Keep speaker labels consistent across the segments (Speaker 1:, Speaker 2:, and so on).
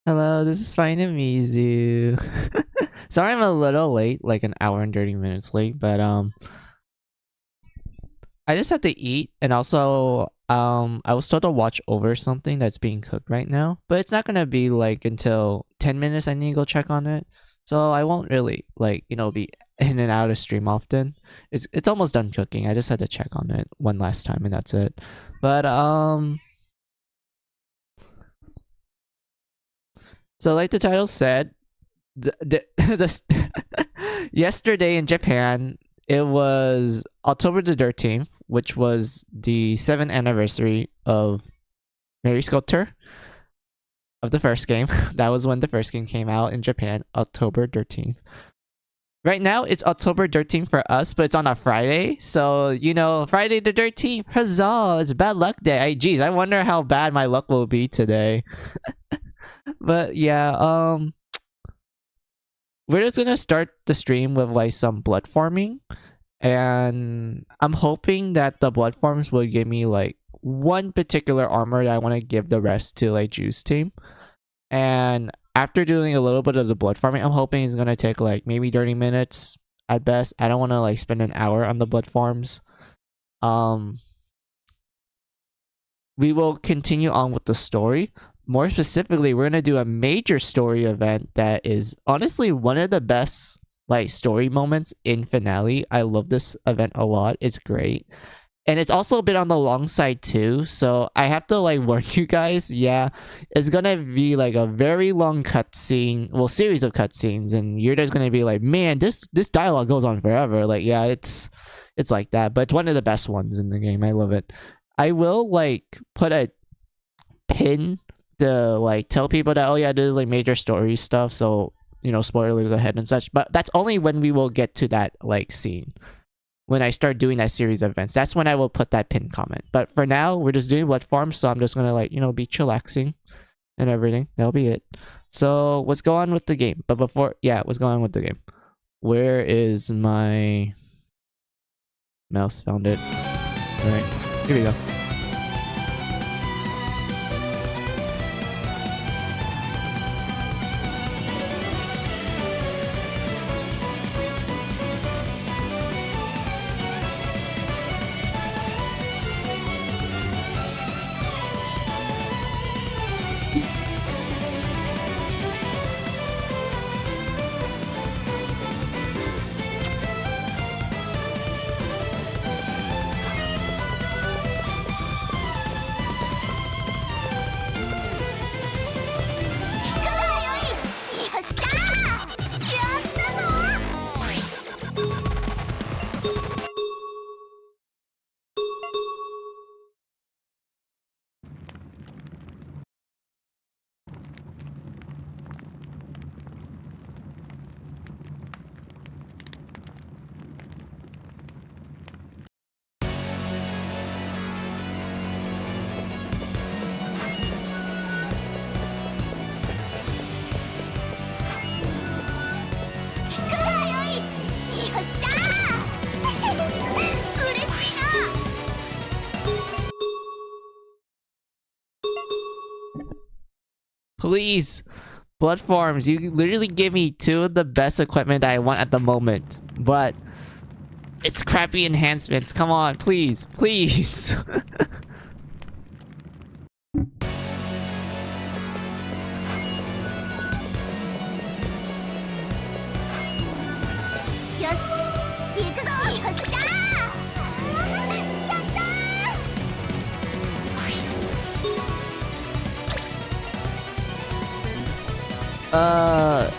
Speaker 1: Hello, this is Fine and Mizu. Sorry I'm a little late, like an hour and 30 minutes late, but I just had to eat and also I was told to watch over something that's being cooked right now, but it's not gonna be like until 10 minutes I need to go check on it. So I won't really like, be in and out of stream often. It's almost done cooking. I just had to check on it one last time and that's it. But so like the title said, yesterday in Japan, it was October the 13th, which was the 7th anniversary of Mary Skelter of the first game. That was when the first game came out in Japan, October 13th. Right now, it's October 13th for us, but it's on a Friday. So, Friday the 13th. Huzzah! It's bad luck day. Geez, I wonder how bad my luck will be today. But yeah, we're just gonna start the stream with like some blood farming, and I'm hoping that the blood farms will give me like one particular armor that I want to give the rest to like Juice team. And after doing a little bit of the blood farming, I'm hoping it's gonna take like maybe 30 minutes at best. I don't want to like spend an hour on the blood farms. We will continue on with the story. More specifically, we're gonna do a major story event that is honestly one of the best like story moments in finale. I love this event a lot. It's great. And it's also a bit on the long side too, so I have to like warn you guys, yeah, it's gonna be like a very long cutscene, well, series of cutscenes, and you're just gonna be like, man, this dialogue goes on forever. Like, yeah, it's like that, but it's one of the best ones in the game. I love it. I will like put a pin to like tell people that, oh yeah, this is like major story stuff, so spoilers ahead and such, but that's only when we will get to that like scene. When I start doing that series of events, that's when I will put that pin comment. But for now, we're just doing blood farm, so I'm just gonna like, be chillaxing and everything. That'll be it. So let's go on with the game. But before, yeah, let's go on with the game. Where is my mouse? Found it. All right, here we go. Please, blood farms, you literally give me two of the best equipment that I want at the moment, but it's crappy enhancements. Come on, please, please.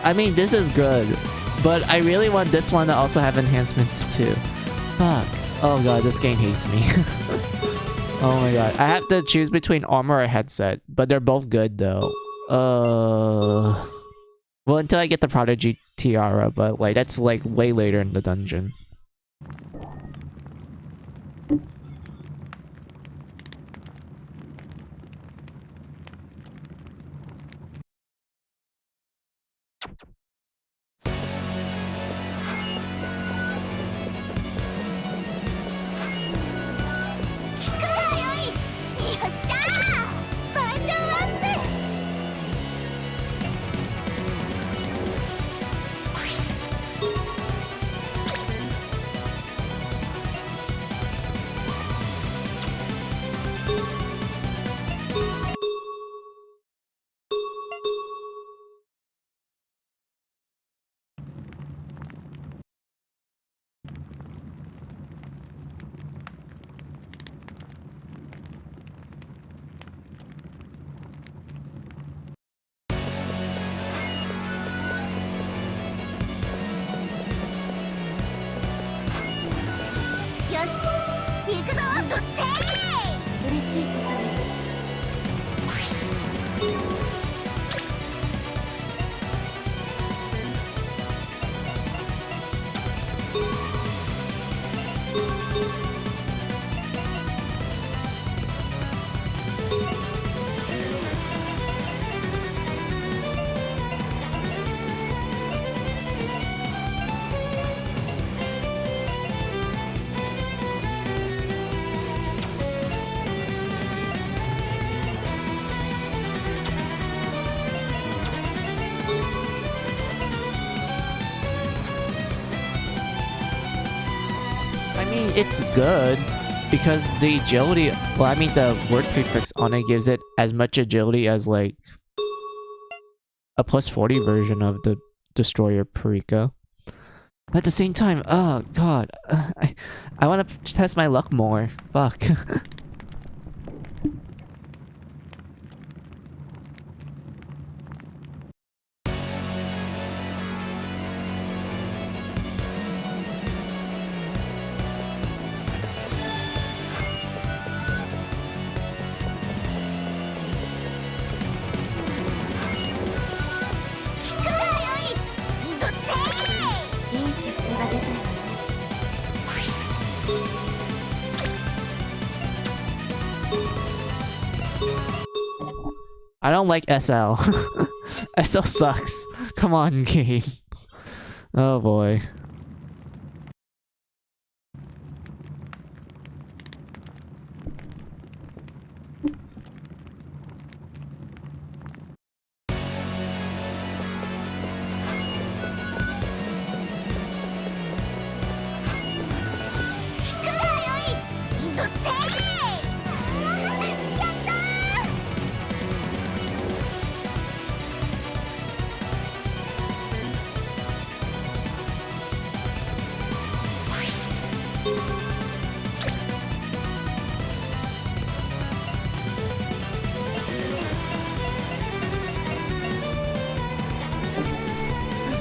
Speaker 1: I mean, this is good, but I really want this one to also have enhancements too. Fuck. Oh god, this game hates me. Oh my god. I have to choose between armor or headset, but they're both good though. Well, until I get the Prodigy Tiara, but like that's like way later in the dungeon. I mean, it's good because the agility, well, I mean, the word prefix on it gives it as much agility as like a plus 40 version of the Destroyer Parika. But at the same time, oh god, I want to test my luck more. Fuck. I don't like SL. SL sucks. Come on, game. Oh boy.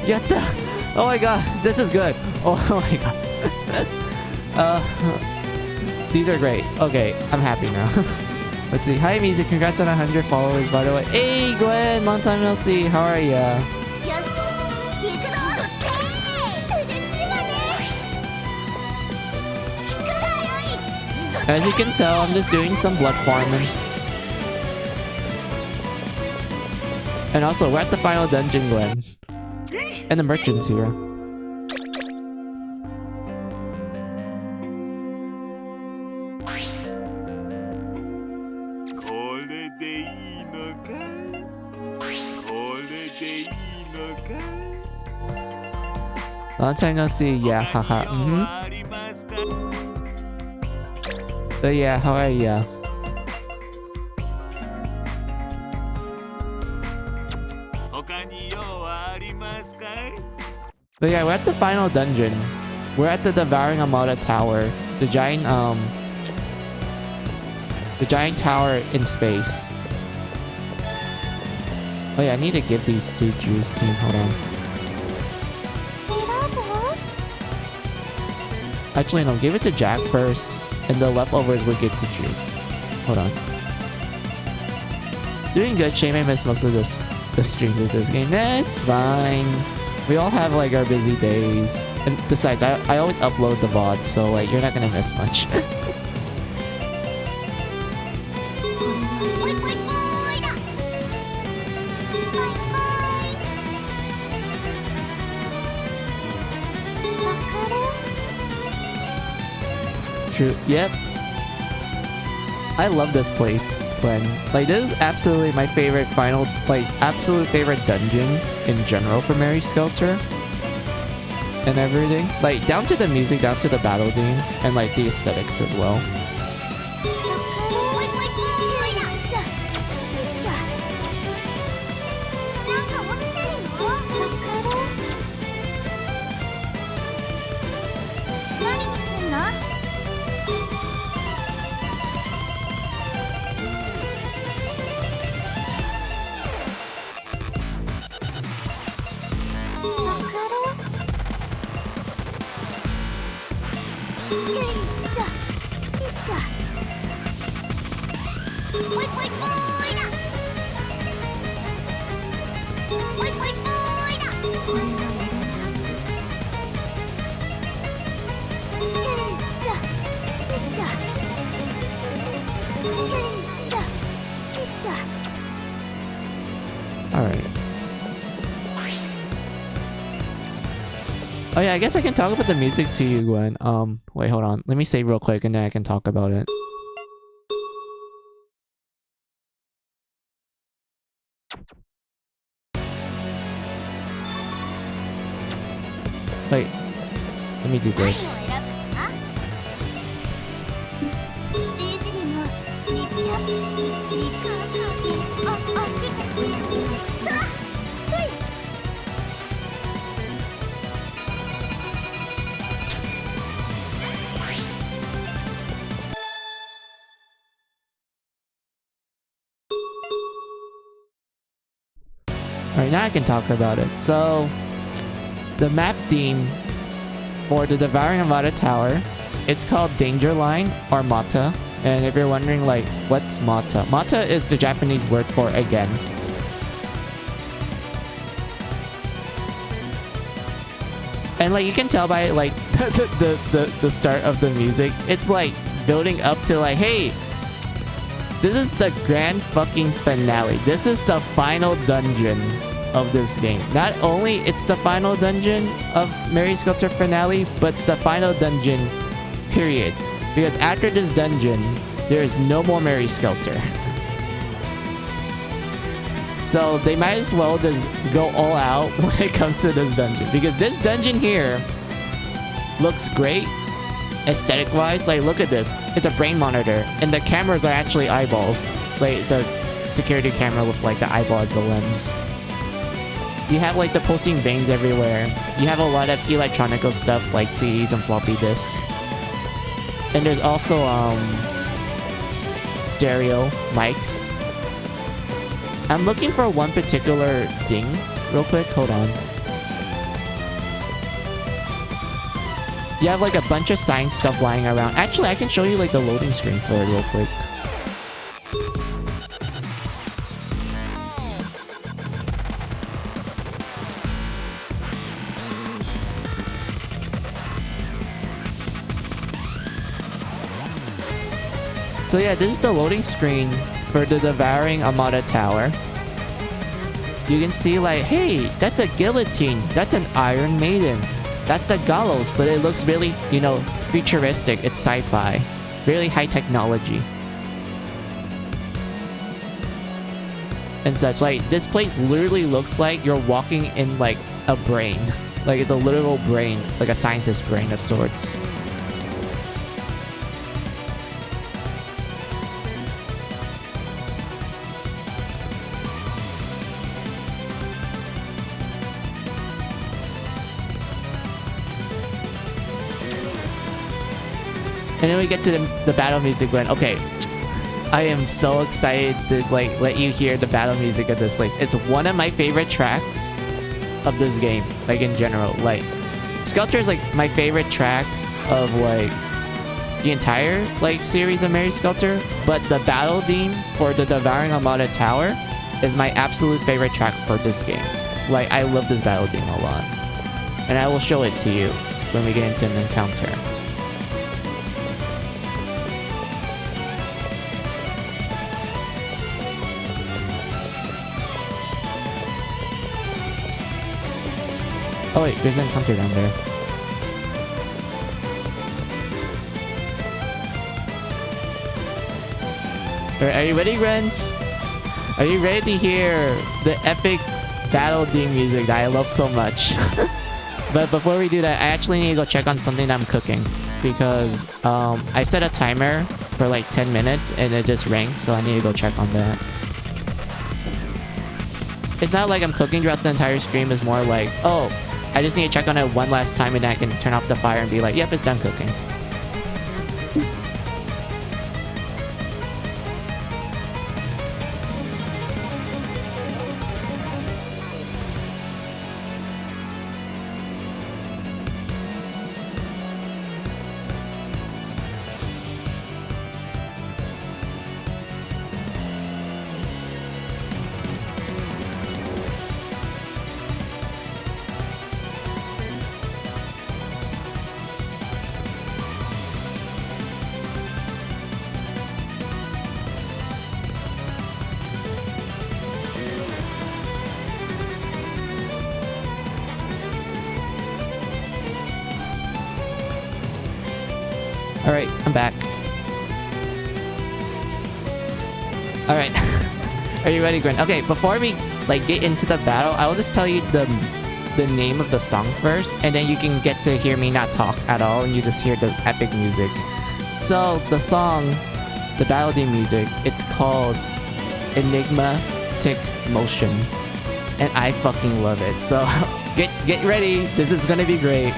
Speaker 1: Yatta! Oh my god, this is good. Oh my god. These are great. Okay, I'm happy now. Let's see. Hi, Music. Congrats on 100 followers, by the way. Hey, Gwen! Long time no see. How are ya? As you can tell, I'm just doing some blood farming. And also, we're at the final dungeon, Gwen. And the merchant's here. Long time no see. Yeah, haha. So yeah, how are ya? But yeah, we're at the final dungeon. We're at the Devouring Armada Tower. The giant tower in space. Oh yeah, I need to give these to Drew's team. Hold on. Actually, no, give it to Jack first, and the leftovers will get to Drew. Hold on. Doing good. Shame I missed most of the streams with this game. That's fine. We all have like our busy days. And besides, I always upload the VOD, so like you're not gonna miss much. True. Yep. I love this place, Glenn. Like, this is absolutely my favorite final, like, absolute favorite dungeon in general for Mary Skelter. And everything. Like, down to the music, down to the battle theme, and, like, the aesthetics as well. Alright. Oh yeah, I guess I can talk about the music to you, Gwen. Wait, hold on. Let me save real quick and then I can talk about it. Wait. Let me do this. Alright, now I can talk about it. So, the map theme for the Devouring Armada Tower, it's called Danger Line or Mata. And if you're wondering, like, what's Mata? Mata is the Japanese word for again. And like, you can tell by like the start of the music, it's like building up to like, hey, this is the grand fucking finale. This is the final dungeon of this game. Not only it's the final dungeon of Mary Skelter finale, but it's the final dungeon, period. Because after this dungeon, there is no more Mary Skelter. So they might as well just go all out when it comes to this dungeon. Because this dungeon here looks great aesthetic-wise. Like, look at this. It's a brain monitor. And the cameras are actually eyeballs. Like, it's a security camera with, like, the eyeball as the lens. You have, like, the pulsing veins everywhere. You have a lot of electronical stuff, like CDs and floppy disk. And there's also, stereo mics. I'm looking for one particular thing real quick. Hold on. You have like a bunch of science stuff lying around. Actually, I can show you like the loading screen for it real quick. So yeah, this is the loading screen for the Devouring Armada Tower. You can see like, hey, that's a guillotine. That's an Iron Maiden. That's the gallows, but it looks really, you know, futuristic. It's sci-fi. Really high technology. And such. Like, this place literally looks like you're walking in like a brain. Like, it's a literal brain. Like a scientist's brain of sorts. And then we get to the battle music when, okay, I am so excited to like let you hear the battle music of this place. It's one of my favorite tracks of this game, like in general. Like, Skelter is like my favorite track of like the entire like series of Mary Skelter, but the battle theme for the Devouring Armada Tower is my absolute favorite track for this game. Like, I love this battle theme a lot. And I will show it to you when we get into an encounter. Oh wait, there's an encounter down there. Alright, are you ready, Ren? Are you ready to hear the epic battle theme music that I love so much? But before we do that, I actually need to go check on something that I'm cooking. Because I set a timer for like 10 minutes and it just rang, so I need to go check on that. It's not like I'm cooking throughout the entire stream, it's more like, oh, I just need to check on it one last time and then I can turn off the fire and be like, yep, it's done cooking. Alright, I'm back. Alright. Are you ready, Gwen? Okay, before we get into the battle, I will just tell you the name of the song first, and then you can get to hear me not talk at all, and you just hear the epic music. So, the song, the battle theme music, it's called Enigmatic Motion. And I fucking love it. So, get ready. This is gonna be great.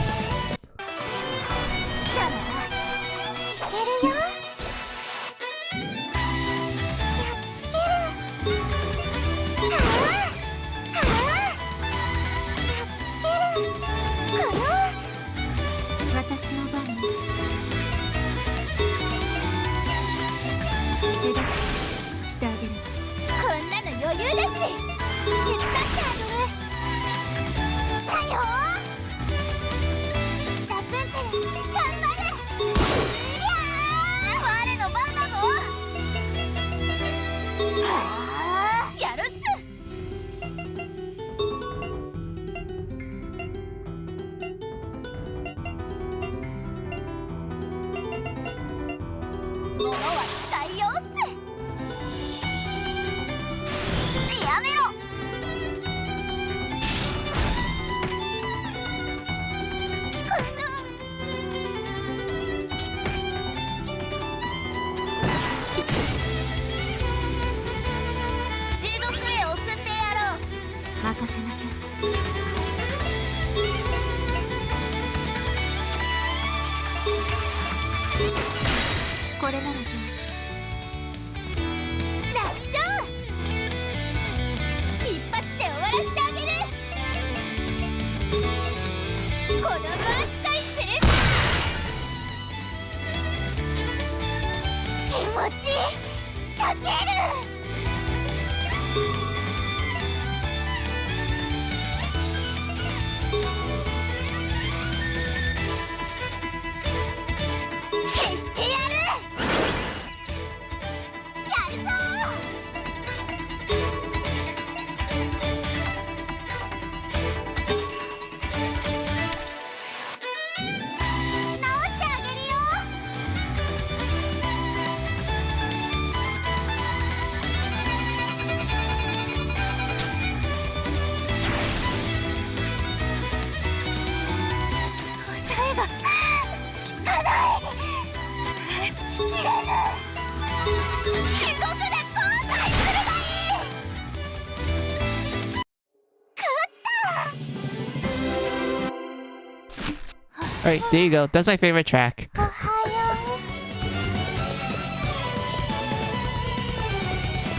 Speaker 1: Alright, there you go. That's my favorite track.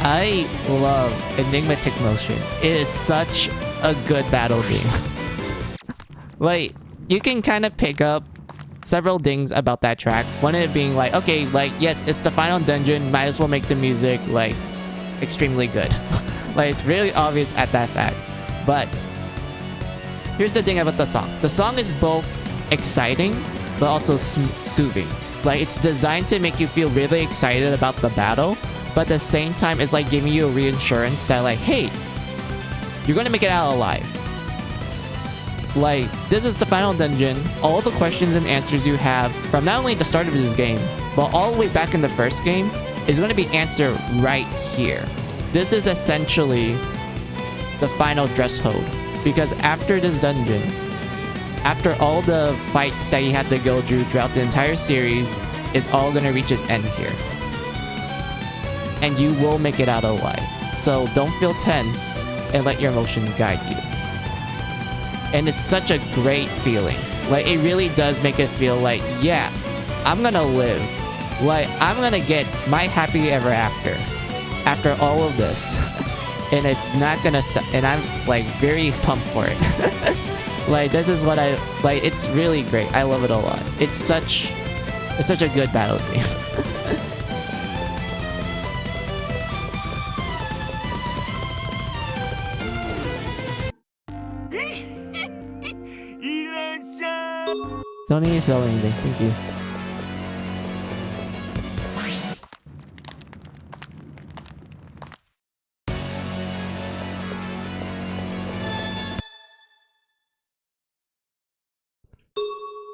Speaker 1: I love Enigmatic Motion. It is such a good battle theme. Like, you can kind of pick up several things about that track. One of it being like, okay, like, yes, it's the final dungeon. Might as well make the music, like, extremely good. Like, it's really obvious at that fact. But here's the thing about the song. The song is both exciting, but also soothing. Like, it's designed to make you feel really excited about the battle, but at the same time, it's like giving you a reassurance that, like, hey, you're gonna make it out alive. Like, this is the final dungeon. All the questions and answers you have from not only the start of this game, but all the way back in the first game is going to be answered right here. This is essentially the final threshold, because after this dungeon, after all the fights that you had to go through throughout the entire series, it's all going to reach its end here. And you will make it out alive. So don't feel tense and let your emotions guide you. And it's such a great feeling. Like, it really does make it feel like, yeah, I'm gonna live. Like, I'm gonna get my happy ever after all of this. And it's not gonna stop. And I'm, like, very pumped for it. Like, this is what I... Like, it's really great. I love it a lot. It's such a good battle theme. Don't need to sell anything, thank you.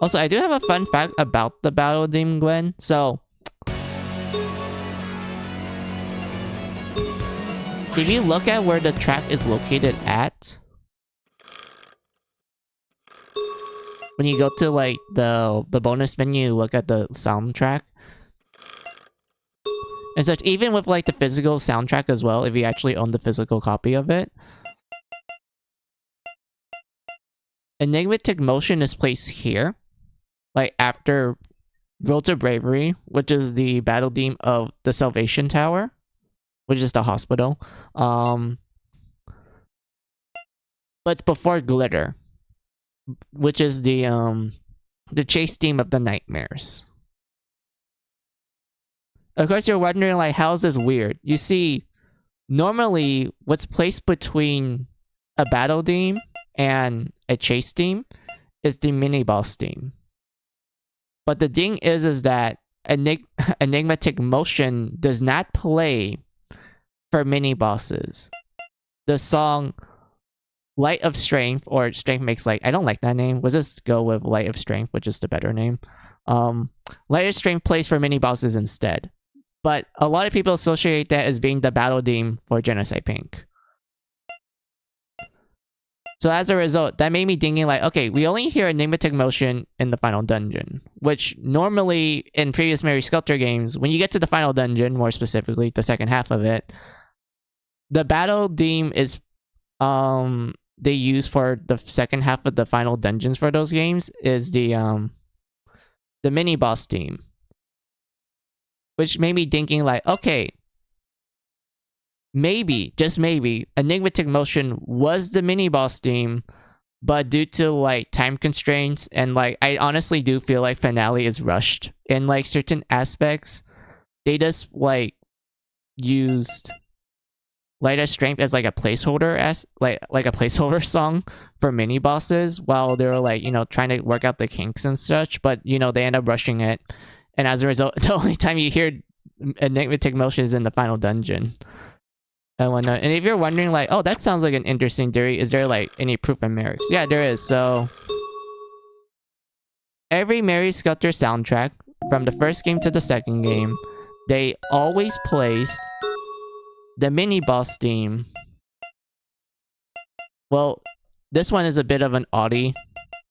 Speaker 1: Also, I do have a fun fact about the battle theme, Gwen. So, if you look at where the track is located at, when you go to like the bonus menu, you look at the soundtrack and such. Even with like the physical soundtrack as well, if you actually own the physical copy of it, Enigmatic Motion is placed here, like after Road to Bravery, which is the battle theme of the Salvation Tower, which is the hospital. But it's before Glitter, which is the chase theme of the Nightmares. Of course, you're wondering, like, how is this weird? You see, normally, what's placed between a battle theme and a chase theme is the mini-boss theme. But the thing is that Enigmatic Motion does not play for mini-bosses. The song Light of Strength, or Strength Makes Light, I don't like that name. We'll just go with Light of Strength, which is the better name. Light of Strength plays for mini-bosses instead. But a lot of people associate that as being the battle theme for Genocide Pink. So as a result, that made me thinking like, okay, we only hear Enigmatic Motion in the final dungeon, which normally in previous Mary Skelter games, when you get to the final dungeon, more specifically the second half of it, the battle theme is they use for the second half of the final dungeons for those games is the mini boss theme. Which made me thinking like, okay, maybe, just maybe, Enigmatic Motion was the mini-boss theme, but due to, like, time constraints, and, like, I honestly do feel like Finale is rushed in, like, certain aspects. They just, like, used Light of Strength as, like, a placeholder, like a placeholder song for mini-bosses, while they were, like, you know, trying to work out the kinks and such, but, you know, they end up rushing it. And as a result, the only time you hear Enigmatic Motion is in the final dungeon. And whatnot. And if you're wondering, like, oh, that sounds like an interesting theory, is there, like, any proof in Mary's? Yeah, there is. So, every Mary Skelter soundtrack, from the first game to the second game, they always placed the mini-boss theme. Well, this one is a bit of an oddie,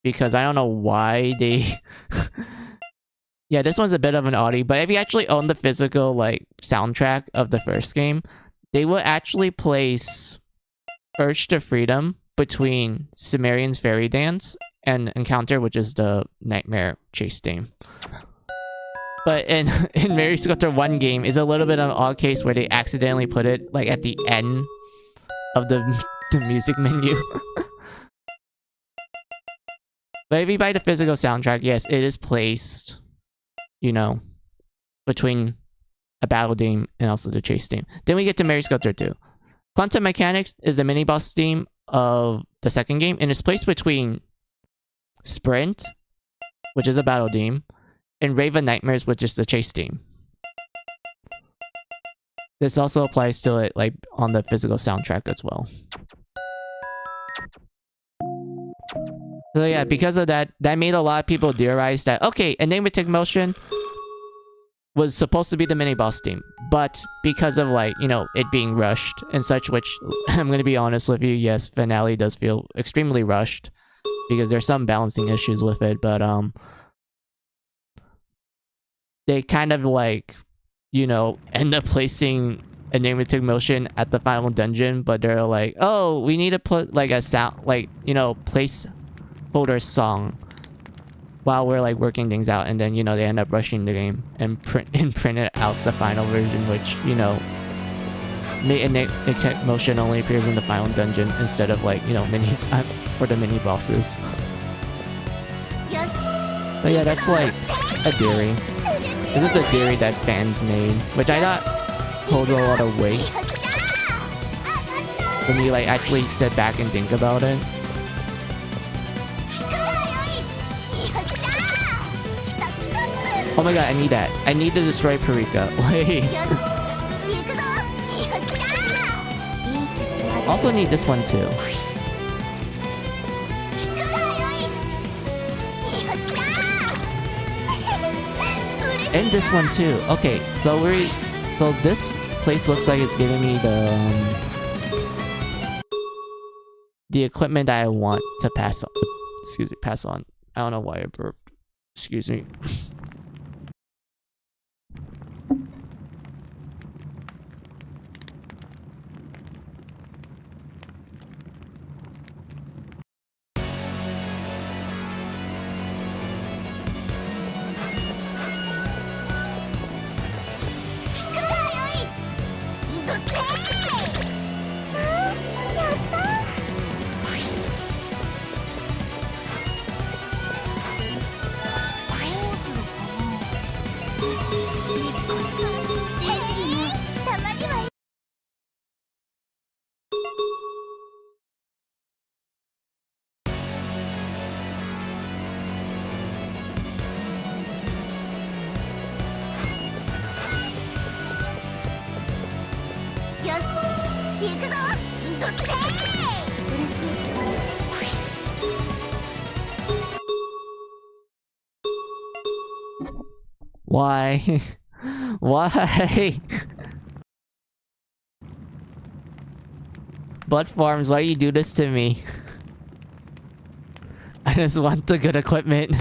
Speaker 1: because I don't know why they... Yeah, this one's a bit of an oddie, but if you actually own the physical, like, soundtrack of the first game, they will actually place Urge to Freedom between Cimmerian's Fairy Dance and Encounter, which is the Nightmare chase theme. But in Mary Skelter 1 game is a little bit of an odd case where they accidentally put it, like, at the end of the music menu. But if you buy the physical soundtrack, yes, it is placed, you know, between a battle theme and also the chase theme. Then we get to Mary Skelter 2. Quantum Mechanics is the mini-boss theme of the second game, and it's placed between Sprint, which is a battle theme, and Raven Nightmares, which is the chase theme. This also applies to it, like, on the physical soundtrack as well. So yeah, because of that, that made a lot of people theorize that, okay, Enigmatic Motion was supposed to be the mini-boss theme, but because of, like, you know, it being rushed and such, which, I'm gonna be honest with you, yes, Finale does feel extremely rushed, because there's some balancing issues with it, but, they kind of, like, you know, end up placing Enigmatic Motion at the final dungeon, but they're like, oh, we need to put, like, a sound, like, you know, placeholder song while we're, like, working things out, and then, you know, they end up rushing the game and printed out the final version, which, you know, Enigmatic Motion only appears in the final dungeon instead of, like, you know, for the mini bosses. But yeah, that's, like, a theory. This is a theory that fans made, which I thought holds a lot of weight when you, like, actually sit back and think about it. Oh my god, I need that. I need to destroy Parika. Wait. Also need this one too. And this one too. Okay, so this place looks like it's giving me the equipment that I want to pass on. Excuse me, pass on. I don't know why I burped. Excuse me. Why? Why? Blood farms, why do you do this to me? I just want the good equipment.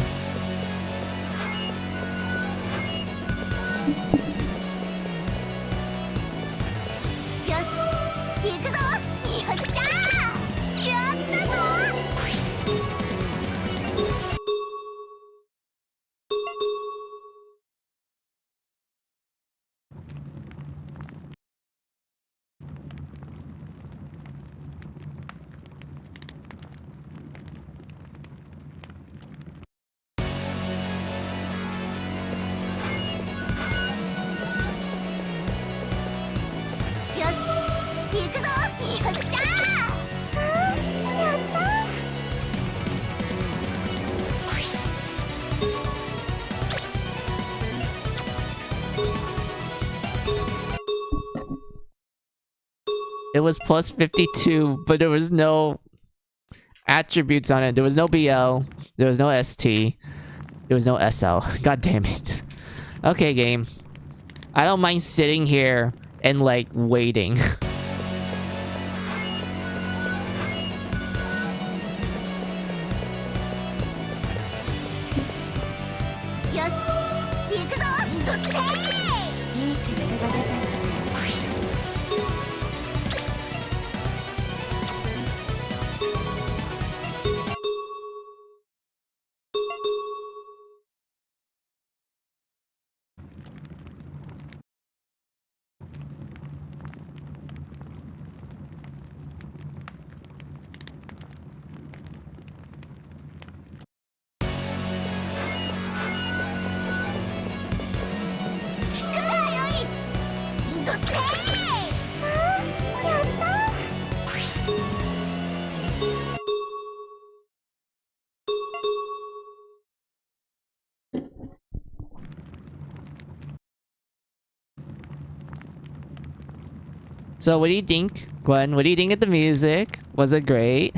Speaker 1: It was plus 52, but there was no attributes on it. There was no BL. There was no ST. There was no SL. God damn it. Okay, game. I don't mind sitting here and, like, waiting. So what do you think, Gwen? What do you think of the music? Was it great?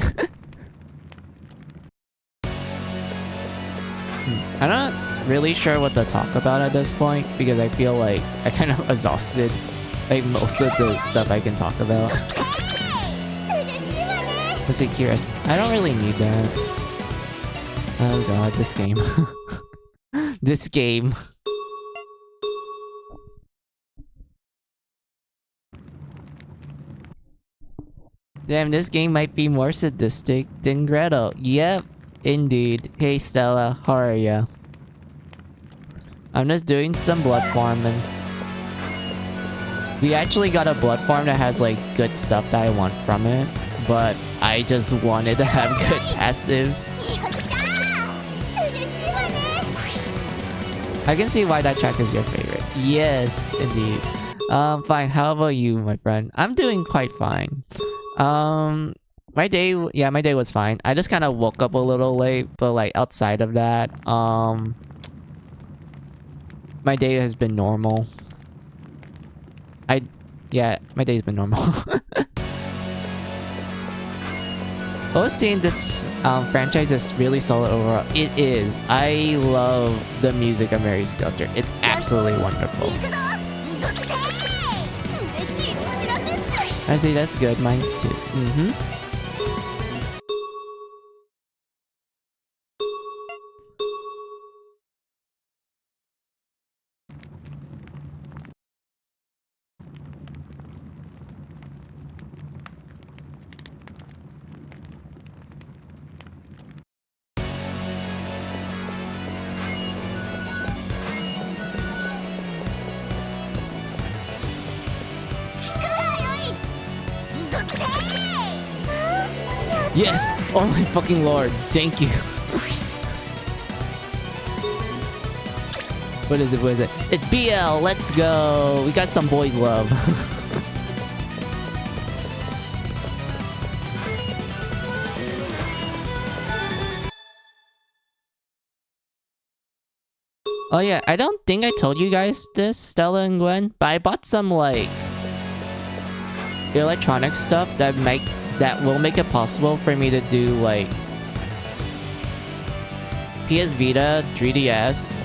Speaker 1: I'm not really sure what to talk about at this point because I feel like I kind of exhausted like most of the stuff I can talk about. Was it curious? I don't really need that. Oh god, this game. This game. Damn, this game might be more sadistic than Gretel. Yep, indeed. Hey Stella, how are ya? I'm just doing some blood farming. We actually got a blood farm that has like good stuff that I want from it, but I just wanted to have good passives. I can see why that track is your favorite. Yes, indeed. Fine. How about you, my friend? I'm doing quite fine. My day was fine. I just kind of woke up a little late, but like outside of that, my day has been normal. My day's been normal. OST in this franchise is really solid overall. It is. I love the music of Mary Skelter. It's absolutely wonderful. I see, that's good. Mine's too. Yes! Oh my fucking lord. Thank you. What is it? What is it? It's BL! Let's go! We got some boys love. Oh yeah, I don't think I told you guys this, Stella and Gwen, but I bought some, like, electronic stuff that will make it possible for me to do, like, PS Vita, 3DS,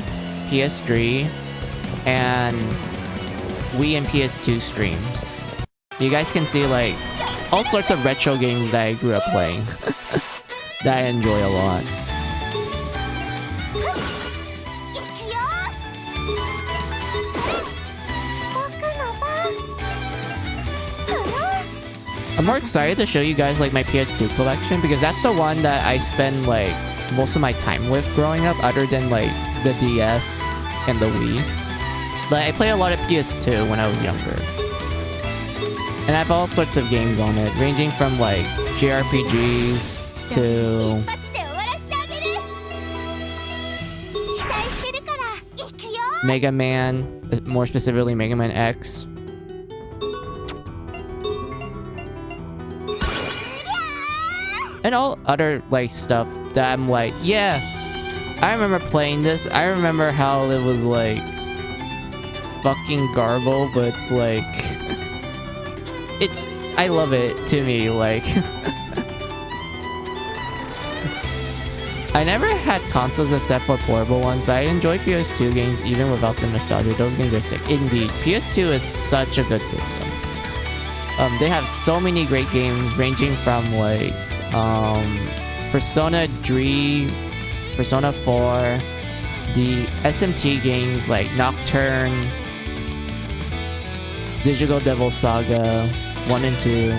Speaker 1: PS3, and Wii and PS2 streams. You guys can see, like, all sorts of retro games that I grew up playing that I enjoy a lot. I'm more excited to show you guys, like, my PS2 collection, because that's the one that I spend, like, most of my time with growing up, other than, like, the DS and the Wii. Like, I play a lot of PS2 when I was younger. And I have all sorts of games on it, ranging from, like, JRPGs to Mega Man, more specifically Mega Man X. And all other, like, stuff that I'm like, yeah, I remember playing this. I remember how it was, like, fucking garble, but it's, like, I love it, to me, like. I never had consoles except for portable ones, but I enjoy PS2 games even without the nostalgia. Those games are sick. Indeed, PS2 is such a good system. They have so many great games, ranging from, like, Persona 3, Persona 4, the SMT games like Nocturne, Digital Devil Saga 1 and 2,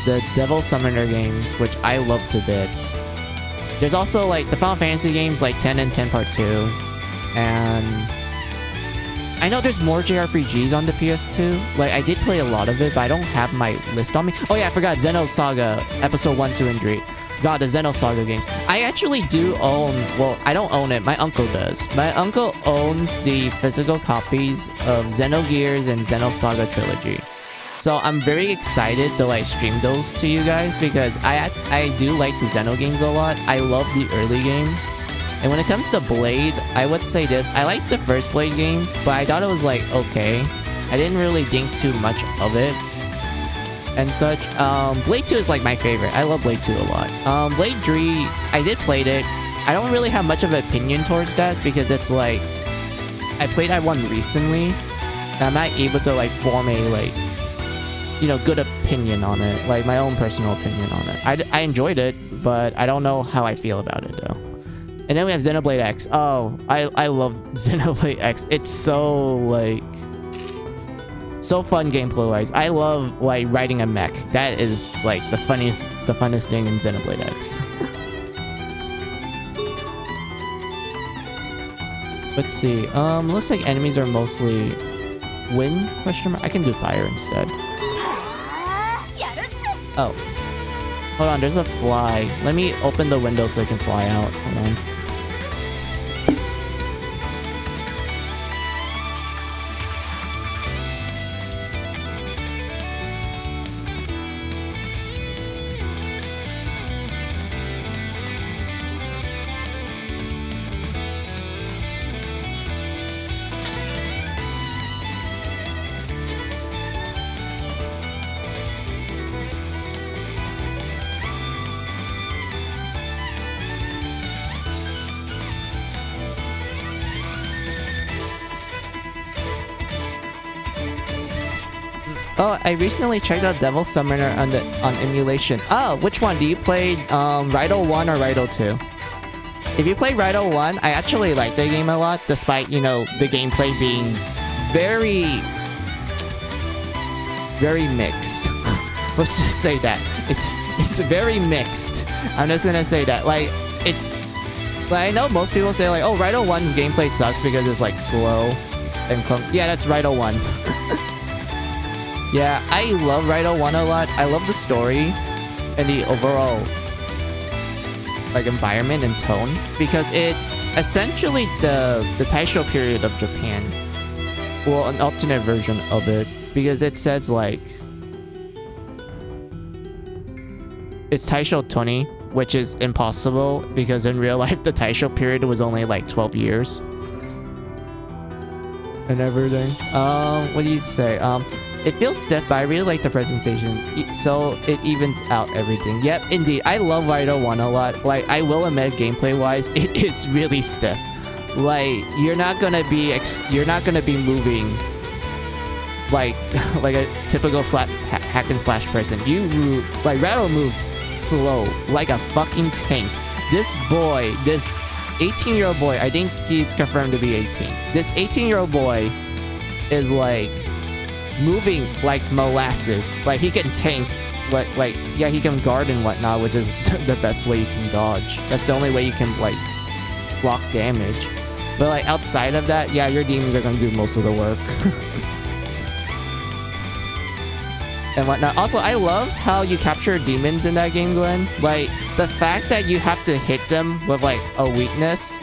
Speaker 1: the Devil Summoner games, which I love to bits. There's also, like, the Final Fantasy games like 10 and 10 Part 2, and I know there's more JRPGs on the PS2. Like, I did play a lot of it, but I don't have my list on me. Oh yeah, I forgot Xenosaga Episode 1, 2, and 3. God, the Xenosaga games. I actually do own... Well, I don't own it. My uncle does. My uncle owns the physical copies of Xenogears and Xenosaga Trilogy. So I'm very excited to, like, stream those to you guys, because I do like the Xeno games a lot. I love the early games. And when it comes to Blade, I would say this. I liked the first Blade game, but I thought it was, like, okay. I didn't really think too much of it and such. Blade 2 is, like, my favorite. I love Blade 2 a lot. Blade 3, I did play it. I don't really have much of an opinion towards that, because it's, like, I played that one recently, and I'm not able to, like, form a, like, you know, good opinion on it. Like, my own personal opinion on it. I enjoyed it, but I don't know how I feel about it, though. And then we have Xenoblade X. Oh, I love Xenoblade X. It's so, like, so fun gameplay-wise. I love, like, riding a mech. That is, like, the funnest thing in Xenoblade X. Let's see. Looks like enemies are mostly wind, question mark? I can do fire instead. Oh. Hold on, there's a fly. Let me open the window so I can fly out. Hold on. Oh, I recently checked out Devil Summoner on emulation. Oh, which one? Do you play Raido 1 or Raido 2? If you play Raido 1, I actually like the game a lot, despite, you know, the gameplay being very mixed. Let's just say that. It's very mixed. I'm just gonna say that. Like, it's... Like, I know most people say, like, oh, Raido 1's gameplay sucks because it's, like, slow and clunky. Yeah, that's Raido 1. Yeah, I love Raido 1 a lot. I love the story and the overall, like, environment and tone, because it's essentially the Taisho period of Japan. Well, an alternate version of it, because it says, like, it's Taisho 20, which is impossible because in real life the Taisho period was only like 12 years and everything. What do you say? It feels stiff, but I really like the presentation, so it evens out everything. Yep, indeed. I love Raido 1 a lot. Like, I will admit, gameplay-wise, it is really stiff. Like, you're not gonna be moving like a typical hack and slash person. Like, Raido moves slow, like a fucking tank. This boy, this 18-year-old boy, I think he's confirmed to be 18. This 18-year-old boy is like moving like molasses. Like, he can tank, like yeah, he can guard and whatnot, which is the best way you can dodge. That's the only way you can like block damage. But like outside of that, yeah, your demons are gonna do most of the work. And whatnot. Also, I love how you capture demons in that game, Glenn. Like, the fact that you have to hit them with like a weakness,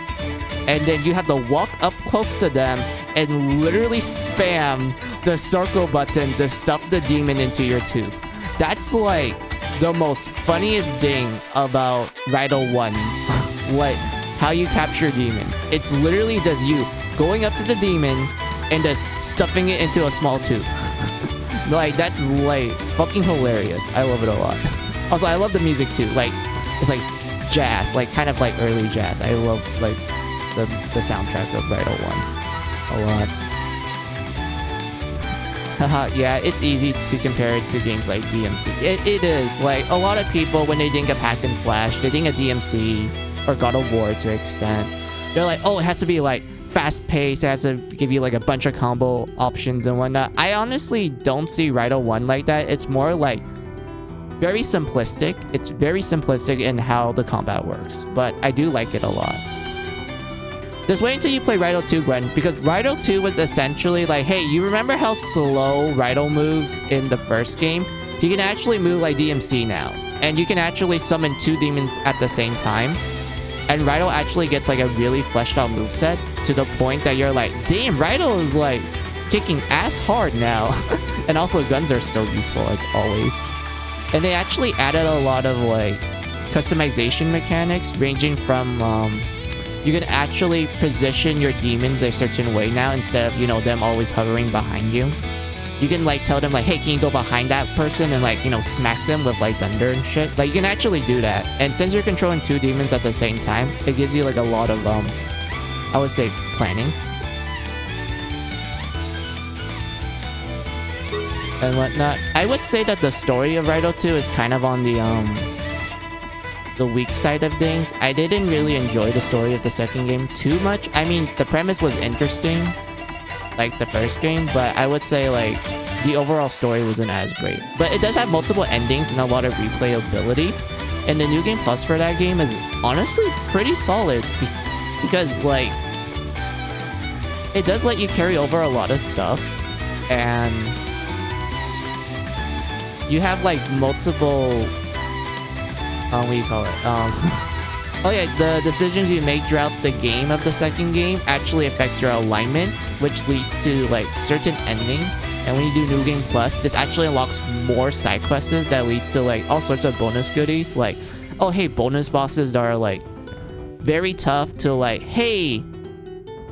Speaker 1: and then you have to walk up close to them and literally spam the circle button to stuff the demon into your tube. That's like the most funniest thing about Raido 1. Like, how you capture demons. It's literally just you going up to the demon and just stuffing it into a small tube. Like, that's like fucking hilarious. I love it a lot. Also, I love the music too. Like, it's like jazz, like kind of like early jazz. I love like the soundtrack of Raido 1 a lot. Haha, yeah, it's easy to compare it to games like DMC. It is. Like, a lot of people, when they think of hack and slash, they think of DMC or God of War to an extent. They're like, oh, it has to be like fast-paced, it has to give you like a bunch of combo options and whatnot. I honestly don't see Raido 1 like that. It's more like very simplistic. It's very simplistic in how the combat works, but I do like it a lot. Just wait until you play Raido 2, Gwen, because Raido 2 was essentially like, hey, you remember how slow Raido moves in the first game? He can actually move like DMC now, and you can actually summon 2 demons at the same time. And Raido actually gets like a really fleshed out moveset to the point that you're like, damn, Raido is like kicking ass hard now. And also guns are still useful as always. And they actually added a lot of like customization mechanics, ranging from you can actually position your demons a certain way now instead of, you know, them always hovering behind you. You can like tell them like, hey, can you go behind that person and like, you know, smack them with like thunder and shit. Like, you can actually do that. And since you're controlling 2 demons at the same time, it gives you like a lot of I would say planning and whatnot. I would say that the story of Raido 2 is kind of on the weak side of things. I didn't really enjoy the story of the second game too much. I mean, the premise was interesting, like the first game, but I would say like the overall story wasn't as great. But it does have multiple endings and a lot of replayability, and the new game plus for that game is honestly pretty solid, because like it does let you carry over a lot of stuff, and you have like multiple what do you call it, oh yeah, the decisions you make throughout the game of the second game actually affects your alignment, which leads to like certain endings. And when you do New Game Plus, this actually unlocks more side quests that leads to like all sorts of bonus goodies. Like, oh hey, bonus bosses that are like very tough to like, hey,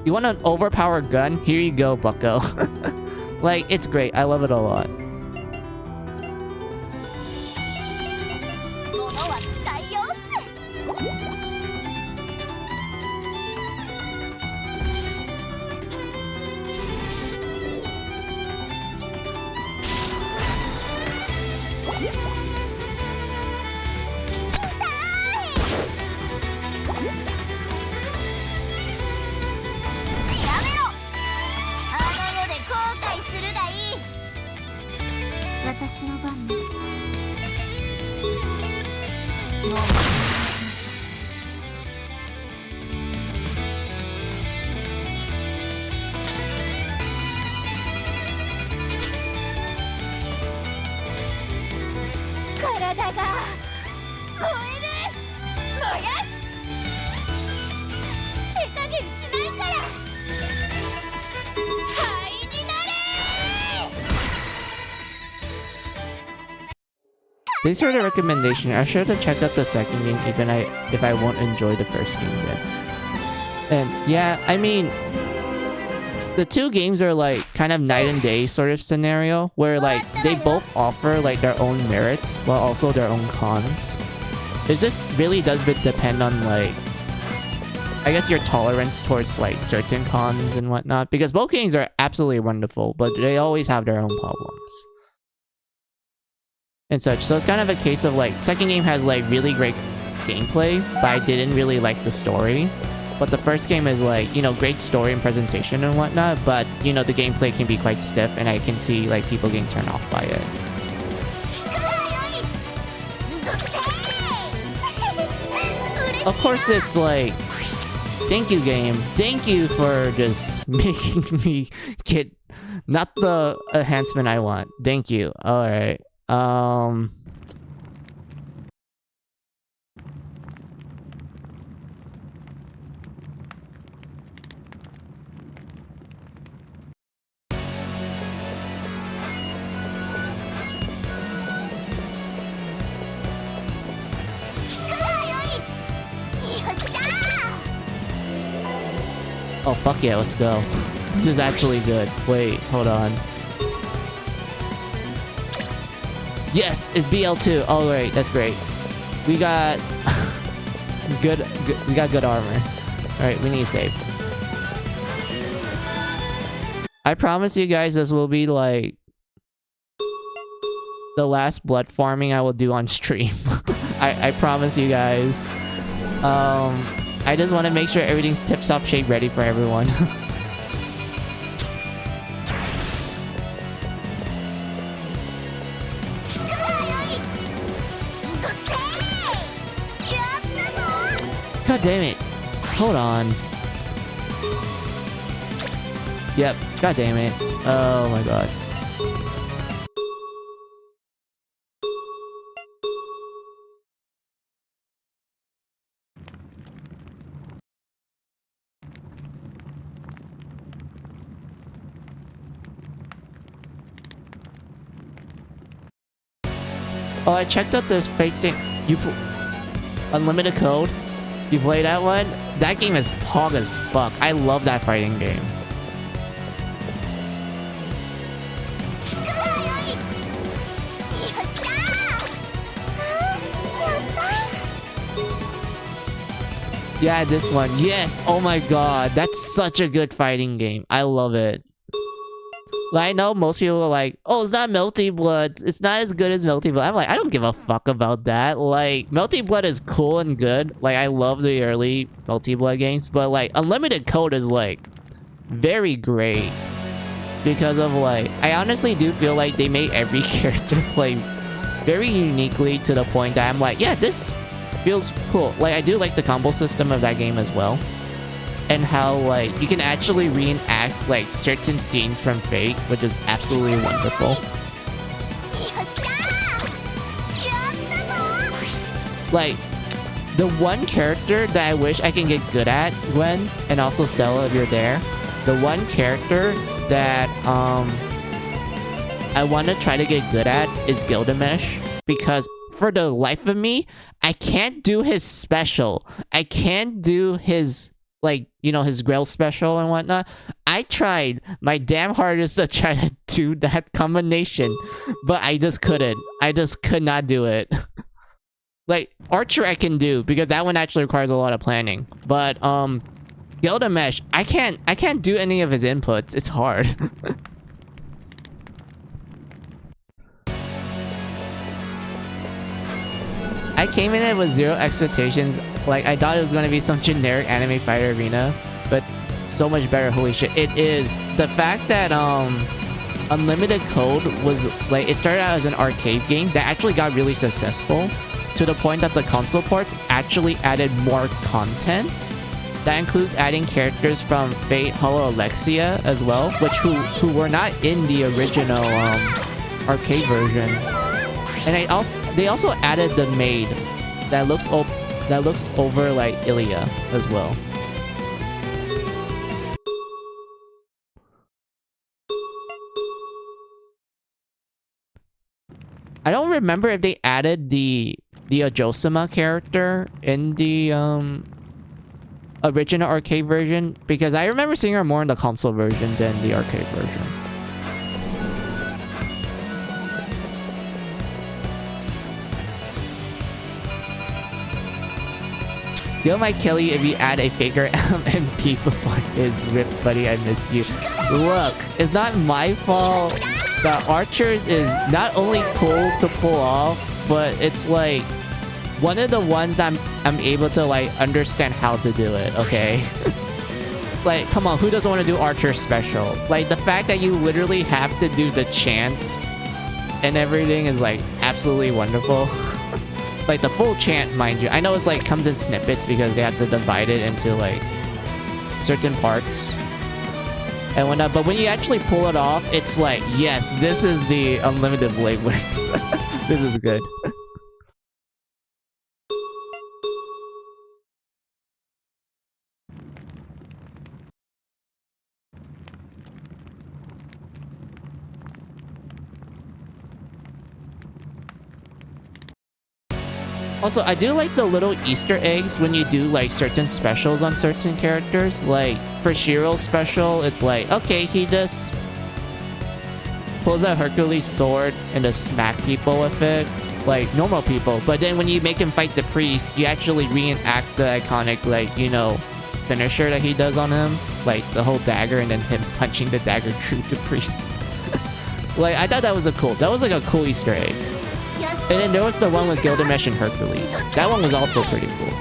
Speaker 1: you want an overpowered gun? Here you go, bucko. Like, it's great. I love it a lot. Thanks for the recommendation. I'm sure to check out the second game even if I won't enjoy the first game then. And yeah, I mean, the two games are like kind of night and day sort of scenario where like they both offer like their own merits while also their own cons. It just really does depend on like, I guess, your tolerance towards like certain cons and whatnot, because both games are absolutely wonderful, but they always have their own problems and such. So it's kind of a case of like, second game has like really great gameplay, but I didn't really like the story. But the first game is like, you know, great story and presentation and whatnot, but you know, the gameplay can be quite stiff and I can see like people getting turned off by it. Of course it's like, thank you game, thank you for just making me get not the enhancement I want. Thank you. Alright. Oh fuck yeah, let's go. This is actually good. Wait, hold on. Yes, it's BL2. Alright, that's great. We got good we got good armor. Alright, we need to save. I promise you guys this will be like the last blood farming I will do on stream. I promise you guys. I just want to make sure everything's tip-top shape ready for everyone. God damn it. Hold on. Yep. God damn it. Oh my god. Oh, I checked out this facing Unlimited Code. You play that one? That game is pog as fuck. I love that fighting game. Yeah, this one. Yes! Oh my god. That's such a good fighting game. I love it. Like, I know most people are like, oh, it's not Melty Blood. It's not as good as Melty Blood. I'm like, I don't give a fuck about that. Like, Melty Blood is cool and good. Like, I love the early Melty Blood games. But, like, Unlimited Code is, like, very great. Because of, like... I honestly do feel like they made every character play very uniquely to the point that I'm like, yeah, this feels cool. Like, I do like the combo system of that game as well. And how, like, you can actually reenact, like, certain scenes from Fate, which is absolutely wonderful. Like, the one character that I wish I can get good at, Gwen, and also Stella if you're there, the one character that, I want to try to get good at is Gilgamesh, because for the life of me, I can't do his special. I can't do his... like, you know, his grill special and whatnot. I tried my damn hardest to try to do that combination, but I just couldn't. I just could not do it. Like, Archer I can do, because that one actually requires a lot of planning. But, Gilgamesh, I can't do any of his inputs. It's hard. I came in it with zero expectations. Like, I thought it was going to be some generic anime fighter arena, but so much better. Holy shit, it is. The fact that, Unlimited Code was like, it started out as an arcade game that actually got really successful to the point that the console ports actually added more content. That includes adding characters from Fate Hollow Alexia as well, which who were not in the original arcade version. And they also added the maid that looks over like Ilya as well. I don't remember if they added the Ajosama character in the original arcade version, because I remember seeing her more in the console version than the arcade version. Still might kill you if you add a bigger MP before his rip, buddy. I miss you. Look, it's not my fault. The Archer is not only cool to pull off, but it's like one of the ones that I'm able to like understand how to do it, okay? Like, come on, who doesn't want to do Archer special? Like, the fact that you literally have to do the chant and everything is like absolutely wonderful. Like the full chant, mind you. I know it's like comes in snippets because they have to divide it into like certain parts and whatnot, but when you actually pull it off, it's like, yes, this is the unlimited blade works. This is good. Also, I do like the little Easter eggs when you do like certain specials on certain characters. Like for Shiro's special, it's like, okay, he just pulls out Hercules' sword and just smack people with it, like normal people. But then when you make him fight the priest, you actually reenact the iconic, like, you know, finisher that he does on him, like the whole dagger and then him punching the dagger through the priest. Like, I thought that was like a cool Easter egg. And then there was the one with Gilgamesh and Hercules. That one was also pretty cool.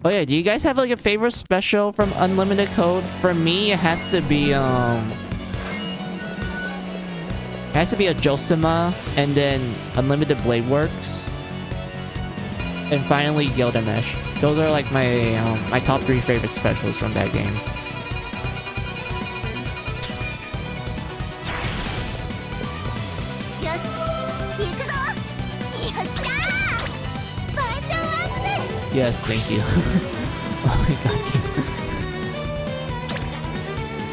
Speaker 1: Oh yeah, do you guys have like a favorite special from Unlimited Code? For me, it has to be Ajosama, and then Unlimited Blade Works, and finally Gilgamesh. Those are like my my top 3 favorite specials from that game. Yes, thank you. Oh my god.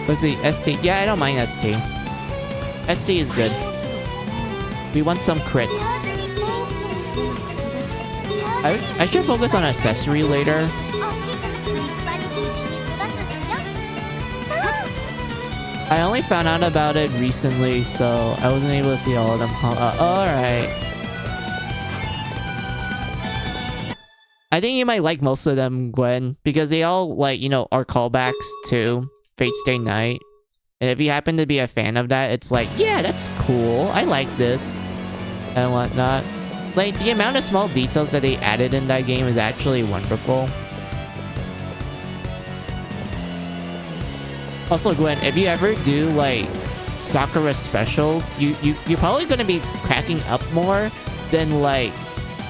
Speaker 1: Let's see, ST. Yeah, I don't mind ST. ST is good. We want some crits. I should focus on accessory later. I only found out about it recently, so I wasn't able to see all of them. Alright. I think you might like most of them, Gwen, because they all, like, you know, are callbacks to Fate Stay Night. And if you happen to be a fan of that, it's like, yeah, that's cool. I like this. And whatnot. Like, the amount of small details that they added in that game is actually wonderful. Also, Gwen, if you ever do, like, Sakura specials, you're probably gonna be cracking up more than, like,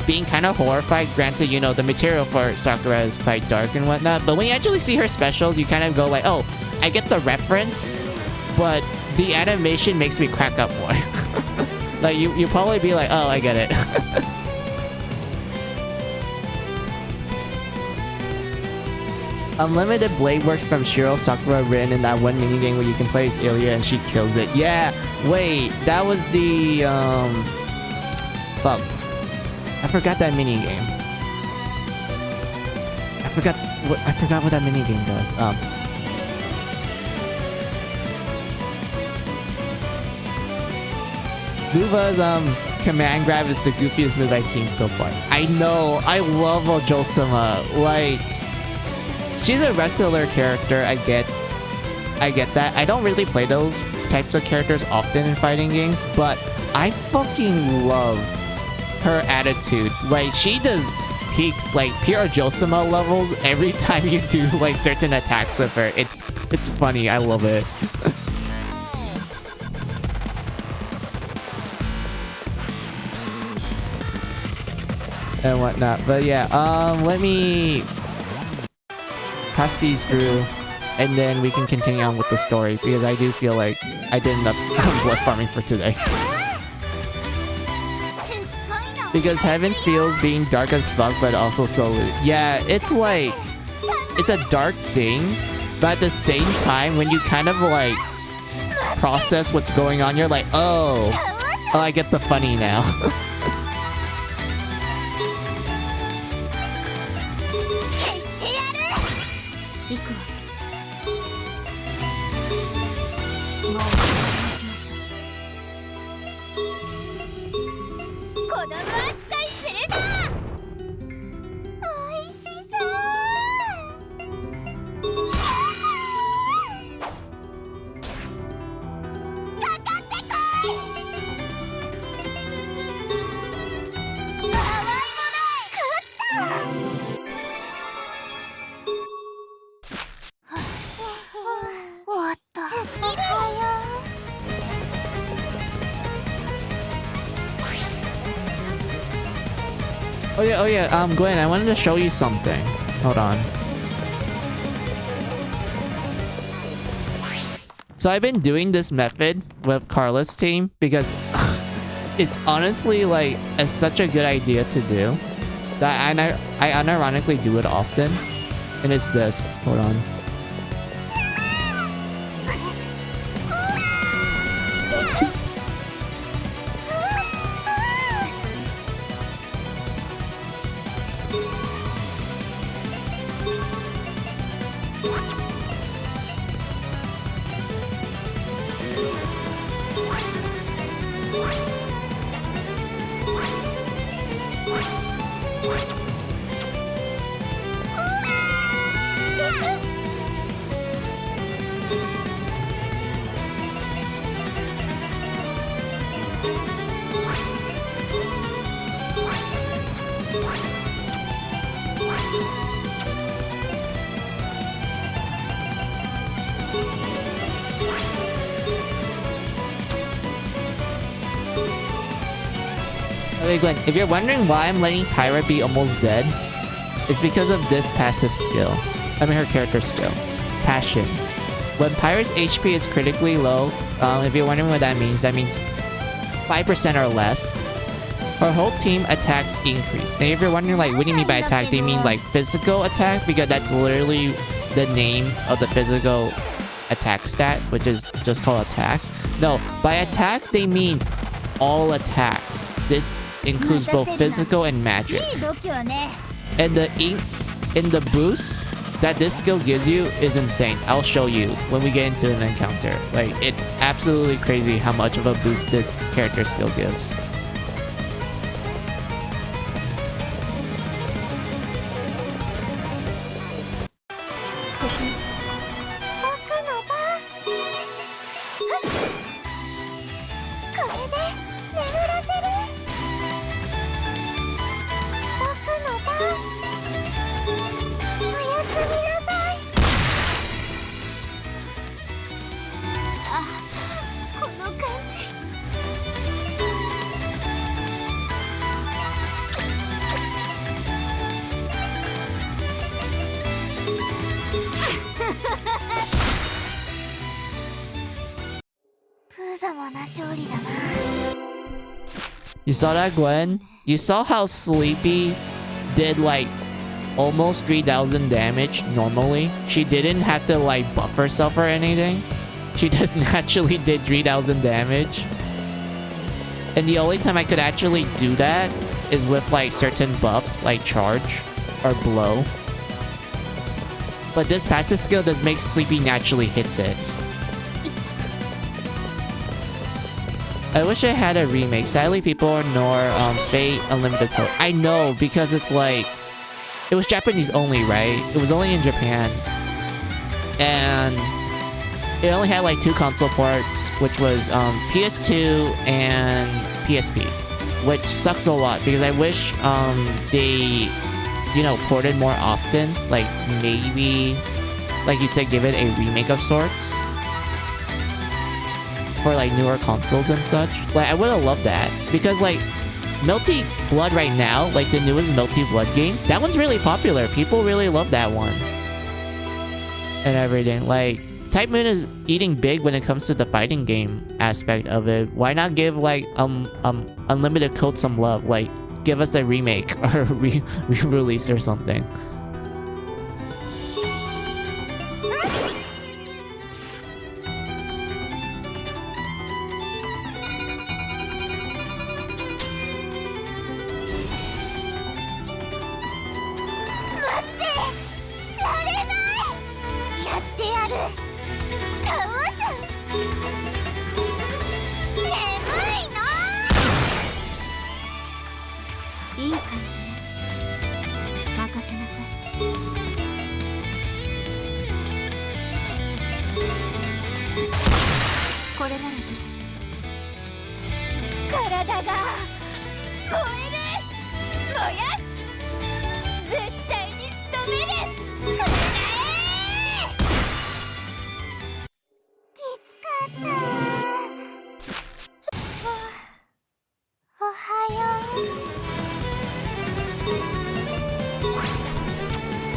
Speaker 1: being kind of horrified. Granted, you know, the material for Sakura is quite dark and whatnot, but when you actually see her specials, you kind of go like, oh, I get the reference, but the animation makes me crack up more. Like, you probably be like, oh, I get it. Unlimited Blade Works from Shiro, Sakura, Rin, in that one minigame where you can play as Ilya and she kills it. Yeah, wait, that was the, fuck. I forgot that minigame. I forgot what that minigame does. Luva's command grab is the goofiest move I've seen so far. I know, I love Ojosama. Like, she's a wrestler character. I get that. I don't really play those types of characters often in fighting games, but I fucking love her attitude. Like, she does peaks, like pure Josama levels every time you do like certain attacks with her. It's funny. I love it. And whatnot. But yeah, let me pass these through, and then we can continue on with the story, because I do feel like I did enough blood farming for today. Because Heaven feels being dark as fuck, but also so loot. Yeah, it's like, it's a dark thing, but at the same time, when you kind of like process what's going on, you're like, oh, I get the funny now. Oh yeah, Gwen, I wanted to show you something. Hold on. So I've been doing this method with Carla's team because it's honestly like such a good idea to do that I unironically do it often. And it's this. Hold on. Okay, Gwen, if you're wondering why I'm letting Pyra be almost dead, it's because of this passive skill. I mean, her character skill. Passion. When Pyra's HP is critically low, if you're wondering what that means 5% or less, her whole team attack increase. And if you're wondering, like, what do you mean by attack? They mean, like, physical attack? Because that's literally the name of the physical attack stat, which is just called attack. No, by attack, they mean all attacks. This includes both physical and magic. And the boost that this skill gives you is insane. I'll show you when we get into an encounter. Like, it's absolutely crazy how much of a boost this character skill gives. You saw that, Gwen? You saw how Sleepy did like almost 3,000 damage normally? She didn't have to like buff herself or anything. She just naturally did 3,000 damage. And the only time I could actually do that is with like certain buffs like charge or blow. But this passive skill does make Sleepy naturally hits it. I wish I had a remake. Sadly, people ignore Fate Unlimited Code. I know, because it's like... it was Japanese only, right? It was only in Japan. And it only had like 2 console ports, which was PS2 and PSP, which sucks a lot because I wish they, you know, ported more often. Like maybe, like you said, give it a remake of sorts for like newer consoles and such. Like I would have loved that because like Melty Blood right now, like the newest Melty Blood game, that one's really popular. People really love that one and everything. Like Type Moon is eating big when it comes to the fighting game aspect of it. Why not give like Unlimited Code some love? Like give us a remake or re-release or something.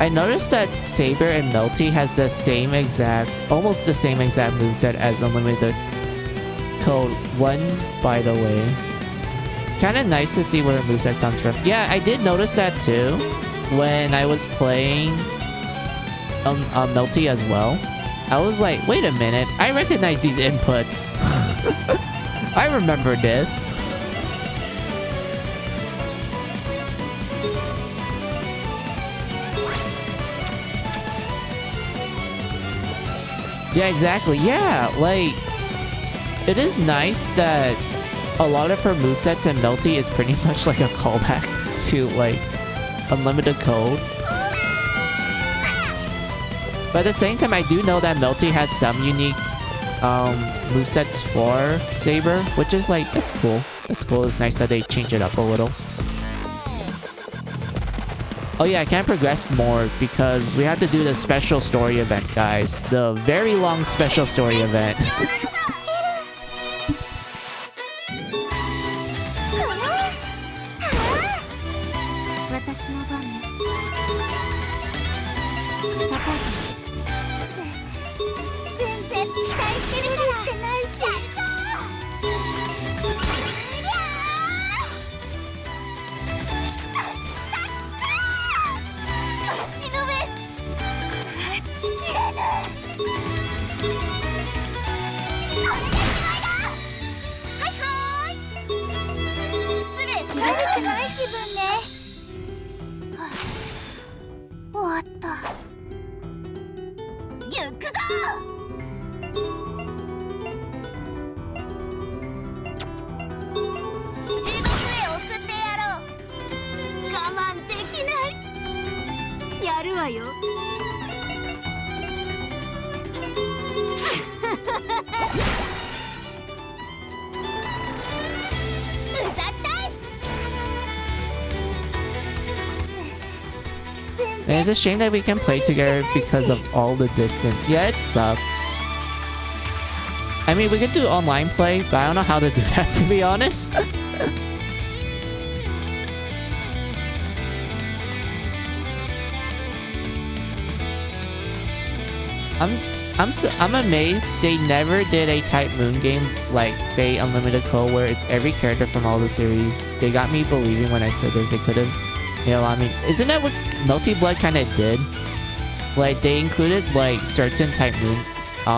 Speaker 1: I noticed that Saber and Melty has the same exact, almost the same exact moveset as Unlimited Code 1, by the way. Kinda nice to see where her moveset comes from. Yeah, I did notice that too when I was playing Melty as well. I was like, wait a minute, I recognize these inputs. I remember this. Yeah, exactly. Yeah, like, it is nice that a lot of her movesets in Melty is pretty much like a callback to, like, Unlimited Code. But at the same time, I do know that Melty has some unique movesets for Saber, which is, like, that's cool. That's cool. It's nice that they change it up a little. Oh yeah, I can't progress more because we have to do the special story event, guys. The very long special story event. And it's a shame that we can't play together because of all the distance. Yeah, it sucks. I mean, we could do online play, but I don't know how to do that, to be honest. I'm amazed they never did a Type Moon game like Fate Unlimited Code where it's every character from all the series. They got me believing when I said this. They could have, you know, I mean, isn't that what Melty Blood kind of did? Like, they included like certain Type Moon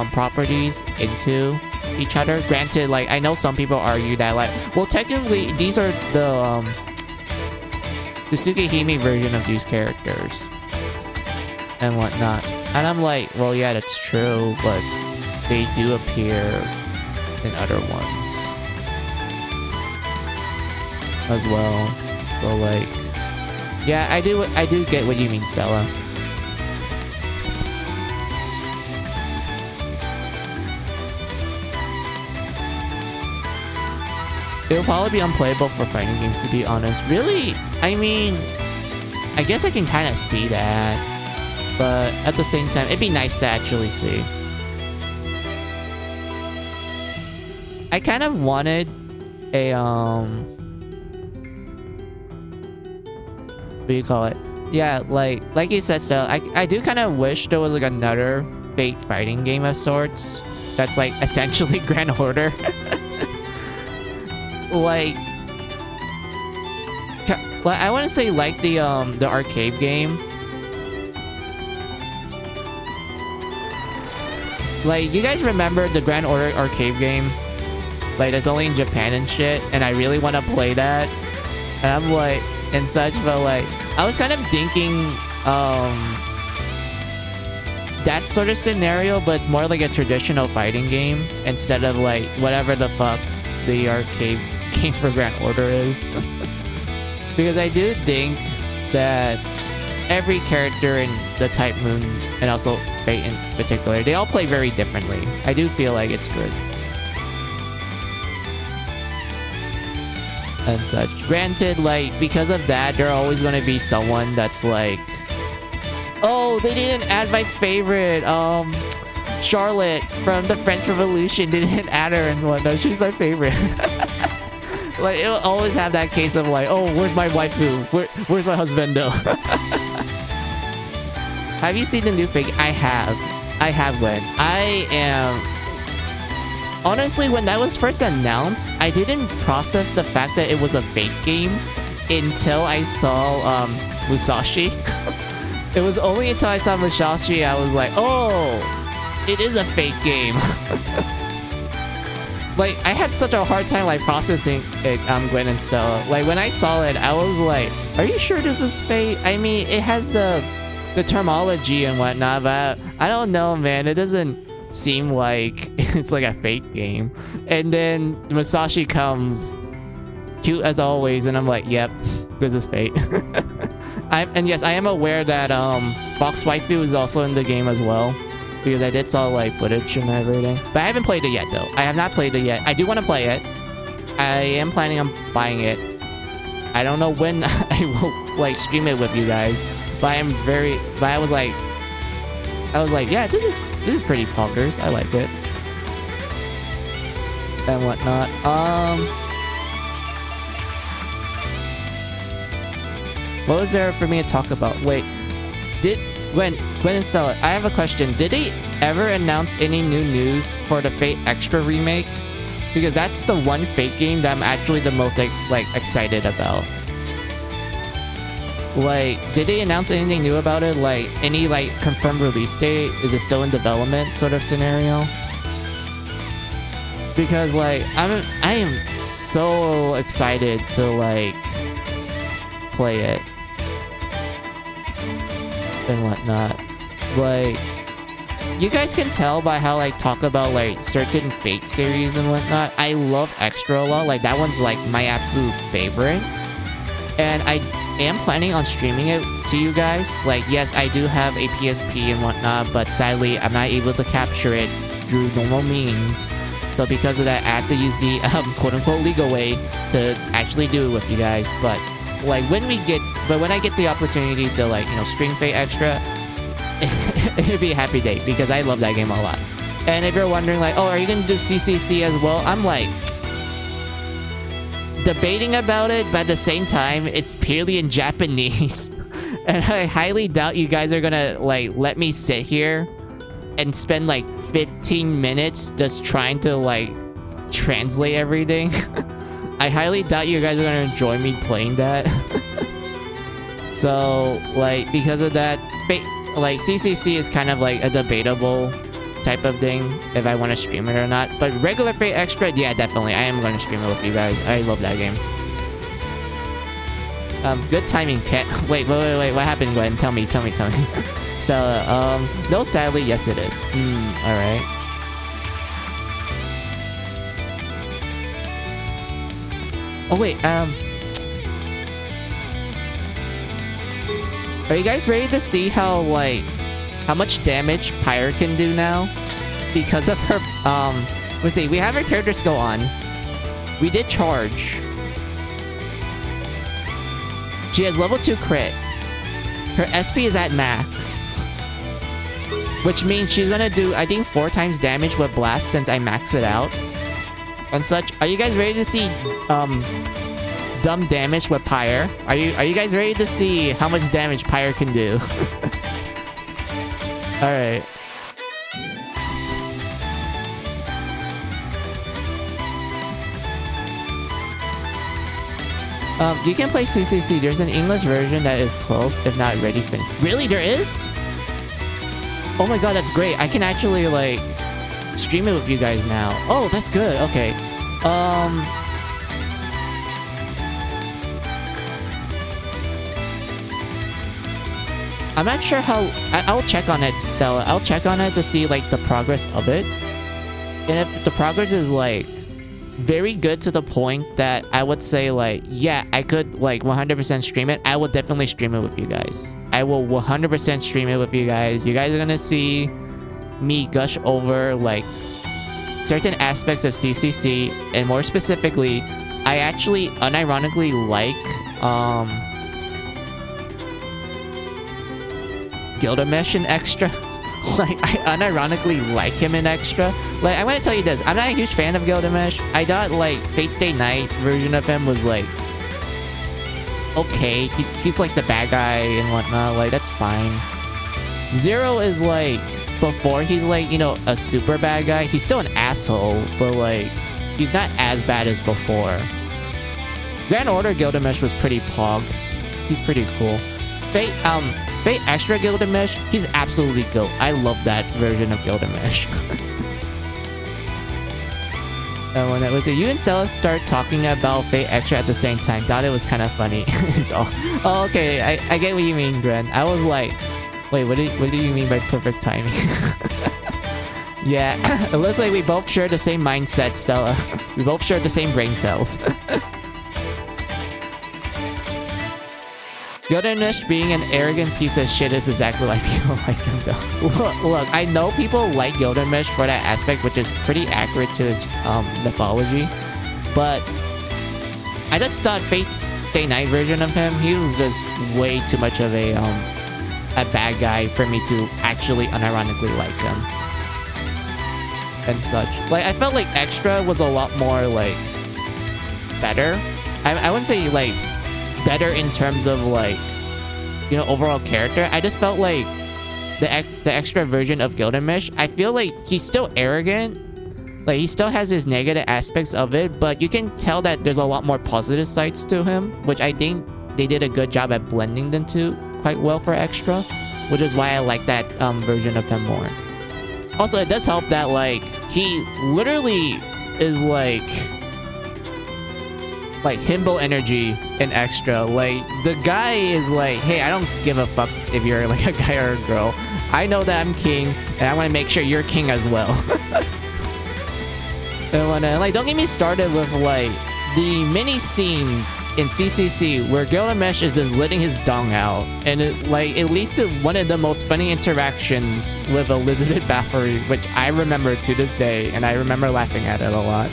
Speaker 1: properties into each other. Granted, like, I know some people argue that, like, well, technically these are the Tsukihime version of these characters and whatnot. And I'm like, well, yeah, that's true, but they do appear in other ones as well. So, like, Yeah, I do get what you mean, Stella. It'll probably be unplayable for fighting games, to be honest. Really? I mean, I guess I can kind of see that. But at the same time, it'd be nice to actually see. I kind of wanted a, what do you call it? Yeah, like you said, Stella, I do kind of wish there was like another Fate fighting game of sorts. That's like essentially Grand Order. like I want to say like the arcade game. Like, you guys remember the Grand Order arcade game? Like, it's only in Japan and shit, and I really want to play that. And I'm like, and such, but like, I was kind of thinking, that sort of scenario, but it's more like a traditional fighting game instead of like whatever the fuck the arcade game for Grand Order is. Because I do think that every character in the Type Moon, and also Fate in particular, they all play very differently. I do feel like it's good. And such. Granted, like, because of that, there are always going to be someone that's like, oh, they didn't add my favorite, Charlotte from the French Revolution. They didn't add her and whatnot. She's my favorite. Like, it'll always have that case of like, oh, where's my waifu? Where's my husbando? Have you seen the new figure? I have, Gwen. I am... Honestly, when that was first announced, I didn't process the fact that it was a fake game until I saw Musashi. It was only until I saw Musashi I was like, oh, it is a fake game. Like, I had such a hard time like processing it, Gwen and Stella. Like, when I saw it, I was like, are you sure this is fake? I mean, it has the terminology and whatnot, but I don't know, man. It doesn't seem like it's like a fake game. And then Musashi comes, cute as always, and I'm like, yep, this is fate. And yes, I am aware that Fox Waifu is also in the game as well, because I did saw like footage and everything, but I haven't played it yet though. I have not played it yet. I do want to play it. I am planning on buying it. I don't know when I will like stream it with you guys, but I was like, yeah, this is pretty bonkers. I like it and whatnot. What was there for me to talk about? Wait, Gwen and Stella, I have a question. Did they ever announce any new news for the Fate Extra remake? Because that's the one Fate game that I'm actually the most like excited about. Like, did they announce anything new about it? Like, any like confirmed release date? Is it still in development sort of scenario? Because like I am so excited to like play it and whatnot. Like, you guys can tell by how I talk about like certain Fate series and whatnot. I love Extra a lot. Like, that one's like my absolute favorite, and I am planning on streaming it to you guys. Like, yes, I do have a PSP and whatnot, but sadly I'm not able to capture it through normal means. So because of that, I have to use the quote-unquote legal way to actually do it with you guys. But like, when I get the opportunity to like, you know, stream Fate Extra, it'd be a happy day because I love that game a lot. And if you're wondering like, oh, are you gonna do CCC as well? I'm like debating about it, but at the same time, it's purely in Japanese. And I highly doubt you guys are gonna like let me sit here and spend like 15 minutes just trying to like translate everything. I highly doubt you guys are gonna enjoy me playing that. So like, because of that, like CCC is kind of like a debatable type of thing if I want to stream it or not. But regular Fate Extra, yeah, definitely, I am going to stream it with you guys. I love that game. Good timing, Cat. Wait, what happened, Gwen? Tell me. So, no, sadly, yes it is. Alright. Oh wait, Are you guys ready to see how, like, how much damage Pyre can do now? Because of her, let's see, we have her character skill on. We did charge. She has level 2 crit. Her SP is at max. Which means she's gonna do, I think, 4 times damage with Blast since I maxed it out. And such. Are you guys ready to see, dumb damage with Pyre? Are you guys ready to see how much damage Pyre can do? Alright. You can play CCC. There's an English version that is close, if not ready for... Really? There is? Oh my god, that's great. I can actually, like, stream it with you guys now. Oh, that's good. Okay. I'm not sure how... I'll check on it, Stella. I'll check on it to see, like, the progress of it. And if the progress is, like, very good to the point that I would say, like, yeah, I could, like, 100% stream it, I will definitely stream it with you guys. I will 100% stream it with you guys. You guys are gonna see me gush over, like, certain aspects of CCC, and more specifically, I actually unironically like, Gilgamesh in Extra. Like, I unironically like him in Extra. Like, I'm gonna tell you this, I'm not a huge fan of Gilgamesh. I thought, like, Fate Stay Night version of him was, like, okay. He's like the bad guy and whatnot. Like, that's fine. Zero is, like, before he's, like, you know, a super bad guy. He's still an asshole, but, like, he's not as bad as before. Grand Order Gilgamesh was pretty pog. He's pretty cool. Fate Extra Gilgamesh, he's absolutely goat. I love that version of Gilgamesh. And when it was you and Stella start talking about Fate Extra at the same time, thought it was kind of funny. It's all... Oh, okay, I get what you mean, Gren. I was like, wait, what do you mean by perfect timing? Yeah, it looks like we both share the same mindset, Stella. We both share the same brain cells. Gilgamesh being an arrogant piece of shit is exactly why people like him, though. Look, I know people like Gilgamesh for that aspect, which is pretty accurate to his mythology, but I just thought Fate Stay Night version of him, he was just way too much of a bad guy for me to actually unironically like him. And such. Like, I felt like Extra was a lot more, like, better. I wouldn't say, like, better in terms of, like, you know, overall character. I just felt like the Extra version of Gilgamesh, I feel like he's still arrogant. Like, he still has his negative aspects of it, but you can tell that there's a lot more positive sides to him, which I think they did a good job at blending them two quite well for Extra, which is why I like that version of him more. Also, it does help that, like, he literally is like himbo energy in Extra. Like, the guy is like, hey, I don't give a fuck if you're like a guy or a girl. I know that I'm king, and I want to make sure you're king as well. And like, don't get me started with, like, the mini scenes in CCC where Gilgamesh is just letting his dong out, and it leads to one of the most funny interactions with Elizabeth Bathory, which I remember to this day, and I remember laughing at it a lot.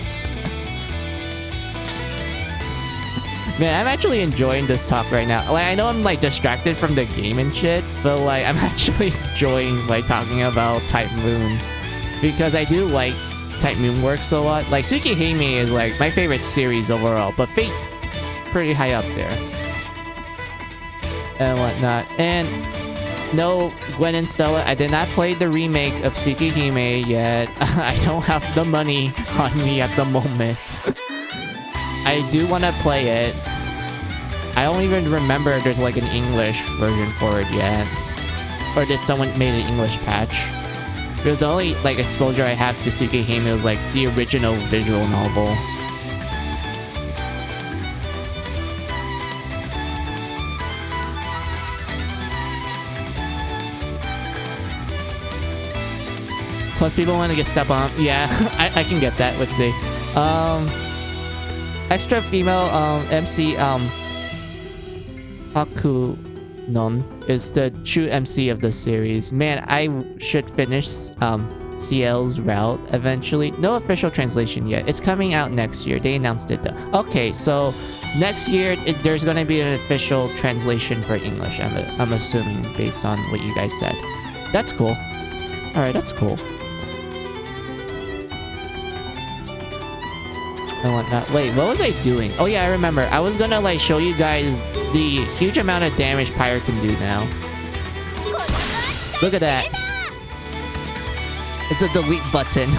Speaker 1: Man, I'm actually enjoying this talk right now. Like, I know I'm, like, distracted from the game and shit, but, like, I'm actually enjoying, like, talking about Type Moon, because I do like Type Moon works a lot. Like, Tsukihime is, like, my favorite series overall, but Fate, pretty high up there. And whatnot. And, no, Gwen and Stella, I did not play the remake of Tsukihime yet. I don't have the money on me at the moment. I do want to play it. I don't even remember if there's, like, an English version for it yet. Or did someone made an English patch? Because the only, like, exposure I have to Tsukihime was, like, the original visual novel. Plus, people want to get step on. Yeah, I can get that. Let's see. Extra female MC Haku Non is the true MC of the series. Man, I should finish CL's route eventually. No official translation yet. It's coming out next year. They announced it though. Okay, so next year there's gonna be an official translation for English. I'm assuming based on what you guys said. That's cool. All right, that's cool. And whatnot. Wait, what was I doing? Oh yeah, I remember. I was gonna like show you guys the huge amount of damage Pyre can do now. Look at that. It's a delete button.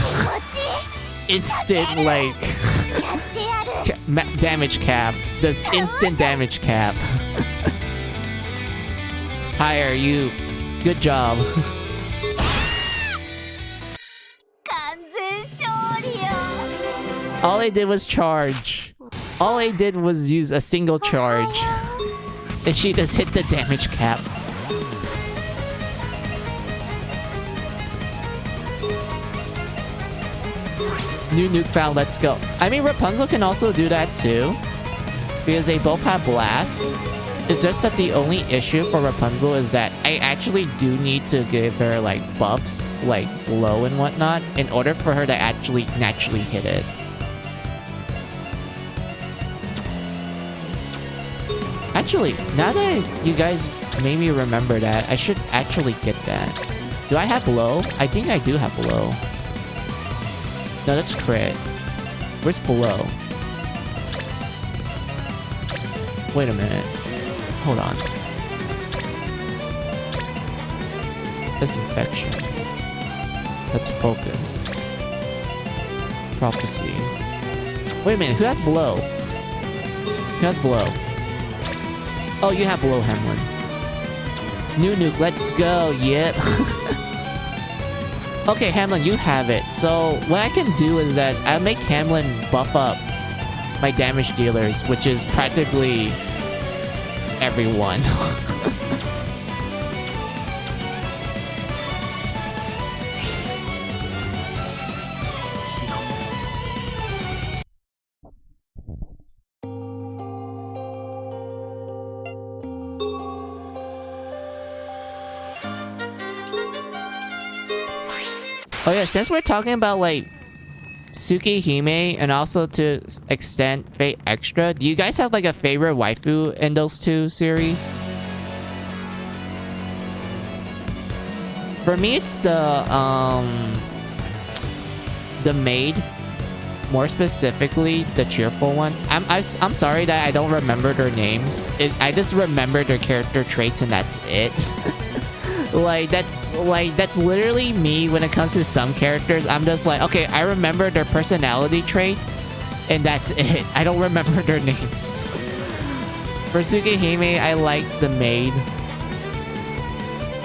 Speaker 1: Instant like damage cap. Does instant damage cap. Pyre, you. Good job. All I did was charge. All I did was use a single charge. And she just hit the damage cap. New nuke found, let's go. I mean, Rapunzel can also do that too. Because they both have blast. It's just that the only issue for Rapunzel is that I actually do need to give her like buffs, like blow and whatnot, in order for her to actually naturally hit it. Actually, now that you guys made me remember that, I should actually get that. Do I have blow? I think I do have blow. No, that's crit. Where's blow? Wait a minute. Hold on. Disinfection. Let's focus. Prophecy. Wait a minute, who has blow? Who has blow? Oh, you have blow, Hamlin. New nuke, let's go. Yep. Okay, Hamlin, you have it. So what I can do is that I'll make Hamlin buff up my damage dealers, which is practically everyone. Oh yeah, since we're talking about like Tsukihime and also to extend Fate Extra, do you guys have like a favorite waifu in those two series? For me, it's the maid. More specifically, the cheerful one. I'm sorry that I don't remember their names. I just remember their character traits and that's it. that's literally me when it comes to some characters. I'm just like, okay, I remember their personality traits and that's it. I don't remember their names. For Tsukihime, I like the maid.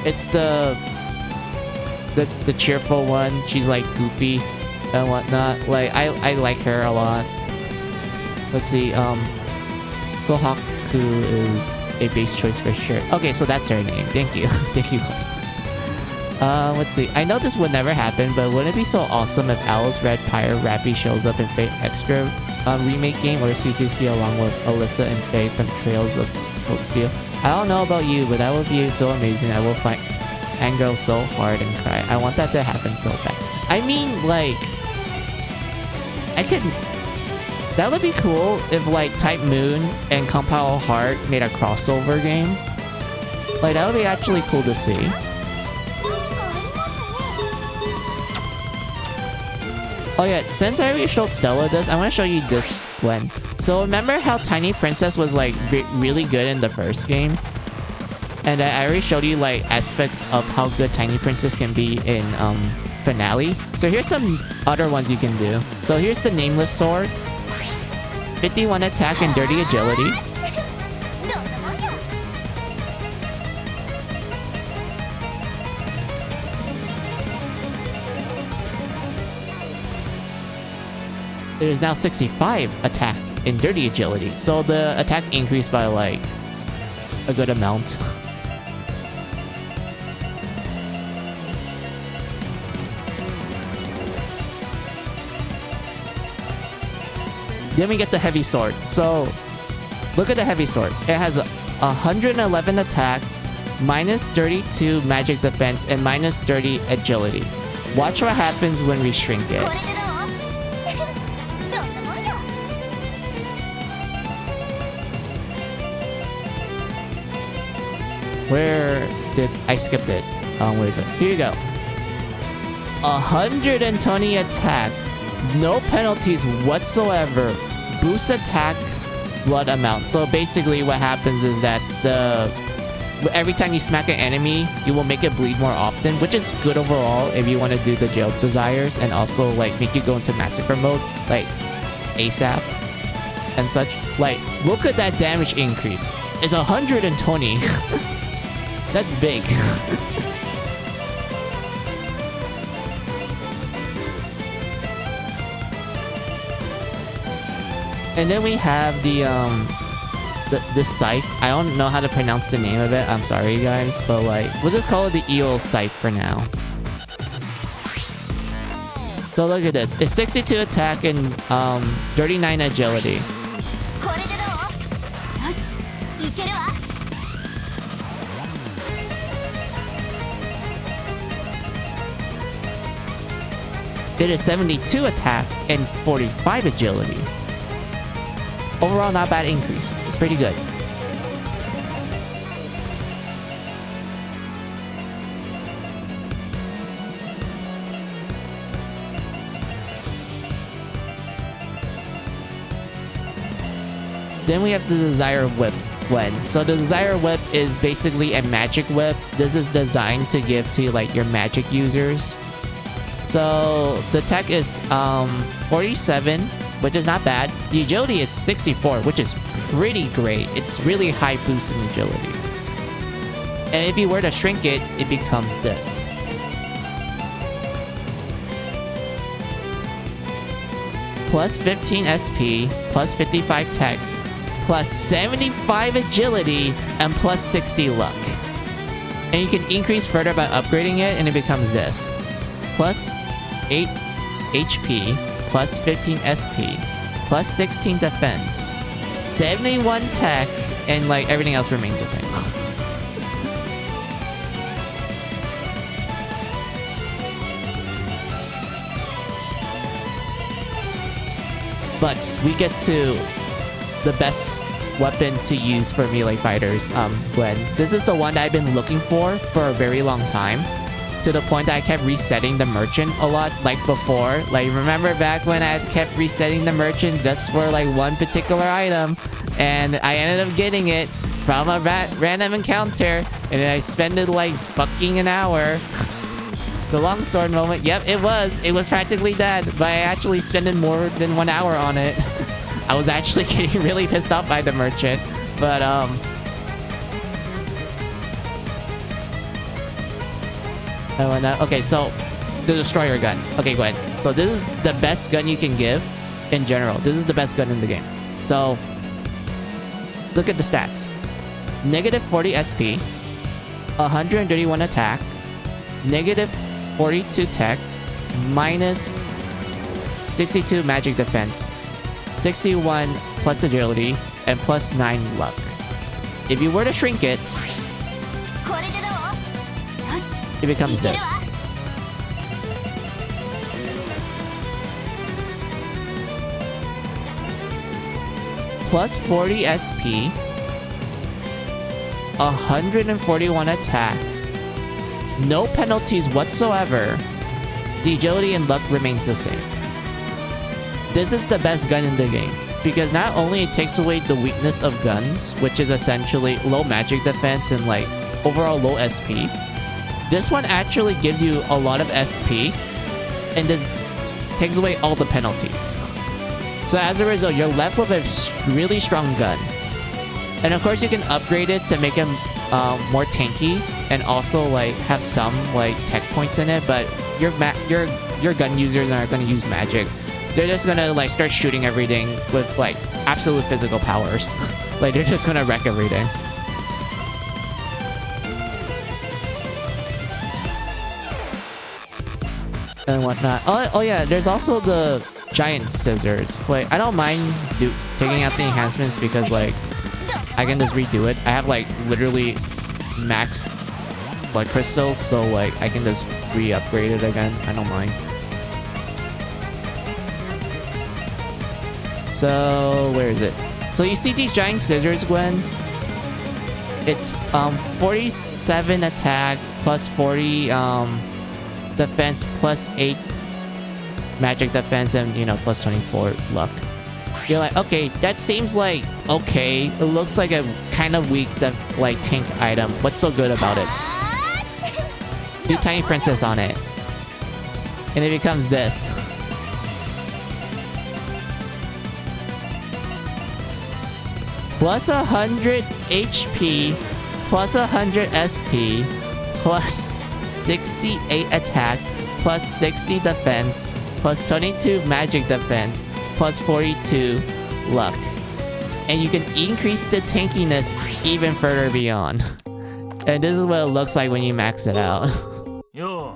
Speaker 1: It's the cheerful one. She's like goofy and whatnot. Like I like her a lot. Let's see, Kohaku is a base choice for sure. Okay, so that's her name. Thank you. Thank you. Let's see. I know this would never happen, but wouldn't it be so awesome if Alice Red Pyre Rappy shows up in Fate Extra remake game or CCC along with Alyssa and Faye from Trails of Cold Steel? I don't know about you, but that would be so amazing. I will find Angirl so hard and cry. I want that to happen so bad. I mean, like, I could... That would be cool if like Type Moon and Compile Heart made a crossover game. Like that would be actually cool to see. Oh yeah, since I already showed Stella this, I want to show you this one. So remember how Tiny Princess was like really good in the first game? And I already showed you like aspects of how good Tiny Princess can be in Finale. So here's some other ones you can do. So here's the Nameless Sword. 51 attack and dirty agility. It is now 65 attack and dirty agility. So the attack increased by like a good amount. Then we get the heavy sword. So look at the heavy sword. It has 111 attack, minus 32 magic defense, and minus 30 agility. Watch what happens when we shrink it. Where did I skip it? Where is it? Here you go. 120 attack, no penalties whatsoever. Boost attacks blood amount. So basically what happens is that every time you smack an enemy, you will make it bleed more often, which is good overall if you want to do the jail desires and also like make you go into massacre mode like ASAP and such. Like, look at that damage increase. It's 120. That's big. And then we have the scythe. I don't know how to pronounce the name of it. I'm sorry, guys, but like, we'll just call it the eel scythe for now. So look at this. It's 62 attack and 39 agility. It is 72 attack and 45 agility. Overall, not bad increase. It's pretty good. Then we have the Desire Whip When. So the Desire Whip is basically a magic whip. This is designed to give to like your magic users. So the tech is 47, which is not bad. The agility is 64, which is pretty great. It's really high boost in agility. And if you were to shrink it, it becomes this. Plus 15 SP, plus 55 tech, plus 75 agility, and plus 60 luck. And you can increase further by upgrading it, and it becomes this. Plus 8 HP, plus 15 SP, plus 16 defense, 71 tech, and like everything else remains the same. But we get to the best weapon to use for melee fighters, Gwen. This is the one that I've been looking for a very long time. To the point that I kept resetting the merchant a lot, like before. Like, remember back when I kept resetting the merchant just for like one particular item, and I ended up getting it from a random encounter, and then I spent it like fucking an hour. The longsword moment, yep, it was practically dead, but I actually spent more than 1 hour on it. I was actually getting really pissed off by the merchant, but okay, so the destroyer gun. Okay, go ahead. So this is the best gun you can give in general. This is the best gun in the game. So look at the stats. Negative 40 SP, 131 attack, negative 42 tech, minus 62 magic defense, 61 plus agility, and plus 9 luck. If you were to shrink it, it becomes this. Plus 40 SP, 141 attack, no penalties whatsoever. The agility and luck remains the same. This is the best gun in the game, because not only it takes away the weakness of guns, which is essentially low magic defense and like overall low SP, this one actually gives you a lot of SP, and this takes away all the penalties. So as a result, you're left with a really strong gun. And of course, you can upgrade it to make him more tanky, and also like have some like tech points in it. But your gun users aren't going to use magic. They're just going to like start shooting everything with like absolute physical powers. Like they're just going to wreck everything. And whatnot. Oh yeah, there's also the giant scissors. Wait, I don't mind taking out the enhancements because like I can just redo it. I have like literally max blood crystals, so like I can just re-upgrade it again. I don't mind. So where is it? So you see these giant scissors, Gwen? It's 47 attack plus 40 defense plus 8 magic defense and, you know, plus 24 luck. You're like, okay, that seems like okay. It looks like a kind of weak like tank item. What's so good about it? Do Tiny Princess on it, and it becomes this. Plus 100 HP, plus 100 SP, plus 68 attack, plus 60 defense, plus 22 magic defense, plus 42 luck. And you can increase the tankiness even further beyond. And this is what it looks like when you max it out. Yo.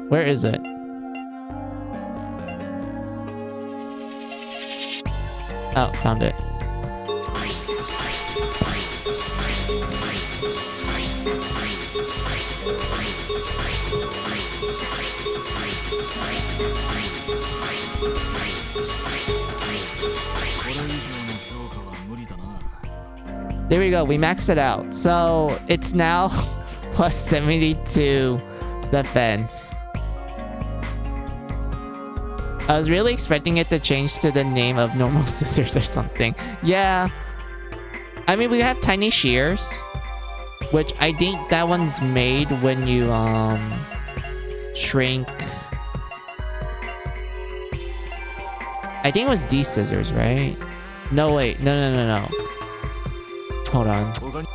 Speaker 1: Where is it? Oh, found it. There we go, we maxed it out. So it's now plus 72 defense. I was really expecting it to change to the name of normal scissors or something. Yeah. I mean, we have tiny shears, which I think that one's made when you shrink. I think it was these scissors, right? No, wait. No. Hold on.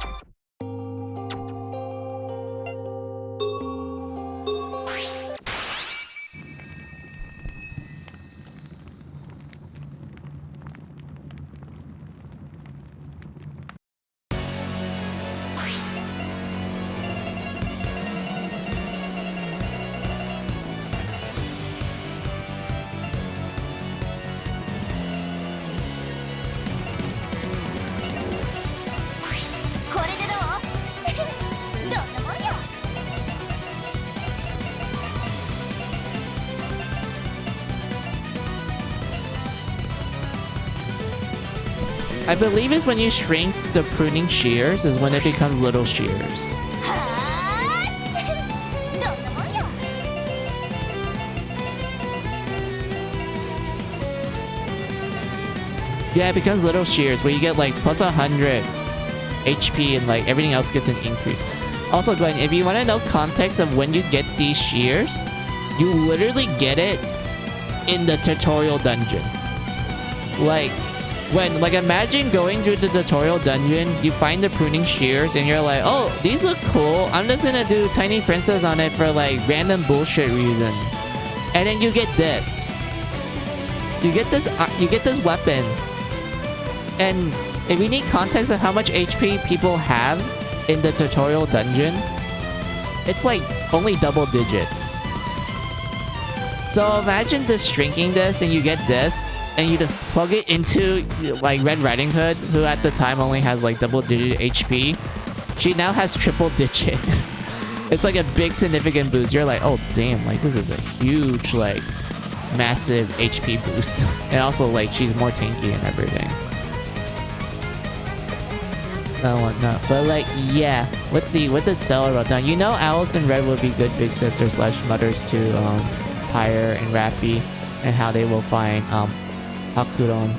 Speaker 1: I believe it's when you shrink the pruning shears is when it becomes little shears. Yeah, it becomes little shears where you get like plus 100 HP and like everything else gets an increase. Also, Glenn, if you want to know context of when you get these shears, you literally get it in the tutorial dungeon. Like imagine going through the tutorial dungeon, you find the pruning shears and you're like, oh, these look cool. I'm just gonna do Tiny Princess on it for like random bullshit reasons. And then you get this. You get this weapon. And if you need context of how much HP people have in the tutorial dungeon, it's like only double digits. So imagine just shrinking this and you get this. And you just plug it into like Red Riding Hood, who at the time only has like double-digit HP. She now has triple-digit. It's like a big significant boost. You're like, oh damn, like this is a huge like massive HP boost. And also like she's more tanky and everything. No, but like yeah. Let's see, what did Stella wrote down? You know, Alice and Red would be good big sisters / mothers to Pyre and Rappy, and how they will find Hakuron.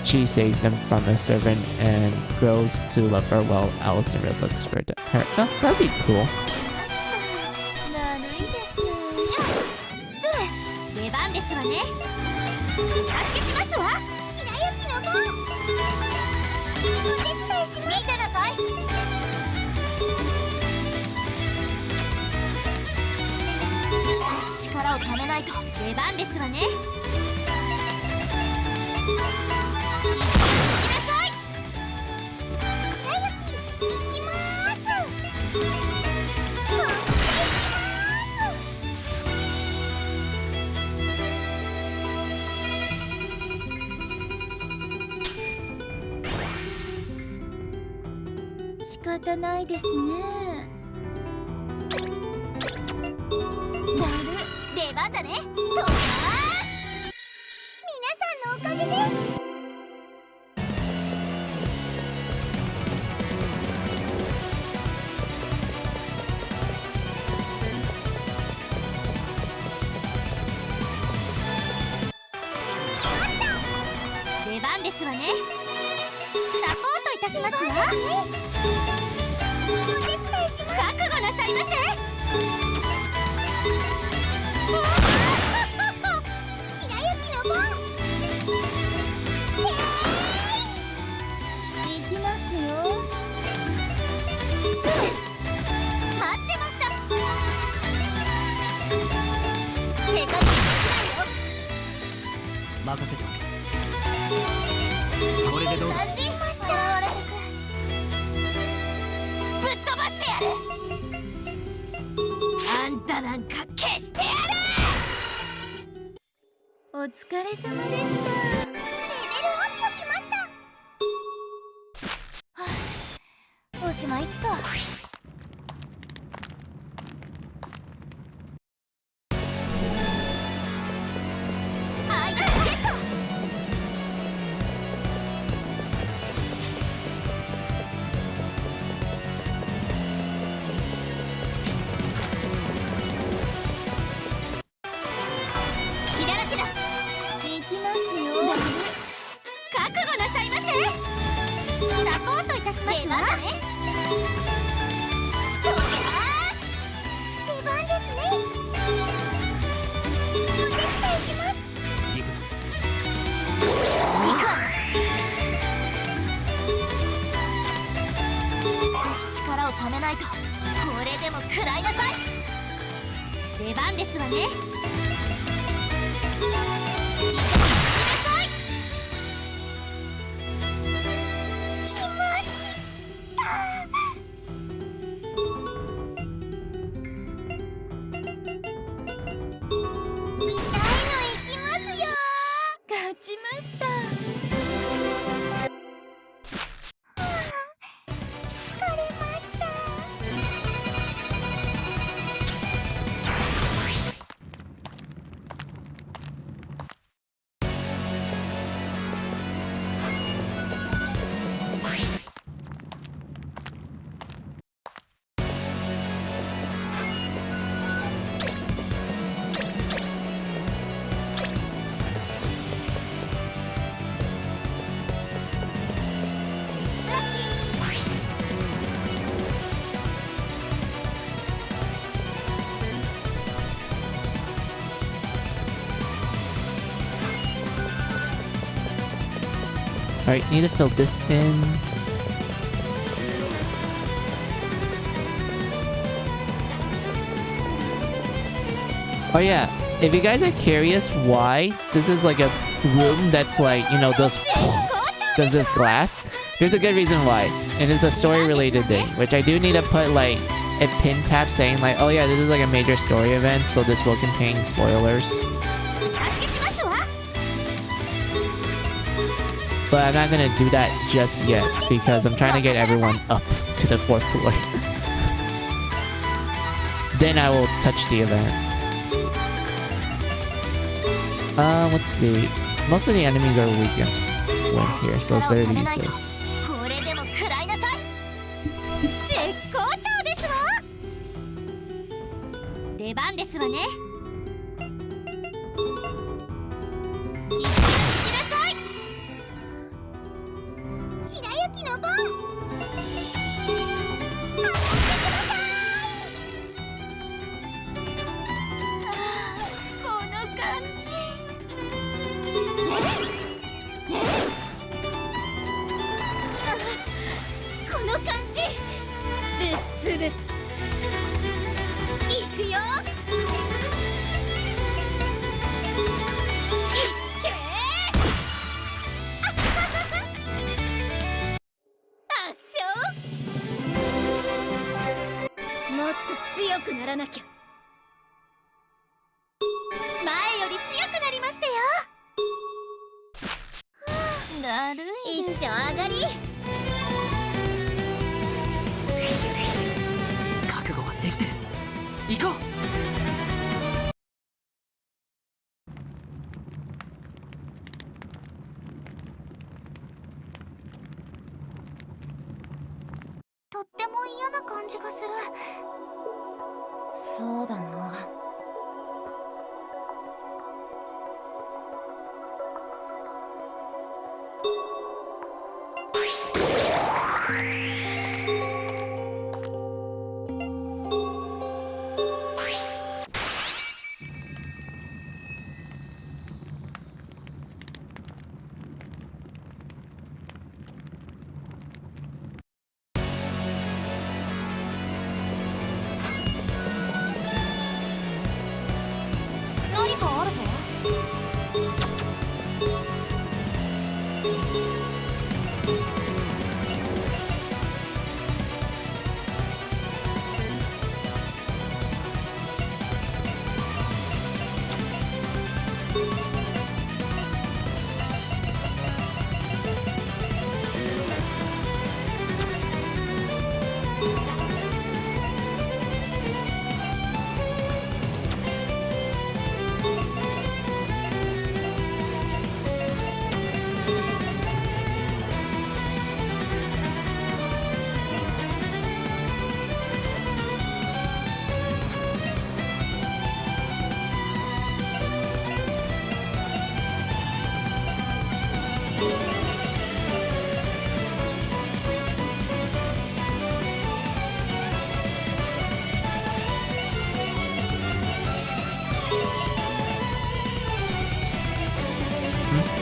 Speaker 1: She saves them from a servant and grows to love her while Alice and Red looks for her. Oh, that'd be cool.
Speaker 2: 方ないですね。だる、出番だね。とか皆さんのおかげです。出番ですわね。サポートいたしますわ。お手伝いします。覚悟なさいませ。白雪の番。行きますよ。すぐ待ってました。手加減しないよ。
Speaker 3: 任せておけ。これでどうだ。
Speaker 2: ぶっ飛ばしてやる。あんたなんか消してやる。お疲れ様でした。レベルアップしました。はあ、おしまいっと。はい、ゲット。覚悟なさいませ。サポートいたしますわ。出番ですね。お手伝いします。
Speaker 3: 行くぞ。
Speaker 2: 行くわ。少し力をためないと。これでも食らいなさい。出番ですわね。
Speaker 1: Alright, need to fill this in. Oh yeah, if you guys are curious why this is like a room that's like, you know, does this glass, there's a good reason why. And it's a story related thing, which I do need to put like a pin tab saying like, oh yeah, this is like a major story event, so this will contain spoilers. But I'm not gonna do that just yet because I'm trying to get everyone up to the 4th floor. Then I will touch the event. Let's see. Most of the enemies are weak against wind here, so it's better to use this.
Speaker 2: とっても嫌な感じがする。そうだな。何かあるぞ。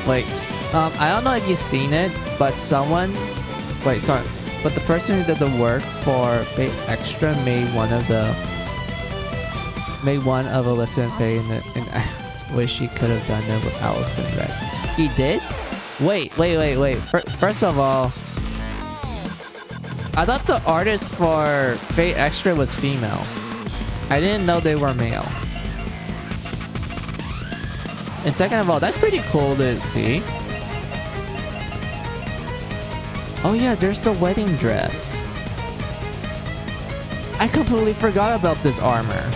Speaker 1: Wait, I don't know if you've seen it, but someone, wait, sorry, but the person who did the work for Fate Extra made one of Alyssa and Faye, and I wish he could have done it with Allison, right? He did? Wait. First of all, I thought the artist for Fate Extra was female. I didn't know they were male. And second of all, that's pretty cool to see. Oh yeah, there's the wedding dress. I completely forgot about this armor.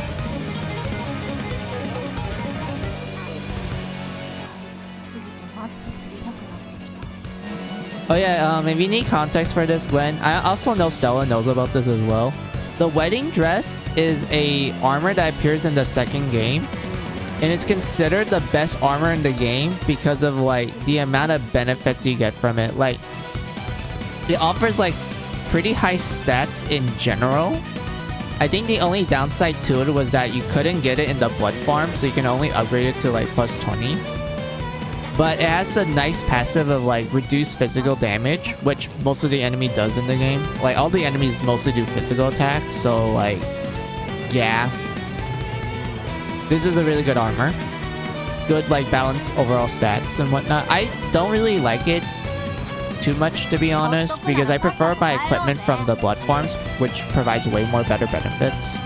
Speaker 1: Oh yeah, if you need context for this, Gwen, I also know Stella knows about this as well. The wedding dress is a armor that appears in the second game. And it's considered the best armor in the game because of like the amount of benefits you get from it. Like, it offers like pretty high stats in general. I think the only downside to it was that you couldn't get it in the blood farm, so you can only upgrade it to like plus 20. But it has a nice passive of like reduced physical damage, which most of the enemy does in the game. Like all the enemies mostly do physical attacks, so like, yeah. This is a really good armor. Good, like, balanced overall stats and whatnot. I don't really like it too much, to be honest, because I prefer my equipment from the blood farms, which provides way more better benefits.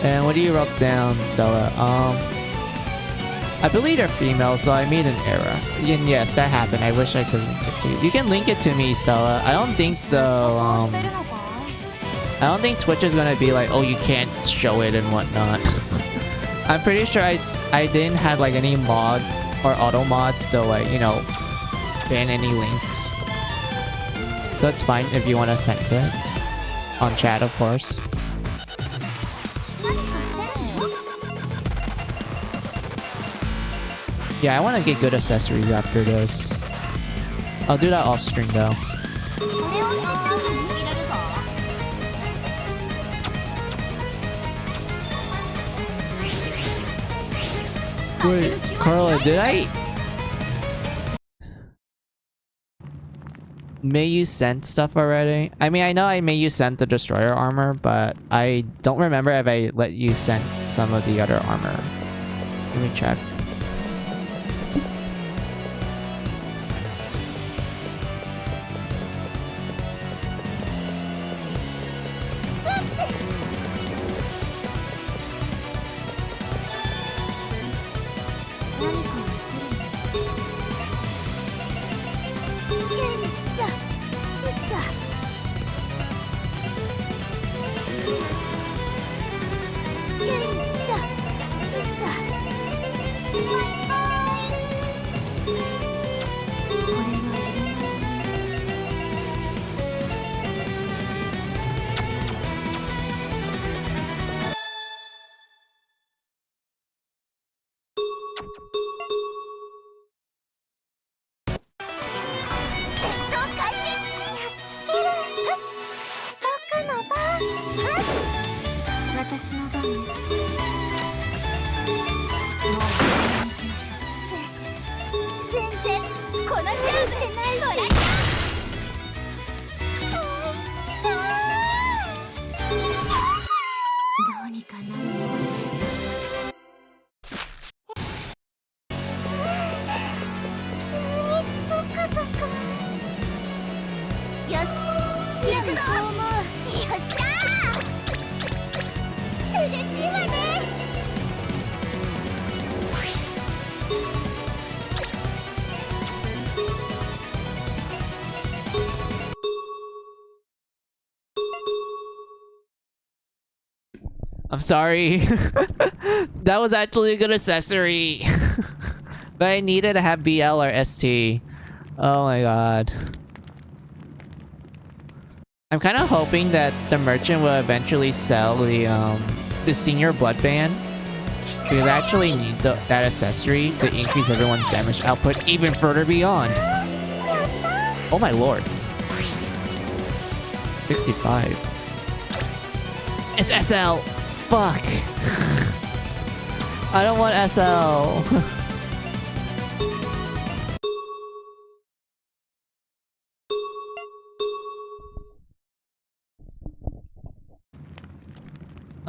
Speaker 1: And what do you wrote down, Stella? I believe they're female, so I made an error. And yes, that happened. I wish I could link it to you. You can link it to me, Stella. I don't think I don't think Twitch is gonna be like, oh, you can't show it and whatnot. I'm pretty sure I didn't have like any mods or auto mods to like, you know, ban any links. So it's fine if you want to send it on chat, of course. Yeah, I want to get good accessories after this. I'll do that off stream though. Wait, Carla, did I... May you sent stuff already? I mean, I know I may you sent the destroyer armor, but I don't remember if I let you send some of the other armor. Let me check.
Speaker 2: 私の番ね。もうお願いしましょう。全然この勝負してないし。おいしそう。どうにかなる。急にゾクゾク。よし、行くぞ。よっしゃー。嬉しいわね。
Speaker 1: I'm sorry. That was actually a good accessory. But I needed to have BL or ST. Oh my god. I'm kind of hoping that the merchant will eventually sell the senior blood band. Because I actually need that accessory to increase everyone's damage output even further beyond. Oh my lord. 65. It's SL! Fuck! I don't want SL!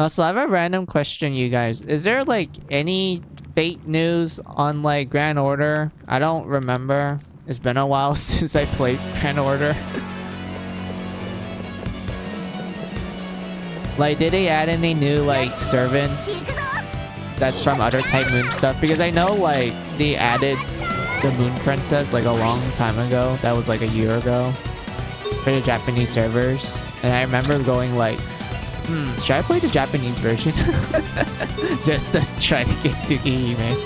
Speaker 1: So I have a random question, you guys. Is there like any Fate news on like Grand Order? I don't remember. It's been a while since I played Grand Order. Like, did they add any new like servants that's from other Type Moon stuff? Because I know like they added the Moon Princess like a long time ago. That was like a year ago for the Japanese servers. And I remember going like, should I play the Japanese version? Just to try to get Tsukihime.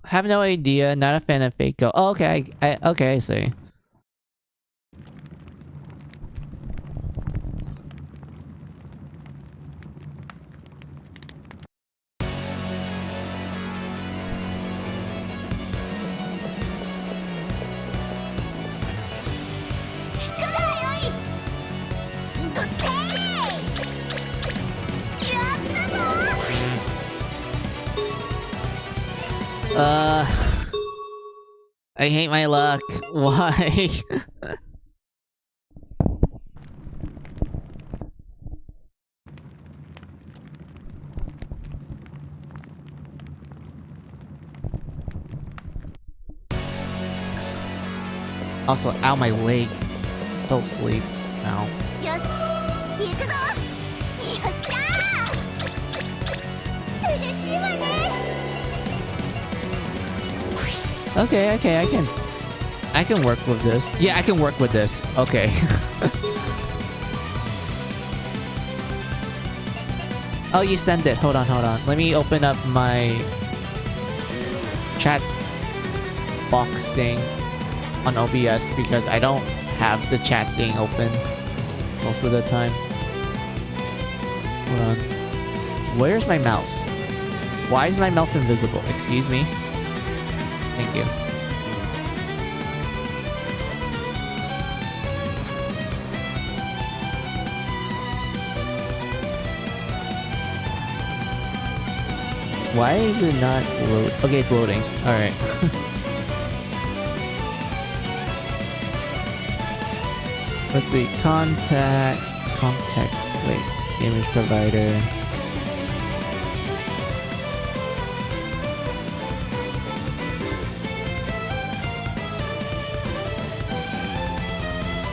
Speaker 1: Have no idea. Not a fan of Faco. Oh, okay, okay, I see. I hate my luck. Why? Also, ow, my leg. Fell asleep. Ow. Okay, I can work with this. Yeah, I can work with this. Okay. Oh, you sent it. Hold on. Let me open up my chat box thing on OBS because I don't have the chat thing open most of the time. Hold on. Where's my mouse? Why is my mouse invisible? Excuse me? Thank you. Why is it not load? Okay, it's loading. Alright. Let's see. Context. Wait. Image provider.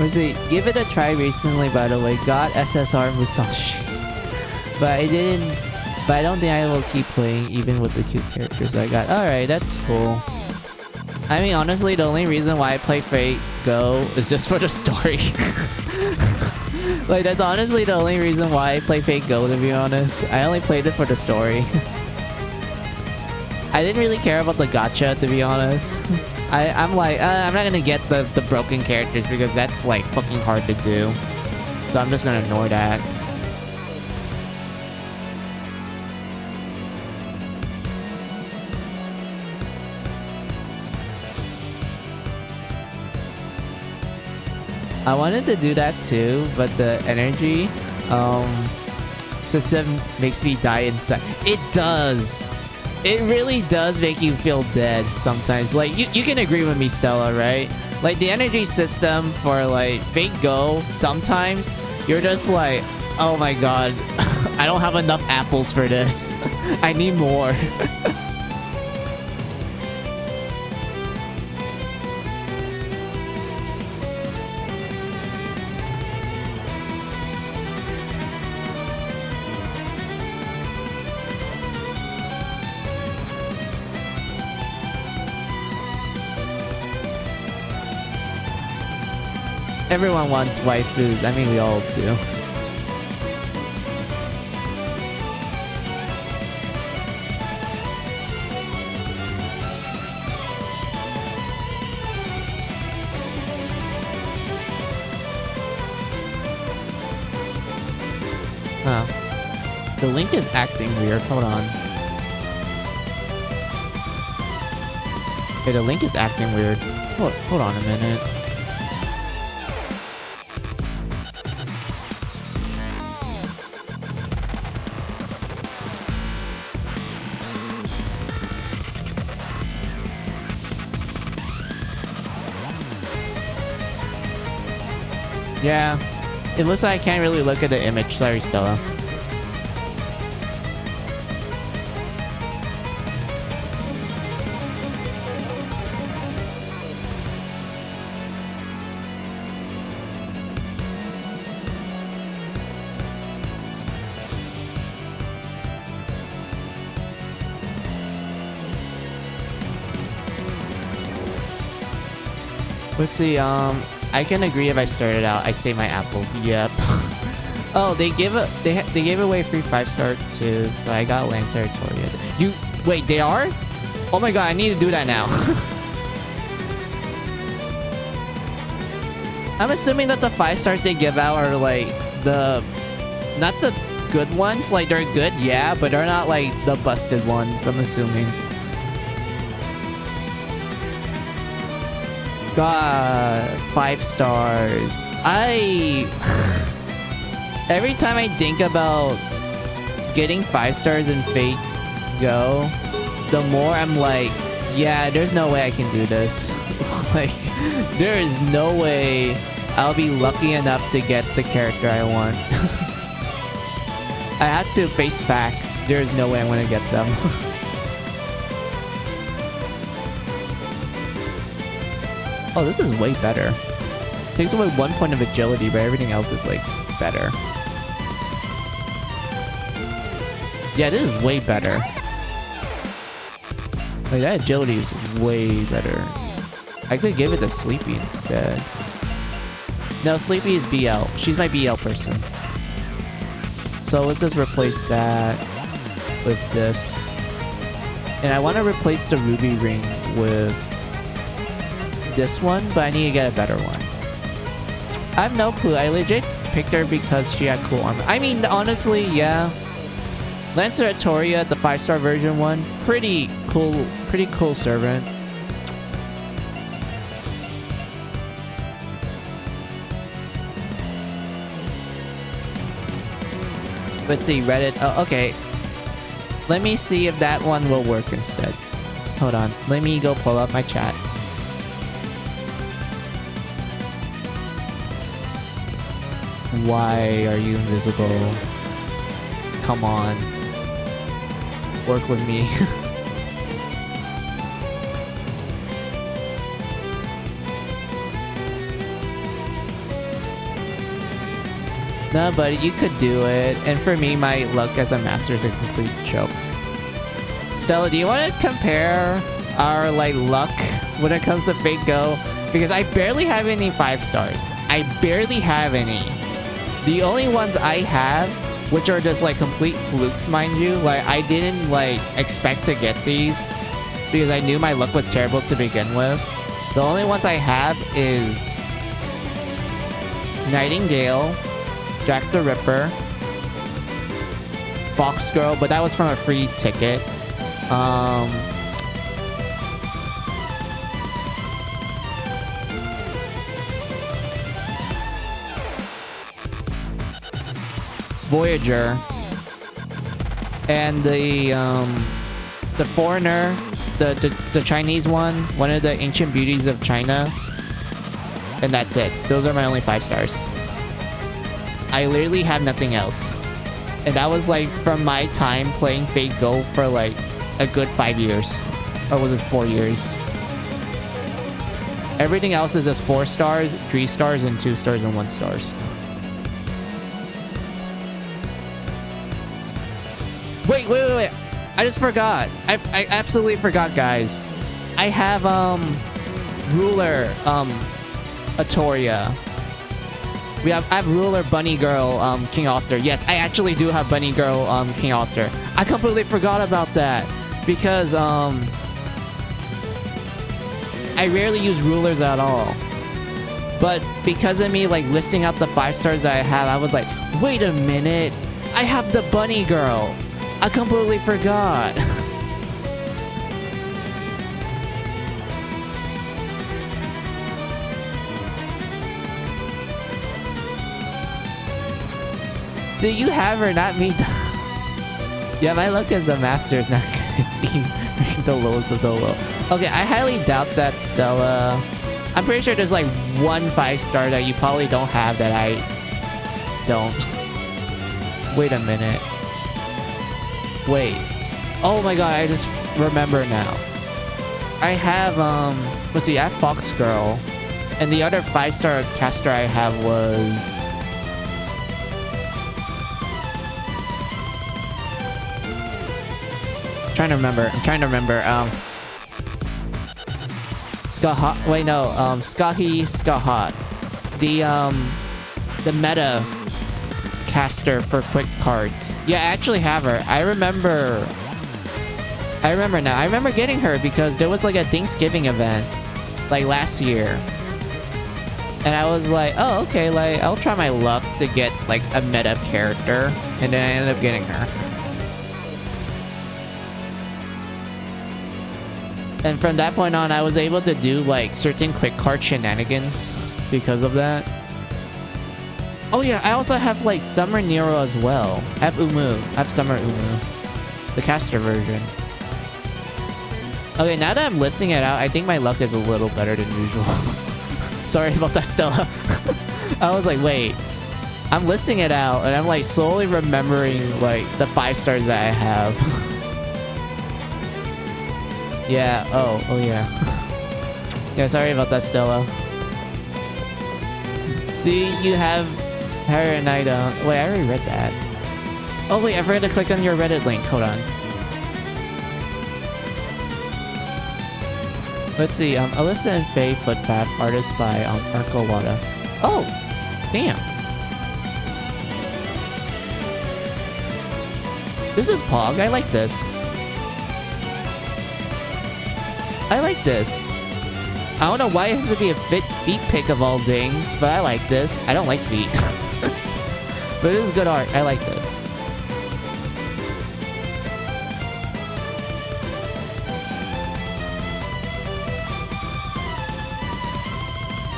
Speaker 1: Was it give it a try recently, by the way. Got SSR Musashi. But I didn't. But I don't think I will keep playing even with the cute characters I got. Alright, that's cool. I mean, honestly, the only reason why I play Fate Go is just for the story. Like, that's honestly the only reason why I play Fate Go, to be honest. I only played it for the story. I didn't really care about the gacha, to be honest. I'm like, I'm not gonna get the broken characters because that's like fucking hard to do. So I'm just gonna ignore that. I wanted to do that too, but the energy system makes me die inside. It does. It really does make you feel dead sometimes. Like, you can agree with me, Stella, right? Like, the energy system for, like, Fate Go, sometimes, you're just like, oh my god, I don't have enough apples for this. I need more. Everyone wants waifus. I mean, we all do. Huh. The link is acting weird. Hold on. Okay, the link is acting weird. Hold on a minute. Yeah, it looks like I can't really look at the image. Sorry, Stella. Let's see, I can agree if I started out. I say my apples. Yep. Oh, they gave away free 5-star too, so I got Lancer Toria. You wait, they are? Oh my god, I need to do that now. I'm assuming that the 5 stars they give out are like not the good ones. Like, they're good, yeah, but they're not like the busted ones, I'm assuming. God, 5 stars. Every time I think about getting 5 stars in Fate Go, the more I'm like, yeah, there's no way I can do this. Like, there is no way I'll be lucky enough to get the character I want. I have to face facts. There's no way I'm gonna get them. Oh, this is way better. Takes away 1 point of agility, but everything else is, like, better. Yeah, this is way better. Like, that agility is way better. I could give it to Sleepy instead. No, Sleepy is BL. She's my BL person. So let's just replace that with this. And I want to replace the Ruby Ring with this one, but I need to get a better one. I have no clue. I legit picked her because she had cool armor. I mean, honestly, yeah. Lancer Toria, the 5-star version one, pretty cool servant. Let's see, Reddit. Oh, okay. Let me see if that one will work instead. Hold on. Let me go pull up my chat. Why are you invisible? Come on. Work with me. No, but you could do it. And for me, my luck as a master is a complete joke. Stella, do you want to compare our like luck when it comes to Fate Go? Because I barely have any 5 stars. I barely have any. The only ones I have, which are just like complete flukes, mind you, like I didn't like expect to get these because I knew my luck was terrible to begin with. The only ones I have is Nightingale, Jack the Ripper, Fox Girl, but that was from a free ticket. Voyager, and the foreigner, the Chinese one of the ancient beauties of China, and that's it. Those are my only 5 stars. I literally have nothing else, and that was like from my time playing Fate Go for like a good 5 years, or was it 4 years? Everything else is just 4 stars, 3 stars, and 2 stars and 1 stars. Wait. I just forgot. I absolutely forgot, guys. I have, Ruler, Atoria. I have Ruler, Bunny Girl, King Arthur. Yes, I actually do have Bunny Girl, King Arthur. I completely forgot about that. Because, I rarely use rulers at all. But because of me, like, listing out the 5 stars that I have, I was like, wait a minute. I have the Bunny Girl. I completely forgot. See, you have her, not me. Yeah, my luck as a master is not good. It's even the lowest of the low. Okay, I highly doubt that, Stella. I'm pretty sure there's like 1 5-star that you probably don't have that I don't. Wait a minute. Wait. Oh my god, I just remember now. I have, let's see, I have Fox Girl. And the other 5-star caster I have was... I'm trying to remember. Skahat. Wait, no. Skahat. The meta caster for quick cards. Yeah, I actually have her. I remember now. I remember getting her because there was like a Thanksgiving event like last year. And I was like, oh, okay, like I'll try my luck to get like a meta character. And then I ended up getting her. And from that point on, I was able to do like certain quick card shenanigans because of that. Oh yeah, I also have like Summer Nero as well. I have Umu. I have Summer Umu. The caster version. Okay, now that I'm listing it out, I think my luck is a little better than usual. Sorry about that, Stella. I was like, wait. I'm listing it out, and I'm like slowly remembering like the 5 stars that I have. Yeah, oh yeah. Yeah, sorry about that, Stella. See, you have her and I don't. Wait, I already read that. Oh wait, I forgot to click on your Reddit link. Hold on. Let's see, Alyssa and Faye Footpath, artist by Marco Wada. Oh, damn. This is Pog. I like this. I like this. I don't know why it has to be a feet pick of all things, but I like this. I don't like feet. But this is good art. I like this.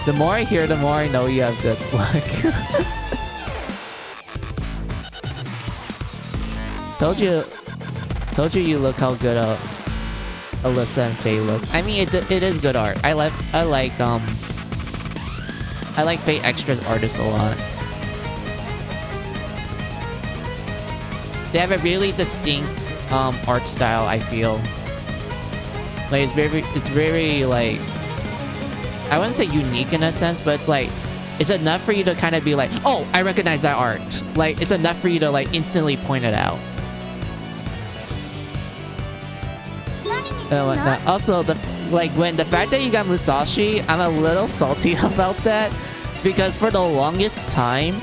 Speaker 1: The more I hear, the more I know you have good luck. Told you you look how good Alyssa and Faye looks. I mean, it is good art. I like Faye Extra's artists a lot. They have a really distinct art style, I feel. Like it's very like, I wouldn't say unique in a sense, but it's like it's enough for you to kind of be like, oh, I recognize that art. Like, it's enough for you to like instantly point it out. And whatnot. Also, the fact that you got Musashi, I'm a little salty about that, because for the longest time,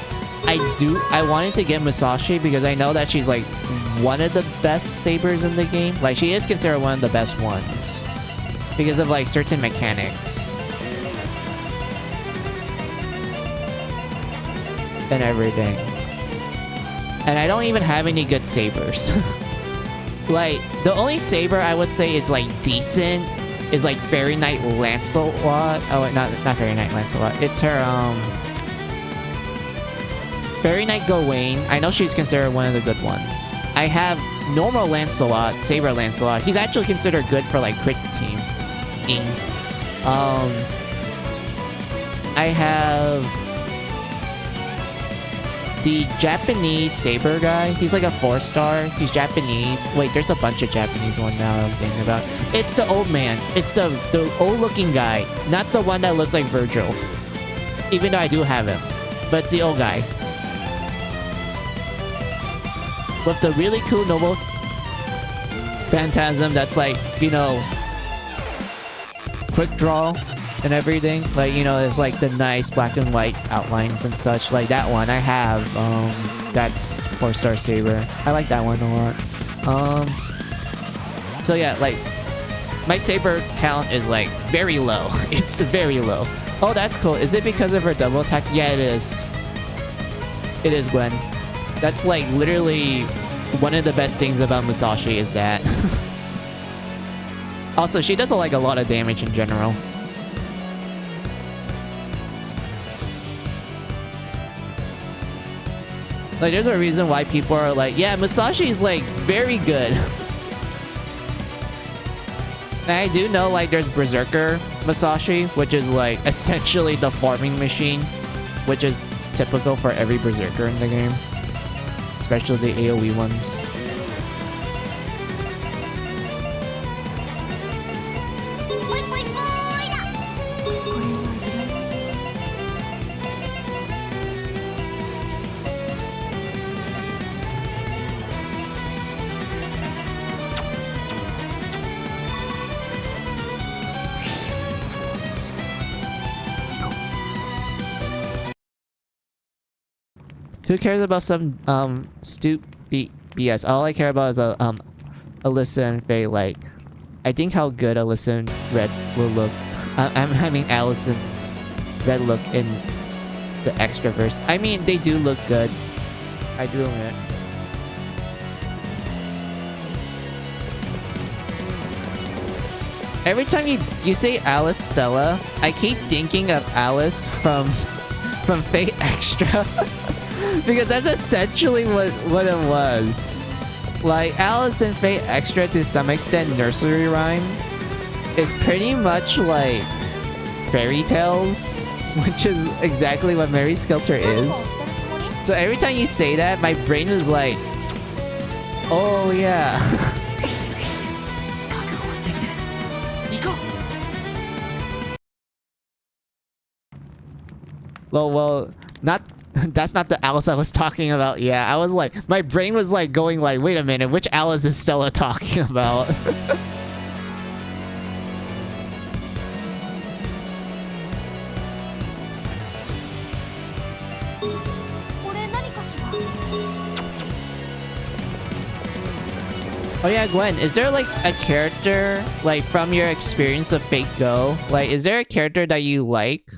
Speaker 1: I wanted to get Musashi because I know that she's like one of the best sabers in the game. Like, she is considered one of the best ones because of like certain mechanics and everything. And I don't even have any good sabers. Like, the only saber I would say is like decent is like Fairy Knight Lancelot. Oh wait, not Fairy Knight Lancelot. It's her Fairy Knight Gawain. I know she's considered one of the good ones. I have normal Lancelot, Saber Lancelot. He's actually considered good for like quick team aims. I have the Japanese Saber guy. He's like a 4-star. He's Japanese. Wait, there's a bunch of Japanese one now I'm thinking about. It's the old man. It's the old looking guy. Not the one that looks like Virgil. Even though I do have him. But it's the old guy. With the really cool noble phantasm that's like, you know, quick draw and everything. Like, you know, it's like the nice black and white outlines and such. Like that one I have. That's 4-star saber. I like that one a lot. So yeah, like my saber count is like very low. It's very low. Oh, that's cool. Is it because of her double attack? Yeah, it is. It is, Gwen. That's like literally one of the best things about Musashi is that. Also, she does like a lot of damage in general. Like, there's a reason why people are like, yeah, Musashi is like very good. And I do know like there's Berserker Musashi, which is like essentially the farming machine, which is typical for every Berserker in the game, especially the AoE ones. Who cares about some stupid BS? All I care about is Alyssa and Faye. Like, I think how good Alyssa and Red will look. I'm having Alice and Red look in the extraverse. I mean, they do look good. I do admit. Every time you say Alice Stella, I keep thinking of Alice from Fate Extra. Because that's essentially what it was. Like, Alice in Fate Extra, to some extent, nursery rhyme, is pretty much like fairy tales, which is exactly what Mary Skelter is. So every time you say that, my brain is like, oh yeah. well, not... That's not the Alice I was talking about. Yeah, I was like... My brain was like going like, wait a minute, which Alice is Stella talking about? Oh yeah, Gwen, is there like a character, like from your experience of Fate Go? Like, is there a character that you like?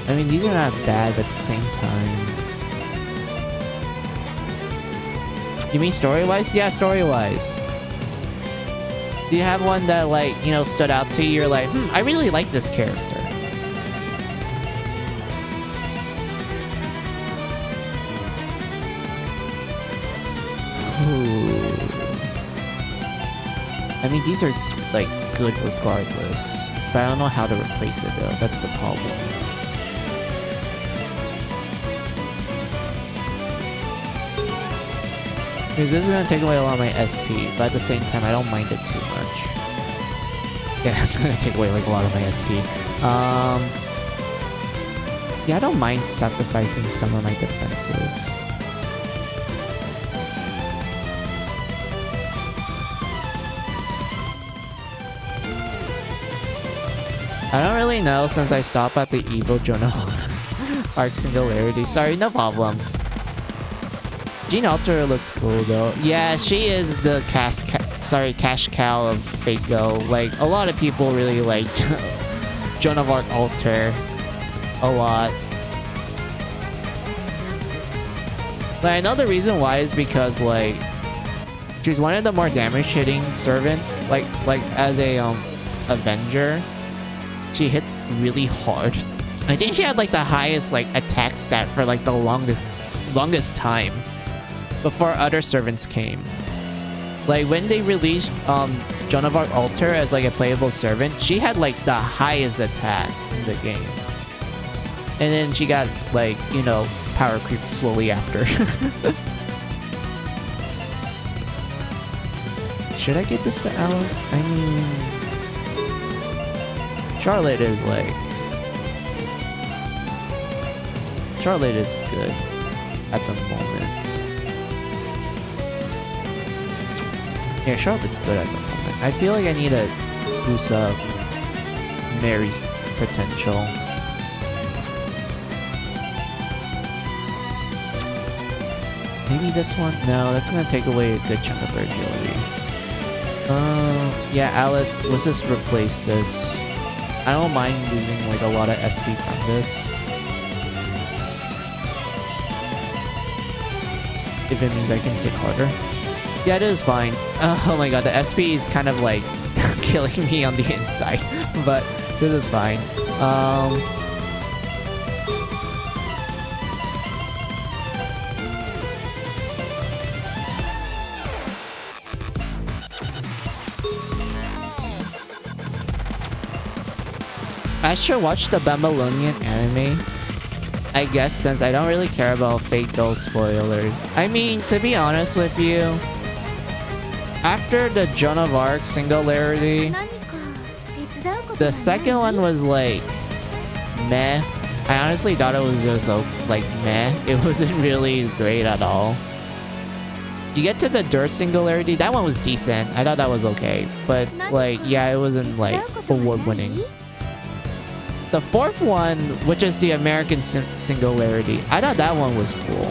Speaker 1: I mean, these are not bad, but at the same time... You mean story-wise? Yeah, story-wise. Do you have one that, like, you know, stood out to you? You're like, I really like this character. I mean, these are like good regardless, but I don't know how to replace it though. That's the problem. Because this is gonna take away a lot of my SP, but at the same time, I don't mind it too much. Yeah, it's gonna take away like a lot of my SP. Yeah, I don't mind sacrificing some of my defenses. I don't really know since I stopped at the evil Jonah Arc Singularity. Sorry, no problems. Jean Alter looks cool though. Yeah, she is the cash cow of Fate Go. Like, a lot of people really like Joan of Arc Alter a lot. But I know the reason why is because like she's one of the more damage hitting servants. Like as a Avenger. She hit really hard. I think she had like the highest like attack stat for like the longest time before other servants came. Like when they released Joan of Arc Alter as like a playable servant, she had like the highest attack in the game. And then she got like, you know, power creep slowly after. Should I give this to Alice? I mean, Charlotte is like... Charlotte is good at the moment. Yeah, Charlotte's good at the moment. I feel like I need to boost up Mary's potential. Maybe this one? No, that's gonna take away a good chunk of her agility. Yeah, Alice, let's just replace this. I don't mind losing like a lot of SP from this. If it means I can hit harder. Yeah, it is fine. Oh my god, the SP is kind of like killing me on the inside. But this is fine. I should watch the Babylonian anime, I guess, since I don't really care about Fate Go spoilers. I mean, to be honest with you, after the Joan of Arc Singularity, the second one was like meh. I honestly thought it was just like meh. It wasn't really great at all. You get to the Dirt Singularity, that one was decent. I thought that was okay, but like, yeah, it wasn't like award-winning. The fourth one, which is the American Singularity, I thought that one was cool.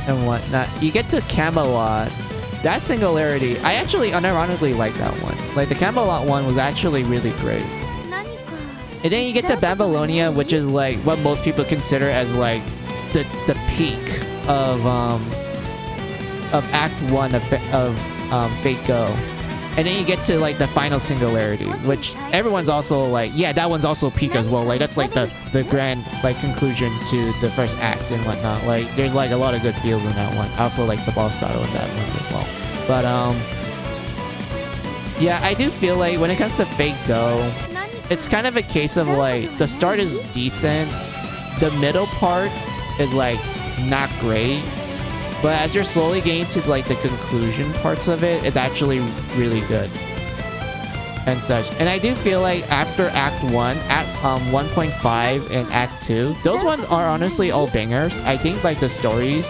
Speaker 1: And whatnot. You get to Camelot. That Singularity, I actually unironically like that one. Like, the Camelot one was actually really great. And then you get to Babylonia, which is like what most people consider as like the peak of Act 1 of Fate Go. And then you get to like the final Singularity, which everyone's also like, yeah, that one's also peak as well. Like, that's like the grand like conclusion to the first act and whatnot. Like, there's like a lot of good feels in that one. I also like the boss battle in that one as well. But yeah, I do feel like when it comes to Fate Go, it's kind of a case of like the start is decent, the middle part is like not great, but as you're slowly getting to like the conclusion parts of it, it's actually really good and such. And I do feel like after Act 1, Act 1.5 and Act 2, those ones are honestly all bangers. I think like the stories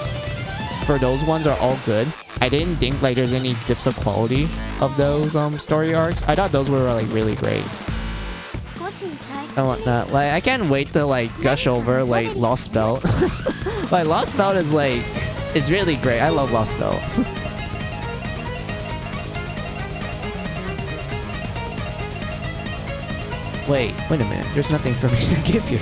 Speaker 1: for those ones are all good. I didn't think like there's any dips of quality of those story arcs. I thought those were like really great and whatnot. Like, I can't wait to like gush over like Lost Belt. Like, Lost Belt is like, it's really great. I love Lost Belt. Wait a minute. There's nothing for me to give you.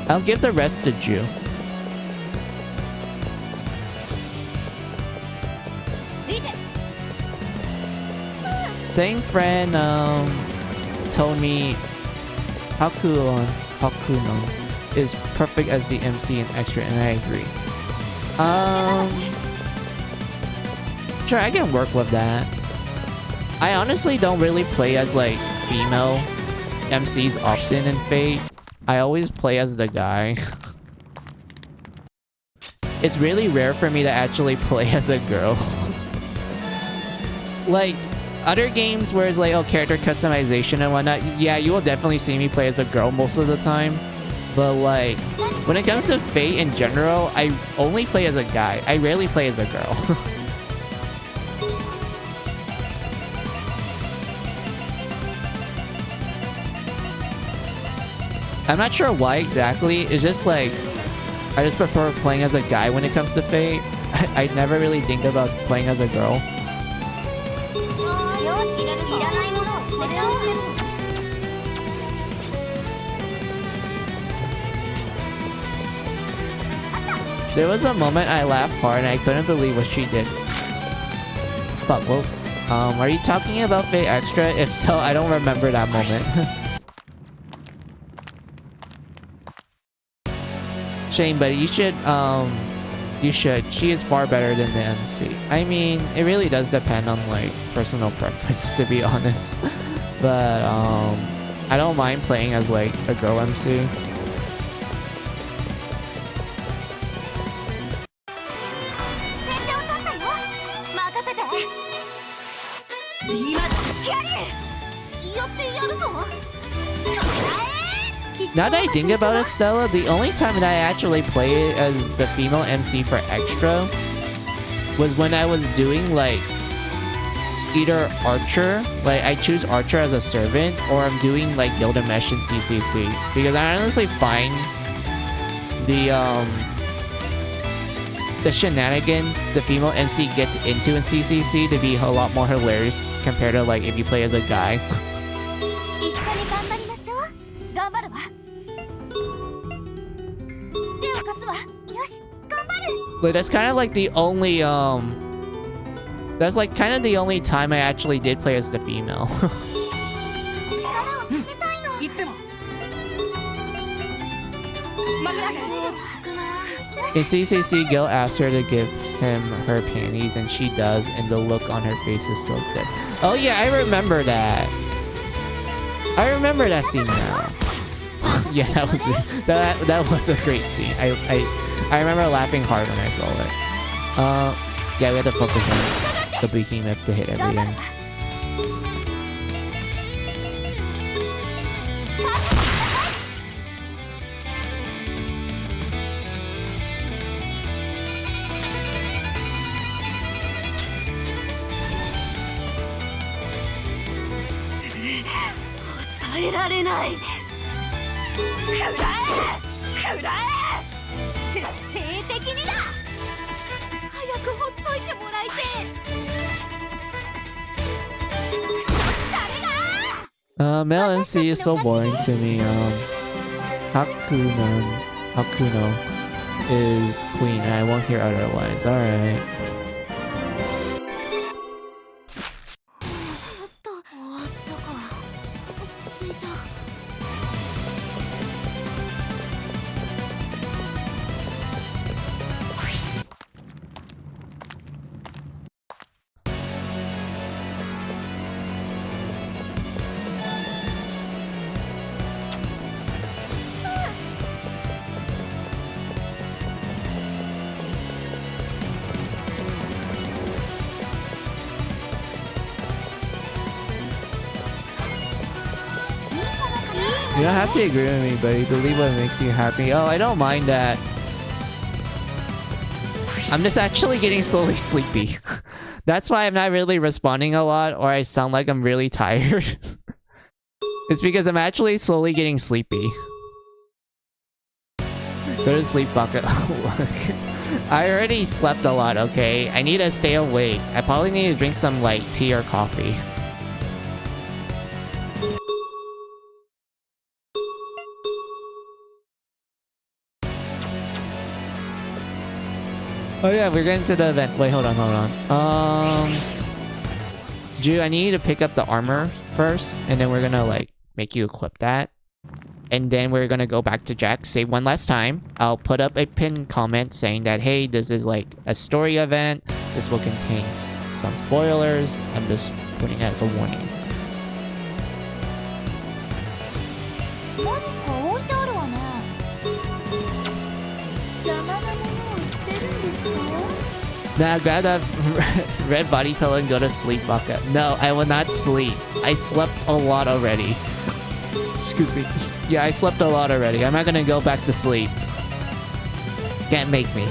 Speaker 1: I'll give the rest to Jew. Same friend told me Hakuno is perfect as the MC and extra, and I agree. Sure, I can work with that. I honestly don't really play as like female MCs often in Fate. I always play as the guy. It's really rare for me to actually play as a girl. Like other games where it's like, oh, character customization and whatnot, yeah, you will definitely see me play as a girl most of the time. But like when it comes to Fate in general, I only play as a guy. I rarely play as a girl. I'm not sure why exactly. It's just like I just prefer playing as a guy when it comes to Fate. I never really think about playing as a girl. There was a moment I laughed hard and I couldn't believe what she did. Fuck, well, are you talking about Fate Extra? If so, I don't remember that moment. Shame, but you should. She is far better than the MC. I mean, it really does depend on like personal preference, to be honest. But I don't mind playing as like a girl MC. Now that I think about it, Stella, the only time that I actually played as the female MC for Extra was when I was doing like either Archer, like I choose Archer as a servant, or I'm doing like Gilgamesh in CCC. Because I honestly find the shenanigans the female MC gets into in CCC to be a lot more hilarious compared to like if you play as a guy. Like that's kind of like the only that's like kind of the only time I actually did play as the female. In CCC, Gil asks her to give him her panties, and she does, and the look on her face is so good. Oh yeah, I remember that. I remember that scene now. Yeah, that was a great scene. I remember laughing hard when I saw it. Yeah, we had to focus on the behemoth to hit everything. Male MC is so boring to me. Hakuno is queen, and I won't hear otherwise. Alright. You don't have to agree with me, buddy. Believe what makes you happy. Oh, I don't mind that. I'm just actually getting slowly sleepy. That's why I'm not really responding a lot, or I sound like I'm really tired. It's because I'm actually slowly getting sleepy. Go to sleep, bucket. I already slept a lot, okay? I need to stay awake. I probably need to drink some, like, tea or coffee. Oh yeah, we're getting to the event. Wait, hold on. Ju, I need you to pick up the armor first, and then we're gonna like make you equip that. And then we're gonna go back to Jack, save one last time. I'll put up a pinned comment saying that, hey, this is like a story event. This will contain some spoilers. I'm just putting it as a warning.
Speaker 2: 何か置いてあるわね。邪魔なものを捨てるんですか？
Speaker 1: Nah, grab that red body pillow and go to sleep, Baka. No, I will not sleep. I slept a lot already. Excuse me. Yeah, I slept a lot already. I'm not gonna go back to sleep. Can't make me.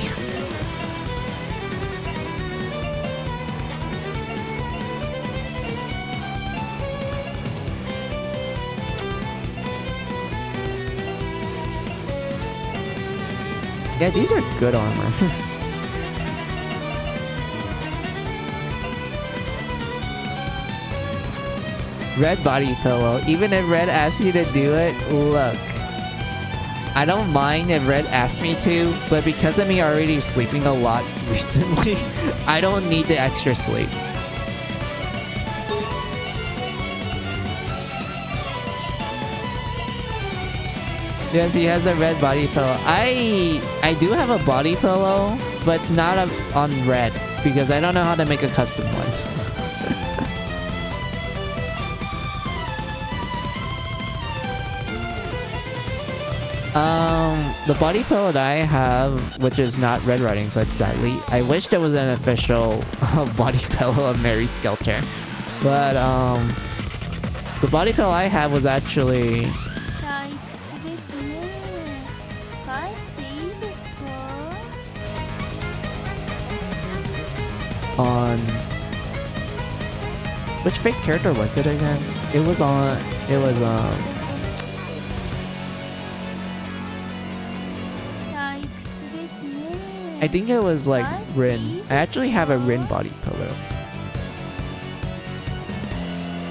Speaker 1: Yeah, these are good armor. Red body pillow. Even if Red asks you to do it, look. I don't mind if Red asks me to, but because of me already sleeping a lot recently, I don't need the extra sleep. Yes, he has a red body pillow. I do have a body pillow, but it's not on red because I don't know how to make a custom one. The body pillow that I have, which is not Red Riding Hood, sadly, I wish there was an official body pillow of Mary Skelter. But, the body pillow I have was actually...
Speaker 2: 退屈ですね。帰っていいですか？
Speaker 1: on... Which fake character was it again? It was, I think it was like Rin. I actually have a Rin body pillow.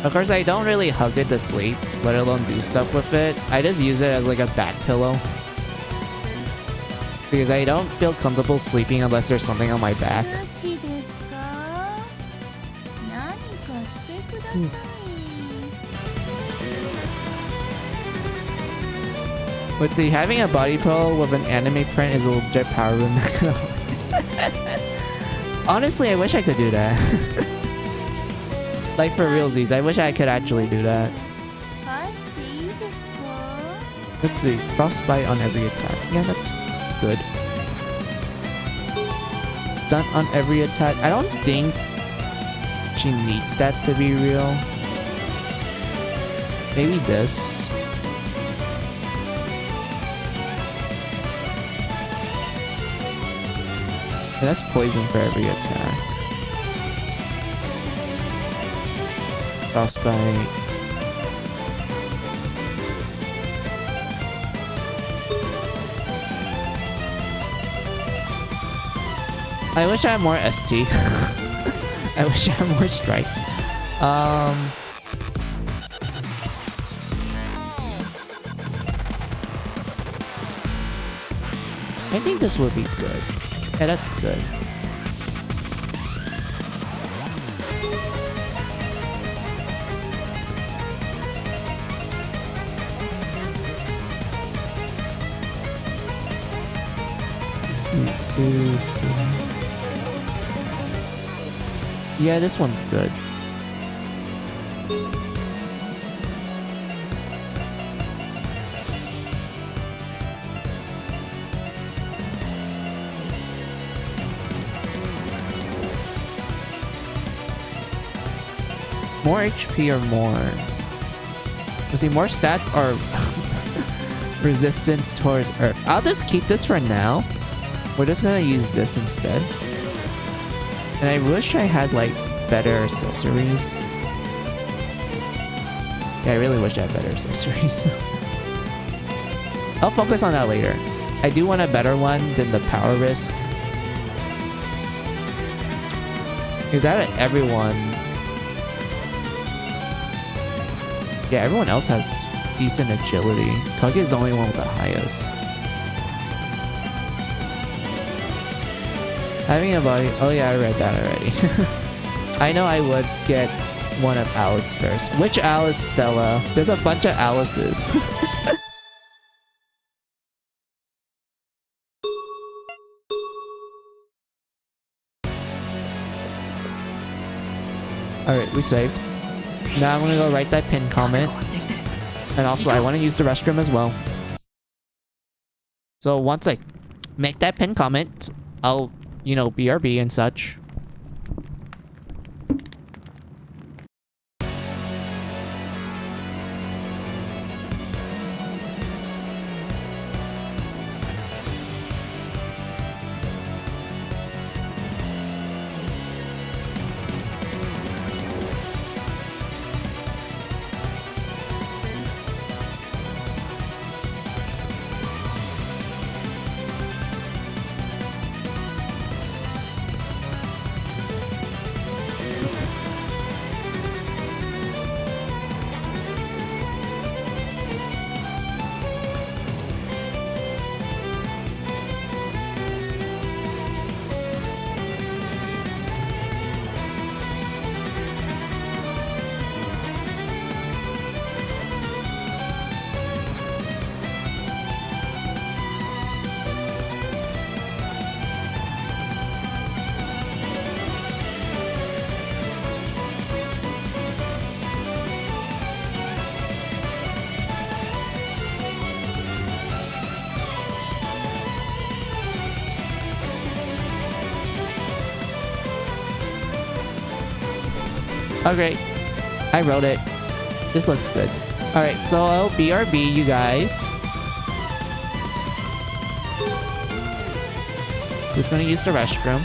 Speaker 1: Of course, I don't really hug it to sleep, let alone do stuff with it. I just use it as like a back pillow. Because I don't feel comfortable sleeping unless there's something on my back.
Speaker 2: よしですか？何かしてください。
Speaker 1: Let's see, having a body pillow with an anime print is a legit power room. Honestly, I wish I could do that. Like for realsies, I wish I could actually do that.
Speaker 2: 帰っていいですか？
Speaker 1: Let's see, frostbite on every attack. Yeah, that's good. Stun on every attack. I don't think she needs that to be real. Maybe this. Yeah, that's poison for every attack. Frostbite. I wish I had more ST. I wish I had more strike. I think this would be good. Yeah, that's good. Yeah, this one's good. More HP or more? Let's see, more stats or resistance towards Earth. I'll just keep this for now. We're just gonna use this instead. And I wish I had like better accessories. Yeah, I really wish I had better accessories. I'll focus on that later. I do want a better one than the power risk. Because out of everyone... Yeah, everyone else has decent agility. Kage is the only one with the highest. Having a body... Oh yeah, I read that already. I know I would get one of Alice first. Which Alice, Stella? There's a bunch of Alices. Alright, we saved. Now I'm gonna go write that pin comment. And also, I want to use the restroom as well. So once I make that pin comment, I'll, you know, BRB and such. Okay, I wrote it. This looks good. Alright, so I'll BRB you guys. Just gonna use the restroom.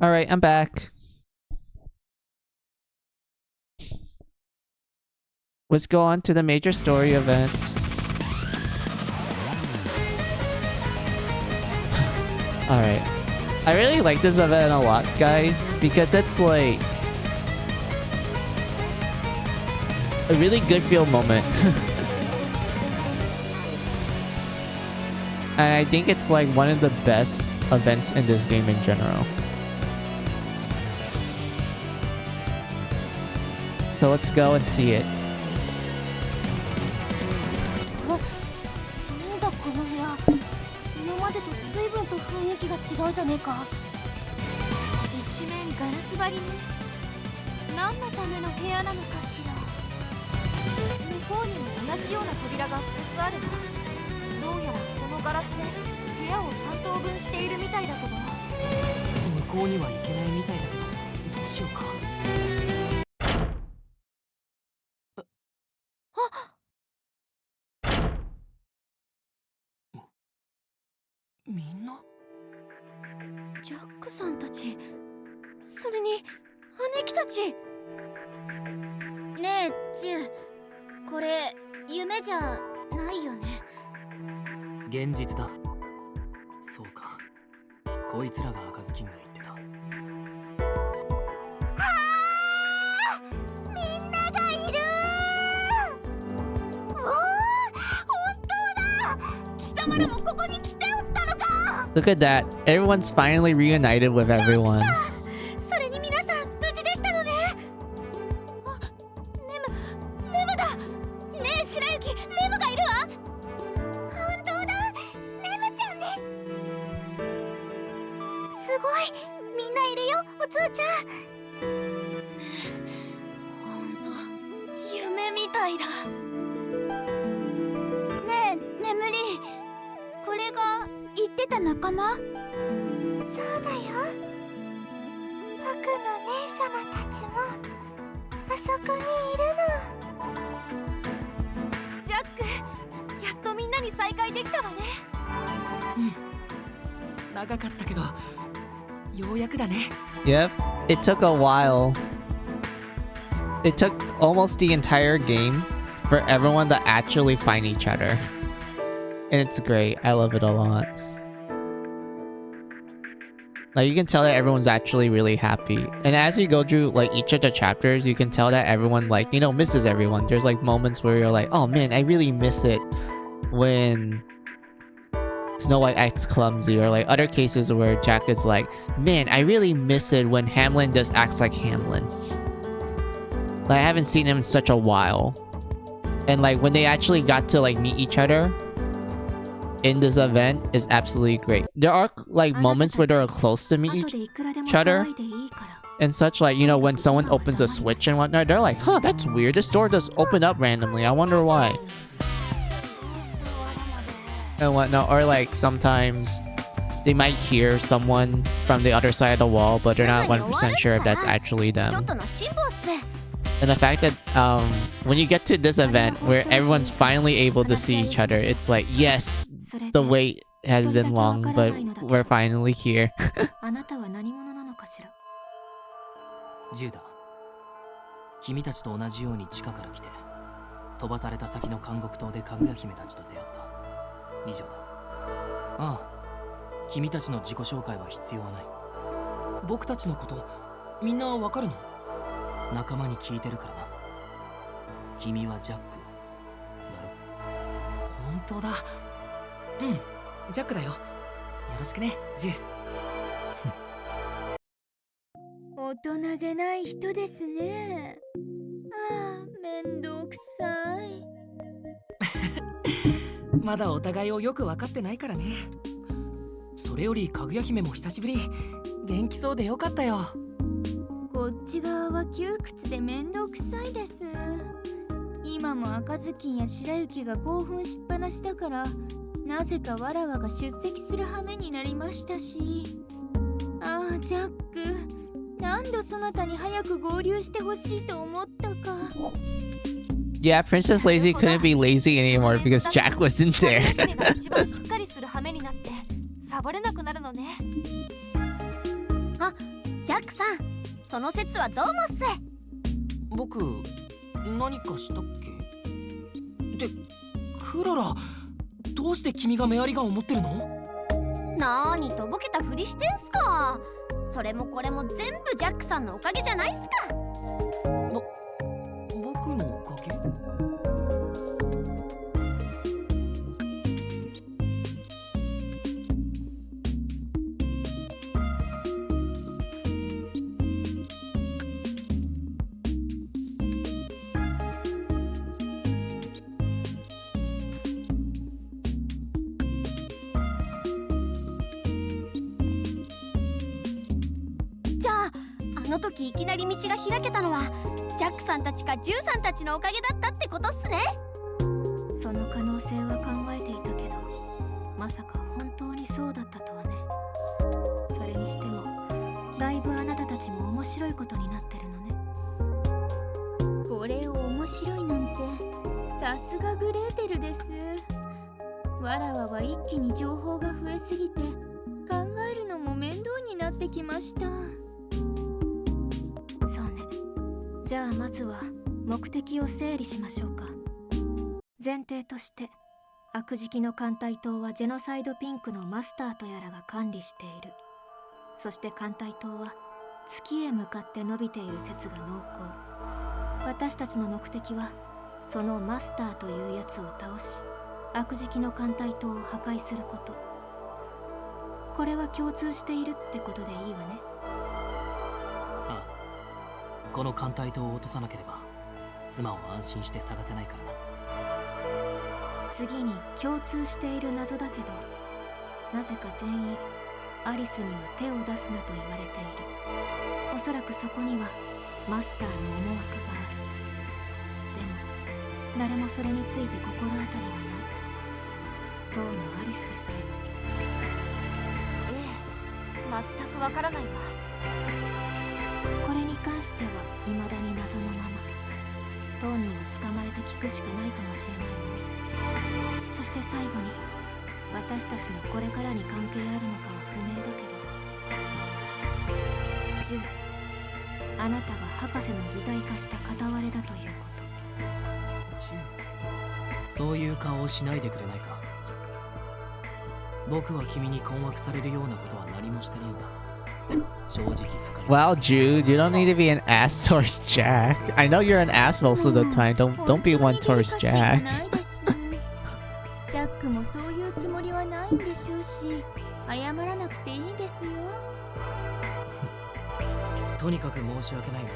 Speaker 1: Alright, I'm back. Let's go on to the major story event. Alright. I really like this event a lot, guys, because it's like a really good feel moment. And I think it's like one of the best events in this game in general. So let's go and see it.
Speaker 2: なんだこの部屋、今までと随分と雰囲気が違うじゃねえか。一面ガラス張りに何のための部屋なのかしら。向こうにも同じような扉が2つあるが、どうやらこのガラスで部屋を3等分しているみたいだけど。
Speaker 3: 向こうには行けないみたいだけど、どうしようか。みんな
Speaker 2: ジャックさんたち、それに姉貴たち。ねえジュ、これ夢じゃないよね。
Speaker 3: 現実だ。そうか、こいつらが赤ずきんが言ってた。
Speaker 2: みんながいる。おお、本当だ。貴様らもここに来ておったのか。
Speaker 1: Look at that. Everyone's finally reunited with everyone.
Speaker 2: それに皆さん無事でしたのね。あ、ネムだ。ねえ白雪、ネムがいるわ。本当だ、ネムちゃんです。すごい、みんないるよ、おつーちゃん。ほんと夢みたいだ。ねえ眠り、これが言ってた仲間？そうだよ、僕の姉様たちもあそこにいるの。ジャック、やっとみんなに再会できたわね。
Speaker 3: 長かったけど、ようやくだね。
Speaker 1: Yep. It took a while. It took almost the entire game for everyone to actually find each other. And it's great. I love it a lot. Like, you can tell that everyone's actually really happy. And as you go through, like, each of the chapters, you can tell that everyone, like, you know, misses everyone. There's, like, moments where you're like, oh, man, I really miss it when Snow White acts clumsy. Or, like, other cases where Jack is like, man, I really miss it when Hamlin just acts like Hamlin. Like, I haven't seen him in such a while. And, like, when they actually got to, like, meet each other in this event is absolutely great. There are like moments where they're close to meet each other and such, like, you know, when someone opens a switch and whatnot, they're like, huh, that's weird, this door just opened up randomly, I wonder why, and whatnot. Or like sometimes they might hear someone from the other side of the wall, but they're not 100% sure if that's actually them. And the fact that when you get to this event where everyone's finally able to see each other, it's like, yes, the wait has been long, but we're finally here.
Speaker 2: あなたは何者なのかしら。
Speaker 3: ジューダ、君たちと同じように地下から来て、飛ばされた先の監獄島でかぐや姫たちと出会った以上だ。ああ、君たちの自己紹介は必要はない。僕たちのことみんなわかるの？仲間に聞いてるからな。君はジャックだろ？本当だ。うん、ジャックだよ。よろしくね、ジュー。
Speaker 2: 大人げない人ですね。ああ、めんどくさい。
Speaker 3: まだお互いをよく分かってないからね。それよりかぐや姫も久しぶり。元気そうでよかったよ。
Speaker 2: こっち側は窮屈でめんどくさいです。今も赤ずきんや白雪が興奮しっぱなしだから、なぜかわらわが出席する羽目になりましたし。ああ、ジャック、何度そなたに早く合流してほしいと思ったか。
Speaker 1: Yeah, Princess Lazy couldn't be lazy anymore because Jack wasn't there.
Speaker 2: 姫が一番しっかりする羽目になってサボれなくなるのね。あ、ジャックさん、その説はどうもっす。
Speaker 3: 僕、何かしたっけ？って、クララ、どうして君がメアリガンを持ってるの？
Speaker 2: なーにとぼけたふりしてんすか。それもこれも全部ジャックさんのおかげじゃないっすか。
Speaker 3: 僕のおかげ？
Speaker 2: じゃあ、あの時いきなり道が開けたのはジャックさんたちかジューさんたちのおかげだったってことっすね。その可能性は考えていたけど、まさか本当にそうだったとはね。それにしてもだいぶあなたたちも面白いことになってるのね。これを面白いなんてさすがグレーテルです。わらわは一気に情報が増えすぎて考えるのも面倒になってきました。そうね。じゃあまずは目的を整理しましょうか。前提として悪時期の艦隊島はジェノサイドピンクのマスターとやらが管理している。そして艦隊島は月へ向かって伸びている説が濃厚。私たちの目的はそのマスターというやつを倒し悪時期の艦隊島を破壊すること。これは共通しているってことでいいわね。
Speaker 3: ああ、この艦隊島を落とさなければ妻を安心して探せないからな。
Speaker 2: 次に共通している謎だけど、なぜか全員アリスには手を出すなと言われている。おそらくそこにはマスターの思惑がある。でも誰もそれについて心当たりはない。当のアリスでさえ。ええ、全くわからないわ。これに関しては未だに謎のまま。当人を捕まえて聞くしかないかもしれないわね。そして最後に私たちのこれからに関係あるのかは不明だけど、ジュウ、あなたが博士の擬態化した片割れだということ。
Speaker 3: ジュウ、そういう顔をしないでくれないか、ジャック。僕は君に困惑されるようなことは何もしてないんだ。正直不快。
Speaker 1: Wow, Jude, you don't need to be an ass towards Jack. I know you're an ass most of the time. Don't be one towards Jack.
Speaker 2: ジャックもそういうつもりはないんでしょうし、謝らなくていいですよ。
Speaker 3: とにかく申し訳ないが、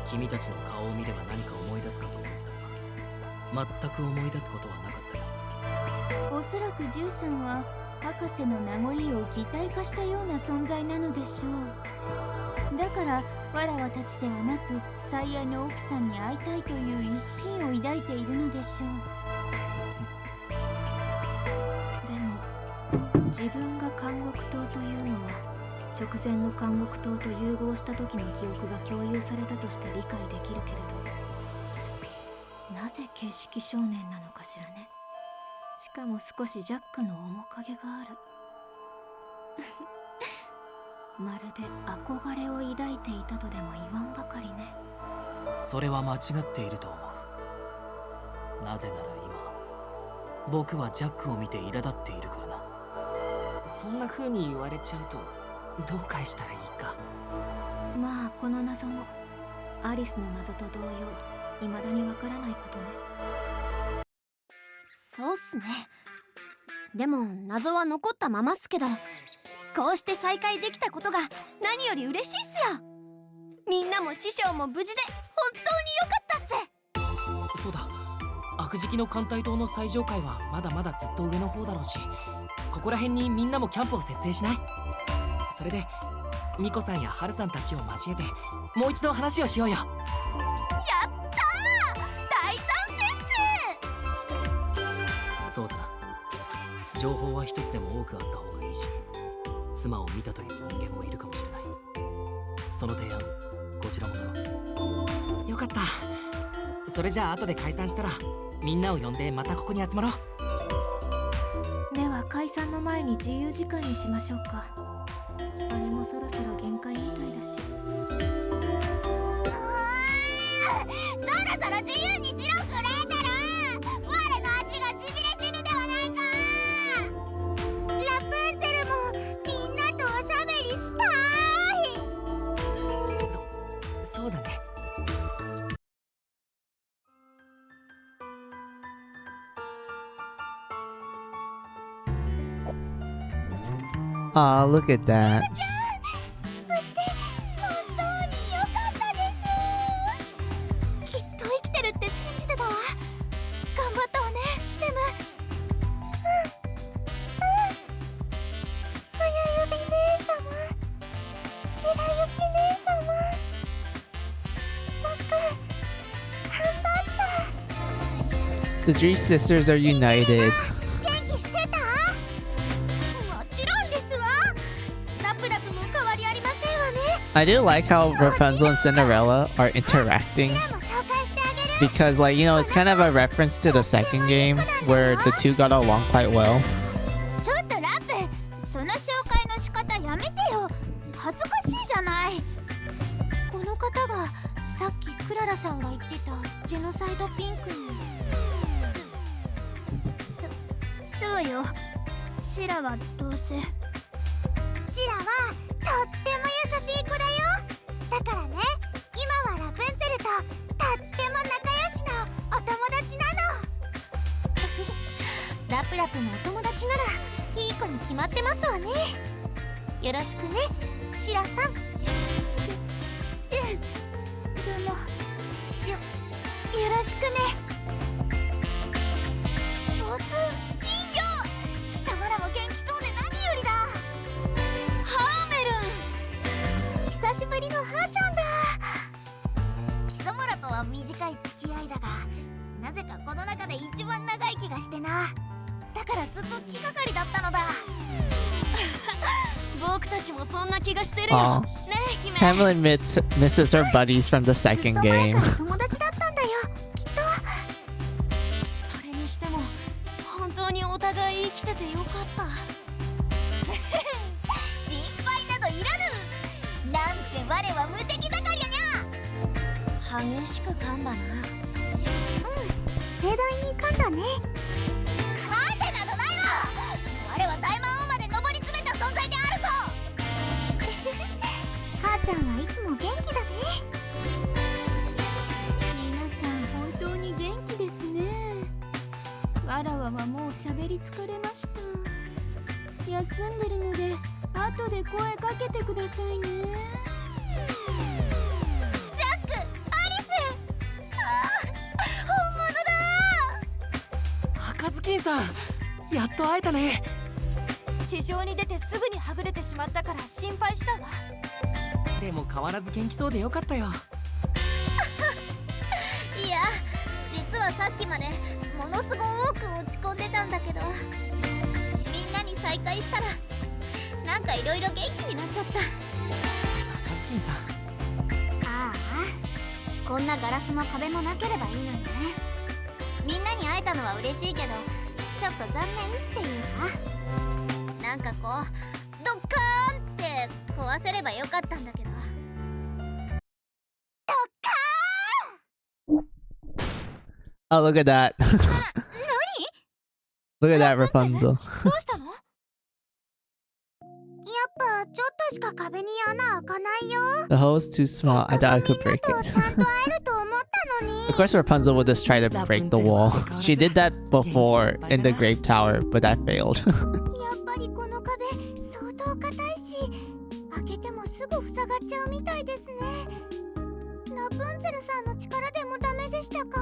Speaker 3: 君たちの顔を見れば何か思い出すかと思ったが、全く思い出すことはなかったよ。
Speaker 2: おそらくジュウさんは博士の名残を擬態化したような存在なのでしょう。だからわらわたちではなく最愛の奥さんに会いたいという一心を抱いているのでしょう。自分が監獄島というのは直前の監獄島と融合した時の記憶が共有されたとして理解できるけれど、なぜ形式少年なのかしらね。しかも少しジャックの面影がある。まるで憧れを抱いていたとでも言わんばかりね。
Speaker 3: それは間違っていると思う。なぜなら今僕はジャックを見て苛立っているからな。そんな風に言われちゃうとどう返したらいいか。
Speaker 2: まあこの謎もアリスの謎と同様未だにわからないことね。そうっすね。でも謎は残ったままっすけど、こうして再会できたことが何より嬉しいっすよ。みんなも師匠も無事で本当に良かったっす。
Speaker 3: そうだ、悪時期の艦隊島の最上階はまだまだずっと上の方だろうし、ここら辺にみんなもキャンプを設営しない？それでミコさんやハルさんたちを交えてもう一度話をしようよ。
Speaker 2: やったー、大賛成っす。
Speaker 3: そうだな、情報は一つでも多くあった方がいいし、妻を見たという人間もいるかもしれない。その提案こちらもだろう。よかった。それじゃあ後で解散したらみんなを呼んでまたここに集まろう。
Speaker 2: では解散の前に自由時間にしましょうか。あれもそろそろ限界みたいだし。そろそろ自由にしろグレーテル。我の足がしびれ死ぬではないか。ラプンツェルもみんなとおしゃべりしたい。
Speaker 3: そうだね。
Speaker 1: Aw, look at that.
Speaker 2: 無事で本当に良かったです。きっと生きてるって信じてたわ。頑張ったわね、レム。親指姉様、白雪姉様、僕頑張った。
Speaker 1: The three sisters are united.
Speaker 2: 元気してた？もちろんですわ。ラプラプも変わりありませんわね。
Speaker 1: I do like how Rapunzel and Cinderella are interacting because, like, you know, it's kind of a reference to the second game where the two got along quite well.
Speaker 2: ちょっとラップ、その紹介の仕方やめてよ。恥ずかしいじゃない。この方がさっきクララさんが言ってたジェノサイドピンクに。そうよ。シラはどうせ。シラはとっても優しい子だよ。だからね、今はラプンツェルととっても仲良しのお友達なの。ラプラプのお友達ならいい子に決まってますわね。よろしくね、シラさん。よろしくね。ボツ人形、貴様らも元気そうで何よりだ。ハーメルン、久しぶりのハーちゃんだ。貴様らとは短い付き合いだが、なぜかこの中で一番長い気がしてな。だからずっと気がかりだったのだ。僕たちもそんな気がしてるよ。
Speaker 1: Aw.
Speaker 2: ねえ姫。
Speaker 1: Hamlin misses her buddies from the
Speaker 2: ずっ
Speaker 1: second
Speaker 2: と前
Speaker 1: game.
Speaker 2: から友達だったんだよ、きっと。それにしても本当にお互い生きててよかった。心配などいらぬ。なんせ我は無敵だからにゃ。激しく噛んだな。盛大に噛んだね。噛んでなどないわ。我は大魔王まで上り詰めた存在であるぞ。はーちゃんはいつも元気だね。皆さん本当に元気ですね。わらわはもう喋り疲れました。休んでるので後で声かけてくださいね。ジャック、アリス、本物だ。
Speaker 3: 赤ずきんさん、やっと会えたね。
Speaker 2: 地上に出てすぐにはぐれてしまったから心配したわ。
Speaker 3: でも変わらず元気そうでよかったよ。
Speaker 2: いや、実はさっきまでものすごく落ち込んでたんだけど、みんなに再会したらなんかいろいろ元気になっちゃった。
Speaker 3: 赤ずきんさん、
Speaker 2: ああ、こんなガラスも壁もなければいいのにね。みんなに会えたのは嬉しいけど、ちょっと残念っていうか、なんかこうドッカーンって壊せればよかったんだけど。ドッカ
Speaker 1: Oh, look at that.
Speaker 2: ーン。
Speaker 1: Look at that, Rapunzel.
Speaker 2: どうしたの？やっぱちょっとしか壁に穴開かないよ。
Speaker 1: The hole is too small. I thought I could break
Speaker 2: ちゃん
Speaker 1: it.
Speaker 2: と会えると思ったのに。
Speaker 1: Of course, Rapunzel would just try to break the wall. She did that before in the Grape Tower, but that failed.
Speaker 2: やっぱりこの壁相当硬いし、開けてもすぐ塞がっちゃうみたいですね。ラプンツェルさんの力でもダメでしたか？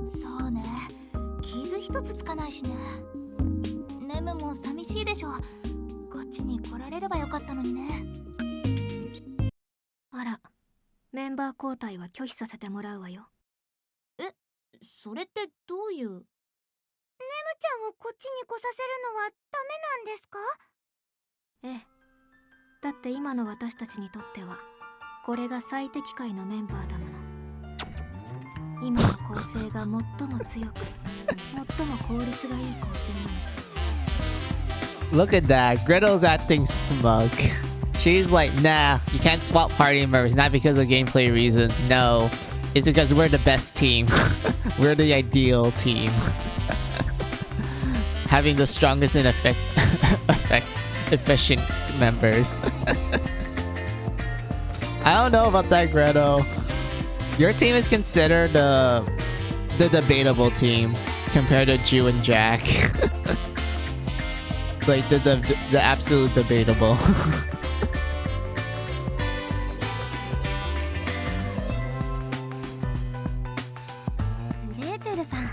Speaker 2: そうね、傷一つつかないしね。ネムも寂しいでしょ。こっちに来られればよかったのにね。あら、メンバー交代は拒否させてもらうわよ。え、それってどういう？ネムちゃんをこっちに来させるのはダメなんですか？ええ、だって今の私たちにとってはこれが最適解のメンバーだもの。今の構成が最も強く最も効率がいい構成なの。
Speaker 1: Look at that. Gretel's acting smug. She's like, nah, you can't swap party members, not because of gameplay reasons. No, it's because we're the best team. We're the ideal team. Having the strongest and efficient members. I don't know about that, Gretel. Your team is considered the debatable team compared to Jew and Jack. Like the absolute debatable. グレーテルさん、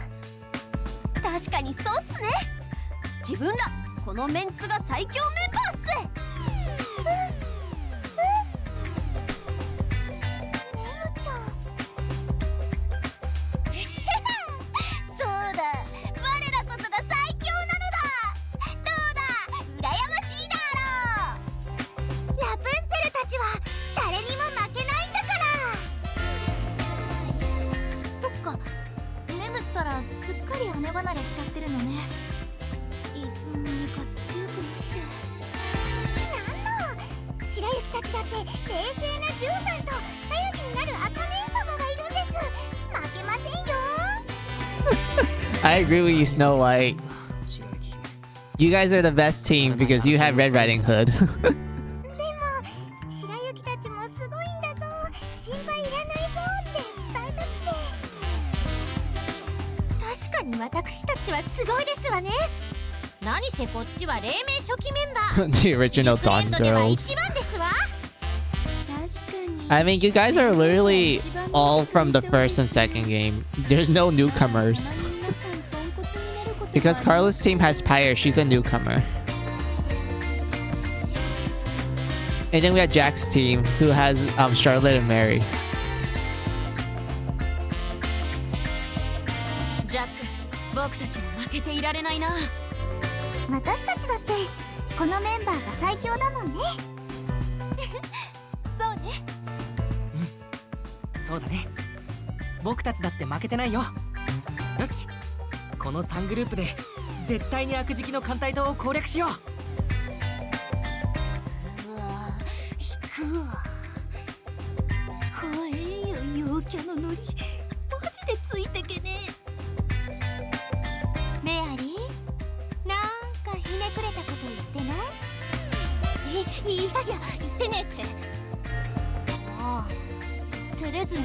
Speaker 1: 確かにそうっすね。自分らこのメンツが最強メンバーっす。ネムちゃん。そうだ、我らこそが最強なのだ。どうだ、羨ましいだろう。ラプンツェルたちは誰にも負けないんだから。そっか、
Speaker 2: 離れしちゃってるのね。いつの間にか強くなって。なんの白雪たちだって冷静なジュンさんと頼りになる茜様がいるんです。負けませんよ。
Speaker 1: I agree with you, Snow White. You guys are the best team because you have Red Riding Hood.
Speaker 2: でも白雪たちもすごいんだぞ、心配いらないぞって伝えたくて。確かに私たちはすごいですわね。何せこっちは黎明初期メンバー
Speaker 1: The original
Speaker 2: 熟練
Speaker 1: Dawn
Speaker 2: 度では
Speaker 1: Girls.
Speaker 2: 一番ですわ。確かに
Speaker 1: I mean, you guys are literally all from the first and second game. There's no newcomers. Because Carla's team has Pyre, she's a newcomer. And then we have Jack's team, who has Charlotte and Mary.
Speaker 2: ジャック、僕たちも負けていられないな。私たちだってこのメンバーが最強だもんね。そうね。
Speaker 3: そうだね。僕たちだって負けてないよ。よし、この3グループで絶対に悪時期の艦隊島を攻略しよう。
Speaker 2: うわ、引くわ。怖えよ、陽キャのノリ。マジでついてけねえ。メアリー、なんかひねくれたこと言ってない？いやいや、言ってねえって。ああ、照れずに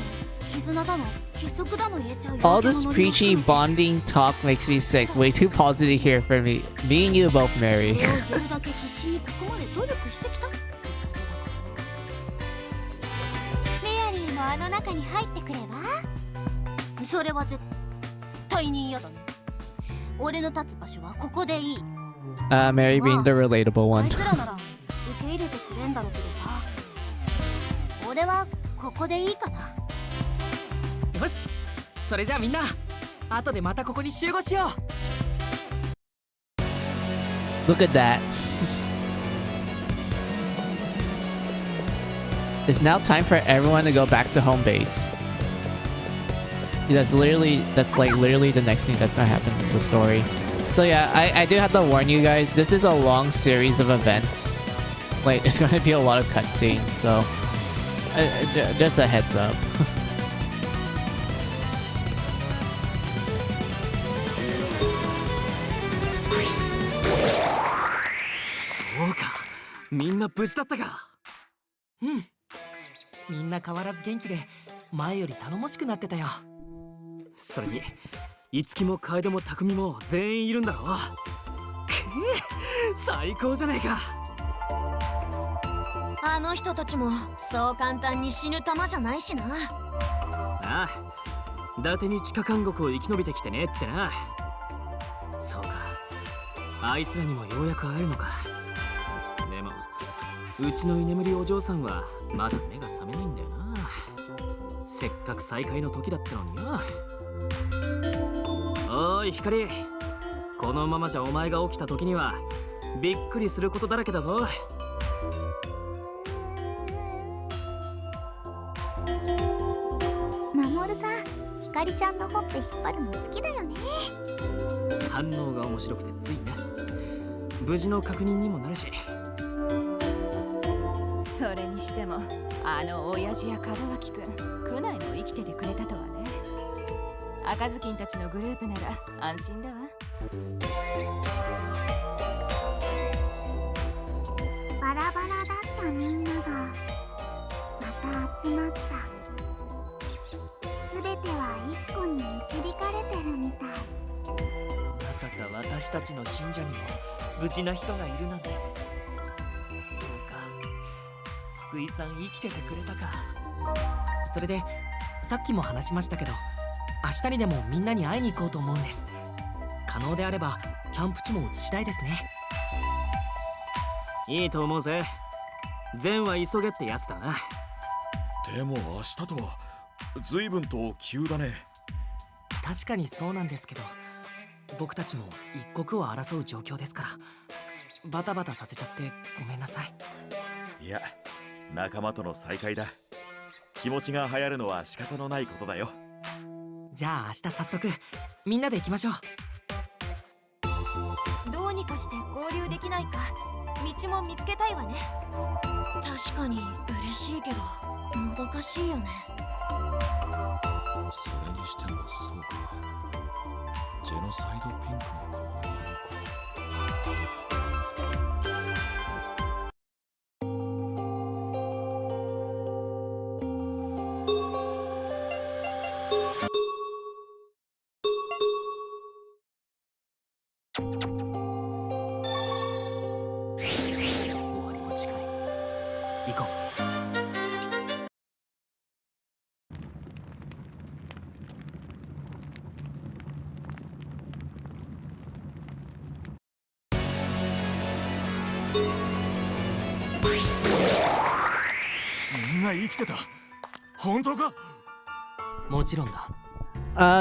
Speaker 2: 絆だの結束だの言えちゃうよ。
Speaker 1: All this preachy bonding talk makes me sick. Way too positive here for me. Me and you both, Mary.
Speaker 2: それをやるだけ必死にここまで努力してきたってことだからね。メアリーもあの中に入ってくれば？それは絶対に嫌だね。俺の立つ場所はここでいい。
Speaker 1: Mary being the relatable
Speaker 2: あ
Speaker 1: one.
Speaker 2: いつらなら受け入れてくれんだろうけどさ、俺はここでいいかな。
Speaker 3: よし、それじゃあみんな後でまたここに集合しよう。
Speaker 1: Look at that. It's now time for everyone to go back to home base. That's like literally the next thing that's gonna happen in the story. So yeah, I do have to warn you guys, this is a long series of events. Like, it's gonna be a lot of cutscenes, so just a heads up.
Speaker 3: そうか、みんな無事だったか。うん、みんな変わらず元気で前より頼もしくなってたよ。それに樹も楓も匠も全員いるんだろう。最高じゃないか。
Speaker 2: あの人たちもそう簡単に死ぬ玉じゃないしな。
Speaker 3: ああ、伊達に地下監獄を生き延びてきてねってな。そうか、あいつらにもようやく会えるのか。でもうちの居眠りお嬢さんはまだ目が覚めないんだよな。せっかく再会の時だったのにな。おい光、このままじゃお前が起きた時にはびっくりすることだらけだぞ。
Speaker 2: 守さん、光ちゃんのほっぺ引っ張るの好きだよね。
Speaker 3: 反応が面白くてついね。無事の確認にもなるし。
Speaker 4: それにしてもあの親父や門脇くん、区内も生きててくれたとはね。赤ずきんたちのグループなら安心だわ。
Speaker 2: バラバラだったみんながまた集まった。すべては一個に導かれてるみたい。
Speaker 3: まさか私たちの信者にも無事な人がいるなんて。そうか、救いさん生きててくれたか。それでさっきも話しましたけど、明日にでもみんなに会いに行こうと思うんです。可能であればキャンプ地も移したいですね。いいと思うぜ。善は急げってやつだな。
Speaker 5: でも明日とは随分と急だね。
Speaker 3: 確かにそうなんですけど、僕たちも一刻を争う状況ですから、バタバタさせちゃってごめんなさい。
Speaker 5: いや、仲間との再会だ。気持ちが流行るのは仕方のないことだよ。
Speaker 3: じゃあ明日早速みんなで行きましょう。
Speaker 2: にかして合流できないか道も見つけたいわね。確かに嬉しいけどもどかしいよね。
Speaker 5: それにしてもそうか。ジェノサイドピンクの子はいるのか。
Speaker 3: 終わりも近い。行こう。
Speaker 5: みんな生きてた。本当か？
Speaker 3: もちろんだ。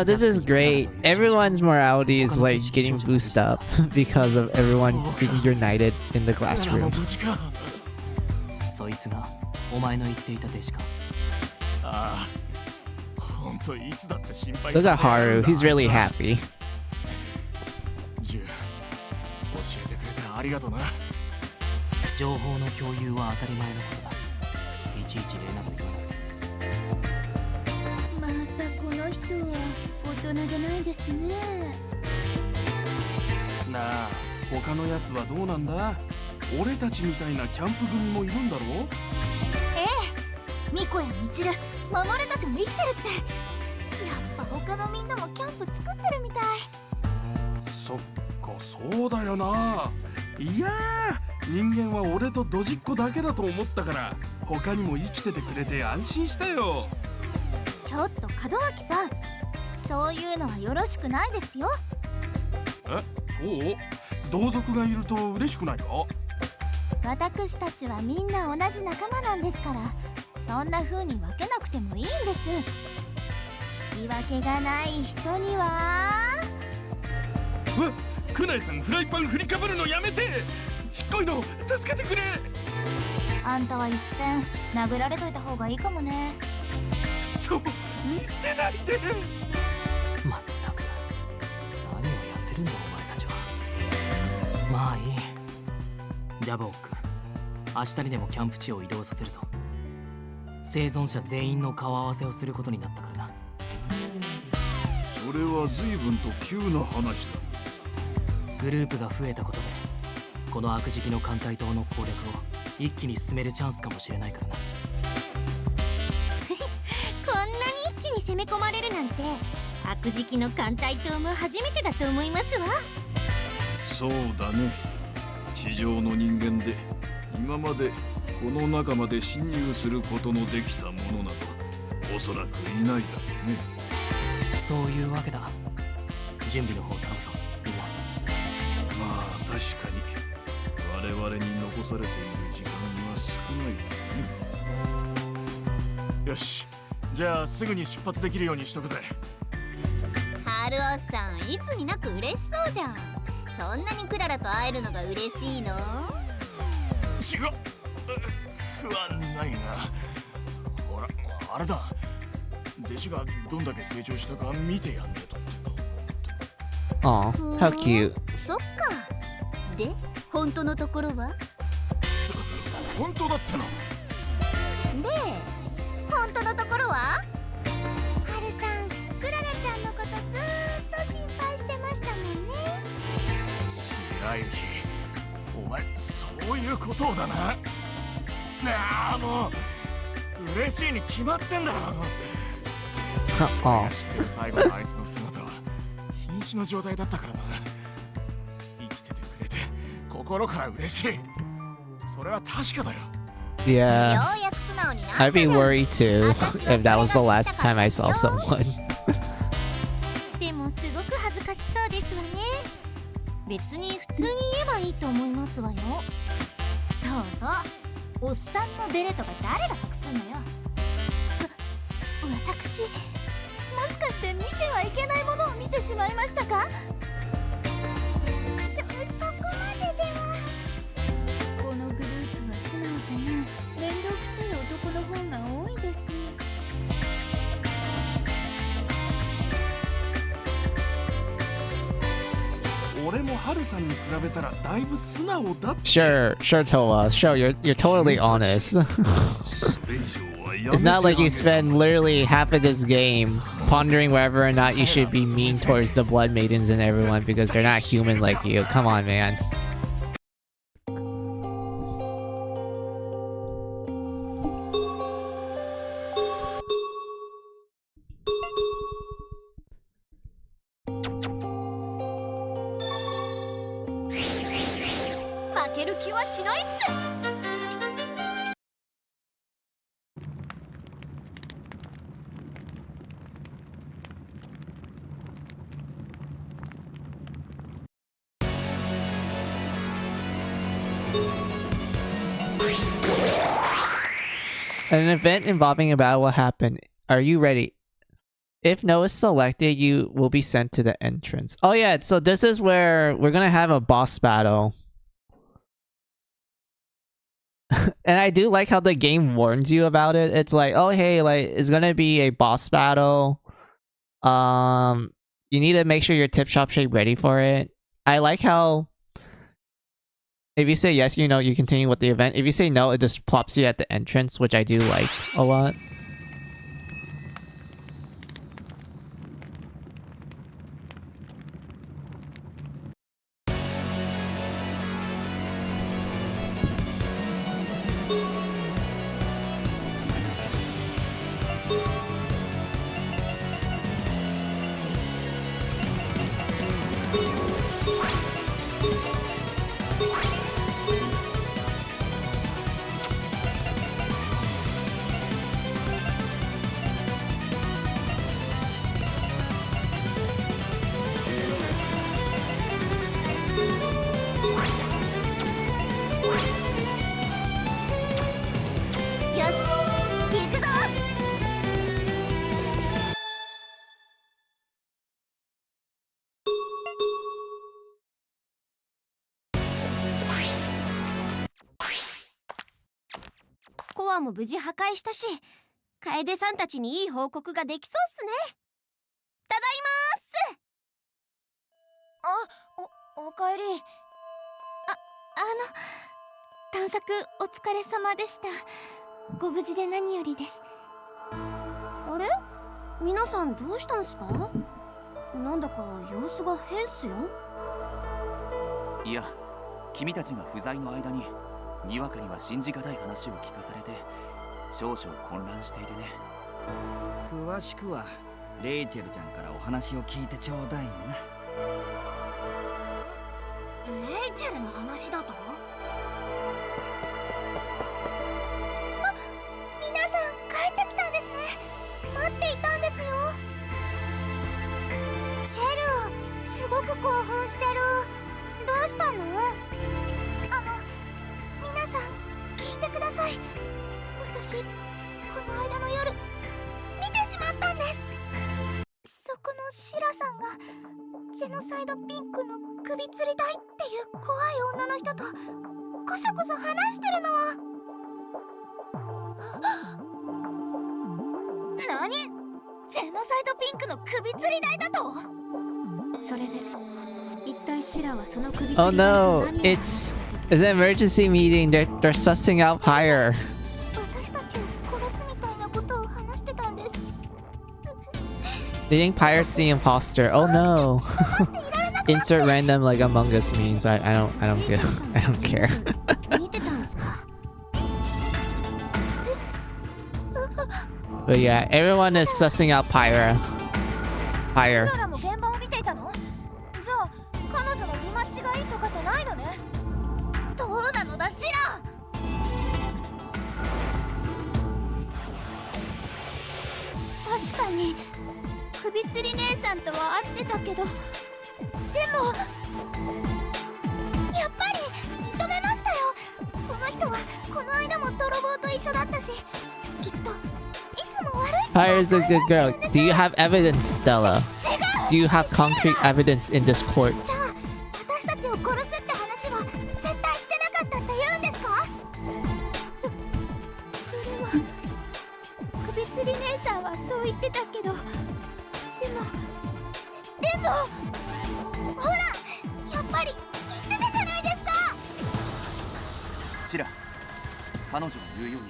Speaker 1: This is great. Everyone's morality is like getting boosted up because of everyone being united in the
Speaker 5: 彼らも
Speaker 1: classroom.
Speaker 5: 無事か。
Speaker 3: そいつがお前の言っていた弟子か。
Speaker 5: ああ、本当いつだって心配
Speaker 1: Look
Speaker 5: さ
Speaker 1: at
Speaker 5: せられる
Speaker 1: Haru.
Speaker 5: んだ
Speaker 1: He's really
Speaker 5: あいつは
Speaker 1: happy.
Speaker 5: ジュ教えてくれてありがとな。
Speaker 3: 情報の共有は当たり前のことだ。いちいち礼など言わなくて。
Speaker 2: またこの人は大人げないですね。
Speaker 6: なあ、他のやつはどうなんだ？俺たちみたいなキャンプ組もいるんだろ？
Speaker 2: ミコやミチル、ママレたちも生きてるって。やっぱ他のみんなもキャンプ作ってるみたい。
Speaker 6: そっか、そうだよな。いやー、人間は俺とドジっ子だけだと思ったから他にも生きててくれて安心したよ。
Speaker 2: ちょっと門脇さん、そういうのはよろしくないですよ。
Speaker 6: え、そう？同族がいると嬉しくないか？
Speaker 2: 私たちはみんな同じ仲間なんですから、そんな風に分けなくてもいいんです。聞き分けがない人には。
Speaker 6: クナイさん、フライパン振りかぶるのやめて。ちっこいの助けてくれ。
Speaker 2: あんたは一遍殴られといた方がいいかもね。
Speaker 6: 見捨てないで。
Speaker 3: まったく何をやってるんだお前たちは。まあいい。ジャボー君、明日にでもキャンプ地を移動させるぞ。生存者全員の顔合わせをすることになったからな。
Speaker 6: それは随分と急な話だ。
Speaker 3: グループが増えたことでこの悪食の艦隊島の攻略を一気に進めるチャンスかもしれないからな。
Speaker 2: こんなに一気に攻め込まれるなんて、悪食の艦隊島も初めてだと思いますわ。
Speaker 6: そうだね。地上の人間で今までこの中まで侵入することのできた者などおそらくいないだろうね。
Speaker 3: そういうわけだ。準備の方頼むぞみんな。
Speaker 6: まあ確かに我々に残されている時間は少ないだろうね。
Speaker 5: よし、じゃあすぐに出発できるようにしとくぜ。
Speaker 2: ハルオスさん、いつになく嬉しそうじゃん。そんなにクララと会えるのが嬉しいの？
Speaker 5: 違う、不安ないな。ほら、あれだ、弟子がどんだけ成長したか見てやんねえとっての思っても。
Speaker 1: Aw, how cute.
Speaker 2: そっか。で、本当のところは？
Speaker 5: 本当だっての。
Speaker 2: で、本当のところは？ハルさん、クララちゃんのことずーっと心配してましたもんね。
Speaker 5: 白雪、お前そういうことをだな。ああ、もう嬉しいに決まってんだろ。
Speaker 1: Aw.
Speaker 5: 知ってる最後のあいつの姿は瀕死の状態だったからな。生きててくれて心から嬉しい。それは確かだよ。
Speaker 1: Yeah.
Speaker 2: ようやく素直になった
Speaker 1: I'd be
Speaker 2: じゃん。
Speaker 1: worried too if that was the last time I saw someone.
Speaker 2: でもすごく恥ずかしそうですわね。別に普通に言えばいいと思いますわよ。そうそう、おっさんのベレとか誰が得すんのよ。私、もしかして見てはいけないものを見てしまいましたか？そこまででは。このグループは素直じゃない面倒くさい男の方が多いです。
Speaker 6: 俺俺もハルさんに比べたらだいぶ素直だって。
Speaker 1: Sure, Toa. Sure, you're totally honest.
Speaker 6: それ以上はやめ
Speaker 1: It's
Speaker 6: て
Speaker 1: not like
Speaker 6: あ
Speaker 1: you
Speaker 6: げた
Speaker 1: spend literally half of this game pondering whether or not you should be mean towards the Blood Maidens and everyone because they're not human like you. Come on, man. An event involving a battle will happen. Are you ready? If no is selected, you will be sent to the entrance. Oh yeah, so this is where we're gonna have a boss battle. And I do like how the game warns you about it. It's like, oh hey, like it's gonna be a boss battle. You need to make sure your tip shop shape ready for it. I like how if you say yes, you know, you continue with the event. If you say no, it just plops you at the entrance, which I do like a lot.
Speaker 2: Koa も無事破壊したし、楓さんたちにいい報告ができそうっすね。ただいまーす。おかえり。探索お疲れ様でした。ご無事で何よりです。あれ？皆さんどうしたんすか？なんだか様子が変っすよ。
Speaker 7: いや、君たちが不在の間ににわかには信じがたい話を聞かされて少々混乱していてね。
Speaker 8: 詳しくはレイチェルちゃんからお話を聞いてちょうだいな。
Speaker 2: レイチェルの話だと？皆さん帰ってきたんですね。待っていたんですよ。シェル、すごく興奮してる。どうしたの？皆さん聞いてください。私この間の夜見てしまったんです。そこのシラさんがジェノサイドピンクの首吊りたいっていう怖い女の人とこそこそ話してるのは。何？ジェノサイドピンクの首吊り台だと？それで一体シラはその首吊り台
Speaker 1: Oh no, it's an emergency meeting. They're sussing out Pyre.
Speaker 2: 私たちを殺すみたいなことを話してたんです。
Speaker 1: They think Pyre's the imposter. Oh no. Insert random like Among Us memes. I don't care.
Speaker 2: 見てたんすか
Speaker 1: But yeah, everyone is sussing out Pyre.
Speaker 2: クララも現場を見ていたの？じゃあ彼女の見間違いとかじゃないのね。どうなのだシラ。確かに首吊り姉さんとは会ってたけど、でもやっぱり認めましたよ。この人はこの間も泥棒と一緒だったし、きっといつも悪い。
Speaker 1: Pyre's a good girl. Do you have evidence, Stella? Do you have concrete evidence in this court?
Speaker 2: じゃあ私たちを殺すって話は絶対してなかったって言うんですか？それは首吊り姉さんはそう言ってたけど、でもほら、やっぱり言ってたじゃないですか。
Speaker 7: シラ、彼女が言うように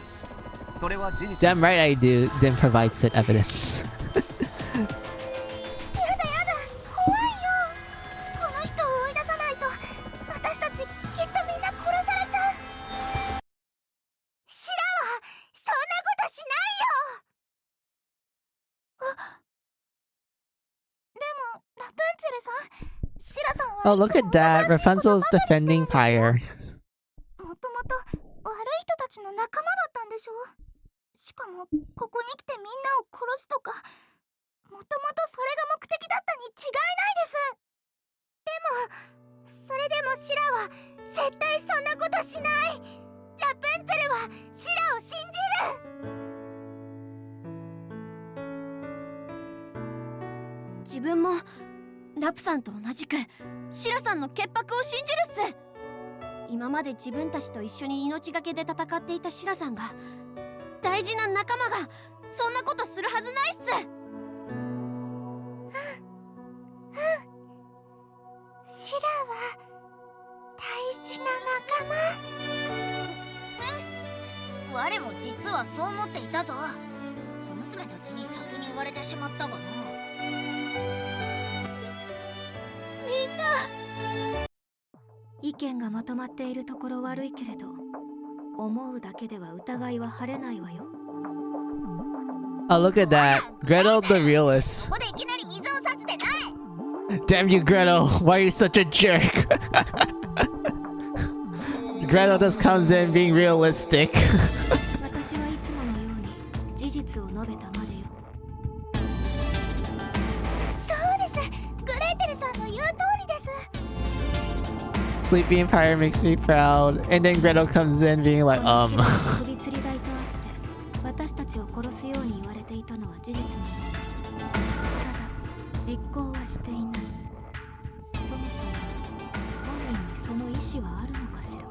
Speaker 7: それは事実。
Speaker 1: Damn right I do. Didn't provide said evidence.
Speaker 2: やだやだ、怖いよ。この人を追い出さないと私たちきっとみんな殺されちゃう。シラはそんなことしないよ。でもラプンツェルさん、シラさんは
Speaker 1: Oh, look at that. Rapunzel's defending Pyre.
Speaker 2: もともと悪い人たちの仲間だったんでしょ。しかもここに来てみんなを殺すとか、もともとそれが目的だったに違いないです。でもそれでもシラは絶対そんなことしない。ラプンツェルはシラを信じる。自分もラプさんと同じくシラさんの潔白を信じるっす。今まで自分たちと一緒に命がけで戦っていたシラさんが、大事な仲間がそんなことするはずないっす。シラは大事な仲間。我も実はそう思っていたぞ。小娘たちに先に言われてしまったがな。みんな意見がまとまっているところ悪いけれど、思うだけでは疑いは晴れないわよ。
Speaker 1: Oh, look at that. Gretel the realist.
Speaker 2: ここでいきなり水を差すでない。
Speaker 1: Damn you, Gretel. Why are you such a jerk? Gretel just comes in being realistic.
Speaker 2: 私はいつものように事実を述べたまでよ。そうです。グレーテルさんの言う通りです。
Speaker 1: Sleepy Empire makes me proud. And then Gretel comes in being like,
Speaker 2: 首吊り台とあって私たちを殺すように言われていたのは事実なの。ただ実行はしていない。そもそも本人にその意思はあるのかしら。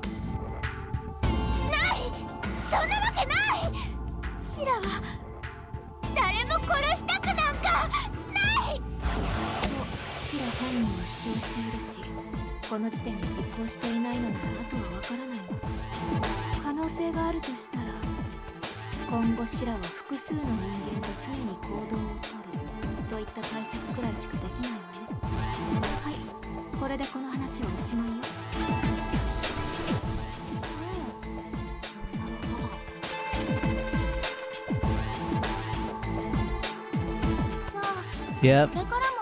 Speaker 2: ない、そんなわけない。シラは誰も殺したくなんかないとシラ本人は主張しているし、この時点で実行していないのならあとはわからないわ。可能性があるとしたら、今後シラは複数の人間と常に行動をとるといった対策くらいしかできないわね。はい、これでこの話はおしまいよ。じゃあ
Speaker 1: yep.
Speaker 2: これからも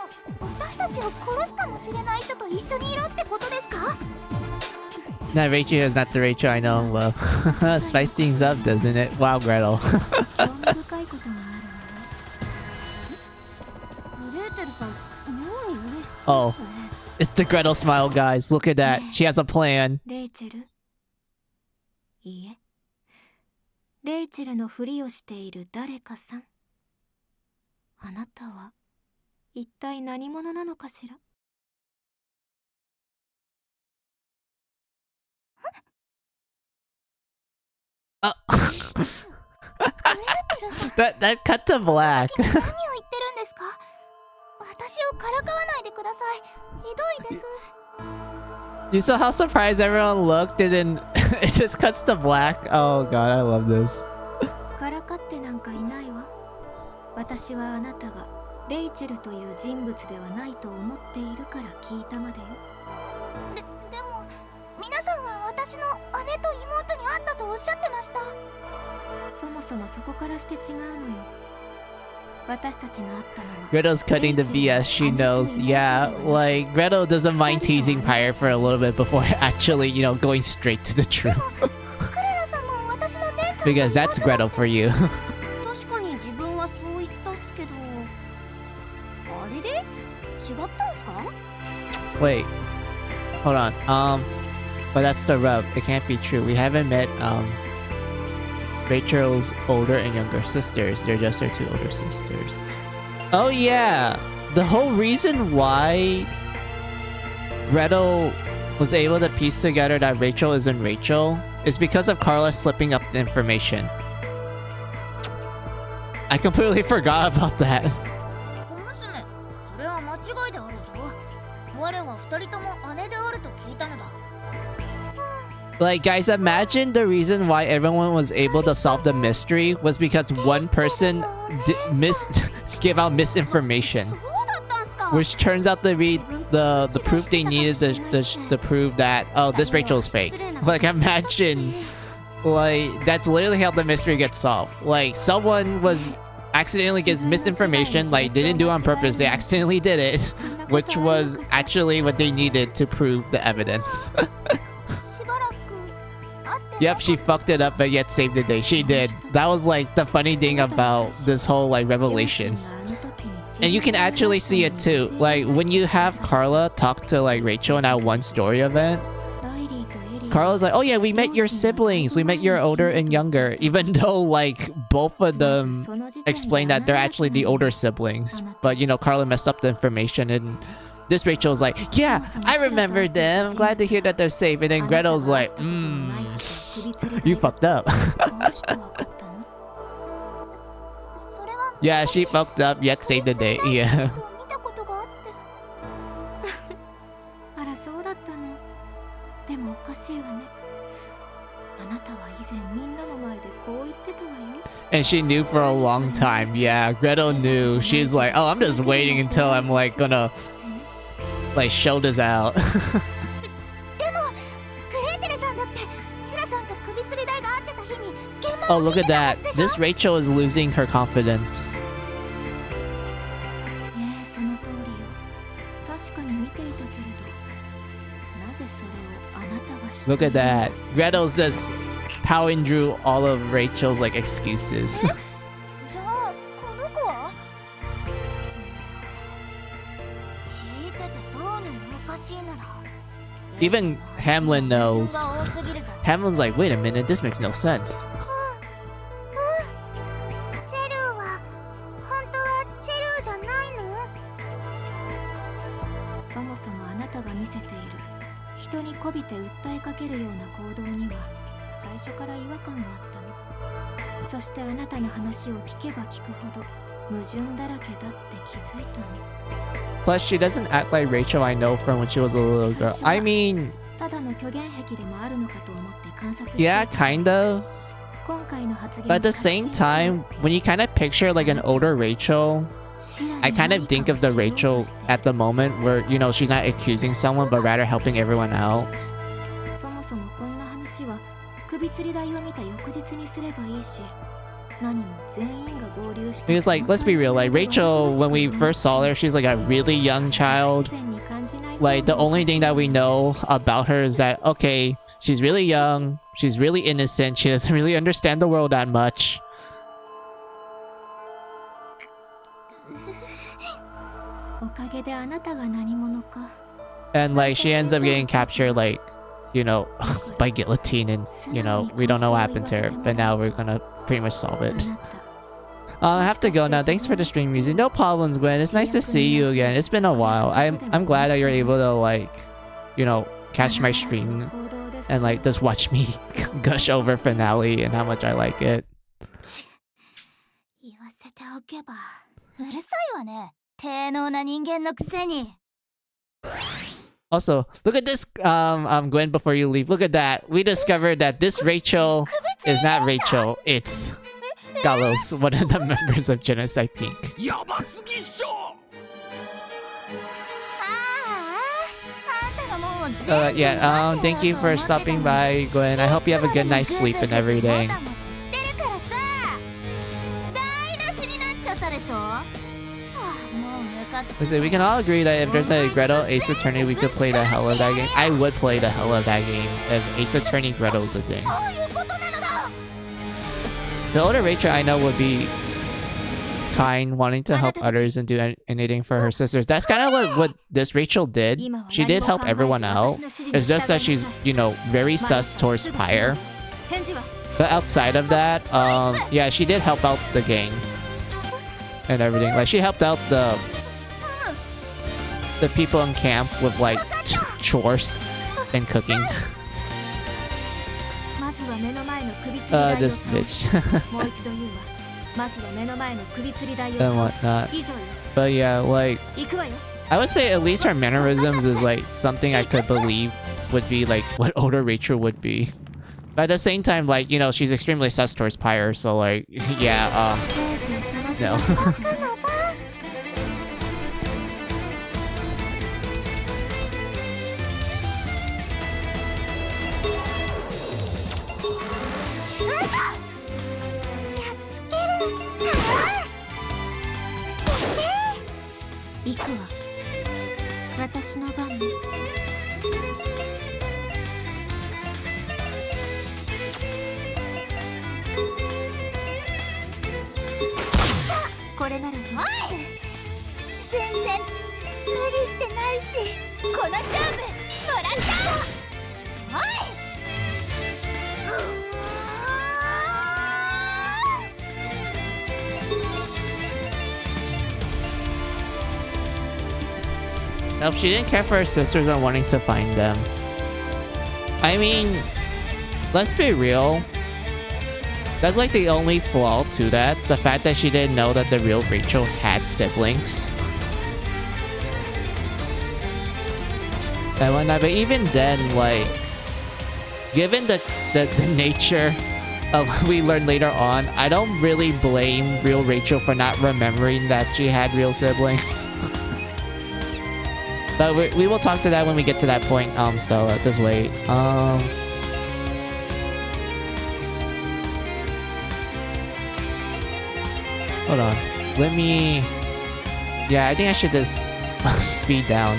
Speaker 2: 私たちを殺すかもしれない人と一緒にいろってことですか？
Speaker 1: That Rachel is not the Rachel I know and love. Spice things up, doesn't it? Wow, Gretel.
Speaker 2: 興味深いことがあるわね。グレーテルさん、妙に嬉しそうですね。
Speaker 1: It's the Gretel smile, guys. Look at that. She has a plan.
Speaker 2: レイチェル？いいえ。レイチェルのふりをしている誰かさん。あなたは一体何者なのかしら？
Speaker 1: That cut to black.
Speaker 2: 何を言ってるんですか？私をからかわないでください。ひどいです。
Speaker 1: You saw how surprised everyone looked and then it just cuts to black. Oh god, I love this.
Speaker 2: からかってなんかいないわ。私はあなたがレイチェルという人物ではないと思っているから聞いたまでよ。でも皆さんは私の姉と妹に会ったとおっしゃってました。そもそもそこからして違うのよ。私たちが会ったのは
Speaker 1: Gretel's cutting the BS, she knows. Yeah, like Gretel doesn't mind teasing Pyre for a little bit before actually, you know, going straight to the truth.
Speaker 2: クララさんも私の姉さんと
Speaker 1: Because that's Gretel for you.
Speaker 2: 確かに自分はそう言ったっすけど、あれで違ったんすか？
Speaker 1: Wait, hold on. But that's the rub. It can't be true. We haven't met Rachel's older and younger sisters. They're just her two older sisters. Oh yeah, the whole reason why Gretel was able to piece together that Rachel isn't Rachel is because of Carla slipping up the information. I completely forgot about that.
Speaker 2: 小娘、それは間違いであるぞ。
Speaker 1: Like, guys, imagine the reason why everyone was able to solve the mystery was because one person gave out misinformation, which turns out to be the proof they needed to prove that, oh, this Rachel is fake. Like, imagine, like, that's literally how the mystery gets solved. Like, someone was accidentally gets misinformation, like, they didn't do it on purpose, they accidentally did it, which was actually what they needed to prove the evidence. Yep, she fucked it up, but yet saved the day. She did. That was like the funny thing about this whole like revelation. And you can actually see it too. Like when you have Carla talk to like Rachel in that one story event, Carla's like, oh yeah, we met your siblings. We met your older and younger. Even though like both of them explain that they're actually the older siblings. But you know, Carla messed up the information and this Rachel's like, yeah, I remember them. I'm glad to hear that they're safe. And then Gretel's like, you fucked up. Yeah, she fucked up, yet saved the day. Yeah. And she knew for a long time. Yeah, Gretel knew. She's like, oh, I'm just waiting until I'm like gonna like show this out. Oh, look at that. This Rachel is losing her confidence. Look at that. Gretel's just powering through all of Rachel's like excuses. Even Hamlin knows. Hamlin's like, wait a minute, this makes no sense. Plus, she doesn't act like Rachel I know from when she was a little girl. I mean, yeah, kind of. But at the same time, when you kind of picture like an older Rachel, I kind of think of the Rachel at the moment where, you know, she's not accusing someone, but rather helping everyone out. Because like, let's be real, like Rachel, when we first saw her, she's like a really young child. Like the only thing that we know about her is that, okay, she's really young, she's really innocent, she doesn't really understand the world that much. And like she ends up getting captured, like, you know, by guillotine, and you know, we don't know what happened to her, but now we're gonna pretty much solve it. I have to go now. Thanks for the stream music. No problems, Gwen. It's nice to see you again. It's been a while. I'm glad that you're able to like, you know, catch my stream and like just watch me gush over finale and how much I like it. Also, look at this, Gwen, before you leave. Look at that. We discovered that this Rachel is not Rachel. It's Galos, one of the members of Genocide Pink. Yeah, thank you for stopping by, Gwen. I hope you have a good night's sleep and everything. Listen, we can all agree that if there's a Gretel Ace Attorney, we could play the hell of that game. I would play the hell of that game if Ace Attorney Gretel's a thing. The older Rachel I know would be kind, wanting to help others and do anything for her sisters. That's kind of what this Rachel did. She did help everyone out. It's just that she's, you know, very sus towards Pyre. But outside of that, yeah, she did help out the gang and everything. Like, she helped out the people in camp with like chores and cooking. This bitch. And whatnot. But yeah, like, I would say at least her mannerisms is like something I could believe would be like what older Rachel would be. But at the same time, like, you know, she's extremely sus towards Pyre, so like, yeah, no.
Speaker 2: 行くわ。私の番ね。これならどう？全然無理してないし、この勝負もらった。おい！
Speaker 1: No, she didn't care for her sisters and wanting to find them. I mean, let's be real. That's like the only flaw to that. The fact that she didn't know that the real Rachel had siblings. And whatnot, but even then, like, given the nature of what we learn later on, I don't really blame real Rachel for not remembering that she had real siblings. But we will talk to that when we get to that point, Stella. Just wait. Hold on. Let me... Yeah, I think I should just speed down.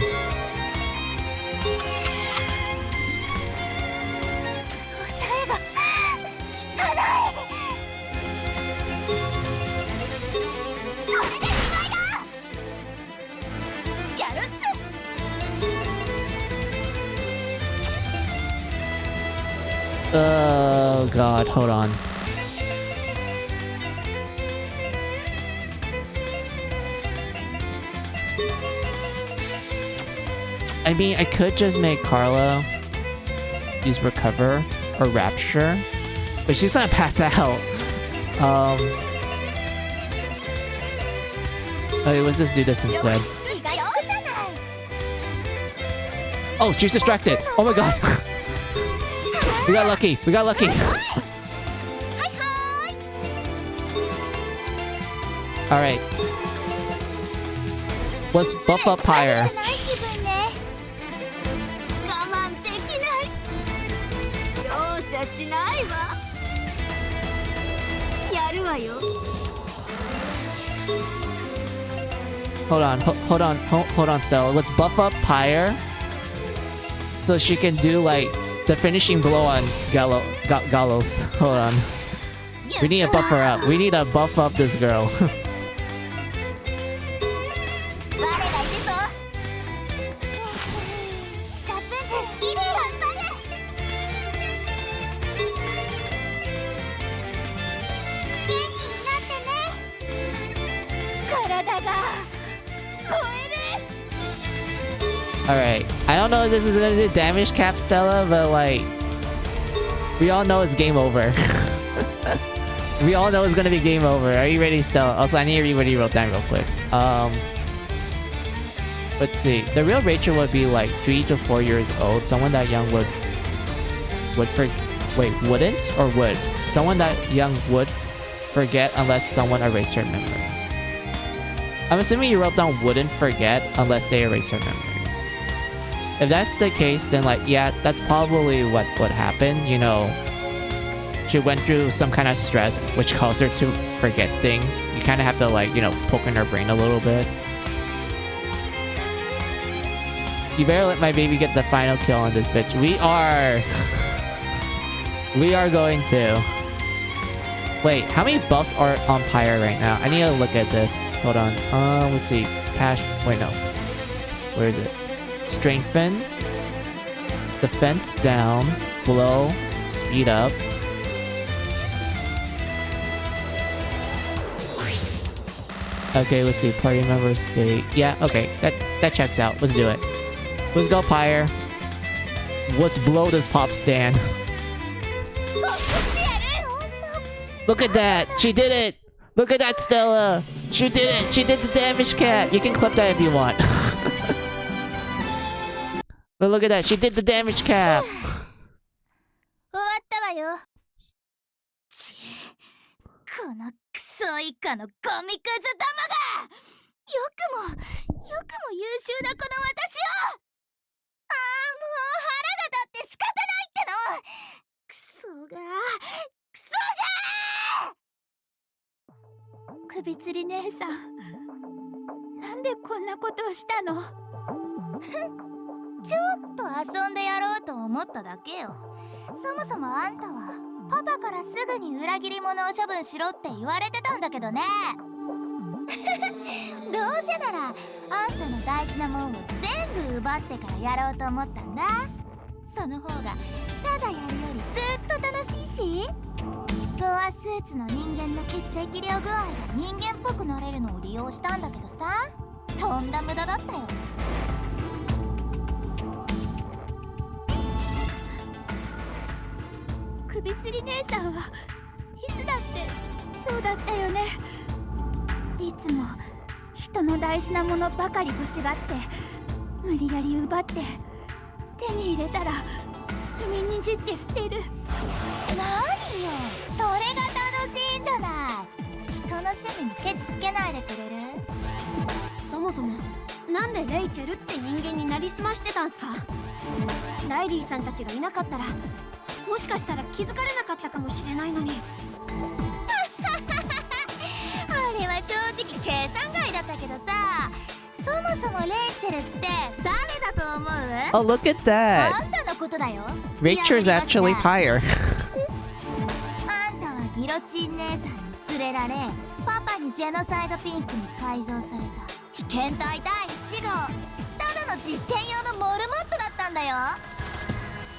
Speaker 1: Oh god, hold on. I mean, I could just make Carla use Recover or Rapture, but she's gonna pass out. Okay, let's just do this instead. Oh, she's distracted. Oh my god. We got lucky. We got lucky. Alright. Let's buff up higher. Hold on, Stella. Let's buff up Pyre so she can do like the finishing blow on Gallows. Hold on. We need to buff her up. We need to buff up this girl. Alright. I don't know if this is gonna do damage cap, Stella, but like... we all know it's game over. We all know it's gonna be game over. Are you ready, Stella? Also, I need to read what you wrote down real quick. Let's see. The real Rachel would be like 3 to 4 years old. Someone that young would wait, wouldn't or would? Someone that young would forget unless someone erased her memories. I'm assuming you wrote down wouldn't forget unless they erase her memories. If that's the case, then like, yeah, that's probably what would happen. You know, she went through some kind of stress which caused her to forget things. You kind of have to like, you know, poke in her brain a little bit. You better let my baby get the final kill on this bitch. We are going to. Wait, how many buffs are on Pyre right now? I need to look at this. Hold on. Let's see. Wait, no. Where is it? Strengthen. Defense down. Blow. Speed up. Okay, let's see. Party member state. Yeah, okay. That checks out. Let's do it. Let's go, Pyre. Let's blow this pop stand. Look at that! She did it! Look at that, Stella! She did it! She did the damage cap! You can clip that if you want. But look at that, she did the damage cap.
Speaker 2: 終わったわよ。このクソ以下のゴミクズどもが、よくも優秀なこの私を。ああ、もう腹が立って仕方ないっての。クソが首吊り姉さん、なんでこんなことをしたの？ちょっと遊んでやろうと思っただけよ。そもそもあんたはパパからすぐに裏切り者を処分しろって言われてたんだけどね。どうせならあんたの大事なもんを全部奪ってからやろうと思ったんだ。その方がただやるよりずっと楽しいし、ゴアスーツの人間の血液量具合が人間っぽくなれるのを利用したんだけどさ、とんだ無駄だったよ。首吊り姉さんはいつだってそうだったよね。いつも人の大事なものばかり欲しがって無理やり奪って手に入れたら踏みにじって捨てる。何よ、それが楽しいんじゃない。人の趣味にケチつけないでくれる？そもそもなんでレイチェルって人間になりすましてたんすか？ライリーさんたちがいなかったらもしかしたら気づかれなかったかもしれないのに。あれは正直計算外だったけどさ、そもそもレイチェルって誰だと思う？
Speaker 1: Oh, look at that.
Speaker 2: あんたのことだよ。
Speaker 1: Rachel's actually higher.
Speaker 2: あんたはギロチン姉さんに連れられ、パパにジェノサイドピンクに改造された被験体第1号。ただの実験用のモルモットだったんだよ。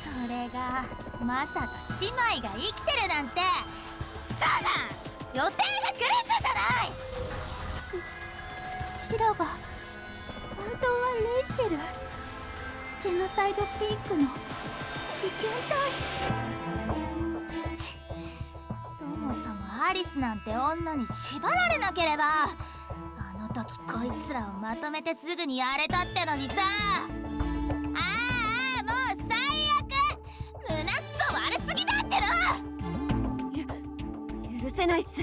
Speaker 2: それがまさか姉妹が生きてるなんて。さだ、予定が狂ったじゃない。シラが本当はレイチェル、ジェノサイドピンクの被験体。そもそもアリスなんて女に縛られなければあの時こいつらをまとめてすぐにやれたってのにさ。ああ、もう最悪。胸クソ悪すぎだっての。許せないっす。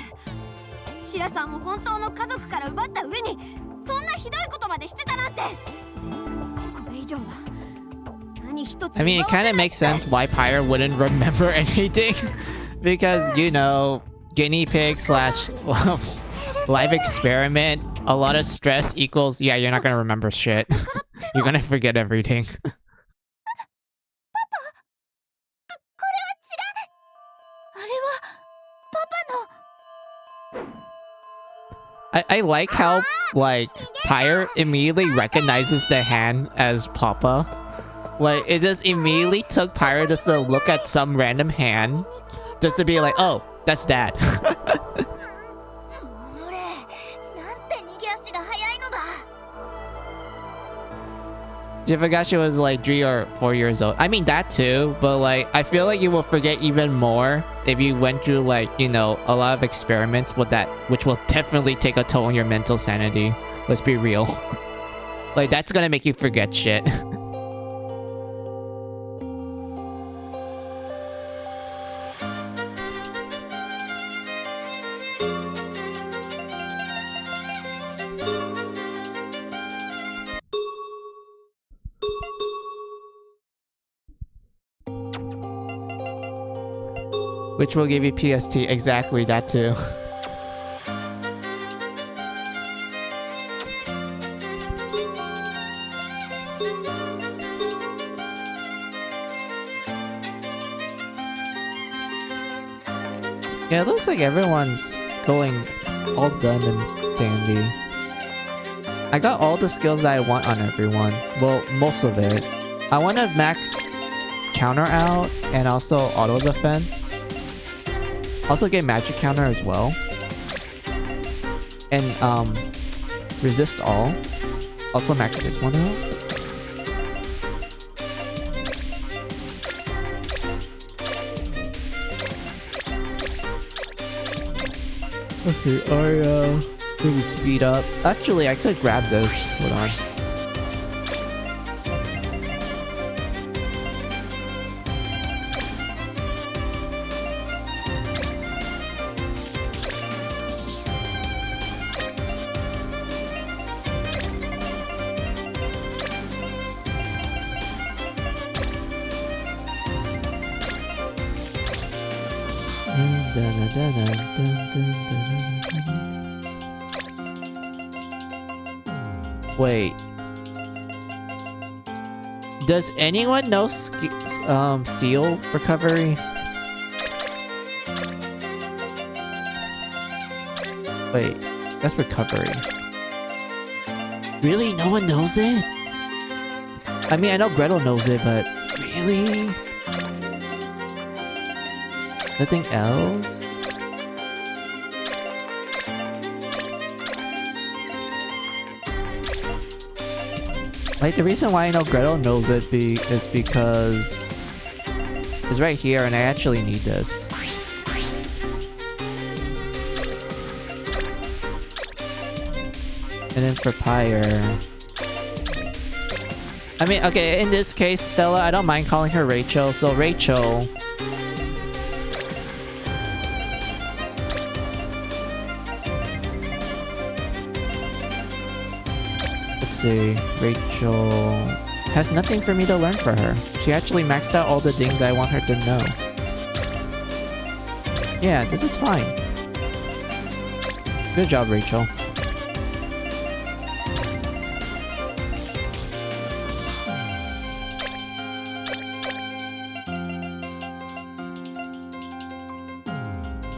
Speaker 2: シラさんを本当の家族から奪った上にそんなひどいことまでしてたなんて。これ以上は何一つ。
Speaker 1: I mean, it kind of makes sense why Pyre wouldn't remember anything. Because, you know, guinea pig slash live experiment, a lot of stress equals, yeah, you're not gonna remember shit. You're gonna forget everything. I like how, like, Pyre immediately recognizes the hand as Papa. Like, it just immediately took Pyre just to look at some random hand, just to be like, oh, that's Dad. You forgot she was like 3 or 4 years old. I mean that too, but like I feel like you will forget even more if you went through like, you know, a lot of experiments with that, which will definitely take a toll on your mental sanity. Let's be real. Like that's gonna make you forget shit. Which will give you PST. Exactly, that too. Yeah, it looks like everyone's going all done and dandy. I got all the skills that I want on everyone. Well, most of it. I want to max counter out and also auto defense. Also get magic counter as well. And resist all. Also max this one out. Okay, this is speed up. Actually, I could grab this. Hold on. Wait. Does anyone know seal recovery? Wait, that's recovery. Really? No one knows it? I mean, I know Gretel knows it, but really? Nothing else? Like, the reason why I know Gretel knows it is because it's right here and I actually need this. And then for Pyre... I mean, okay, in this case, Stella, I don't mind calling her Rachel. So Rachel... Let's see, Rachel has nothing for me to learn for her. She actually maxed out all the things I want her to know. Yeah, this is fine. Good job, Rachel.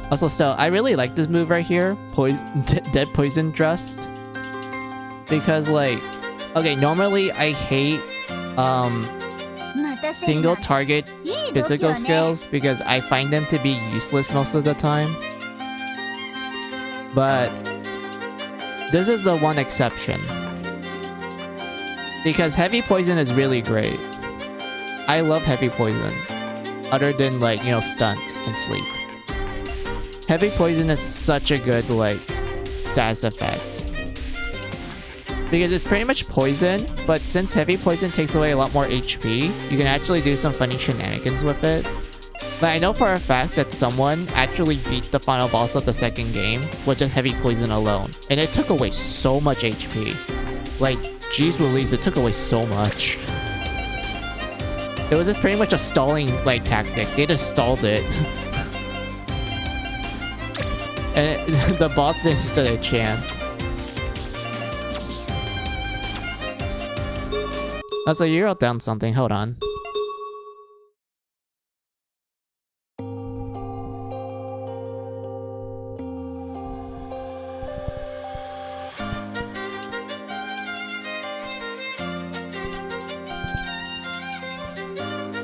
Speaker 1: Also, still, I really like this move right here, Dead Poison Trust. Because, like, okay, normally I hate single target physical skills because I find them to be useless most of the time. But this is the one exception. Because heavy poison is really great. I love heavy poison. Other than, like, you know, stunt and sleep. Heavy poison is such a good, like, status effect. Because it's pretty much poison, but since heavy poison takes away a lot more HP, you can actually do some funny shenanigans with it. But I know for a fact that someone actually beat the final boss of the second game with just heavy poison alone. And it took away so much HP. Like, geez Louise, it took away so much. It was just pretty much a stalling, like, tactic. They just stalled it. And the boss didn't stand a chance. Also, you wrote down something. Hold on.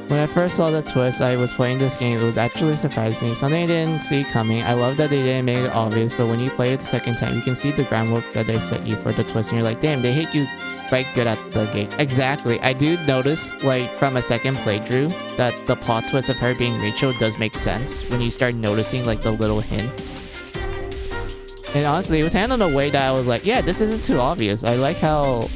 Speaker 1: When I first saw the twist, I was playing this game, it was actually surprised me. Something I didn't see coming. I love that they didn't make it obvious, but when you play it the second time, you can see the groundwork that they set you for the twist, and you're like, damn, they hit you right good at the gate. Exactly. I do notice, like, from a second playthrough, that the plot twist of her being Rachel does make sense when you start noticing, like, the little hints. And honestly, it was handled in a way that I was like, yeah, this isn't too obvious. I like how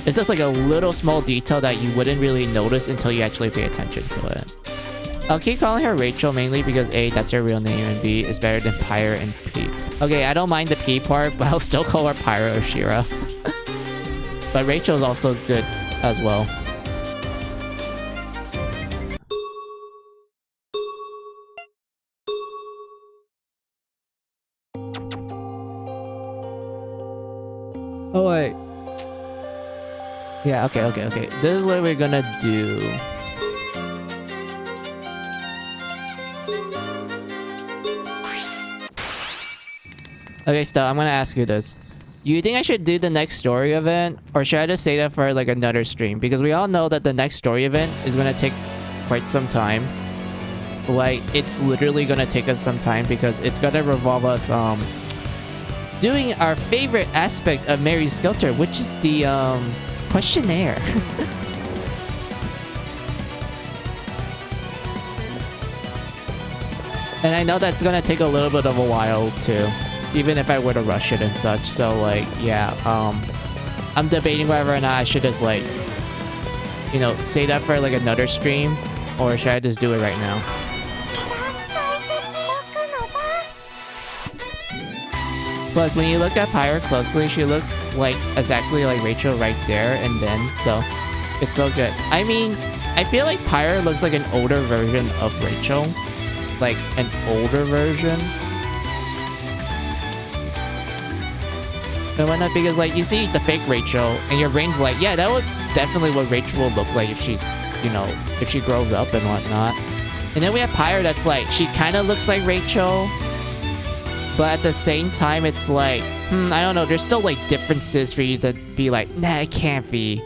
Speaker 1: it's just like a little small detail that you wouldn't really notice until you actually pay attention to it. I'll keep calling her Rachel mainly because A, that's her real name, and B, is better than Pyre and P. Okay, I don't mind the P part, but I'll still call her Pyre or Shira. But Rachel is also good as well. Oh wait. Yeah, okay. This is what we're gonna do. Okay, Stella, I'm gonna ask you this. Do you think I should do the next story event? Or should I just say that for, like, another stream? Because we all know that the next story event is gonna take quite some time. Like, it's literally gonna take us some time because it's gonna revolve us, doing our favorite aspect of Mary's Skelter, which is the, questionnaire. And I know that's gonna take a little bit of a while too, even if I were to rush it and such. So, like, yeah, I'm debating whether or not I should just, like, you know, say that for, like, another stream, or should I just do it right now? Plus, when you look at Pyre closely, she looks like exactly like Rachel right there and then, so it's so good. I mean, I feel like Pyre looks like an older version of Rachel. like an older version. And whatnot, because like you see the fake Rachel and your brain's like, yeah, that would definitely what Rachel will look like if she's, you know, if she grows up and whatnot. And then we have Pyre that's like, she kind of looks like Rachel, but at the same time it's like, I don't know, there's still like differences for you to be like, nah, it can't be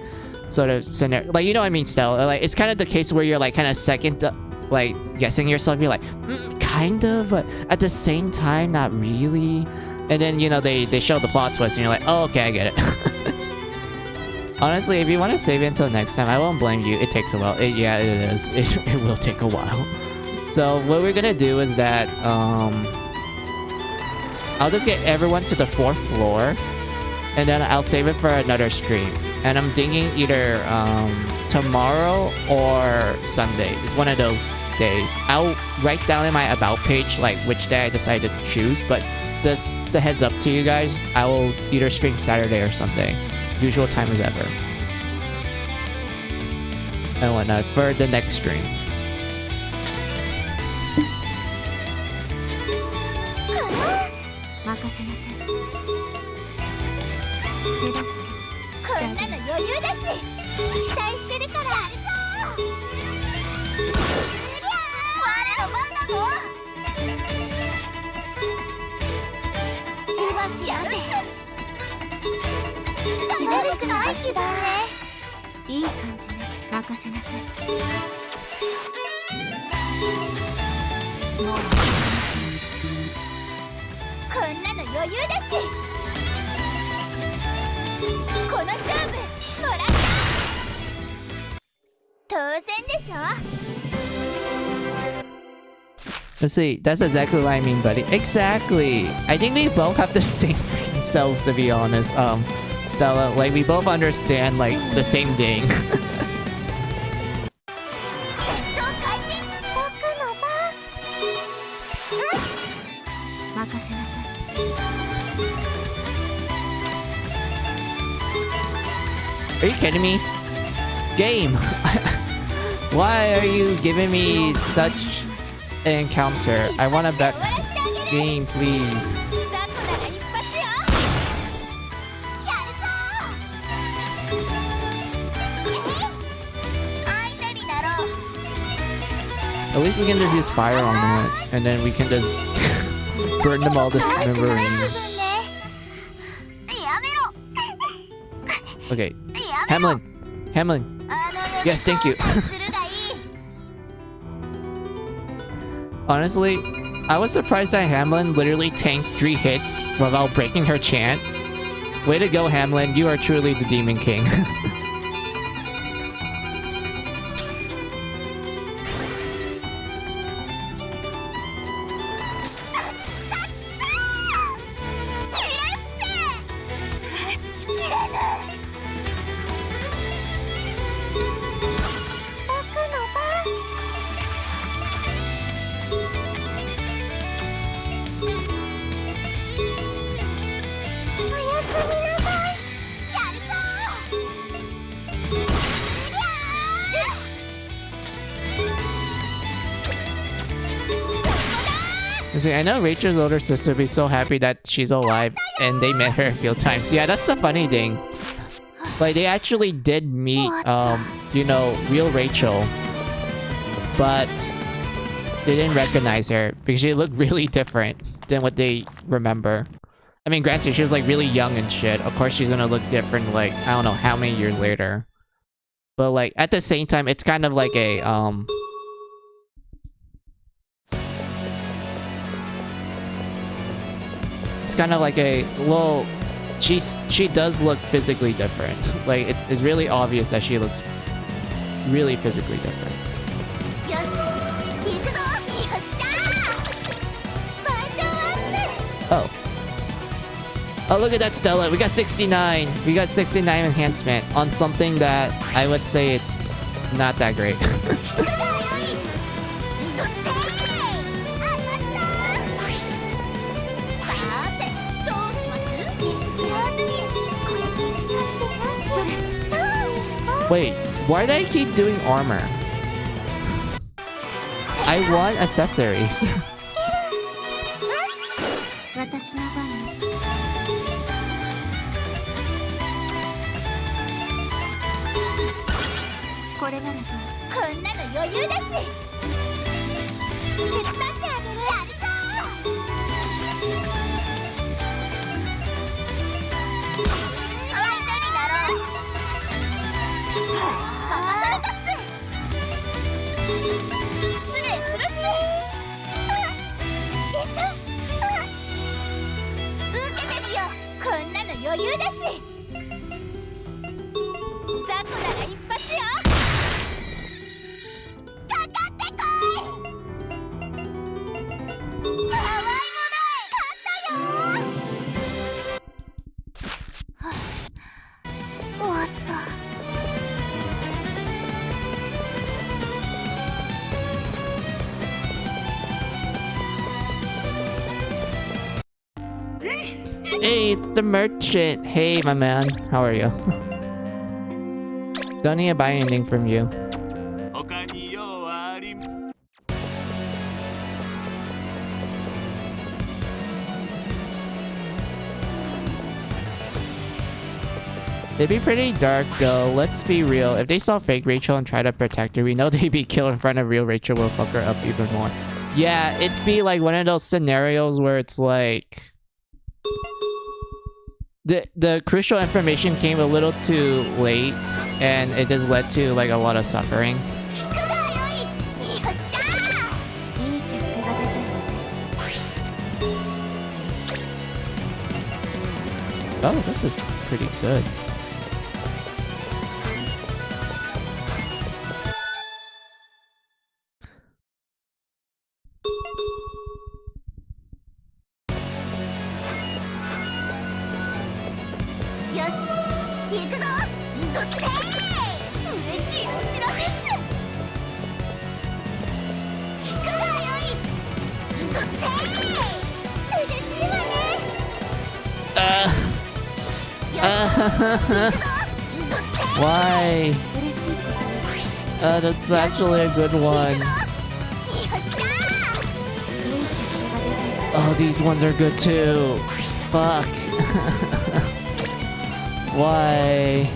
Speaker 1: sort of scenario. Like, you know what I mean, Stella? Like, it's kind of the case where you're like kind of second, like guessing yourself. You're like, kind of, but at the same time, not really. And then, you know, they show the plot twist and you're like, oh, okay, I get it. Honestly, if you want to save it until next time, I won't blame you. It takes a while. Yeah, it is. It will take a while. So what we're gonna do is that, I'll just get everyone to the 4th floor, and then I'll save it for another stream. And I'm thinking either tomorrow or Sunday. It's one of those days. I'll write down in my about page like which day I decided to choose, but just the heads up to you guys, I will either stream Saturday or Sunday. Usual time as ever. And whatnot for the next stream. Let's see, that's exactly what I mean, buddy. Exactly. I think we both have the same brain cells, to be honest. Stella, like we both understand like the same thing. Are you kidding me? Game! Why are you giving me such an encounter? I want a back game, please. At least we can just use fire on that, and then we can just burn them all to smithereens. Okay, Hamlin. Yes, thank you. Honestly, I was surprised that Hamlin literally tanked 3 hits without breaking her chant. Way to go, Hamlin. You are truly the Demon King. See, I know Rachel's older sister would be so happy that she's alive and they met her a few times. Yeah, that's the funny thing. Like, they actually did meet, you know, real Rachel. But they didn't recognize her because she looked really different than what they remember. I mean, granted, she was like really young and shit. Of course, she's gonna look different, like, I don't know how many years later. But like, at the same time, it's kind of like a, it's kind of like a, well, she does look physically different. Like, it's really obvious that she looks really physically different. Oh. Oh, look at that, Stella. We got 69. We got 69 enhancement on something that I would say it's not that great. Wait, why do I keep doing armor? I want accessories.
Speaker 2: 私の番ね。これならどう？こんなの余裕だし。手伝ってあげる。やるぞ。相手になろう。騙されたっす。失礼するっす。いった。受けてみよう。こんなの余裕だし。雑魚なら一発よ。かかってこい。たわいもない。勝ったよ。はあ、終わった。
Speaker 1: Hey, it's the merchant. Hey, my man. How are you? Don't need to buy anything from you.
Speaker 5: 他に用はあり
Speaker 1: It'd be pretty dark though, let's be real. If they saw fake Rachel and tried to protect her, we know they'd be killed in front of real Rachel will fuck her up even more. Yeah, it'd be like one of those scenarios where it's like... The crucial information came a little too late, and it just led to like a lot of suffering.
Speaker 2: 聞くがよい。よっしゃー。いい結果が出てる。
Speaker 1: Oh, this is pretty good. Why? That's actually a good one. Oh, these ones are good too. Fuck. Why?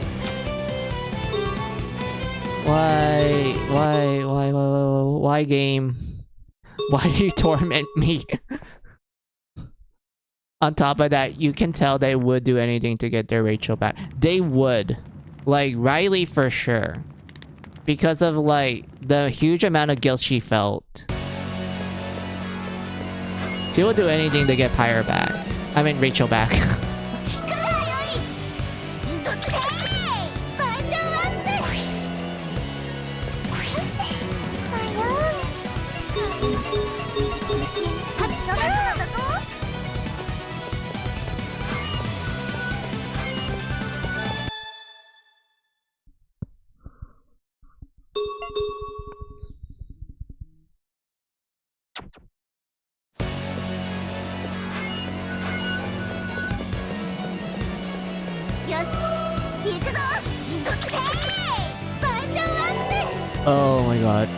Speaker 1: Why game? Why do you torment me? On top of that, you can tell they would do anything to get their Rachel back. They would. Like, Riley for sure. Because of, like, the huge amount of guilt she felt. She will do anything to get Pyre back. I mean, Rachel back. Oh my god.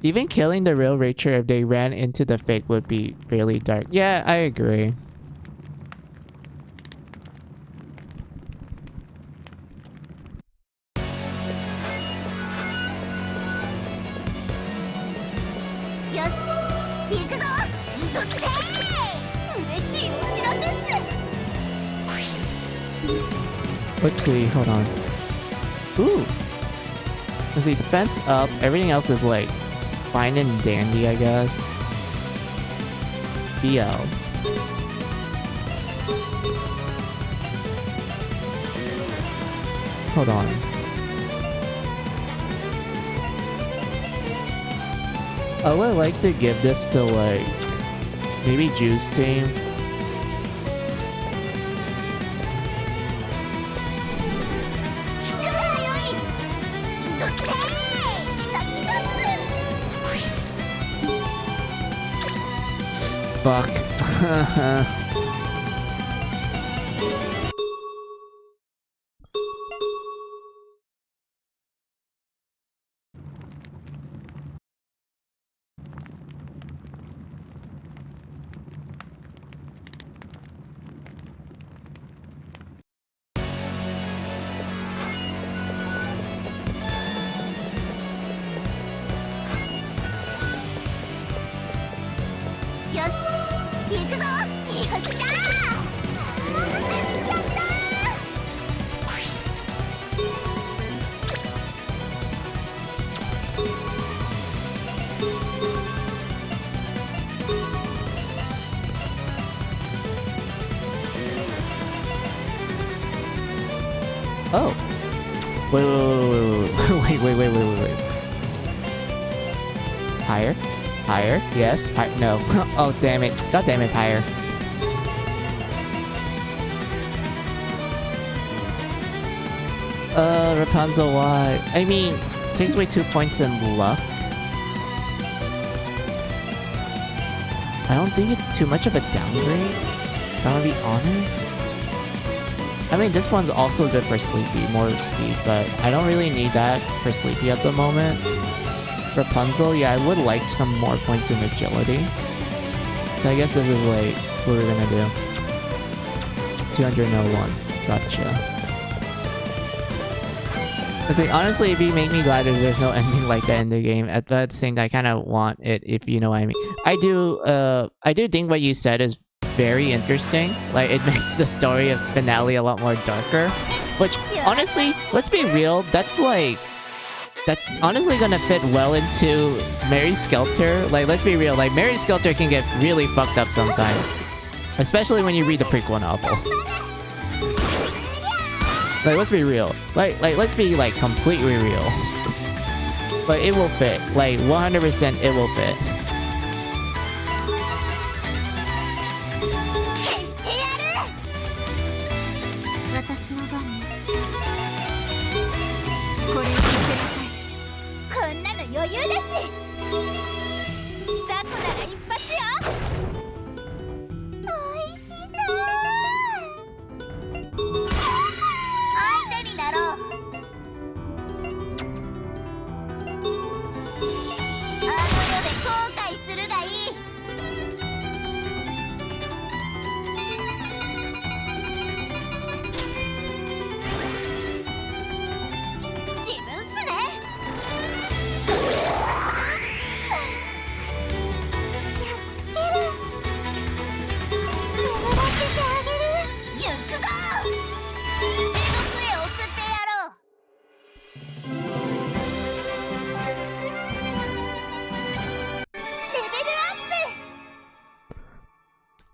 Speaker 1: Even killing the real Rachel if they ran into the fake would be really dark. Yeah, I agree. Let's see, hold on. Ooh. Let's see, defense up. Everything else is like fine and dandy, I guess. BL. Hold on. I would like to give this to like maybe Juice Team. Fuck. Oh. Wait. Higher? Higher? Yes? No. Oh, damn it. God damn it, higher. Rapunzel, why? I mean, takes away 2 points in luck. I don't think it's too much of a downgrade, if I'm gonna be honest. I mean, this one's also good for Sleepy, more speed, but I don't really need that for Sleepy at the moment. Rapunzel, yeah, I would like some more points in agility. So I guess this is like what we're gonna do. 201. Gotcha. I say, honestly, it'd make me glad if there's no ending like that in the game. At the same time, I kind of want it, if you know what I mean. I do think what you said is very interesting. Like, it makes the story of finale a lot more darker. Which, honestly, let's be real, that's honestly gonna fit well into Mary Skelter. Like, let's be real, like, Mary Skelter can get really fucked up sometimes. Especially when you read the prequel novel. Like, let's be real. Like, let's be, like, completely real. But it will fit. Like, 100% it will fit.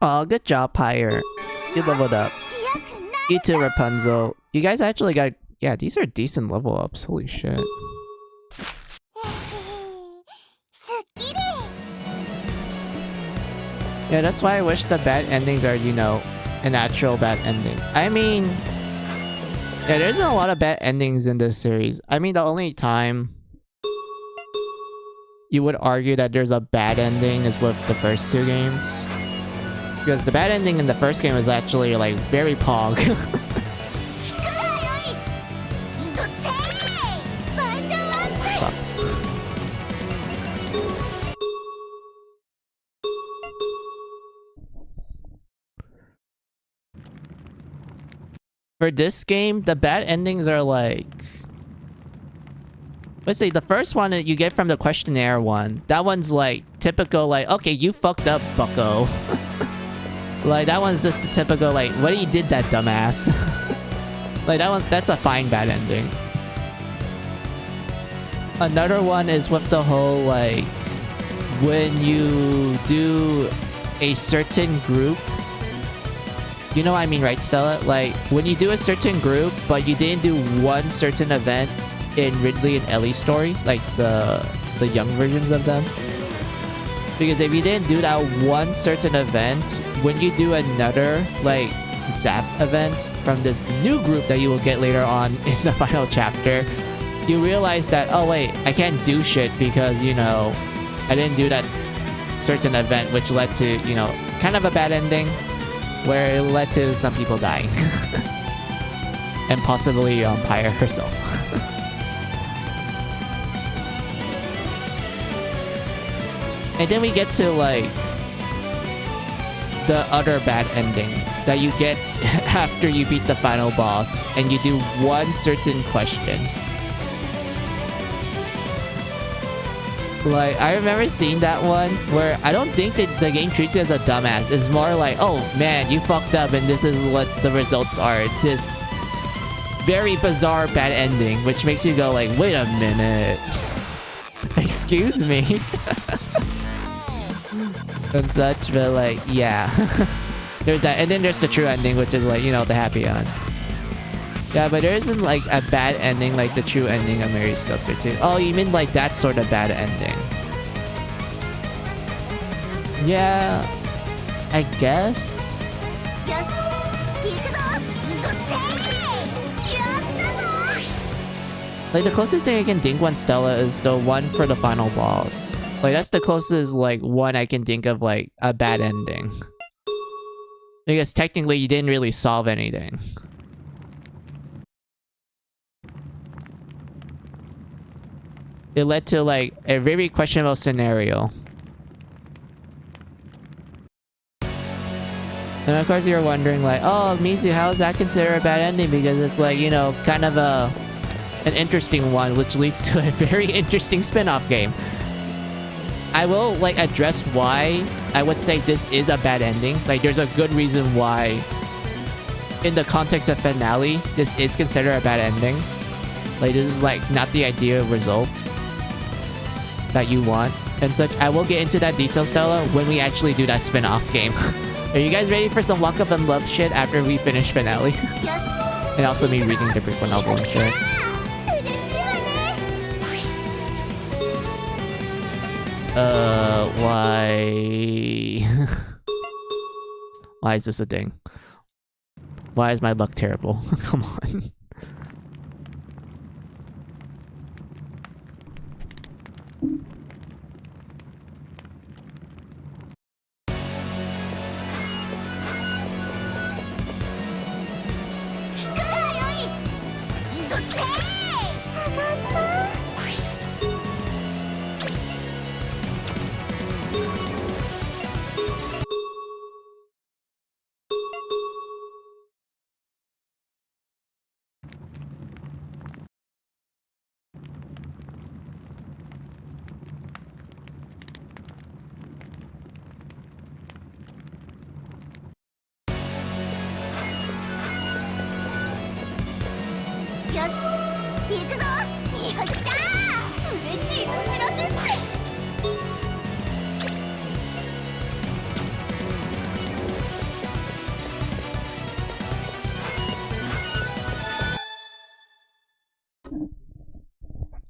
Speaker 1: Oh, good job, Pyre. You leveled up. You too, Rapunzel. You guys actually got... Yeah, these are decent level ups. Holy shit. Yeah, that's why I wish the bad endings are, you know, a natural bad ending. I mean... Yeah, there's a lot of bad endings in this series. I mean, the only time you would argue that there's a bad ending is with the first two games. Because the bad ending in the first game was actually, like, very pog. For this game, the bad endings are like... Let's say the first one that you get from the questionnaire one, that one's like typical, like, okay, you fucked up, bucko. Like, that one's just the typical, like, what you did, that dumbass. Like, that's a fine bad ending. Another one is with the whole, like, when you do a certain group. You know what I mean, right, Stella? Like, when you do a certain group, but you didn't do one certain event in Ridley and Ellie's story, like the young versions of them. Because if you didn't do that one certain event, when you do another, like, Zap event from this new group that you will get later on in the final chapter, you realize that, oh wait, I can't do shit because, you know, I didn't do that certain event which led to, you know, kind of a bad ending, where it led to some people dying. And possibly Pyre herself. And then we get to like the other bad ending that you get after you beat the final boss and you do one certain question. Like, I remember seeing that one where I don't think that the game treats you as a dumbass. It's more like, oh man, you fucked up and this is what the results are. This very bizarre bad ending, which makes you go like, wait a minute. Excuse me. And such, but like, yeah. There's that, and then there's the true ending, which is like, you know, the happy end. Yeah, but there isn't like a bad ending like the true ending of Mary Skelter 2. Oh, you mean like that sort of bad ending? Yeah, I guess.
Speaker 2: Yes.
Speaker 1: Like the closest thing I can think one Stella is the one for the final boss. Like that's the closest like one I can think of like a bad ending. Because technically you didn't really solve anything. It led to like a very questionable scenario. And of course you're wondering like, oh Mizu, how is that considered a bad ending? Because it's like, you know, kind of an interesting one, which leads to a very interesting spin-off game. I will like address why I would say this is a bad ending. Like there's a good reason why in the context of finale, this is considered a bad ending. Like this is like not the ideal result that you want and such. I will get into that detail, Stella, when we actually do that spin-off game. Are you guys ready for some Lock Up and Love shit after we finish finale?
Speaker 2: Yes.
Speaker 1: And also me reading the prequel novel and shit. Why? Why is this a thing? Why is my luck terrible? Come on.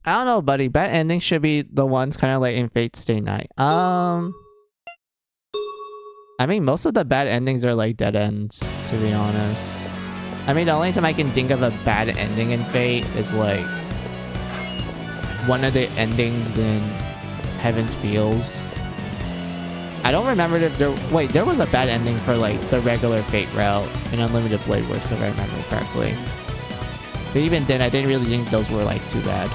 Speaker 1: I don't know, buddy. Bad endings should be the ones kind of like in Fate Stay Night. I mean, most of the bad endings are like dead ends, to be honest. I mean, the only time I can think of a bad ending in Fate is like one of the endings in Heaven's Fields. I don't remember if there... Wait, there was a bad ending for like the regular Fate route in Unlimited Blade Works, if I remember correctly. But even then, I didn't really think those were like too bad.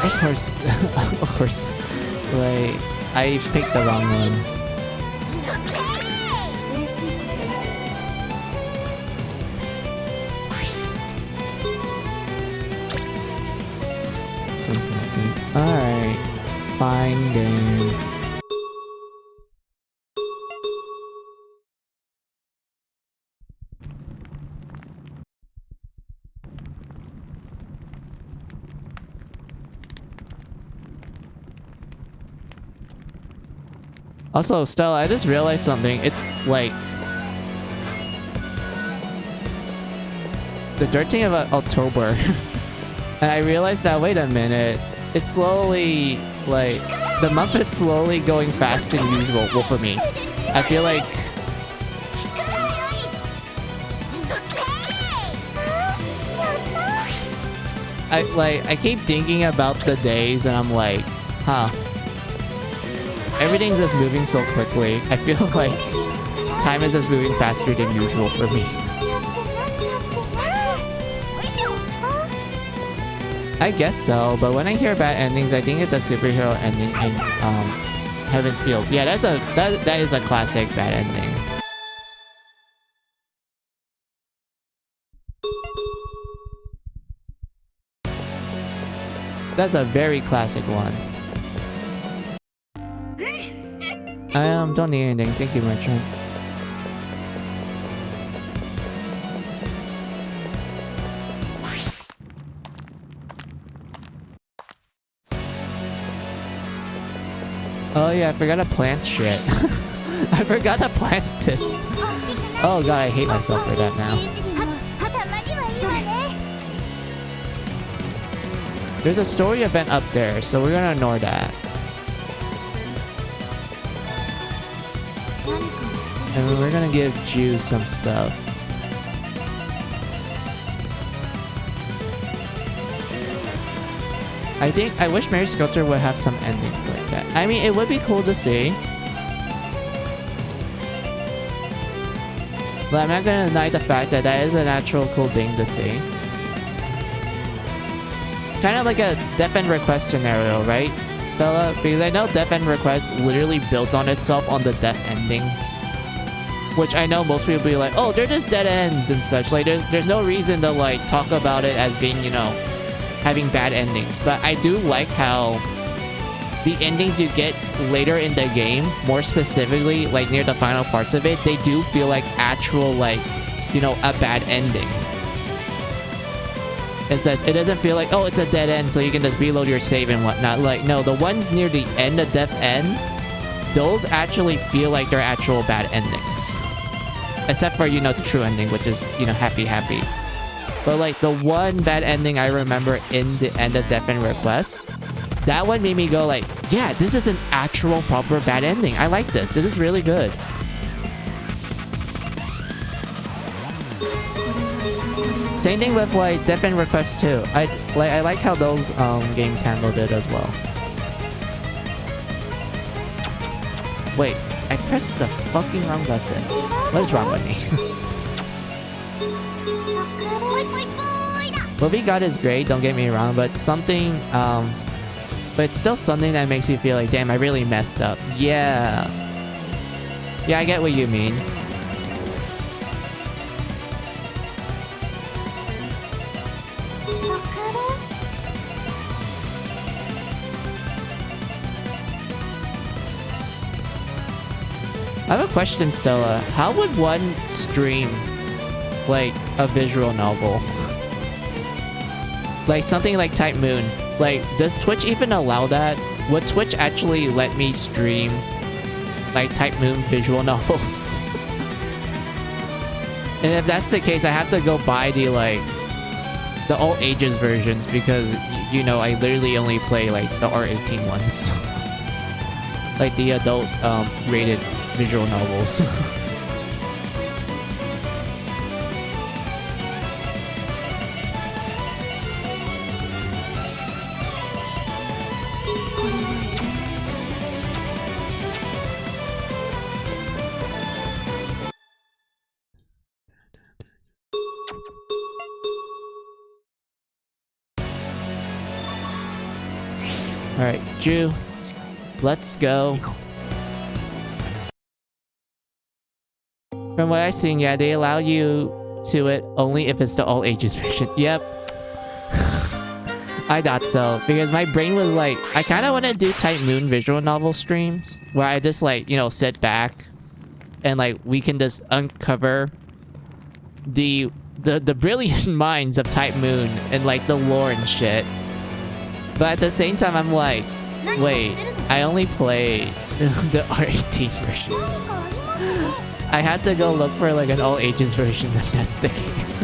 Speaker 1: Of course, like, I picked the wrong one. Alright, fine game. Also, Stella, I just realized something. It's like the 13th of October. And I realized that, wait a minute, it's slowly, like, the month is slowly going faster than usual. Well, for me. I feel like... I keep thinking about the days and I'm like, huh. Everything's just moving so quickly. I feel like time is just moving faster than usual for me. I guess so, but when I hear bad endings, I think it's the superhero ending in Heaven's Fields. Yeah, that is a classic bad ending. That's a very classic one. I don't need anything. Thank you, Merchant. Oh yeah, I forgot to plant shit. I forgot to plant this. Oh god, I hate myself for that now. There's a story event up there, so we're gonna ignore that. And we're gonna give Ju some stuff. I wish Mary Skelter would have some endings like that. I mean, it would be cool to see. But I'm not gonna deny the fact that that is an actual cool thing to see. Kind of like a Death End Request scenario, right, Stella? Because I know Death End Request literally builds on itself on the death endings. Which I know most people be like, oh, they're just dead ends and such. Like, there's no reason to, like, talk about it as being, you know, having bad endings. But I do like how the endings you get later in the game, more specifically, like, near the final parts of it, they do feel like actual, like, you know, a bad ending. Instead, it doesn't feel like, oh, it's a dead end, so you can just reload your save and whatnot. Like, no, the ones near the end of Death End, those actually feel like they're actual bad endings. Except for, you know, the true ending, which is, you know, happy. But, like, the one bad ending I remember in the end of Death End Request, that one made me go, like, yeah, this is an actual proper bad ending. I like this. This is really good. Same thing with, like, Death End Request 2. I like how those games handled it as well. Wait, I pressed the fucking wrong button. What is wrong with me? What we got is great, don't get me wrong, but something, but it's still something that makes you feel like, damn, I really messed up. Yeah. Yeah, I get what you mean. I have a question, Stella. How would one stream, like, a visual novel? Like, something like Type Moon. Like, does Twitch even allow that? Would Twitch actually let me stream, like, Type Moon visual novels? And if that's the case, I have to go buy the, like, the all ages versions because, you know, I literally only play, like, the R18 ones. Like, the adult, rated visual novels. Alright, Ju, let's go. From what I've seen, yeah, they allow you to it only if it's the all ages version. Yep. I thought so. Because my brain was like, I kind of want to do Type Moon visual novel streams. Where I just, like, you know, sit back. And, like, we can just uncover the brilliant minds of Type Moon. And, like, the lore and shit. But at the same time, I'm like, wait, I only play the R18 versions. I had to go look for, like, an all ages version if that's the case.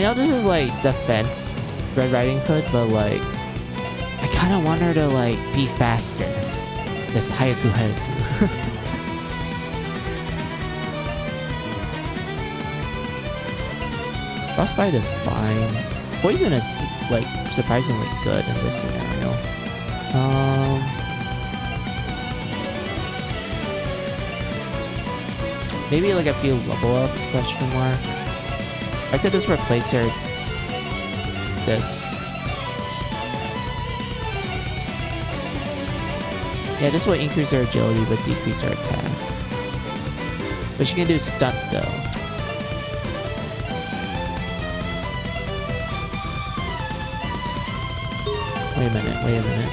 Speaker 1: I know this is like defense Red Riding Hood, but like I kind of want her to like be faster. This Hayaku Hayaku. Frostbite is fine. Poison is like surprisingly good in this scenario. Maybe like a few level ups, question mark. I could just replace her this. Yeah, this will increase her agility but decrease her attack. But she can do stunt though. Wait a minute, wait a minute.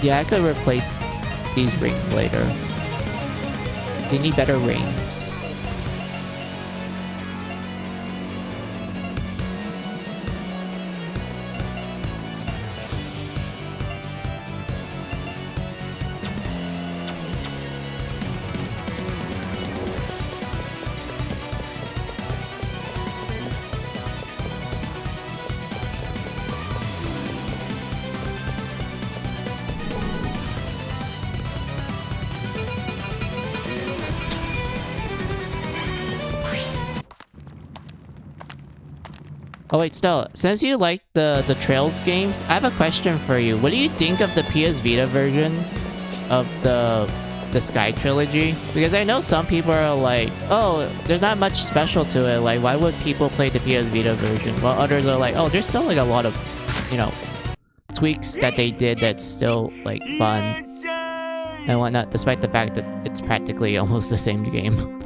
Speaker 1: Yeah, I could replace these rings later. They need better rings. Oh wait, Stella, since you like the Trails games, I have a question for you. What do you think of the PS Vita versions of the Sky trilogy? Because I know some people are like, oh, there's not much special to it. Like, why would people play the PS Vita version? While others are like, oh, there's still like a lot of, you know, tweaks that they did that's still like fun and whatnot, despite the fact that it's practically almost the same game.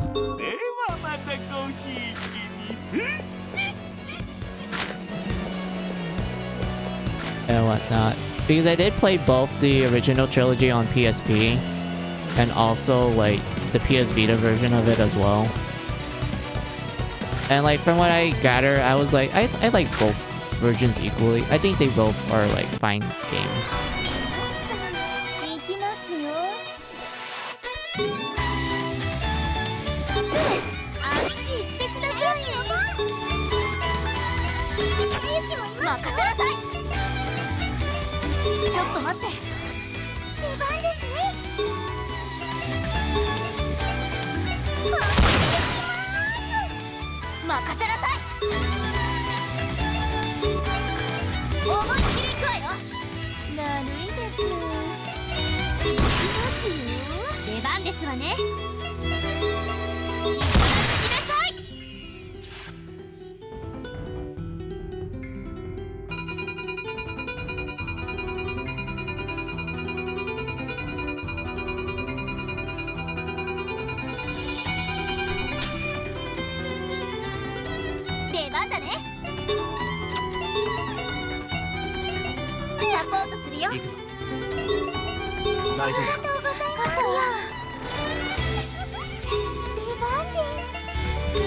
Speaker 1: And whatnot. Because I did play both the original trilogy on PSP and also like the PS Vita version of it as well. And like from what I gather, I was like, I like both versions equally. I think they both are like fine games.
Speaker 2: 行きますよ。あっち行ってくださいよ。千雪もいます。任せなさい。ちょっと待って。出番ですね。任せなさい。思いっきり行くわよ。悪いです。行きますよ。出番ですわね。行きなさい。出番だね。サポートするよ。
Speaker 3: 行くぞ。大丈夫だ。
Speaker 2: 助かったよ。出番です。痛いの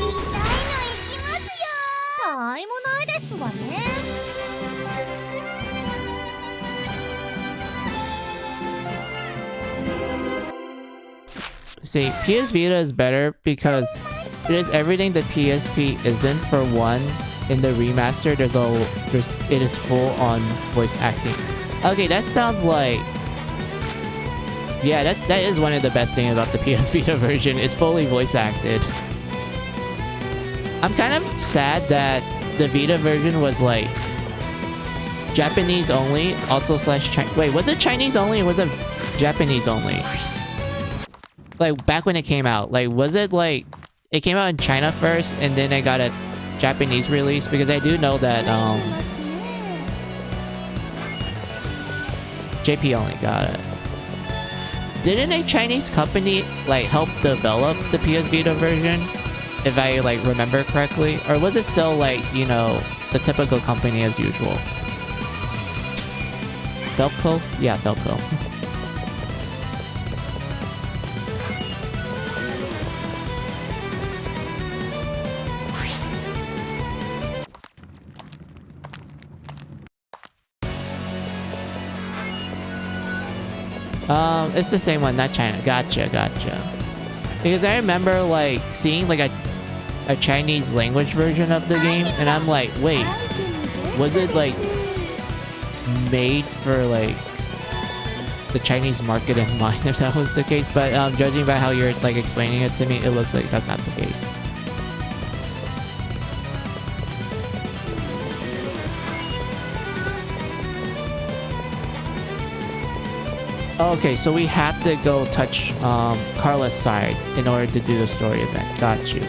Speaker 2: 行きますよ。たわいもないですわね。
Speaker 1: See, PS Vita is better because it is everything that PSP isn't. For one, in the remaster, it is full on voice acting. Okay, that sounds like, yeah, that is one of the best things about the PS Vita version. It's fully voice acted. I'm kind of sad that the Vita version was like Japanese only, also slash Chinese. Wait, was it Chinese only or was it Japanese only? Like back when it came out, like was it like it came out in China first and then it got a Japanese release? Because I do know that JP only got it. Didn't a Chinese company like help develop the PS Vita version, if I like remember correctly? Or was it still like, you know, the typical company as usual? Felco? Yeah, Felco. It's the same one, not China. Gotcha. Because I remember like seeing like a Chinese language version of the game, and I'm like, wait, was it like made for like the Chinese market in mind if that was the case? But judging by how you're like explaining it to me, it looks like that's not the case. Okay, so we have to go touch Carla's side in order to do the story event. Got you.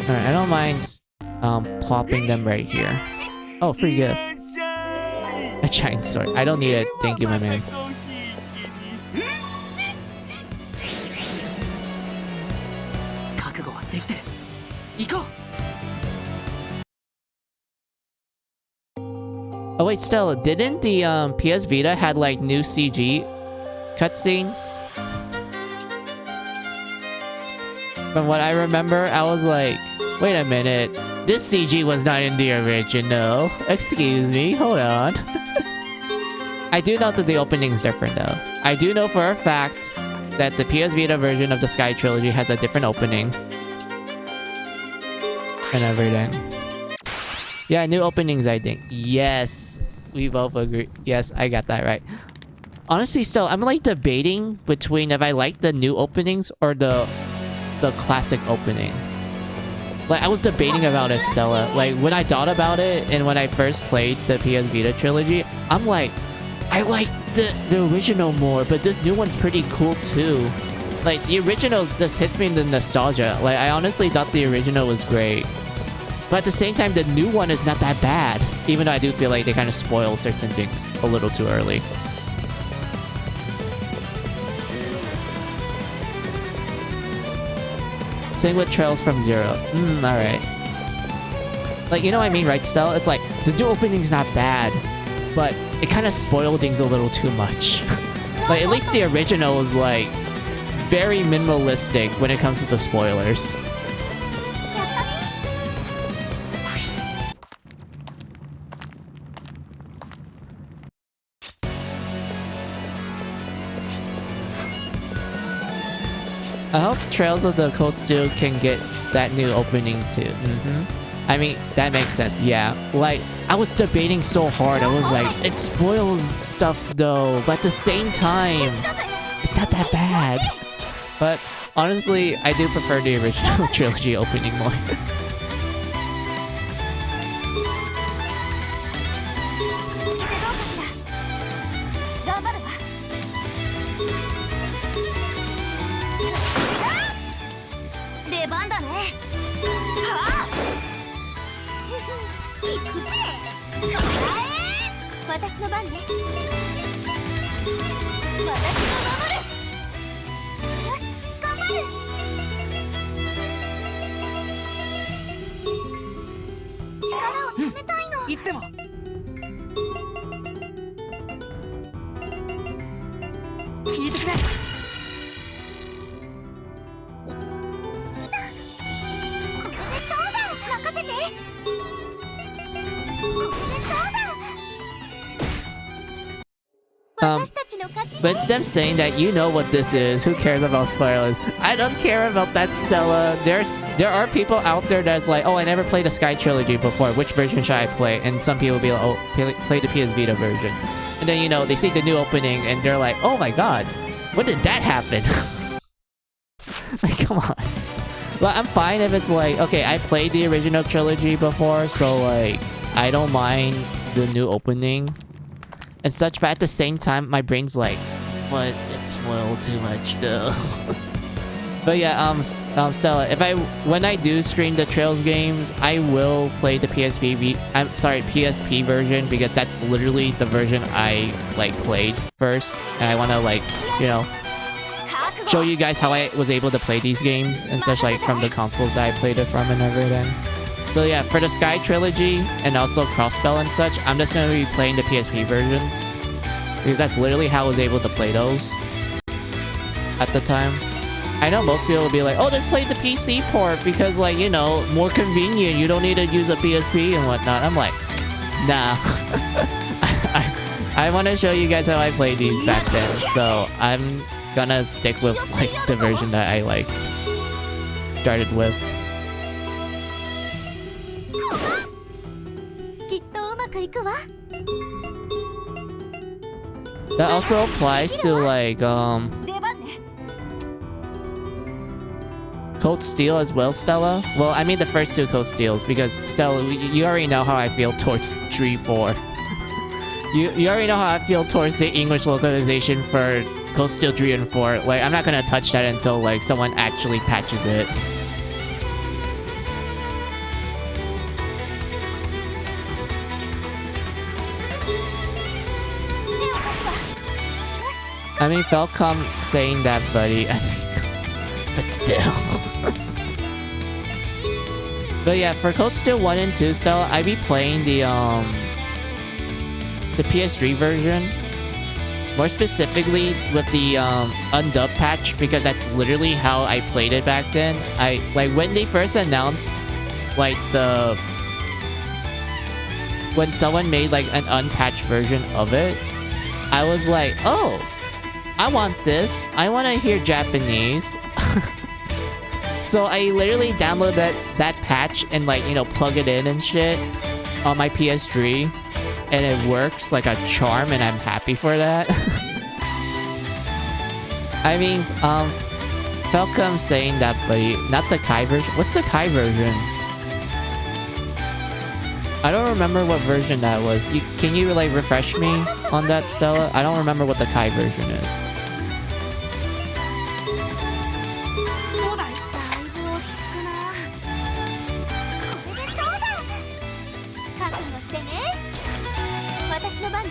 Speaker 1: Alright, I don't mind plopping them right here. Oh, free gift. A giant sword. I don't need it. Thank you, my man. Oh wait, Stella, didn't the PS Vita had like new CG cutscenes? From what I remember, I was like, wait a minute, this CG was not in the original. Excuse me, hold on. I do know that the opening's different though. I do know for a fact that the PS Vita version of the Sky Trilogy has a different opening. And everything. Yeah, new openings, I think. Yes, we both agree. Yes, I got that right. Honestly, still, I'm like debating between if I like the new openings or the classic opening. Like, I was debating about it, Stella. Like, when I thought about it and when I first played the PS Vita trilogy, I'm like, I like the original more, but this new one's pretty cool too. Like, the original just hits me in the nostalgia. Like, I honestly thought the original was great. But at the same time, the new one is not that bad. Even though I do feel like they kind of spoil certain things a little too early. Same with Trails from Zero. Alright. Like, you know what I mean, right, Stella? It's like, the new opening's not bad, but it kind of spoiled things a little too much. Like, at least the original was, like, very minimalistic when it comes to the spoilers. I hope Trails of the Cold Steel can get that new opening too. I mean, that makes sense, yeah. Like, I was debating so hard. I was like, it spoils stuff though, but at the same time, it's not that bad. But honestly, I do prefer the original trilogy opening more. But it's them saying that you know what this is. Who cares about spoilers? I don't care about that, Stella. There are people out there that's like, oh, I never played a Sky Trilogy before. Which version should I play? And some people will be like, oh, play the PS Vita version. And then, you know, they see the new opening and they're like, oh my god, when did that happen? Like, come on. Well, I'm fine if it's like, okay, I played the original trilogy before, so like, I don't mind the new opening and such, but at the same time, my brain's like, but it's spoiled too much though. But yeah, Stella, when I do stream the Trails games, I will play the PSP version, because that's literally the version I like played first, and I want to like, you know, show you guys how I was able to play these games and such, like from the consoles that I played it from and everything. So yeah, for the Sky Trilogy and also Crossbell and such, I'm just going to be playing the PSP versions, because that's literally how I was able to play those at the time. I know most people will be like, oh, just play the PC port because, like, you know, more convenient. You don't need to use a PSP and whatnot. I'm like, nah. I want to show you guys how I played these back then, so I'm gonna stick with like the version that I like started with.
Speaker 2: きっとうまくいくわ。
Speaker 1: That also applies to like
Speaker 2: 出番ね。
Speaker 1: Cold Steel as well, Stella. Well, I mean the first two Cold Steels because Stella, you already know how I feel towards 3-4. You already know how I feel towards the English localization for Cold Steel 3 and 4. Like I'm not gonna touch that until like someone actually patches it. I mean, Falcom saying that, buddy. I mean, but still. But yeah, for Cold Steel 1 and 2 Stella, I be playing the PS3 version. More specifically with the undubbed patch, because that's literally how I played it back then. I like when they first announced like when someone made like an unpatched version of it, I was like, oh, I want this. I want to hear Japanese. So I literally downloaded that patch and like, you know, plug it in and shit on my PS3. And it works like a charm and I'm happy for that. I mean, Falcom saying that, buddy. Not the Kai version. What's the Kai version? I don't remember what version that was. Can you like refresh me on that, Stella? I don't remember what the Kai version is.
Speaker 2: だいぶ落ち着くな。これでどうだ。覚悟してね。私の番ね。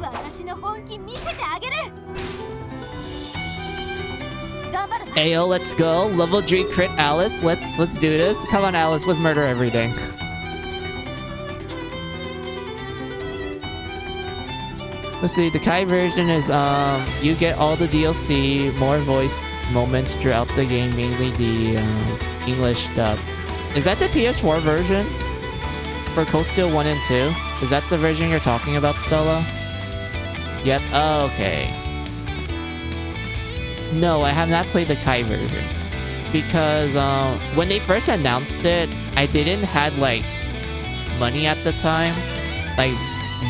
Speaker 2: 私の本気見せてあげる。頑張るな。
Speaker 1: Ayo, let's go. Level 3 crit Alice. Let's do this. Come on, Alice. Let's murder everything. Let's see. The Kai version is you get all the DLC, more voice moments throughout the game, mainly the English dub. Is that the PS4 version for Cold Steel 1 and 2? Is that the version you're talking about, Stella? Yep. Oh, okay. No, I have not played the Kai version because when they first announced it, I didn't have like money at the time, like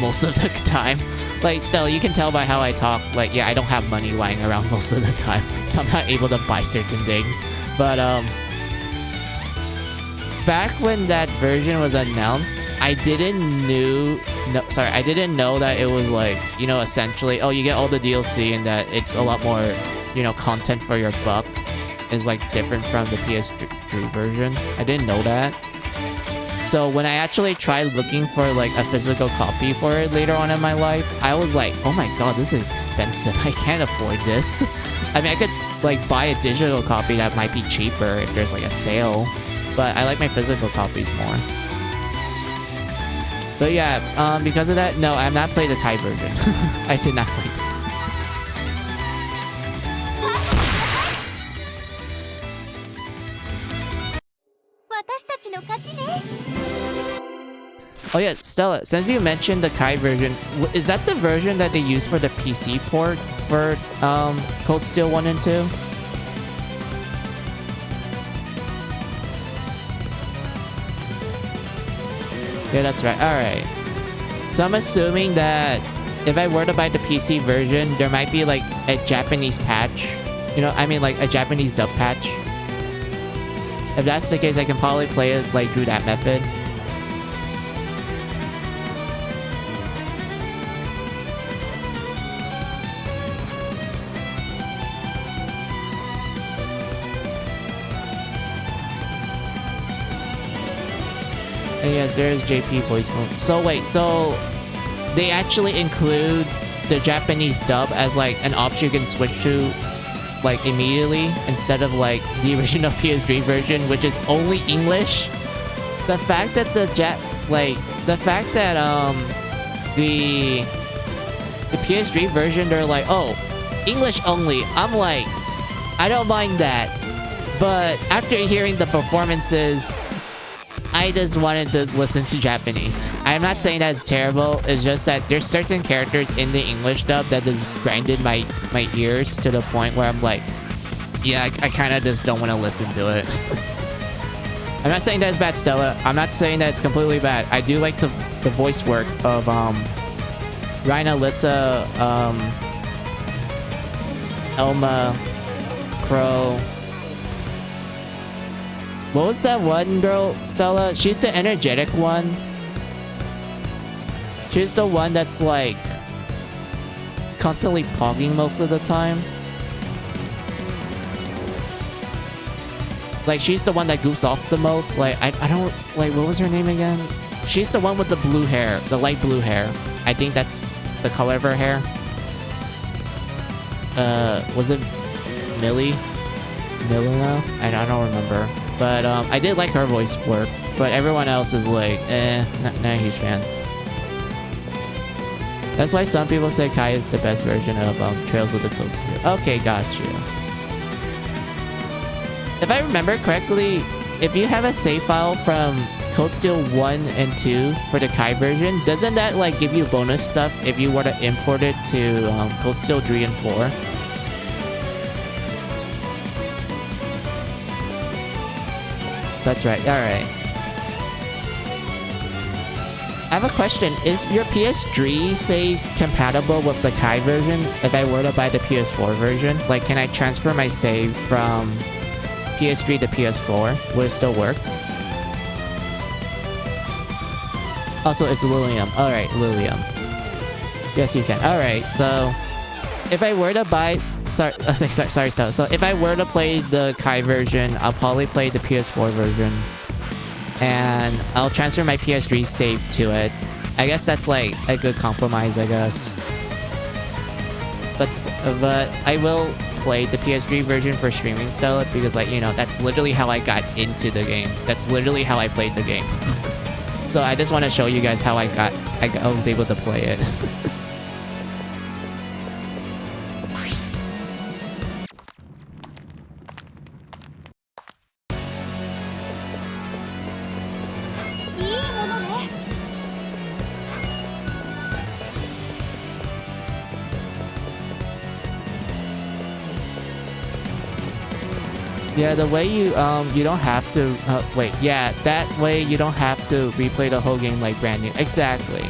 Speaker 1: most of the time. Like, Stella, you can tell by how I talk. Like, yeah, I don't have money lying around most of the time, so I'm not able to buy certain things. But back when that version was announced, I didn't know that it was like, you know, essentially, oh, you get all the DLC and that it's a lot more, you know, content for your buck is like different from the PS3 version. I didn't know that. So when I actually tried looking for like a physical copy for it later on in my life, I was like, oh my god, this is expensive. I can't afford this. I mean, I could like buy a digital copy that might be cheaper if there's like a sale, but I like my physical copies more. But yeah, because of that, no, I have not played the Kai version. I did not play it. Oh yeah, Stella, since you mentioned the Kai version, is that the version that they use for the PC port for Cold Steel 1 and 2? Yeah, that's right. Alright. So I'm assuming that if I were to buy the PC version, there might be like a Japanese patch. You know, I mean like a Japanese dub patch. If that's the case, I can probably play it like through that method. And yes, there is JP voice mode. So wait, so they actually include the Japanese dub as like an option you can switch to like immediately instead of like the original PS3 version, which is only English. The fact that the fact that the PS3 version, they're like, oh, English only. I'm like, I don't mind that. But after hearing the performances, I just wanted to listen to Japanese. I'm not saying that it's terrible. It's just that there's certain characters in the English dub that just grinded my ears to the point where I'm like, yeah, I kind of just don't want to listen to it. I'm not saying that it's bad, Stella. I'm not saying that it's completely bad. I do like the voice work of Ryan, Alyssa, Elma, Crow. What was that one girl, Stella? She's the energetic one. She's the one that's like constantly pogging most of the time. Like, she's the one that goofs off the most. Like, I don't... Like, what was her name again? She's the one with the blue hair. The light blue hair. I think that's the color of her hair. Was it Millie? Milena? I don't remember. But, I did like her voice work. But everyone else is like, not a huge fan. That's why some people say Kai is the best version of, Trails of the Coast. Okay, gotcha. If I remember correctly, if you have a save file from Cold Steel 1 and 2 for the Kai version, doesn't that like give you bonus stuff if you were to import it to Cold Steel 3 and 4? That's right, alright. I have a question. Is your PS3 save compatible with the Kai version if I were to buy the PS4 version? Like, can I transfer my save from PS3 to PS4? Would it still work? Also, it's Lilium. Alright, Lilium. Yes, you can. Alright, so if I were to buy... Sorry, Stella. So if I were to play the Kai version, I'll probably play the PS4 version. And I'll transfer my PS3 save to it. I guess that's like a good compromise, I guess. But I will play the PS3 version for streaming, Stella, because, like, you know, that's literally how I got into the game. That's literally how I played the game. So I just want to show you guys how I was able to play it. Yeah, the way you don't have to wait, yeah, that way you don't have to replay the whole game like brand new. Exactly.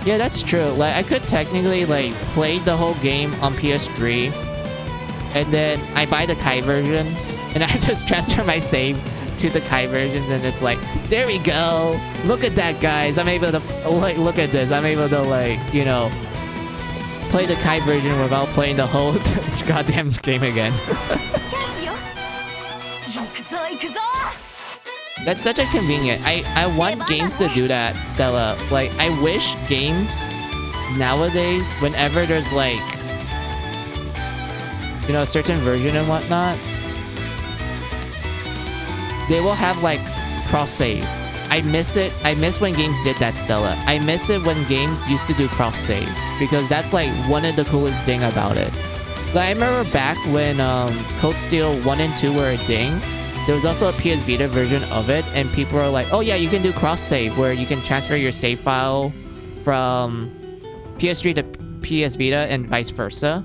Speaker 1: Yeah, that's true. Like, I could technically like play the whole game on PS3 and then I buy the Kai versions and I just transfer my save to the Kai versions and it's like, there we go. Look at that, guys. I'm able to like, look at this. I'm able to like, you know, play the Kai version without playing the whole goddamn game again. That's such a convenient. I want games to do that, Stella. Like, I wish games nowadays, whenever there's like, you know, a certain version and whatnot, they will have like cross-save. I miss it. I miss when games did that, Stella. I miss it when games used to do cross saves because that's like one of the coolest thing about it. Like, I remember back when Cold Steel 1 and 2 were a thing, there was also a PS Vita version of it and people were like, oh yeah, you can do cross save where you can transfer your save file from PS3 to PS Vita and vice versa.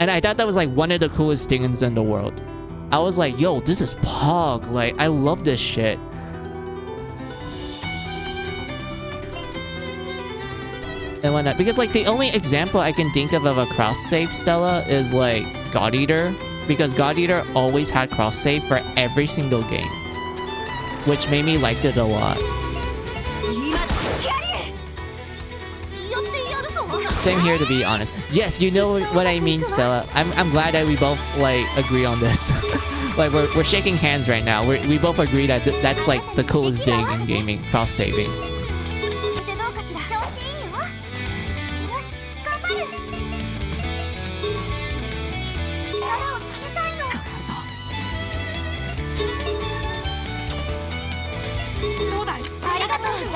Speaker 1: And I thought that was like one of the coolest things in the world. I was like, yo, this is Pog. Like, I love this shit. And whatnot. Because, like, the only example I can think of a cross-save, Stella, is, like, God Eater. Because God Eater always had cross-save for every single game. Which made me like it a lot. Same here, to be honest. Yes, you know what I mean, Stella. I'm glad that we both, like, agree on this. Like, we're shaking hands right now. We both agree that that's, like, the coolest thing in gaming. Cross-saving.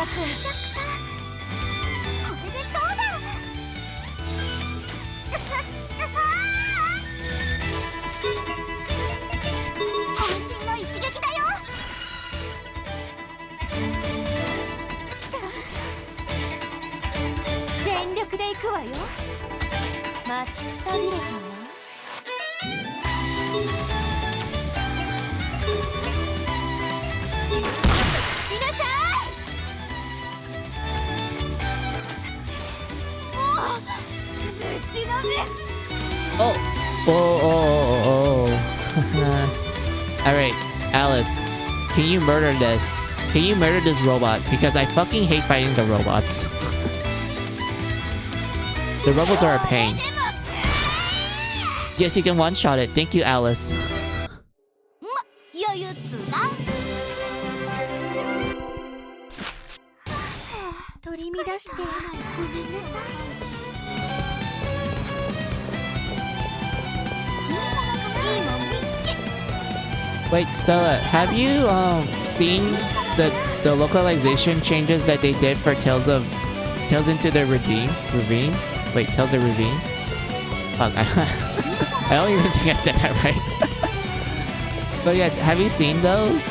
Speaker 2: これでどうだ。渾身の一撃だよ。
Speaker 4: 全力で行くわよ。待ちくたびれたわ。見なさい。もうぶちのめす。
Speaker 1: Oh. Oh. Alright, Alice. Can you murder this? Can you murder this robot? Because I fucking hate fighting the robots. The robots are a pain. Yes, you can one-shot it. Thank you, Alice.
Speaker 2: 余裕つだ。取り乱してごめんなさい。いいもの見っけ。
Speaker 1: Wait, Stella, have you seen the localization changes that they did for Tales into the Ravine? Wait, Tales of Ravine? Fuck, I don't even think I said that right. But yeah, have you seen those?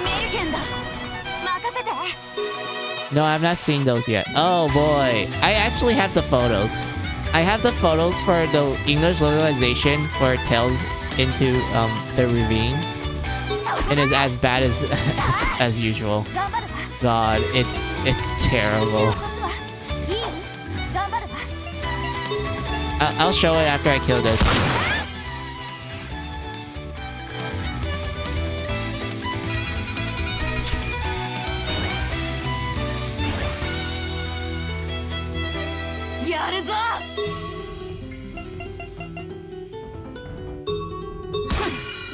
Speaker 2: メルヘンだ。任せて。
Speaker 1: No, I've not seen those yet. Oh boy, I actually have the photos. I have the photos for the English localization for Tales into the Ravine. And it's as bad as usual.
Speaker 2: 頑張るわ。
Speaker 1: God, it's terrible.
Speaker 2: いい？頑張るわ。
Speaker 1: I'll show it after I kill this.
Speaker 2: やるぞ。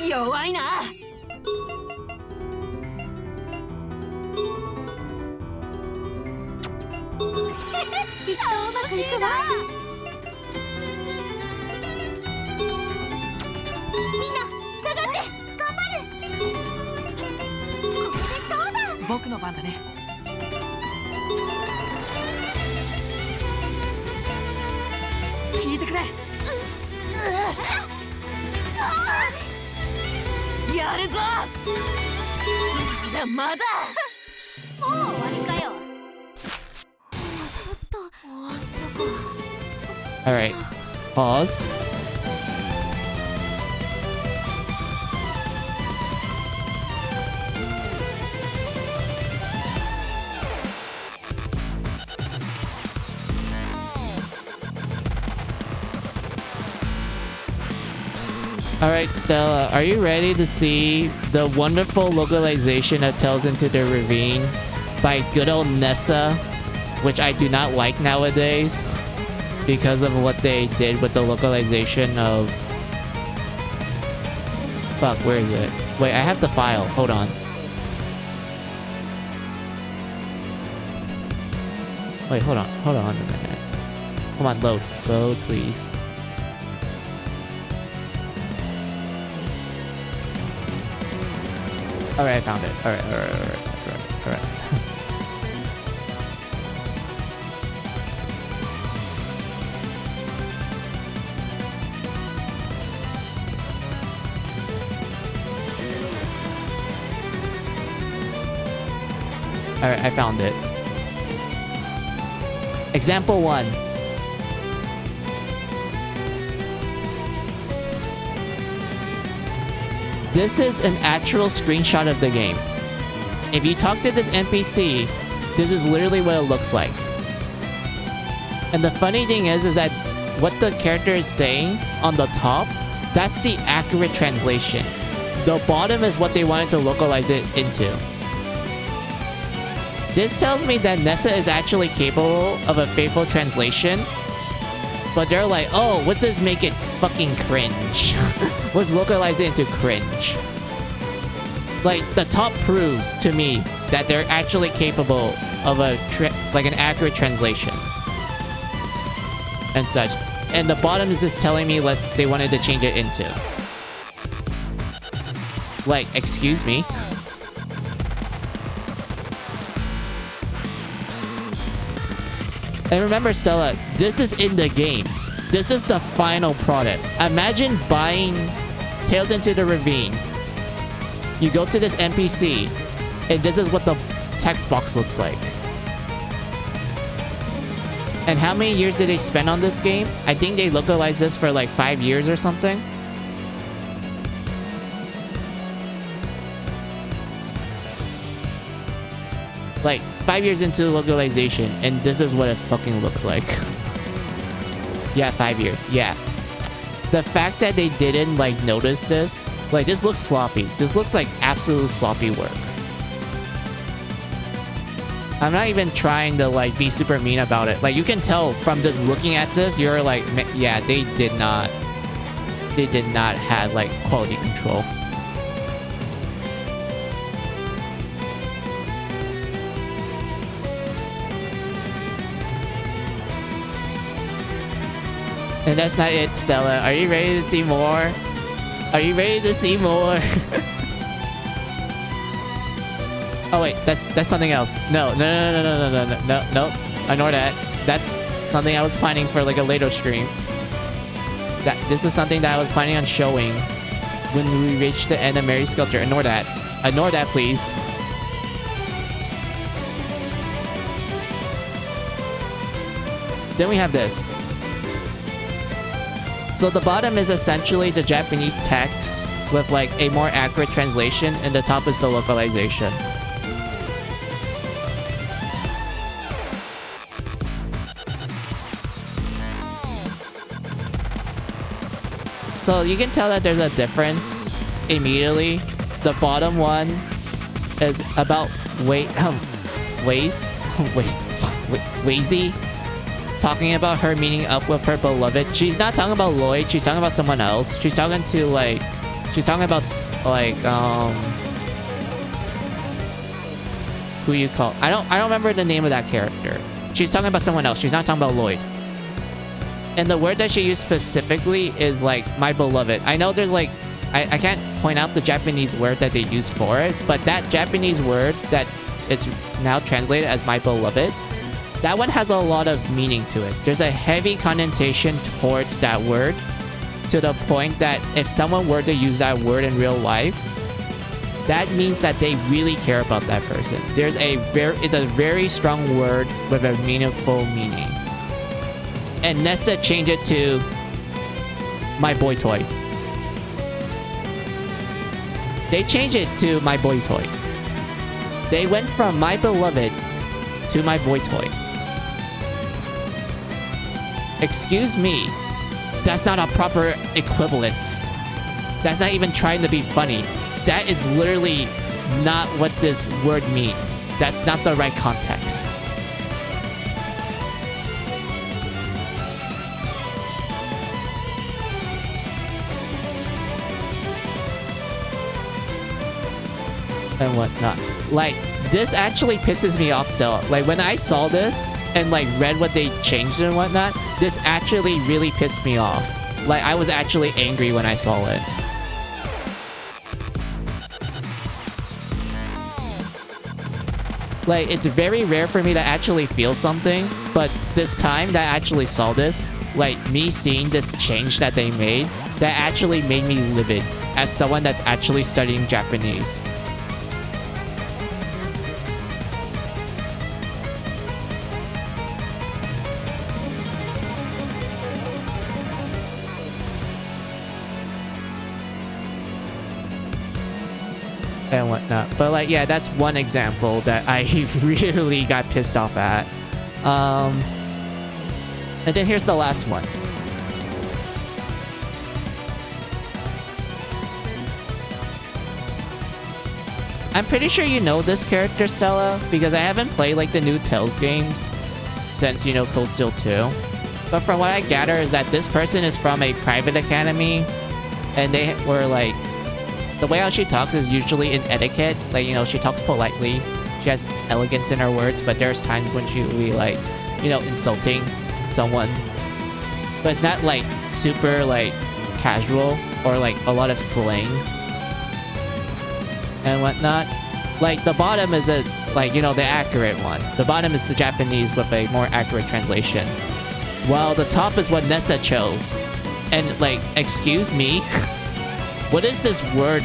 Speaker 2: 弱いな。きっとうまくいくわ。みんな下がって。頑張る。これでどうだ。
Speaker 3: 僕の番だね。聞いてくれ。
Speaker 2: やるぞ。まだまだ。もう終わりかよ。終わったか。
Speaker 1: Alright, pause. Alright, Stella, are you ready to see the wonderful localization of Tales into the Ravine by good old Nessa, which I do not like nowadays because of what they did with the localization of... Fuck, where is it? Wait, I have the file. Hold on. Wait, hold on a minute. Come on, load, please. Alright, I found it. Alright. Alright, I found it. Example 1. This is an actual screenshot of the game. If you talk to this NPC, this is literally what it looks like. And the funny thing is that what the character is saying on the top, that's the accurate translation. The bottom is what they wanted to localize it into. This tells me that Nessa is actually capable of a faithful translation. But they're like, oh, let's just make it fucking cringe. Let's localize it into cringe. Like, the top proves to me that they're actually capable of an accurate translation. And such. And the bottom is just telling me what they wanted to change it into. Like, excuse me? And remember, Stella, this is in the game. This is the final product. Imagine buying Tales into the Ravine. You go to this NPC, and this is what the text box looks like. And how many years did they spend on this game? I think they localized this for like 5 years or something. Like 5 years into localization, and this is what it fucking looks like. Yeah, 5 years. Yeah. The fact that they didn't like notice this, like this looks sloppy. This looks like absolute sloppy work. I'm not even trying to like be super mean about it. Like you can tell from just looking at this, you're like, yeah, they did not have like quality control. And that's not it, Stella. Are you ready to see more? Are you ready to see more? Oh wait, that's something else. No. Ignore that. That's something I was planning for like a later stream. This is something that I was planning on showing when we reach the end of Mary Skelter. Ignore that. Ignore that, please. Then we have this. So the bottom is essentially the Japanese text with like a more accurate translation, and the top is the localization. So you can tell that there's a difference immediately. The bottom one is about Wazy talking about her meeting up with her beloved. She's not talking about Lloyd, she's talking about someone else. She's talking about who you call. I don't remember the name of that character. She's talking about someone else. She's not talking about Lloyd. And the word that she used specifically is like my beloved. I know there's like I can't point out the Japanese word that they used for it, but that Japanese word that it's now translated as my beloved, that one has a lot of meaning to it. There's a heavy connotation towards that word, to the point that if someone were to use that word in real life, that means that they really care about that person. It's a very strong word with a meaningful meaning. And Nessa changed it to my boy toy. They changed it to my boy toy. They went from my beloved to my boy toy. Excuse me, that's not a proper equivalence. That's not even trying to be funny. That is literally not what this word means. That's not the right context. And whatnot. Like, this actually pisses me off still. Like, when I saw this and like read what they changed and whatnot, this actually really pissed me off. Like, I was actually angry when I saw it. Like, it's very rare for me to actually feel something, but this time that I actually saw this, like, me seeing this change that they made, that actually made me livid as someone that's actually studying Japanese. And whatnot. But like, yeah, that's one example that I really got pissed off at. And then here's the last one. I'm pretty sure you know this character, Stella, because I haven't played like the new Tales games since, you know, Cold Steel 2. But from what I gather is that this person is from a private academy, and they were like, the way how she talks is usually in etiquette. Like, you know, she talks politely. She has elegance in her words, but there's times when she will be like, you know, insulting someone. But it's not like super like casual or like a lot of slang and whatnot. Like, the bottom is like, you know, the accurate one. The bottom is the Japanese with a more accurate translation. While the top is what Nessa chose. And, like, excuse me? What is this word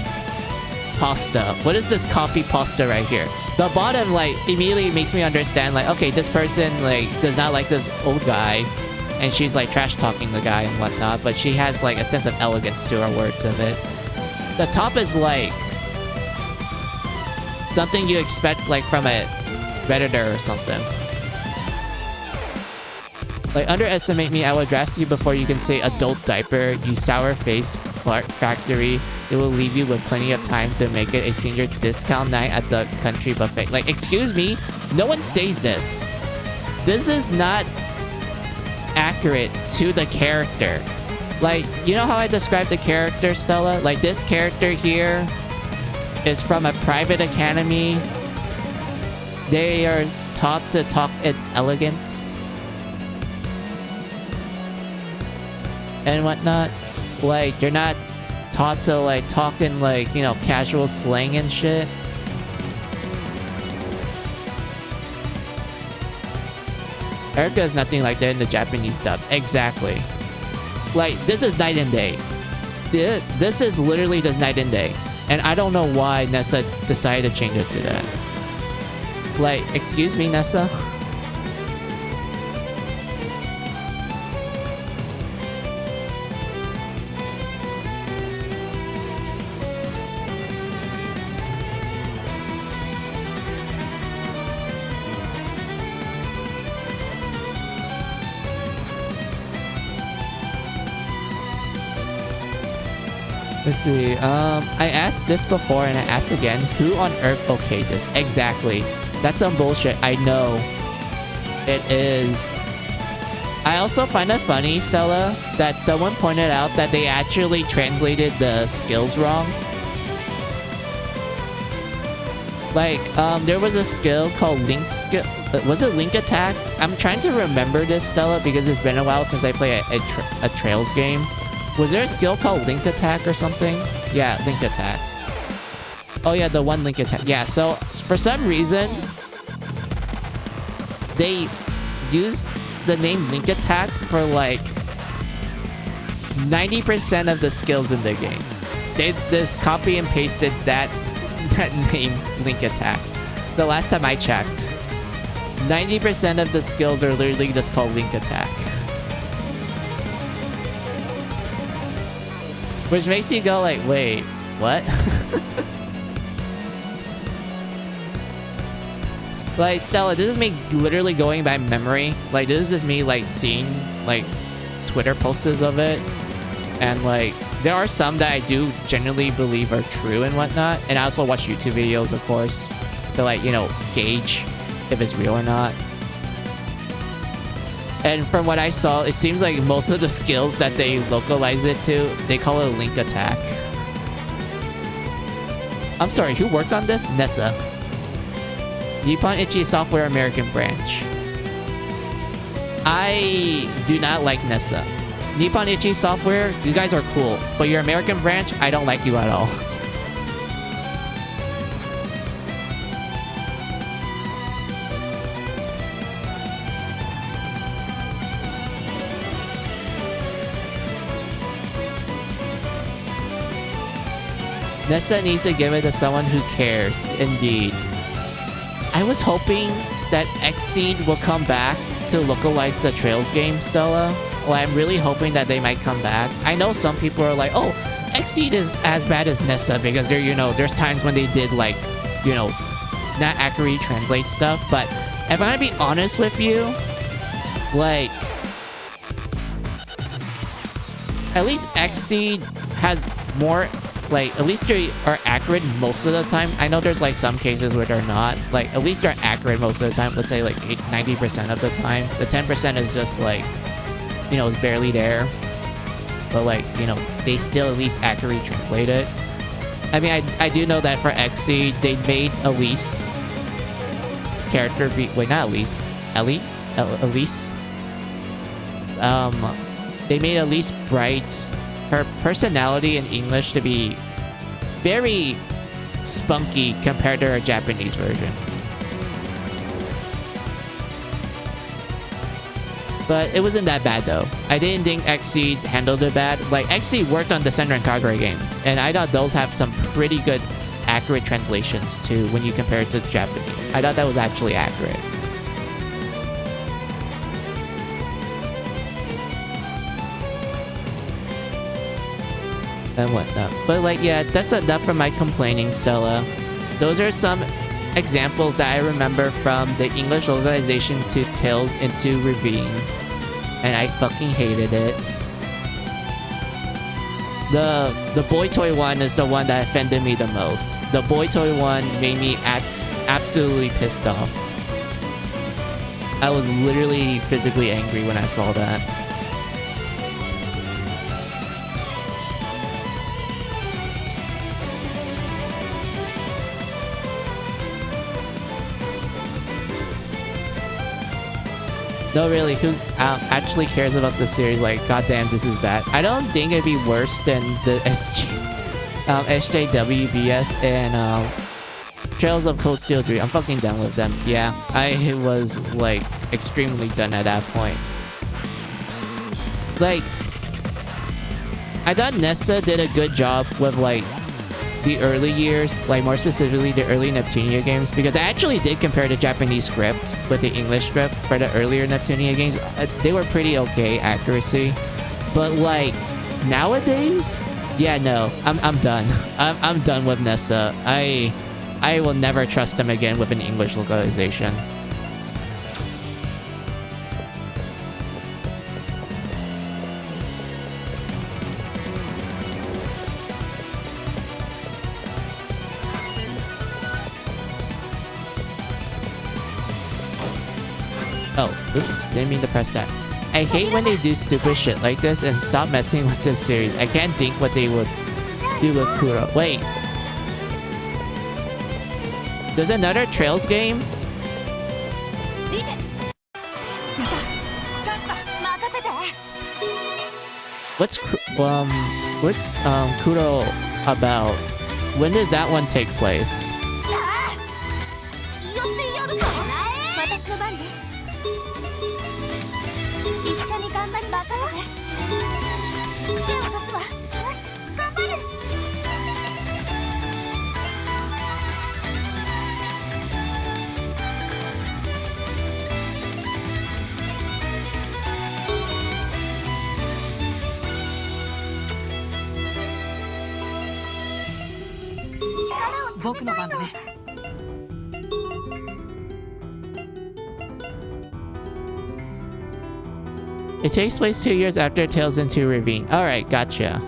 Speaker 1: pasta? What is this copy pasta right here? The bottom, like, immediately makes me understand, like, okay, this person, like, does not like this old guy. And she's, like, trash-talking the guy and whatnot. But she has, like, a sense of elegance to her words of it. The top is, like, something you expect, like, from a Redditor or something. Like, underestimate me, I will dress you before you can say adult diaper, you sour face fart factory. It will leave you with plenty of time to make it a senior discount night at the country buffet. Like, excuse me? No one says this. This is not accurate to the character. Like, you know how I described the character, Stella? Like, this character here is from a private academy. They are taught to talk in elegance and whatnot. Like, you're not taught to, like, talk in, like, you know, casual slang and shit. Erica is nothing like that in the Japanese dub. Exactly. Like, this is night and day. This is literally just night and day. And I don't know why Nessa decided to change it to that. Like, excuse me, Nessa? Let's see. I asked this before and I asked again. Who on earth okayed this? Exactly. That's some bullshit. I know. It is. I also find it funny, Stella, that someone pointed out that they actually translated the skills wrong. Like, there was a skill called Link skill. Was it Link Attack? I'm trying to remember this, Stella, because it's been a while since I played a Trails game. Was there a skill called Link Attack or something? Yeah, Link Attack. Oh yeah, the one Link Attack. Yeah, so for some reason, they used the name Link Attack for like 90% of the skills in the game. They just copy and pasted that name, Link Attack. The last time I checked, 90% of the skills are literally just called Link Attack. Which makes you go like, wait, what? Like, Stella, this is me literally going by memory. Like, this is just me, like, seeing, like, Twitter posts of it. And, like, there are some that I do genuinely believe are true and whatnot. And I also watch YouTube videos, of course, to, like, you know, gauge if it's real or not. And from what I saw, it seems like most of the skills that they localize it to, they call it Link Attack. I'm sorry, who worked on this? Nessa. Nippon Ichi Software American Branch. I do not like Nessa. Nippon Ichi Software, you guys are cool. But your American branch, I don't like you at all. Nessa needs to give it to someone who cares. Indeed. I was hoping that Xseed will come back to localize the Trails game, Stella. Well, I'm really hoping that they might come back. I know some people are like, oh, Xseed is as bad as Nessa because they're, you know, there's times when they did like, you know, not accurately translate stuff. But if I'm gonna be honest with you, like, at least Xseed has more, like, at least they are accurate most of the time. I know there's like some cases where they're not. Like, at least they're accurate most of the time. Let's say like 90% of the time. The 10% is just like, you know, it's barely there. But like, you know, they still at least accurately translate it. I mean, I do know that for Xseed, they made Elise character be, wait, not Elise, Elise. They made Elise bright. Her personality in English to be very spunky compared to our Japanese version. But it wasn't that bad though. I didn't think XC handled it bad. Like XC worked on the Senran and Kagura games, and I thought those have some pretty good accurate translations too when you compare it to the Japanese. I thought that was actually accurate. And whatnot. But like, yeah, that's enough for my complaining, Stella. Those are some examples that I remember from the English localization to Tales into Ravine. And I fucking hated it. The boy toy one is the one that offended me the most. The boy toy one made me absolutely pissed off. I was literally physically angry when I saw that. No, really, who actually cares about the series? Like, goddamn, this is bad. I don't think it'd be worse than the SJWBS and Trails of Cold Steel 3. I'm fucking done with them. Yeah, I was, like, extremely done at that point. Like, I thought Nessa did a good job with, like, the early years, like more specifically the early Neptunia games, because I actually did compare the Japanese script with the English script for the earlier Neptunia games. They were pretty okay accuracy, but like nowadays, yeah, no, I'm done. I'm done with Nessa. I will never trust them again with an English localization. Oh, oops, didn't mean to press that. I hate when they do stupid shit like this and stop messing with this series. I can't think what they would do with Kuro. Wait. There's another Trails game? What's Kuro about? When does that one take place? It takes place 2 years after Tales into Ravine. Alright, gotcha.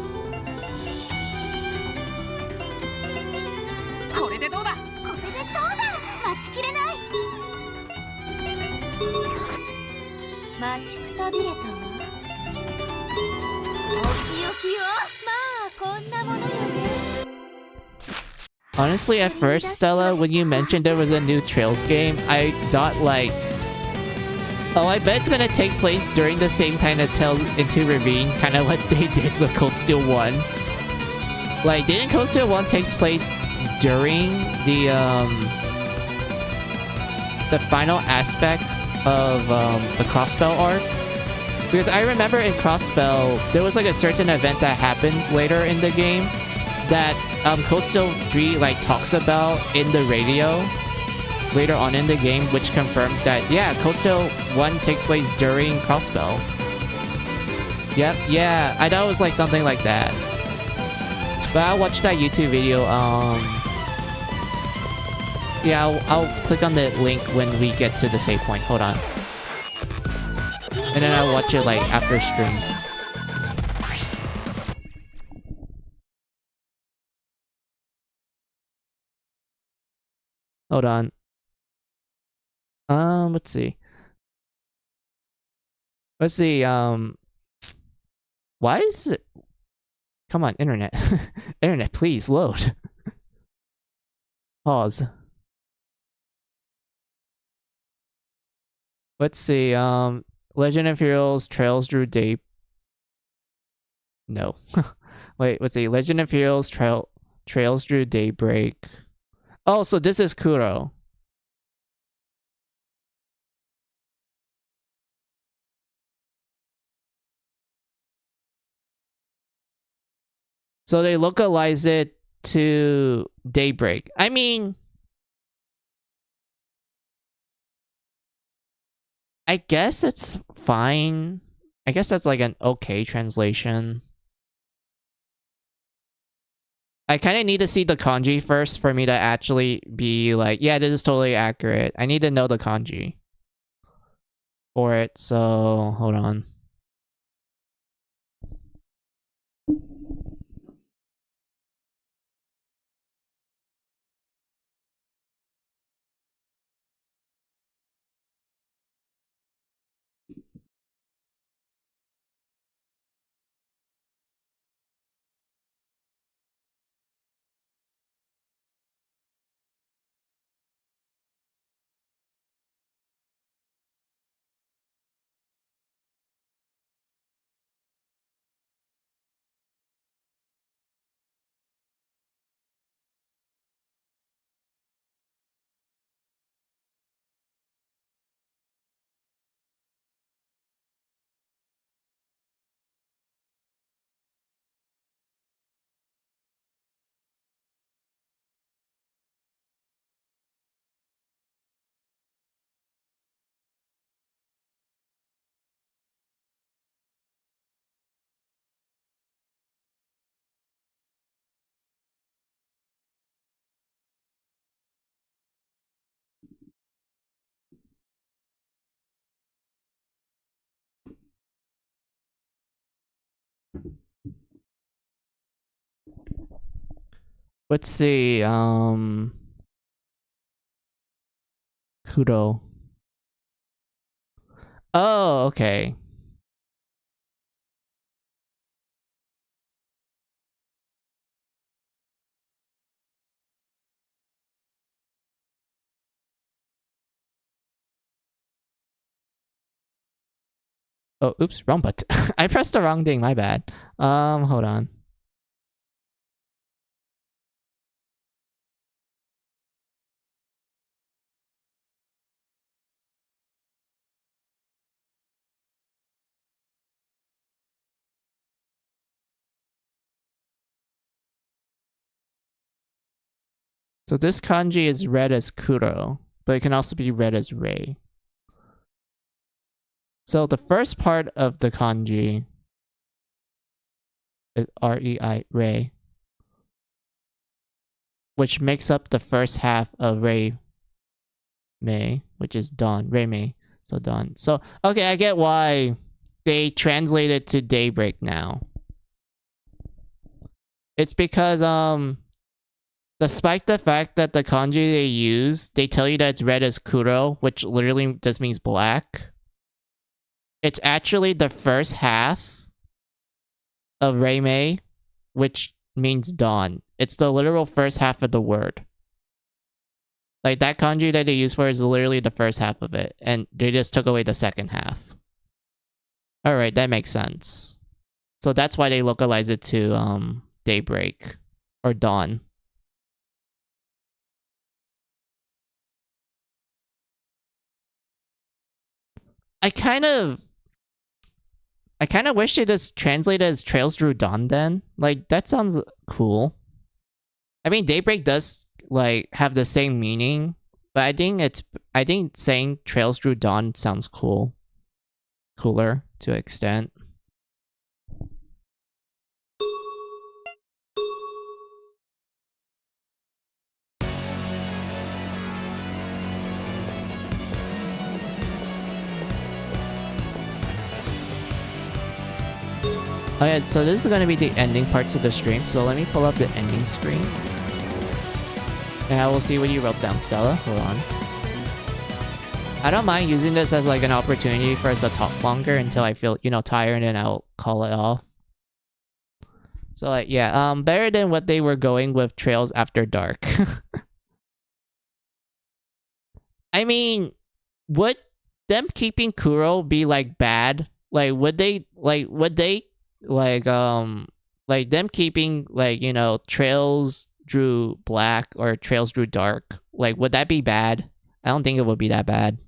Speaker 1: Honestly, at first, Stella, when you mentioned there was a new Trails game, I thought like, oh, I bet it's gonna take place during the same time that Tales into Ravine, kind of what they did with Cold Steel 1. Like, didn't Cold Steel 1 takes place during the final aspects of the Crossbell arc? Because I remember in Crossbell, there was like a certain event that happens later in the game that Cold Steel 3 like talks about in the radio later on in the game, which confirms that, yeah, Cold Steel 1 takes place during Crossbell. Yep, yeah, I thought it was like something like that. But I'll watch that YouTube video. Yeah, I'll click on the link when we get to the save point. Hold on. And then I'll watch it like after stream. Hold on. Let's see. Let's see, why is it... Come on, internet. Internet, please, load. Pause. Let's see, Legend of Heroes, Trails Drew Dape. No. Wait, let's see, Legend of Heroes, Trails through daybreak. Oh, so this is Kuro. So they localize it to daybreak. I mean, I guess it's fine. I guess that's like an okay translation. I kind of need to see the kanji first for me to actually be like, yeah, this is totally accurate. I need to know the kanji for it. So hold on. Let's see. Kudo. Oh, okay. Oh, oops, wrong button. I pressed the wrong thing, my bad. Hold on. So this kanji is read as Kuro, but it can also be read as Rei. So the first part of the kanji is R-E-I, Rei, which makes up the first half of Rei Mei, which is dawn. Rei Mei, so dawn. So, okay, I get why they translate it to daybreak now. It's because, despite the fact that the kanji they use, they tell you that it's read as Kuro, which literally just means black. It's actually the first half of Rei Mei, which means dawn. It's the literal first half of the word. Like, that kanji that they use for is literally the first half of it, and they just took away the second half. Alright, that makes sense. So that's why they localize it to, daybreak. Or dawn. I kind of wish they just translated as Trails Through Dawn then. Like, that sounds cool. I mean, daybreak does, like, have the same meaning, but I think saying Trails Through Dawn sounds cool. Cooler, to an extent. Alright, so this is going to be the ending parts of the stream, so let me pull up the ending screen. And I will see what you wrote down, Stella. Hold on. I don't mind using this as like an opportunity for us to talk longer until I feel, tired, and I'll call it off. So like, yeah, better than what they were going with Trails After Dark. I mean, would them keeping Kuro be like bad? Like, would they them keeping like, Trails drew black or Trails drew dark, like, would that be bad? I don't think it would be that bad.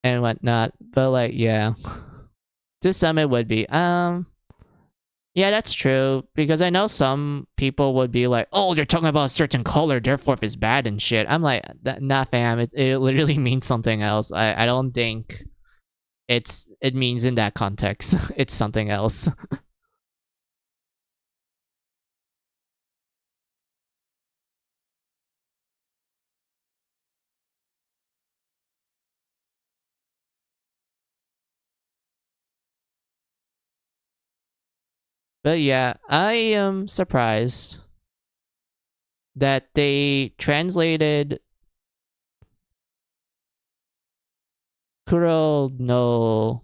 Speaker 1: And whatnot, but like, yeah. To some it would be. Yeah, that's true. Because I know some people would be like, oh, you're talking about a certain color, therefore if it's bad and shit. I'm like, nah fam, it literally means something else. I don't think it means in that context. It's something else. But yeah, I am surprised that they translated Kuro no...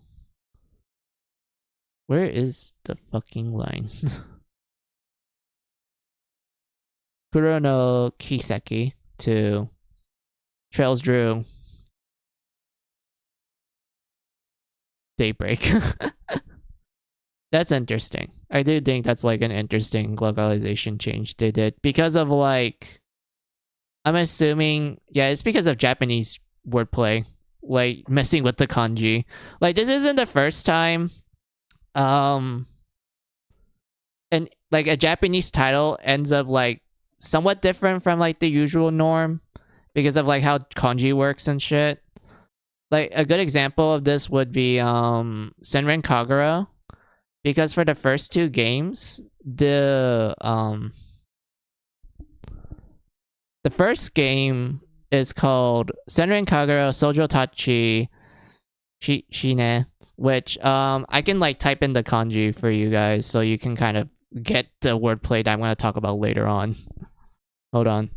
Speaker 1: Where is the fucking line? Kuro no Kiseki to Trails Drew Daybreak. That's interesting. I do think that's like an interesting localization change they did. Because of like... I'm assuming... Yeah, it's because of Japanese wordplay. Like, messing with the kanji. Like, this isn't the first time... and like a Japanese title ends up like somewhat different from like the usual norm because of like how kanji works and shit. Like a good example of this would be Senran Kagura, because for the first two games, the first game is called Senran Kagura Sojo Tachi Shine, which I can like type in the kanji for you guys so you can kind of get the wordplay that I'm going to talk about later on. Hold on.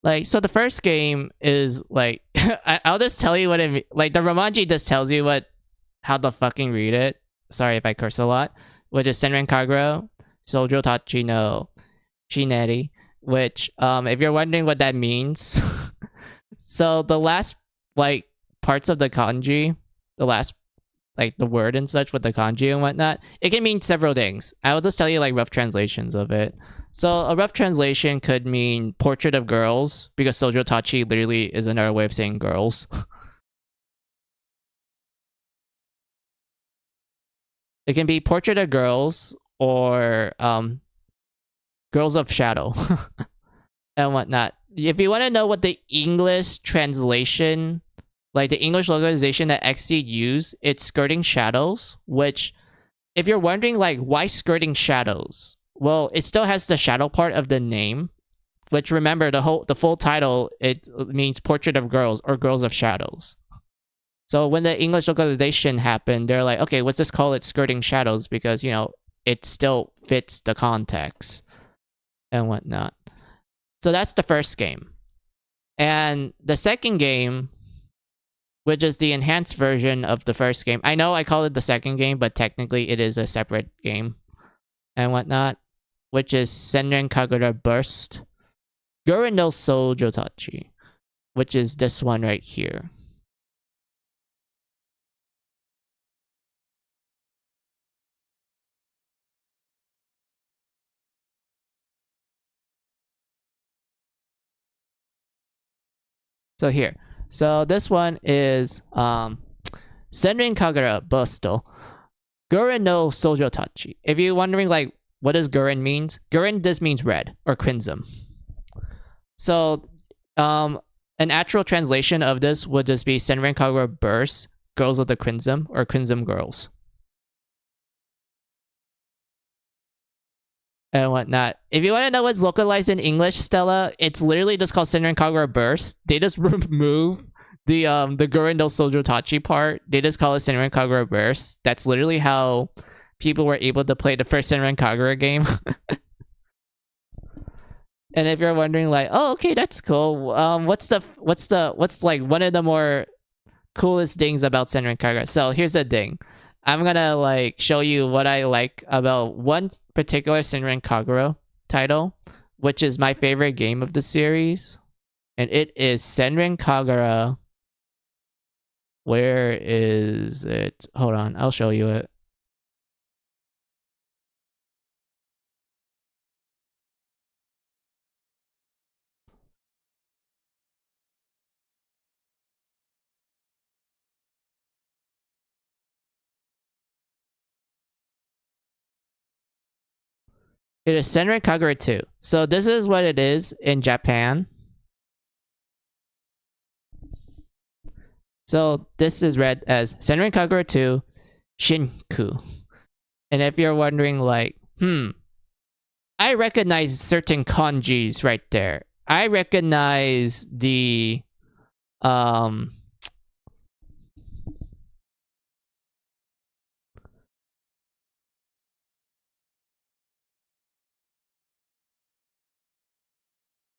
Speaker 1: Like, so the first game is like, I'll just tell you what it like. The Romanji just tells you how to fucking read it. Sorry if I curse a lot. Which is Senran Kagura Sojo Tachi no Shineri. Which, if you're wondering what that means, so the last like parts of the kanji, the last like the word and such with the kanji and whatnot, it can mean several things. I will just tell you like rough translations of it. So a rough translation could mean portrait of girls, because Sojo Tachi literally is another way of saying girls. It can be portrait of girls or girls of shadow and whatnot. If you want to know what the English translation, like the English localization that Xseed used, it's skirting shadows, which if you're wondering like why skirting shadows, well, it still has the shadow part of the name, which remember the full title, it means portrait of girls or girls of shadows. So when the English localization happened, they're like, okay, let's just call it skirting shadows because, you know, it still fits the context and whatnot. So that's the first game. And the second game, which is the enhanced version of the first game. I know I call it the second game, but technically it is a separate game and whatnot, which is Senran Kagura Burst. Gurren no Shoujotachi, which is this one right here. So here. So this one is Senrin Kagura Busto. Gurren no Shoujotachi. If you're wondering like what does Gurren means? Gurren this means red or crimson. So an actual translation of this would just be Senrin Kagura Burst, Girls of the Crimson, or Crimson Girls. And whatnot. If you want to know what's localized in English, Stella, it's literally just called Senrin Kagura Burst. They just remove the Gurren no Shoujotachi part. They just call it Senrin Kagura Burst. That's literally how people were able to play the first Senrin Kagura game. And if you're wondering, like, oh, okay, that's cool. What's like one of the more coolest things about Senran Kagura? So here's the thing. I'm gonna like show you what I like about one particular Senran Kagura title, which is my favorite game of the series, and it is Senran Kagura. Where is it? Hold on, I'll show you it. It is Senran Kagura 2. So this is what it is in Japan. So this is read as Senran Kagura 2 Shinku. And if you're wondering like, I recognize certain kanjis right there. I recognize the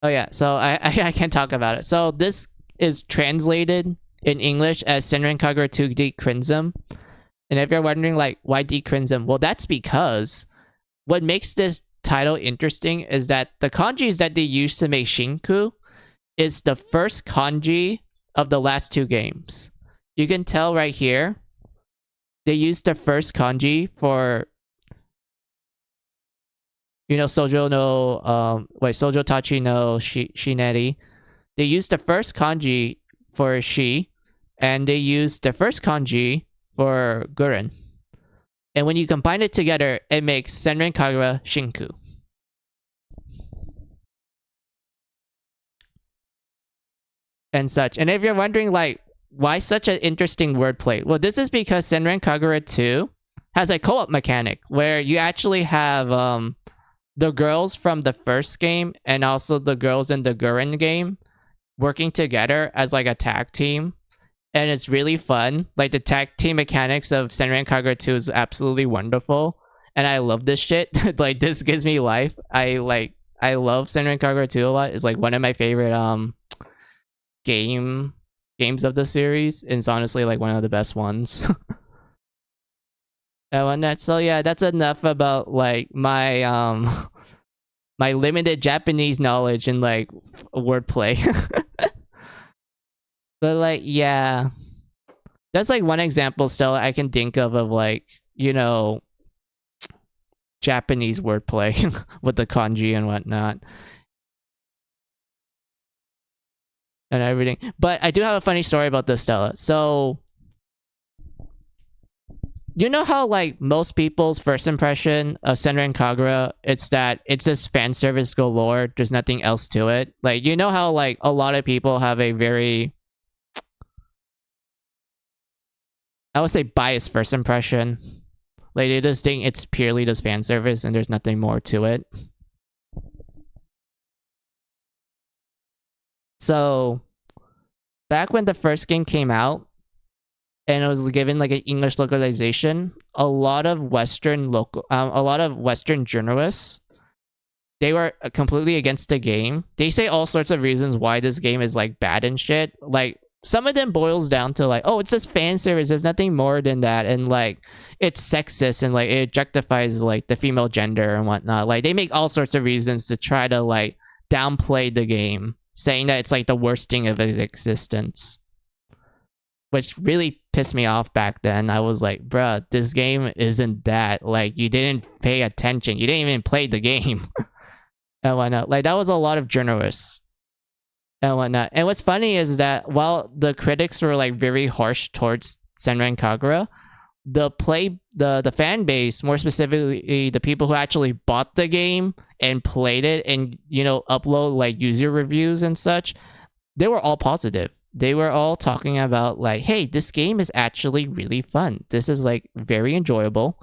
Speaker 1: Oh yeah, so I can't talk about it. So this is translated in English as Senran Kagura 2 Deep Crimson. And if you're wondering like why Deep Crimson, well that's because what makes this title interesting is that the kanjis that they use to make Shinku is the first kanji of the last two games. You can tell right here, they used the first kanji for Sojo Tachi no Shineri. They used the first kanji for Shi, and they used the first kanji for Gurren. And when you combine it together, it makes Senran Kagura Shinku. And such. And if you're wondering, like, why such an interesting wordplay? Well, this is because Senran Kagura 2 has a co-op mechanic where you actually have the girls from the first game and also the girls in the Gurren game working together as like a tag team. And it's really fun. Like the tag team mechanics of Senran Kagura 2 is absolutely wonderful. And I love this shit. Like this gives me life. I love Senran Kagura 2 a lot. It's like one of my favorite games of the series. It's honestly like one of the best ones. So yeah, that's enough about like my my limited Japanese knowledge and like wordplay. But like yeah, that's like one example still I can think of like Japanese wordplay with the kanji and whatnot and everything. But I do have a funny story about this, Stella. So you know how like most people's first impression of Senran Kagura, it's that it's just fan service galore, there's nothing else to it. Like you know how like a lot of people have a very, I would say, biased first impression. Like they just think it's purely just fan service and there's nothing more to it. So back when the first game came out and it was given like an English localization, a lot of Western journalists, they were completely against the game. They say all sorts of reasons why this game is like bad and shit. Like some of them boils down to like, oh, it's just fan service. There's nothing more than that, and like it's sexist and like it objectifies like the female gender and whatnot. Like they make all sorts of reasons to try to like downplayed the game, saying that it's like the worst thing of its existence. Which really pissed me off back then. I was like, bruh, this game isn't that. Like, you didn't pay attention. You didn't even play the game. And whatnot. Like, that was a lot of journalists. And whatnot. And what's funny is that while the critics were like very harsh towards Senran Kagura, the fan base, more specifically the people who actually bought the game and played it and, you know, upload like user reviews and such, they were all positive. They were all talking about like, hey, this game is actually really fun. This is like very enjoyable.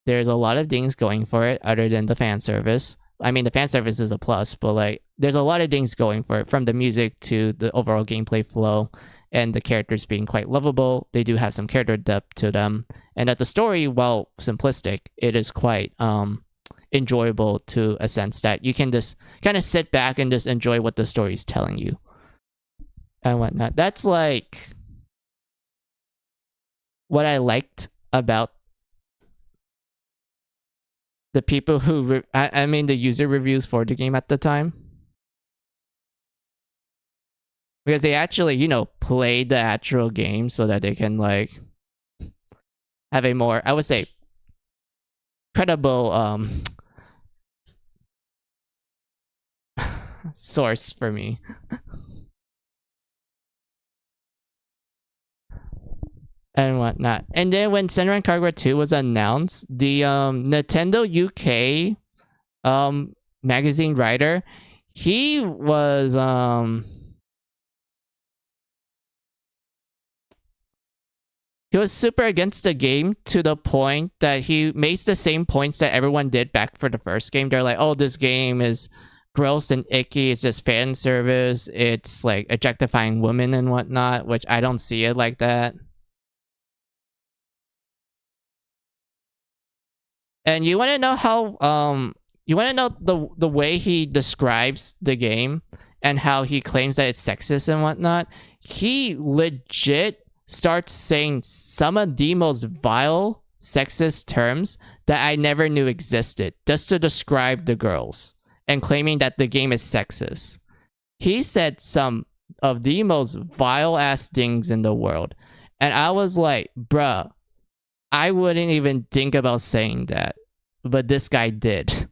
Speaker 1: There's a lot of things going for it other than the fan service. I mean, the fan service is a plus, but like there's a lot of things going for it, from the music to the overall gameplay flow and the characters being quite lovable. They do have some character depth to them. And that the story, while simplistic, it is quite enjoyable to a sense that you can just kind of sit back and just enjoy what the story is telling you. And whatnot. That's like what I liked about the people who I mean the user reviews for the game at the time, because they actually, you know, played the actual game so that they can like have a more, I would say, credible source for me. And whatnot. And then when Senran Kagura 2 was announced, the Nintendo UK magazine writer, he was super against the game, to the point that he makes the same points that everyone did back for the first game. They're like, oh, this game is gross and icky, it's just fan service, it's like objectifying women and whatnot, which I don't see it like that. And you want to know how you want to know the way he describes the game and how he claims that it's sexist and whatnot? He legit starts saying some of the most vile sexist terms that I never knew existed, just to describe the girls, and claiming that the game is sexist. He said some of the most vile ass things in the world, and I was like, bruh, I wouldn't even think about saying that, but this guy did.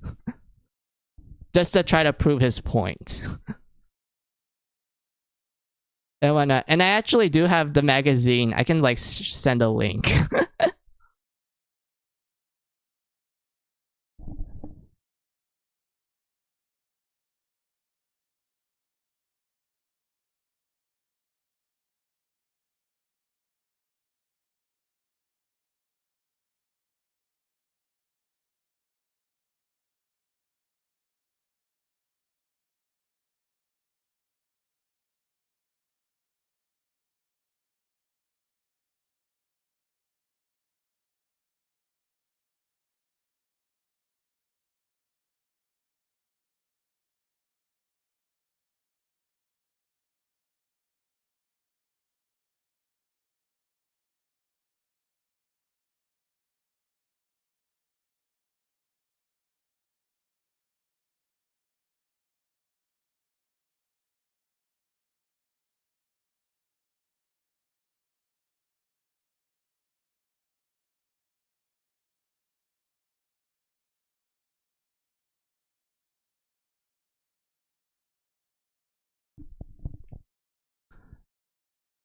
Speaker 1: Just to try to prove his point. And whatnot. And I actually do have the magazine. I can like send a link.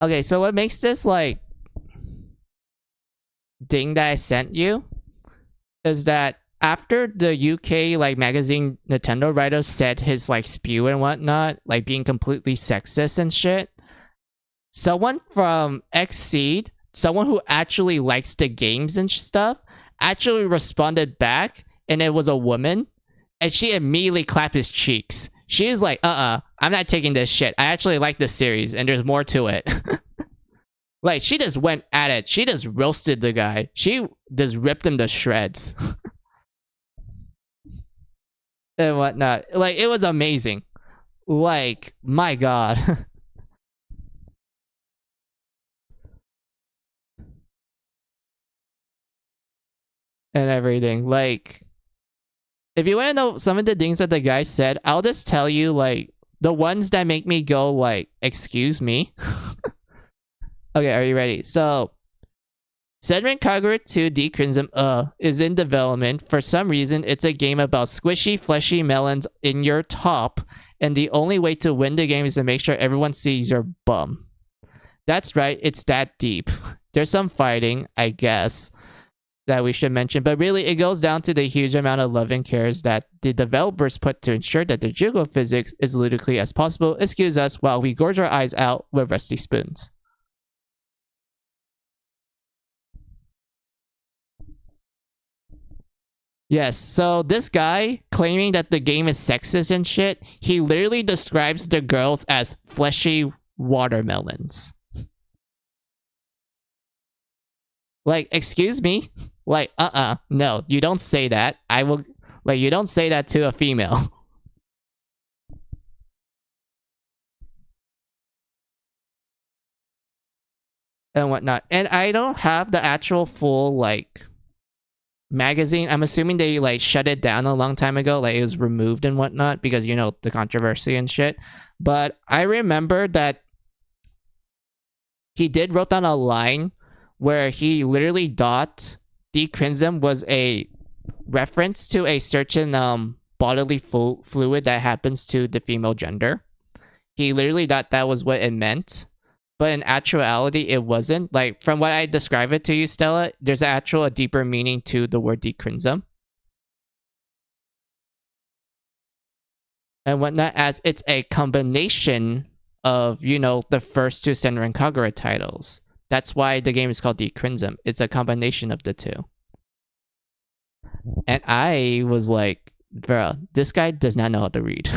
Speaker 1: Okay, so what makes this like thing that I sent you is that after the UK like magazine Nintendo writer said his like spew and whatnot, like being completely sexist and shit, someone from Xseed, someone who actually likes the games and stuff, actually responded back, and it was a woman, and she immediately clapped his cheeks. She's like, I'm not taking this shit. I actually like this series, and there's more to it. Like, she just went at it. She just roasted the guy. She just ripped him to shreds. And whatnot. Like, it was amazing. Like, my god. And everything. Like, If you want to know some of the things that the guy said, I'll just tell you like the ones that make me go like, excuse me. Okay, are you ready? So Senran Kagura 2 D Crimson is in development. For some reason, it's a game about squishy, fleshy melons in your top, and the only way to win the game is to make sure everyone sees your bum. That's right, it's that deep. There's some fighting, I guess, that we should mention, but really it goes down to the huge amount of love and cares that the developers put to ensure that the jiggle physics is ludicrously as possible. Excuse us while we gorge our eyes out with rusty spoons. Yes, so this guy claiming that the game is sexist and shit, he literally describes the girls as fleshy watermelons. Like, excuse me? Like, no, you don't say that. I will, like, you don't say that to a female. And whatnot. And I don't have the actual full, like, magazine. I'm assuming they, like, shut it down a long time ago. Like, it was removed and whatnot because, you know, the controversy and shit. But I remember that he did wrote down a line where he literally thought decrimson was a reference to a certain bodily fluid that happens to the female gender. He literally thought that was what it meant, but in actuality it wasn't. Like, from what I describe it to you, Stella, there's actual a deeper meaning to the word decrimson and whatnot, as it's a combination of, you know, the first two Senran Kagura titles. That's why the game is called Decrimson. It's a combination of the two. And I was like, bruh, this guy does not know how to read.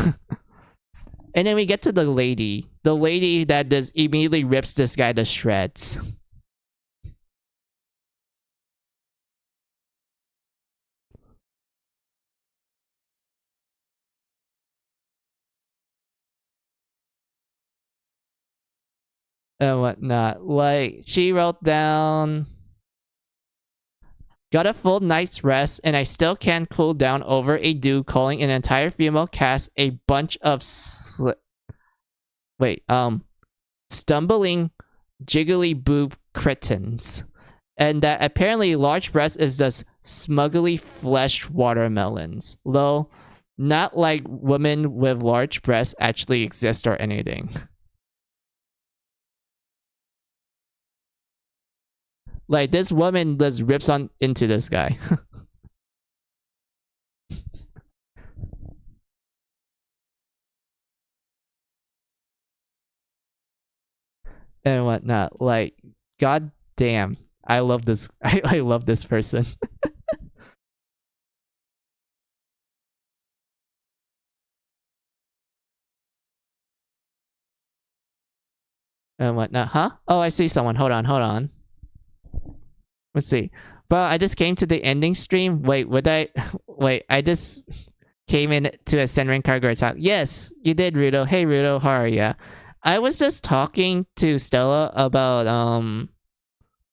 Speaker 1: And then we get to the lady that just immediately rips this guy to shreds. And whatnot. Like, she wrote down, got a full night's rest, and I still can't cool down over a dude calling an entire female cast a bunch of stumbling jiggly boob cretins. And that apparently large breasts is just smugly fleshed watermelons. Though, not like women with large breasts actually exist or anything. Like, this woman just rips on into this guy. And whatnot. Like, god damn. I love this. I love this person. And whatnot. Huh? Oh, I see someone. Hold on. Let's see. Well, I just came to the ending stream. Wait, would I... Wait, I just came in to a Senran Kagura talk. Yes, you did, Rudo. Hey, Rudo, how are ya? I was just talking to Stella about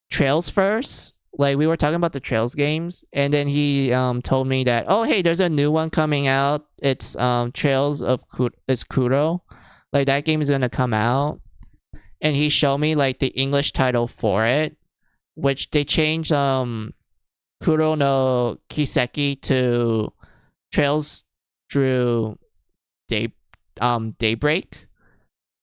Speaker 1: Trails first. Like, we were talking about the Trails games, and then he told me that, oh, hey, there's a new one coming out. It's Trails of Kuro. Like, that game is gonna come out. And he showed me, like, the English title for it, which they changed Kuro no Kiseki to Trails Through Daybreak.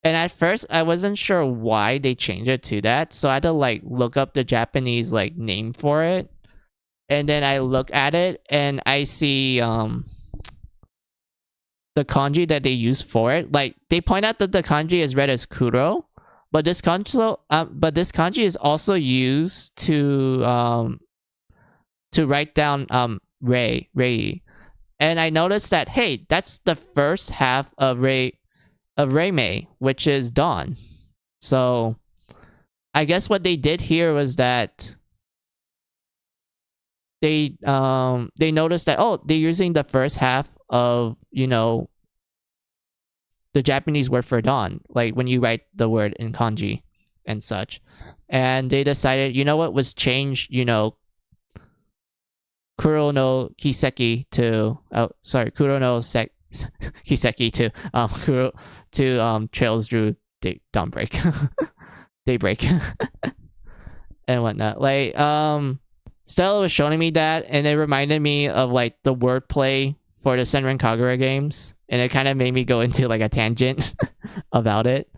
Speaker 1: And at first I wasn't sure why they changed it to that, so I had to like look up the Japanese like name for it. And then I look at it and I see the kanji that they use for it. Like, they point out that the kanji is read as Kuro, but this kanji is also used to write down Rei. And I noticed that, hey, that's the first half of Reimei, which is Dawn. So I guess what they did here was that they noticed that, oh, they're using the first half of, you know, the Japanese word for dawn, like when you write the word in kanji and such. And they decided, you know what, was change, you know, Kuro no Kiseki to Kuro no Kiseki to Kuro to Trails Drew Dawnbreak Daybreak and whatnot. Like Stella was showing me that, and it reminded me of like the wordplay for the Senran Kagura games, and it kind of made me go into like a tangent about it.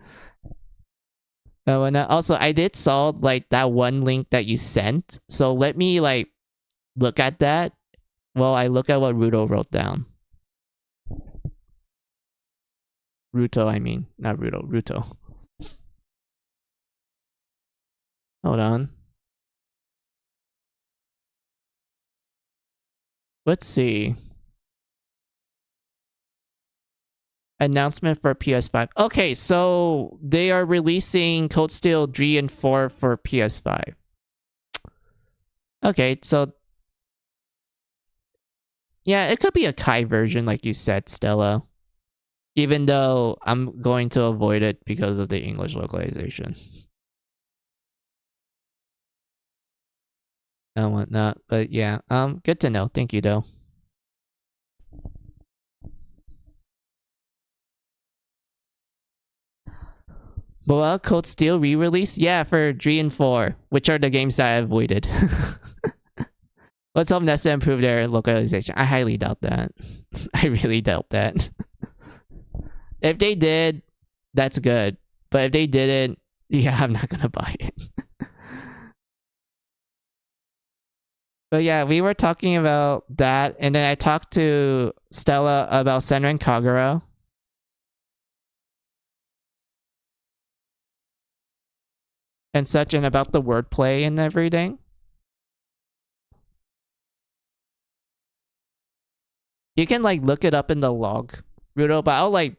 Speaker 1: And whatnot. Also, I did saw like that one link that you sent, so let me like look at that while I look at what Ruto wrote down. Ruto, I mean, not Ruto, Ruto. Hold on. Let's see. Announcement for PS5. Okay, so they are releasing Cold Steel 3 and 4 for PS5. Okay, so yeah, it could be a Kai version, like you said, Stella. Even though I'm going to avoid it because of the English localization. And whatnot. But yeah, good to know. Thank you, though. Well, Cold Steel re-release? Yeah, for 3 and 4, which are the games that I avoided. Let's hope Nessa improve their localization. I highly doubt that. I really doubt that. If they did, that's good. But if they didn't, yeah, I'm not gonna buy it. But yeah, we were talking about that, and then I talked to Stella about Senran Kagura. And such, and about the wordplay and everything. You can like look it up in the log, Rudo, but I'll like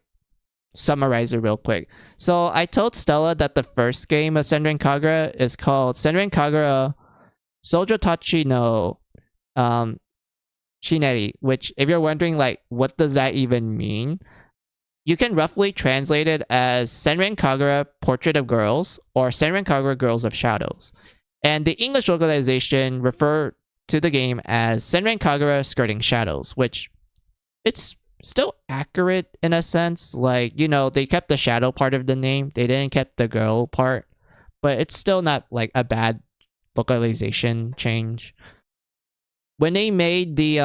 Speaker 1: summarize it real quick. So I told Stella that the first game of Senran Kagura is called Senran Kagura Sojo Tachi no Shineri, which if you're wondering like what does that even mean, you can roughly translate it as Senran Kagura Portrait of Girls or Senran Kagura Girls of Shadows. And the English localization refer to the game as Senran Kagura Skirting Shadows, which it's still accurate in a sense. Like, you know, they kept the shadow part of the name. They didn't keep the girl part. But it's still not like a bad localization change. When they made the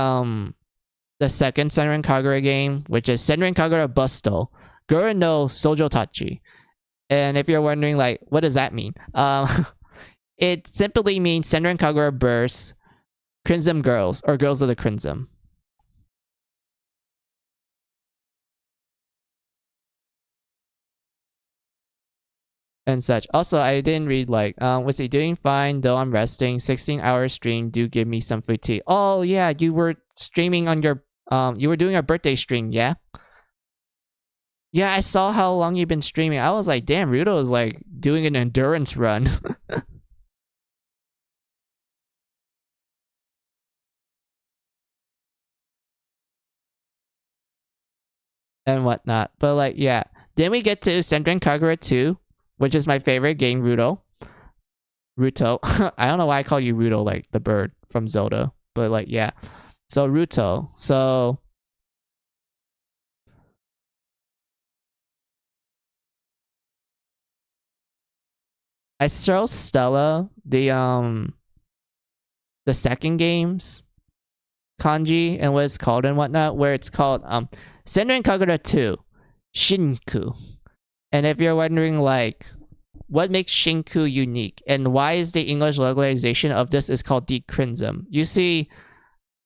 Speaker 1: second Senran Kagura game, which is Senran Kagura Busto, Gurren no Sojo Tachi. And if you're wondering, like, what does that mean? It simply means Senran Kagura Burst, Crimson Girls, or Girls of the Crimson. And such. Also, I didn't read like, was he doing fine? Though I'm resting. 16-hour stream. Do give me some free tea. Oh yeah, you were streaming on your you were doing a birthday stream, yeah? Yeah, I saw how long you've been streaming. I was like, damn, Rudo is like doing an endurance run. And whatnot. But like, yeah. Then we get to Senran Kagura 2, which is my favorite game, Ruto. I don't know why I call you Ruto, like the bird from Zelda. But like, yeah. So Ruto. So I showed Stella the second game's kanji and what it's called and whatnot, where it's called Senran Kagura 2 Shinku. And if you're wondering like what makes Shinku unique and why is the English localization of this is called Deep Crimson, you see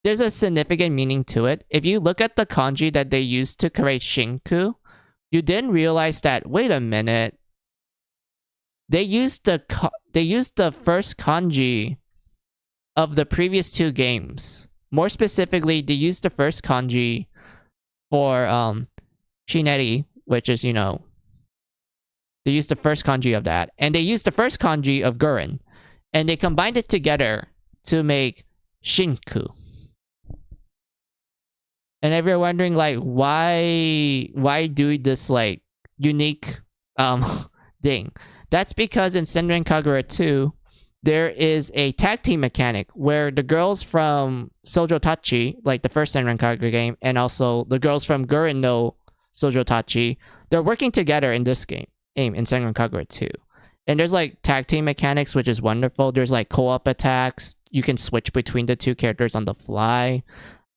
Speaker 1: there's a significant meaning to it. If you look at the kanji that they used to create Shinku, you didn't realize that, wait a minute, they used the first kanji of the previous two games. More specifically, they used the first kanji for Shineri, which is, you know, they used the first kanji of that. And they used the first kanji of Gurren. And they combined it together to make Shinku. And if you're wondering, like, why do this, like, unique thing? That's because in Senran Kagura 2, there is a tag team mechanic where the girls from Sojo Tachi, like the first Senran Kagura game, and also the girls from Gurren no Sojo Tachi, they're working together in this game in Senran Kagura 2. And there's like tag team mechanics, which is wonderful. There's like co-op attacks. You can switch between the two characters on the fly.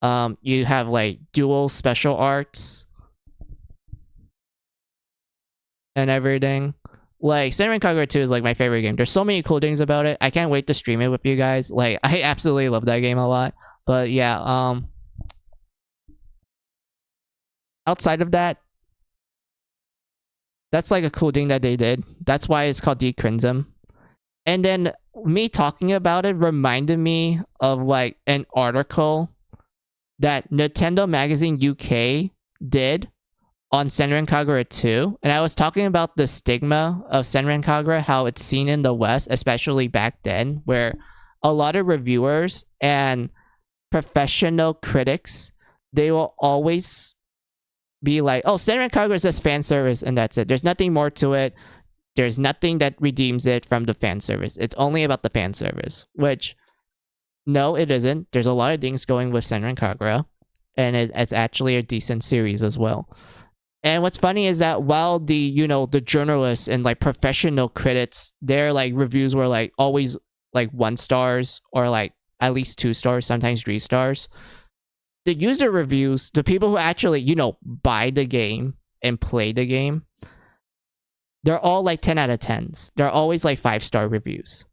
Speaker 1: You have like dual special arts and everything. Like, Senran Kagura 2 is like my favorite game. There's so many cool things about it. I can't wait to stream it with you guys. Like, I absolutely love that game a lot. But yeah, outside of that, that's like a cool thing that they did. That's why it's called Deep Crimson. And then me talking about it reminded me of like an article that Nintendo Magazine UK did on Senran Kagura 2, and I was talking about the stigma of Senran Kagura, how it's seen in the West, especially back then, where a lot of reviewers and professional critics, they will always be like, oh, Senran Kagura is just fan service and that's it. There's nothing more to it. There's nothing that redeems it from the fan service. It's only about the fan service, which, no, it isn't. There's a lot of things going with Senran Kagura, and it's actually a decent series as well. And what's funny is that while the, you know, the journalists and like professional critics, their like reviews were like always like 1 stars or like at least 2 stars, sometimes 3 stars. The user reviews, the people who actually, you know, buy the game and play the game, they're all like 10 out of 10s. They're always like 5-star reviews.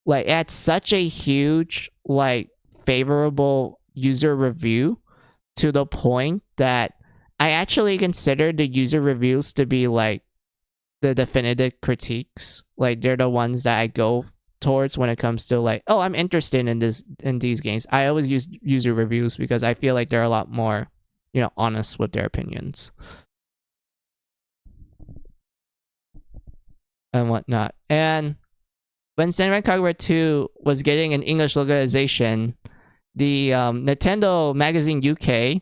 Speaker 1: Like, it's such a huge, like, favorable user review to the point that I actually consider the user reviews to be like the definitive critiques. Like, they're the ones that I go towards when it comes to like, oh, I'm interested in these games. I always use user reviews because I feel like they're a lot more, you know, honest with their opinions and whatnot. And when Senran Kagura 2 was getting an English localization, the Nintendo Magazine UK,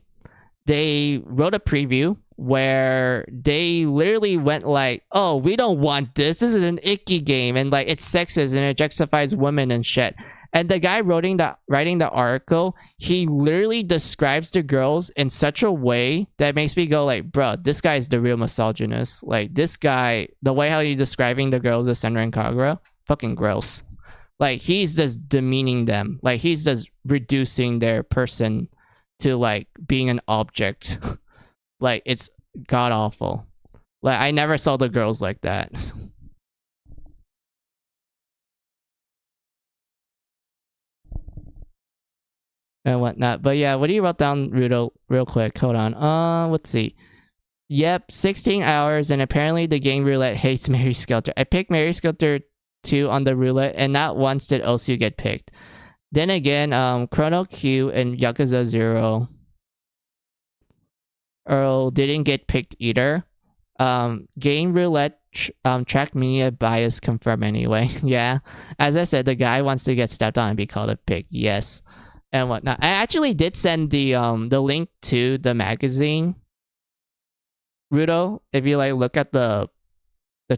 Speaker 1: they wrote a preview where they literally went like, oh, we don't want this. This is an icky game, and like it's sexist and it objectifies women and shit. And the guy writing the article, he literally describes the girls in such a way that makes me go like, bro, this guy's the real misogynist. Like, this guy, the way how he's describing the girls of Senran Kagura, fucking gross. Like, he's just demeaning them. Like, he's just reducing their person to like being an object. Like, it's god awful. Like, I never saw the girls like that. And whatnot. But yeah, what do you wrote down, Rudo, real quick? Hold on. Let's see. Yep, 16 hours, and apparently the game roulette hates Mary Skelter. I picked Mary Skelter 2 on the roulette, and not once did Osu get picked. Then again, Chrono Q and Yakuza 0 Earl didn't get picked either. Game roulette track media bias confirmed anyway. Yeah, as I said, the guy wants to get stepped on and be called a pig. Yes, and whatnot. I actually did send the link to the magazine, Rudo. If you like look at the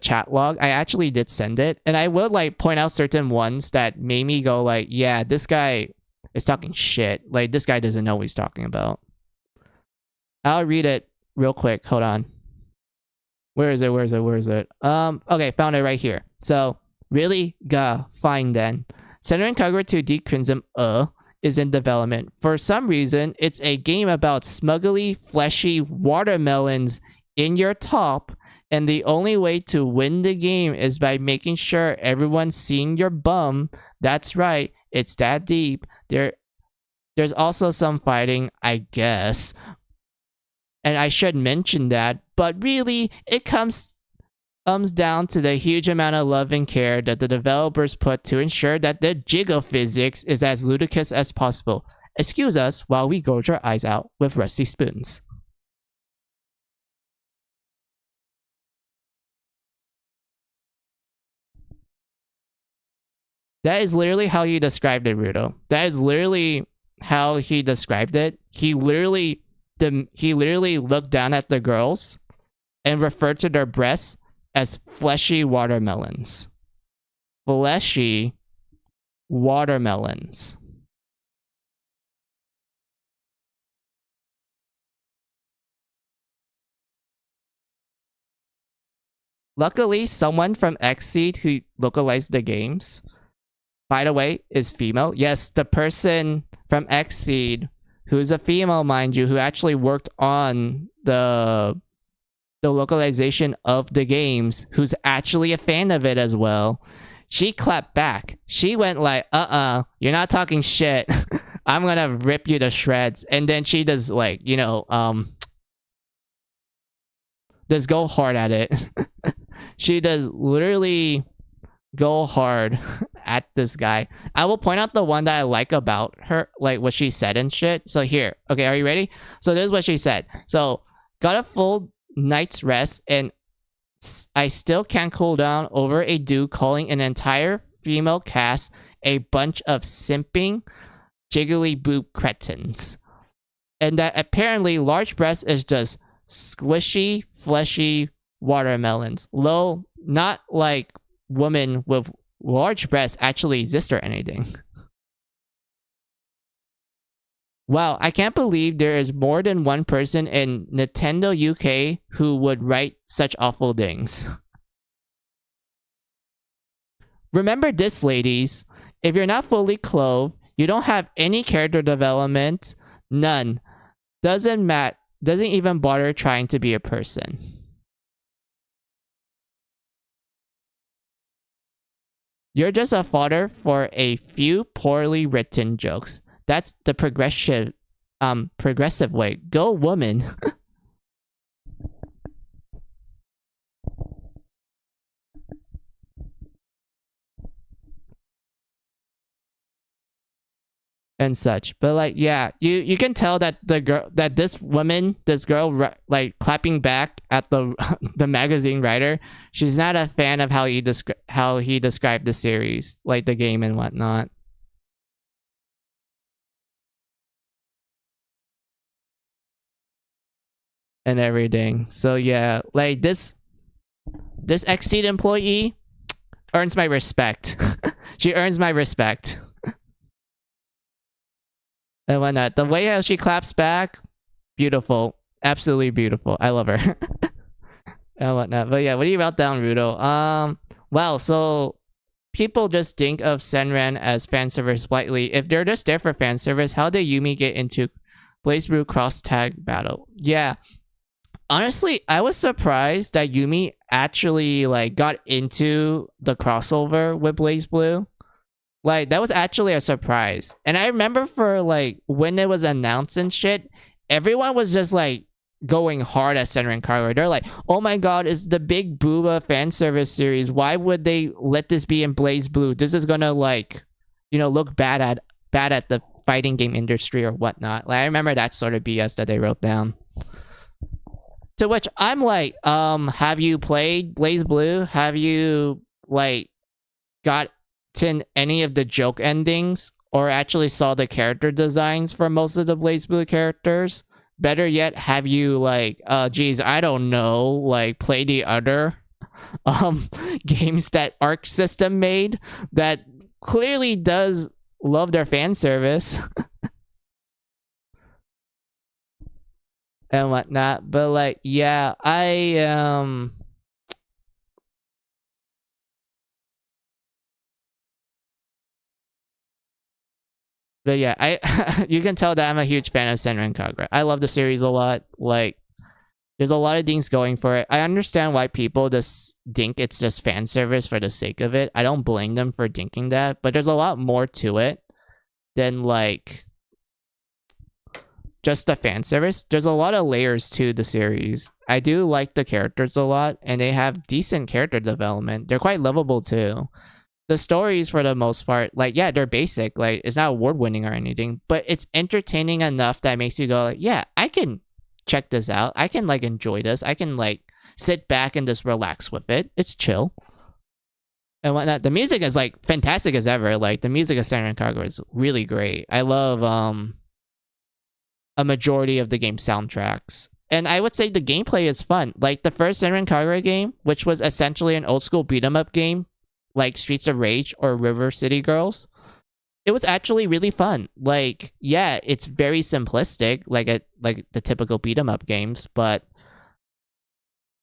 Speaker 1: chat log, I actually did send it, and I will like point out certain ones that made me go like, yeah, this guy is talking shit. Like, this guy doesn't know what he's talking about. I'll read it real quick. Hold on. Where is it? Okay, found it right here. So, really? Fine then. Senran Kagura 2 Deep Crimson is in development. For some reason, it's a game about smuggly, fleshy watermelons in your top, and the only way to win the game is by making sure everyone's seeing your bum. That's right, it's that deep. There's also some fighting, I guess. And I should mention that, but really, it comes down to the huge amount of love and care that the developers put to ensure that the jiggle physics is as ludicrous as possible. Excuse us while we gorge our eyes out with rusty spoons. That is literally how he described it, Rudo. That is literally how he described it. He literally looked down at the girls and referred to their breasts as fleshy watermelons. Fleshy watermelons. Luckily, someone from Xseed who localized the games, by the way, is female. Yes, the person from Xseed, who's a female, mind you, who actually worked on the localization of the games, who's actually a fan of it as well. She clapped back. She went like, you're not talking shit. I'm gonna rip you to shreds. And then she does like, does go hard at it. She does literally go hard at this guy. I will point out the one that I like about her, like what she said and shit. So here, okay, are you ready? So this is what she said. So, got a full night's rest and I still can't cool down over a dude calling an entire female cast a bunch of simping, jiggly boob cretins. And that apparently large breasts is just squishy, fleshy watermelons. Low, not like women with large breasts actually exist or anything. Wow, I can't believe there is more than one person in Nintendo UK who would write such awful things. Remember this, ladies. If you're not fully clothed, you don't have any character development, none. Doesn't even bother trying to be a person. You're just a fodder for a few poorly written jokes. That's the progressive way. Go, woman. And such, but like, yeah, you can tell that this girl, like clapping back at the the magazine writer, she's not a fan of how he described the series, like the game and whatnot. And everything. So yeah, like this Xseed employee earns my respect. She earns my respect. And whatnot. The way how she claps back, beautiful. Absolutely beautiful. I love her. And whatnot. But yeah, what do you about down, Rudo? Well, so people just think of Senran as fan service slightly. If they're just there for fan service, how did Yumi get into BlazBlue cross tag battle? Yeah. Honestly, I was surprised that Yumi actually like got into the crossover with BlazBlue. Like, that was actually a surprise. And I remember for like when it was announced and shit, everyone was just like going hard at Senran Kagura. They're like, oh my god, it's the big Booba fan service series. Why would they let this be in BlazBlue? This is gonna like, look bad at the fighting game industry or whatnot. Like, I remember that sort of BS that they wrote down. To which I'm like, have you played BlazBlue? Have you like gotten any of the joke endings or actually saw the character designs for most of the BlazBlue characters? Better yet, have you like, geez, I don't know, like play the other games that Arc System made that clearly does love their fan service and whatnot. But like, yeah, but yeah, you can tell that I'm a huge fan of Senran Kagura. I love the series a lot. Like, there's a lot of things going for it. I understand why people just think it's just fan service for the sake of it. I don't blame them for thinking that, but there's a lot more to it than like just the fan service. There's a lot of layers to the series. I do like the characters a lot, and they have decent character development. They're quite lovable too. The stories, for the most part, like, yeah, they're basic. Like, it's not award-winning or anything, but it's entertaining enough that makes you go, like, yeah, I can check this out. I can, like, enjoy this. I can, like, sit back and just relax with it. It's chill. And whatnot. The music is, like, fantastic as ever. Like, the music of Senran Kagura is really great. I love, a majority of the game soundtracks. And I would say the gameplay is fun. Like, the first Senran Kagura game, which was essentially an old-school beat-em-up game, like Streets of Rage or River City Girls, it was actually really fun. Like, yeah, it's very simplistic, like the typical beat 'em up games, but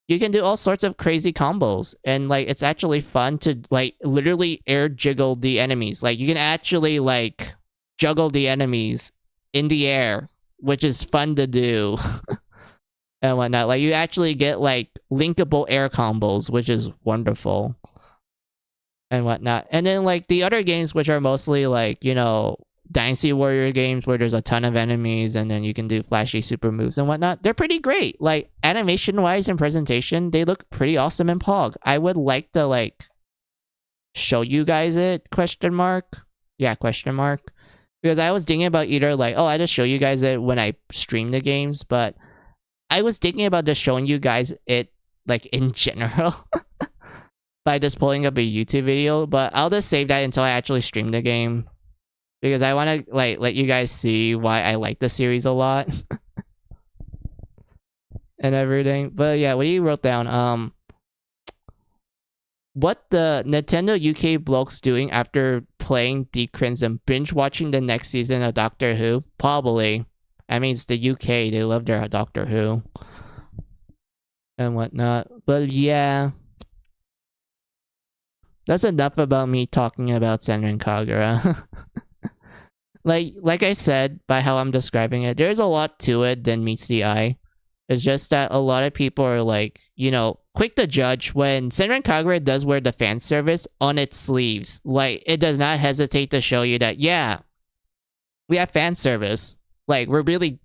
Speaker 1: you can do all sorts of crazy combos, and like it's actually fun to like literally air jiggle the enemies. Like you can actually like juggle the enemies in the air, which is fun to do. And whatnot. Like you actually get like linkable air combos, which is wonderful. And whatnot. And then like the other games, which are mostly like, you know, Dynasty Warrior games where there's a ton of enemies and then you can do flashy super moves and whatnot, they're pretty great. Like animation wise and presentation, they look pretty awesome in Pog. I would like to like show you guys it, question mark. Yeah, question mark. Because I was thinking about either like, oh, I just show you guys it when I stream the games, but I was thinking about just showing you guys it like in general by just pulling up a YouTube video, but I'll just save that until I actually stream the game. Because I want to like let you guys see why I like the series a lot and everything. But yeah, what you wrote down, what the Nintendo UK blokes doing after playing Deep Crimson, binge watching the next season of Doctor Who? Probably. I mean, it's the UK. They love their Doctor Who and whatnot. But yeah, that's enough about me talking about Senran Kagura. Like I said, by how I'm describing it, there's a lot to it than meets the eye. It's just that a lot of people are like, you know, quick to judge when Senran Kagura does wear the fan service on its sleeves. Like, it does not hesitate to show you that, yeah, we have fan service. Like, we're really,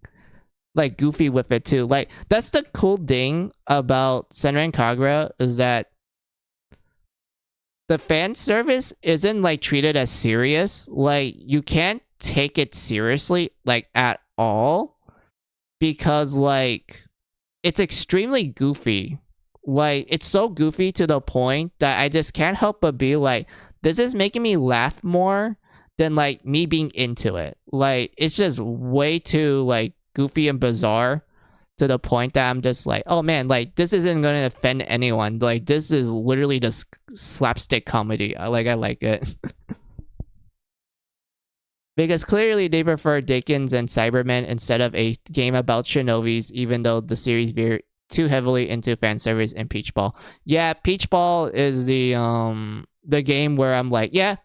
Speaker 1: like, goofy with it, too. Like, that's the cool thing about Senran Kagura is that the fan service isn't, like, treated as serious. Like, you can't take it seriously, like, at all. Because, like, it's extremely goofy. Like, it's so goofy to the point that I just can't help but be like, this is making me laugh more than, like, me being into it. Like, it's just way too, like, goofy and bizarre to the point that I'm just like, oh man, like, this isn't gonna offend anyone. Like, this is literally just slapstick comedy. I like it. Because clearly they prefer Dickens and Cybermen instead of a game about Shinobis, even though the series veered too heavily into fan service and Peach Ball. Yeah, Peach Ball is the game where I'm like, yeah,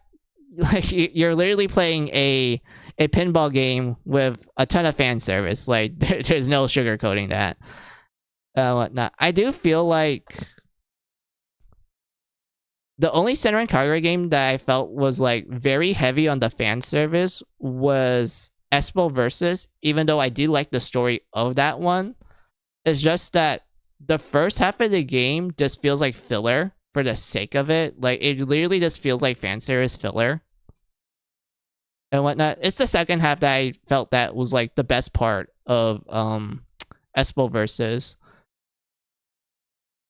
Speaker 1: like you're literally playing a pinball game with a ton of fan service. Like there's no sugarcoating that. Whatnot. I do feel like the only Senran Kagura game that I felt was like very heavy on the fan service was Espel Versus, even though I do like the story of that one. It's just that the first half of the game just feels like filler for the sake of it. Like it literally just feels like fan service filler and whatnot. It's the second half that I felt that was like the best part of Espel Versus.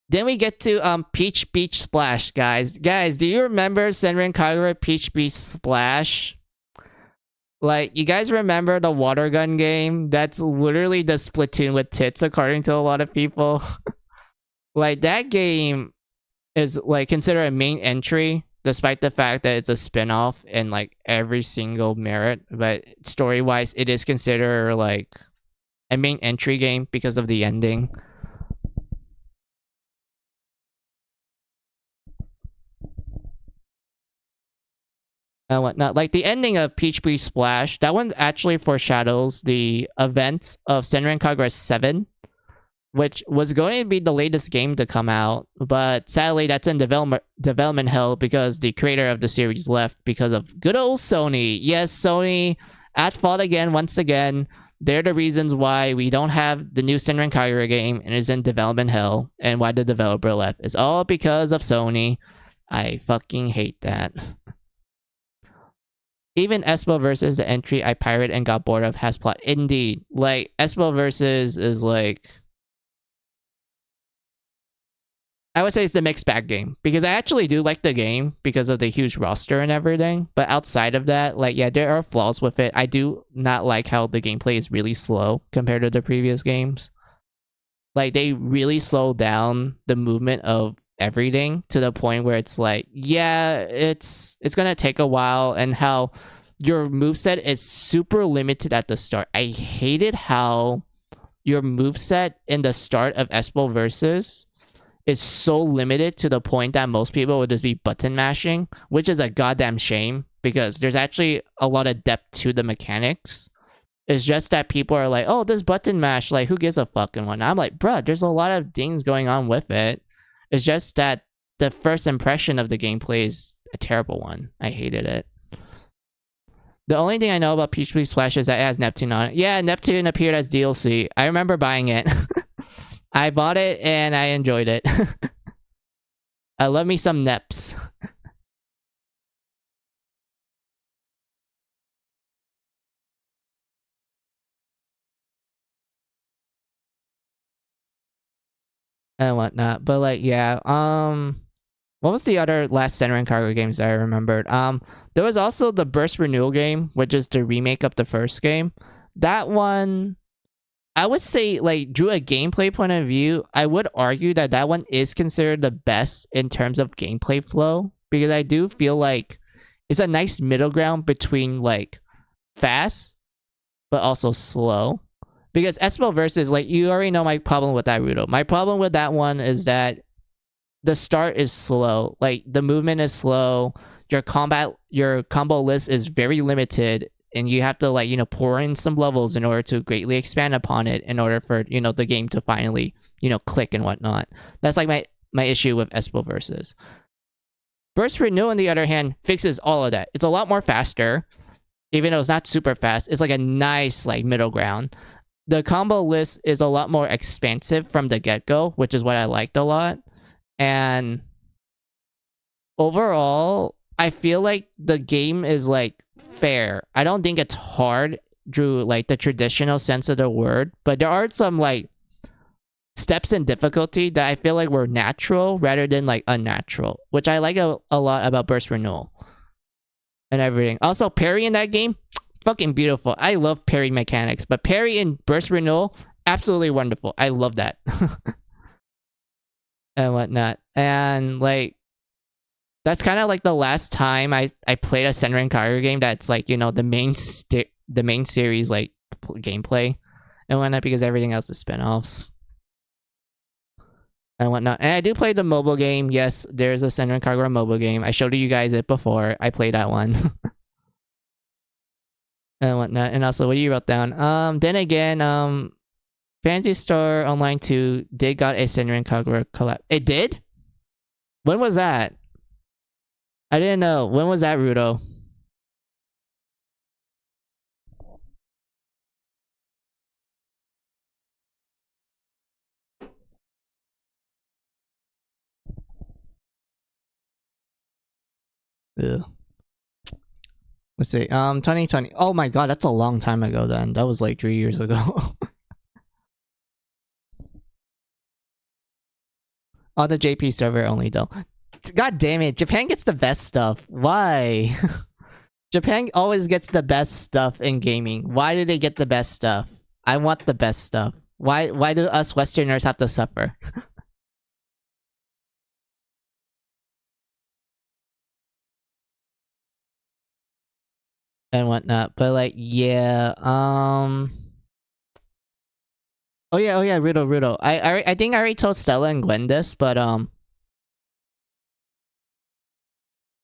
Speaker 1: Then we get to Peach Beach Splash, guys. Guys, do you remember Senran Kagura Peach Beach Splash? Like, you guys remember the water gun game? That's literally the Splatoon with tits, according to a lot of people. Like, that game is, like, considered a main entry, despite the fact that it's a spin-off in, like, every single merit. But story-wise, it is considered, like, a main entry game because of the ending. And whatnot. Like the ending of Peach Beach Splash, that one actually foreshadows the events of Senran Kagura 7, which was going to be the latest game to come out, but sadly that's in development hell because the creator of the series left because of good old Sony. Yes, Sony at fault again, once again. They're the reasons why we don't have the new Senran Kagura game and is in development hell, and why the developer left. It's all because of Sony. I fucking hate that. Even Espel Versus, the entry I pirated and got bored of, has plot. Indeed. Like, Espel Versus is like... I would say it's the mixed bag game. Because I actually do like the game because of the huge roster and everything. But outside of that, like, yeah, there are flaws with it. I do not like how the gameplay is really slow compared to the previous games. Like, they really slow down the movement of everything to the point where it's like, yeah, it's gonna take a while, and how your moveset is super limited at the start. I hated how your moveset in the start of Espel Versus is so limited to the point that most people would just be button mashing, which is a goddamn shame because there's actually a lot of depth to the mechanics. It's just that people are like, oh, this button mash, like, who gives a fucking one? I'm like, bruh, there's a lot of things going on with it. It's just that the first impression of the gameplay is a terrible one. I hated it. The only thing I know about Peach Please Splash is that it has Neptune on it. Yeah, Neptune appeared as DLC. I remember buying it. I bought it and I enjoyed it. I love me some Neps. And whatnot. But like, yeah. What was the other last Senran Kagura games that I remembered? There was also the Burst Renewal game, which is the remake of the first game. That one, I would say, like, drew a gameplay point of view, I would argue that that one is considered the best in terms of gameplay flow, because I do feel like it's a nice middle ground between, like, fast, but also slow. Because Espel Versus, like, you already know my problem with that, Rudo. My problem with that one is that the start is slow. Like, the movement is slow. Your combo list is very limited, and you have to, like, you know, pour in some levels in order to greatly expand upon it in order for, you know, the game to finally, you know, click and whatnot. That's like my issue with Espel Versus. Burst Renew, on the other hand, fixes all of that. It's a lot more faster, even though it's not super fast. It's like a nice, like, middle ground. The combo list is a lot more expansive from the get-go, which is what I liked a lot. And overall, I feel like the game is, like, fair. I don't think it's hard through, like, the traditional sense of the word, but there are some, like, steps in difficulty that I feel like were natural rather than, like, unnatural, which I like a lot about Burst Renewal and everything. Also, parry in that game, fucking beautiful. I love parry mechanics, but parry in Burst Renewal, absolutely wonderful. I love that. And whatnot. And, like, that's kind of like the last time I played a Senran Kagura game that's, like, you know, the main series, like, gameplay and whatnot, because everything else is spin-offs and whatnot. And I do play the mobile game. Yes, there's a Senran Kagura mobile game. I showed you guys it before. I played that one. And whatnot. And also, what you wrote down. Then again, Fantasy Star Online 2 did got a Senran Kagura collab. It did? When was that? I didn't know. When was that, Rudo? Ugh. Let's see. 2020. Oh my god, that's a long time ago then. That was like 3 years ago. On the JP server only though. God damn it, Japan gets the best stuff. Why? Japan always gets the best stuff in gaming. Why do they get the best stuff? I want the best stuff. Why do us Westerners have to suffer? And whatnot. But like, yeah, oh yeah, Rudo. I think I already told Stella and Gwen this, but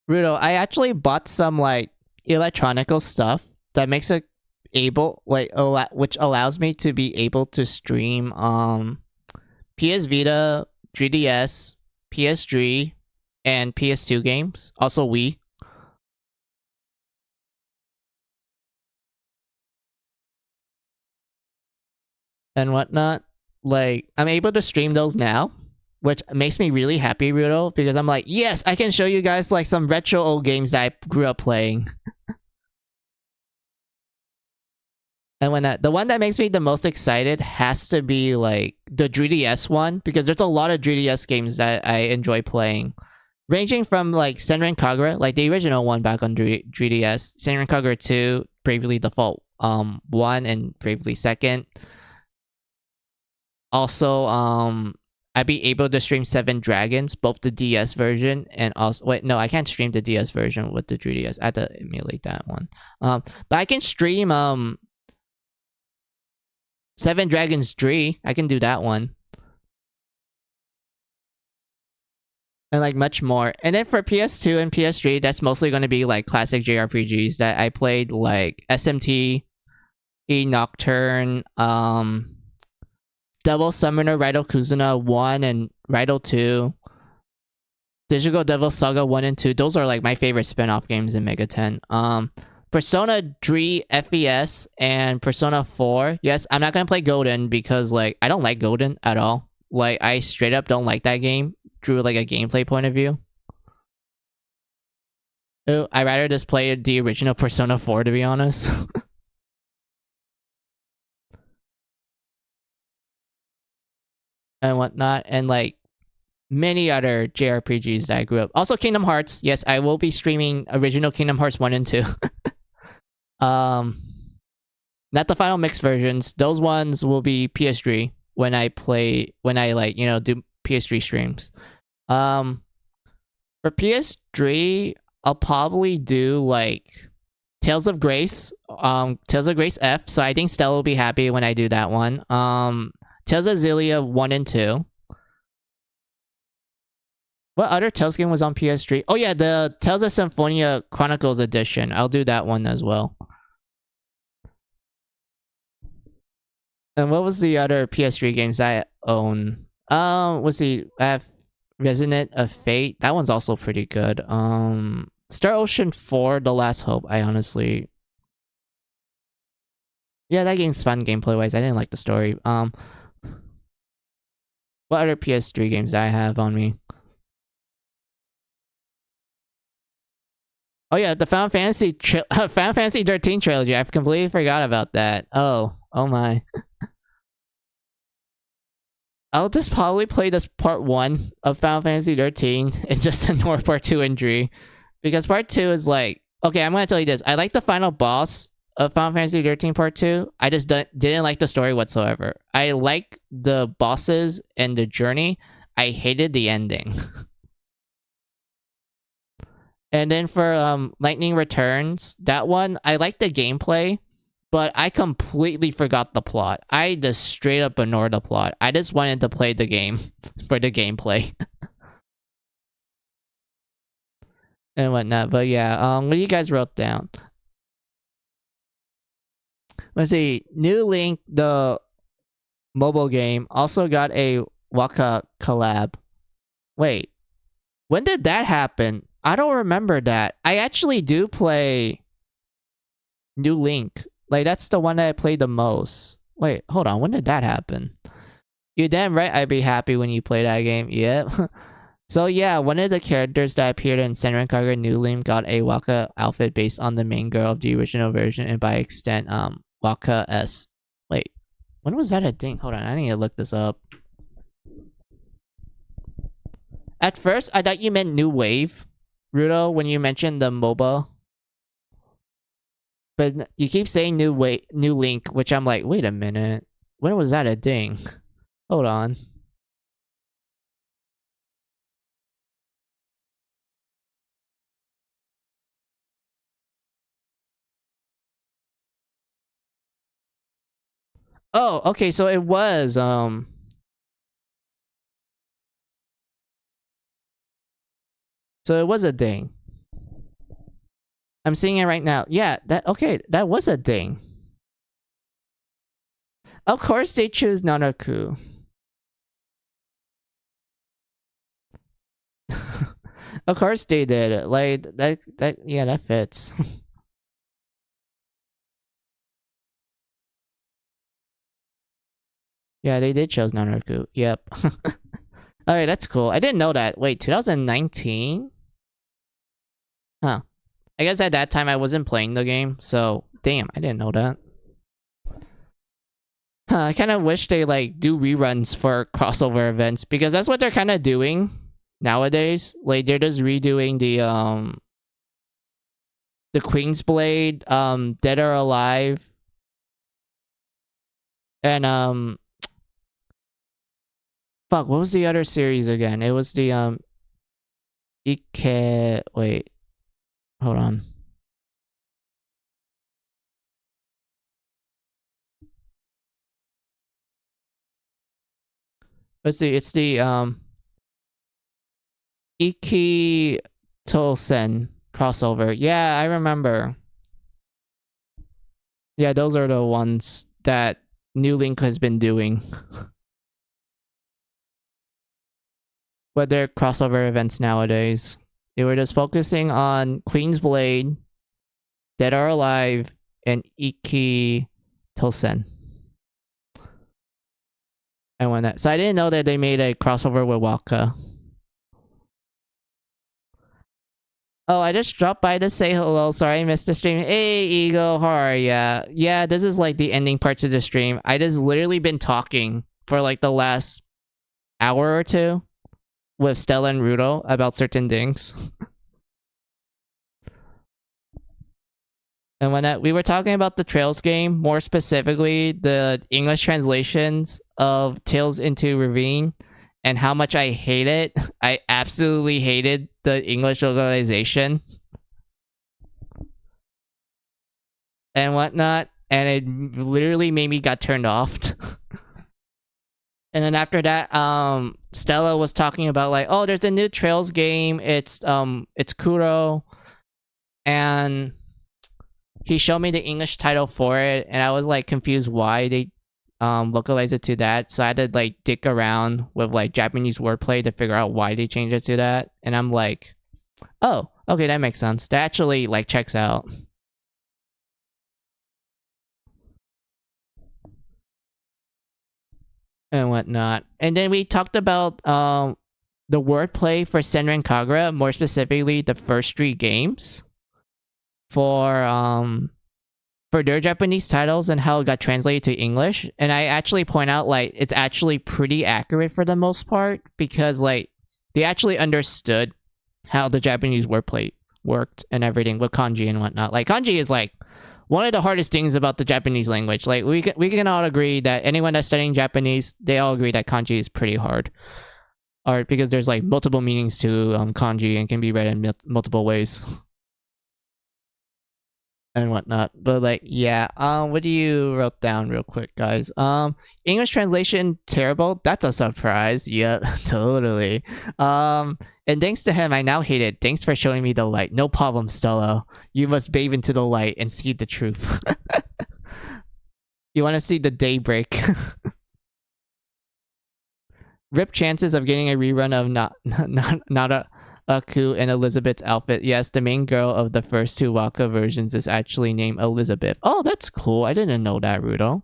Speaker 1: Rudo, I actually bought some, like, electronical stuff that makes it able, like, which allows me to be able to stream PS Vita, 3DS, PS3, and PS2 games. Also Wii. And whatnot. Like, I'm able to stream those now, which makes me really happy, Rudo, because I'm like, yes, I can show you guys, like, some retro old games that I grew up playing. And whatnot. The one that makes me the most excited has to be, like, the 3DS one, because there's a lot of 3DS games that I enjoy playing. Ranging from, like, Senran Kagura, like the original one back on 3DS, Senran Kagura 2, Bravely Default 1, and Bravely 2nd. Also, I'd be able to stream Seven Dragons, both the DS version and also wait, no, I can't stream the DS version with the 3DS. I have to emulate that one. But I can stream Seven Dragons 3. I can do that one. And like much more. And then for PS2 and PS3, that's mostly going to be like classic JRPGs that I played, like SMT, E Nocturne, Devil Summoner, Raidou Kuzuna 1 and Raidou 2. Digital Devil Saga 1 and 2. Those are like my favorite spin-off games in Mega 10. Persona 3 FES and Persona 4. Yes, I'm not gonna play Golden because like I don't like Golden at all. Like I straight up don't like that game through like a gameplay point of view. Ooh, I'd rather just play the original Persona 4 to be honest. And whatnot, and like many other JRPGs that I grew up. Also Kingdom Hearts. Yes, I will be streaming original Kingdom Hearts 1 and 2. Not the final mix versions. Those ones will be PS3 when I like, you know, do PS3 streams. For PS3, I'll probably do like Tales of Grace. Tales of Grace F. So I think Stella will be happy when I do that one. Tales of Xillia 1 and 2. What other Tales game was on PS3? Oh yeah, the Tales of Symphonia Chronicles edition. I'll do that one as well. And what was the other PS3 games I own? Let's see. I have Resonant of Fate. That one's also pretty good. Star Ocean 4, The Last Hope. I honestly... Yeah, that game's fun gameplay-wise. I didn't like the story. What other PS3 games do I have on me? Oh yeah, the Final Fantasy 13 trilogy. I completely forgot about that. Oh my. I'll just probably play this part 1 of Final Fantasy 13 and just ignore part 2 and 3. Because part 2 is like... Okay, I'm gonna tell you this. I like the final boss of Final Fantasy 13 part 2. I just didn't like the story whatsoever. I like the bosses and the journey. I hated the ending. And then for Lightning Returns, that one, I like the gameplay, but I completely forgot the plot. I just straight up ignored the plot. I just wanted to play the game for the gameplay. And whatnot. But yeah, what do you guys wrote down? Let's see. New Link, the mobile game, also got a Waka collab. Wait. When did that happen? I don't remember that. I actually do play New Link. Like, that's the one that I played the most. Wait, hold on. When did that happen? You're damn right I'd be happy when you play that game. Yep. So yeah, one of the characters that appeared in Senran Kagura New Link got a Waka outfit based on the main girl of the original version, and by extent, Waka S. Wait, when was that a thing? Hold on, I need to look this up. At first, I thought you meant New Wave, Rudo, when you mentioned the MOBA. But you keep saying New Link, which I'm like, wait a minute. When was that a thing? Hold on. Oh, okay, so it was, So it was a thing. I'm seeing it right now. Yeah, that was a thing. Of course they choose Nanaku. Of course they did. Like, yeah, that fits. Yeah, they did choose Nanaku. Yep. Alright, that's cool. I didn't know that. Wait, 2019? Huh. I guess at that time I wasn't playing the game, so damn, I didn't know that. Huh, I kind of wish they like do reruns for crossover events because that's what they're kind of doing nowadays. Like they're just redoing the Queen's Blade, Dead or Alive, and Fuck, what was the other series again? It was the wait. Hold on. Let's see, it's the Iki Tosen crossover. Yeah, I remember. Yeah, those are the ones that New Link has been doing. But they're crossover events nowadays. They were just focusing on Queen's Blade, Dead or Alive, and Iki Tosen. And when that, so I didn't know that they made a crossover with Waka. Oh, I just dropped by to say hello. Sorry I missed the stream. Hey, Eagle, how are ya? Yeah, this is like the ending parts of the stream. I just literally been talking for like the last hour or two with Stella and Rudo about certain things. And when we were talking about the Trails game, more specifically the English translations of Tales into Ravine and how much I hate it. I absolutely hated the English localization and whatnot, and it literally made me got turned off. And then after that, Stella was talking about like, oh, there's a new Trails game. It's Kuro, and he showed me the English title for it, and I was like confused why they localized it to that. So I had to like dig around with like Japanese wordplay to figure out why they changed it to that. And I'm like, oh, okay, that makes sense. That actually like checks out. And whatnot. And then we talked about the wordplay for Senran Kagura, more specifically the first 3 games for their Japanese titles and how it got translated to English. And I actually point out like it's actually pretty accurate for the most part because like they actually understood how the Japanese wordplay worked and everything with kanji and whatnot. Like kanji is like one of the hardest things about the Japanese language. Like we can all agree that anyone that's studying Japanese, they all agree that kanji is pretty hard. Or because there's like multiple meanings to kanji and can be read in multiple ways. And whatnot. But like, yeah, what do you wrote down real quick, guys? English translation terrible. That's a surprise. Yeah, totally. And thanks to him, I now hate it. Thanks for showing me the light. No problem, Stella. You must bathe into the light and see the truth. You want to see the daybreak? Rip chances of getting a rerun of not Aku and Elizabeth's outfit. Yes, the main girl of the first 2 Waka versions is actually named Elizabeth. Oh, that's cool. I didn't know that, Rudo.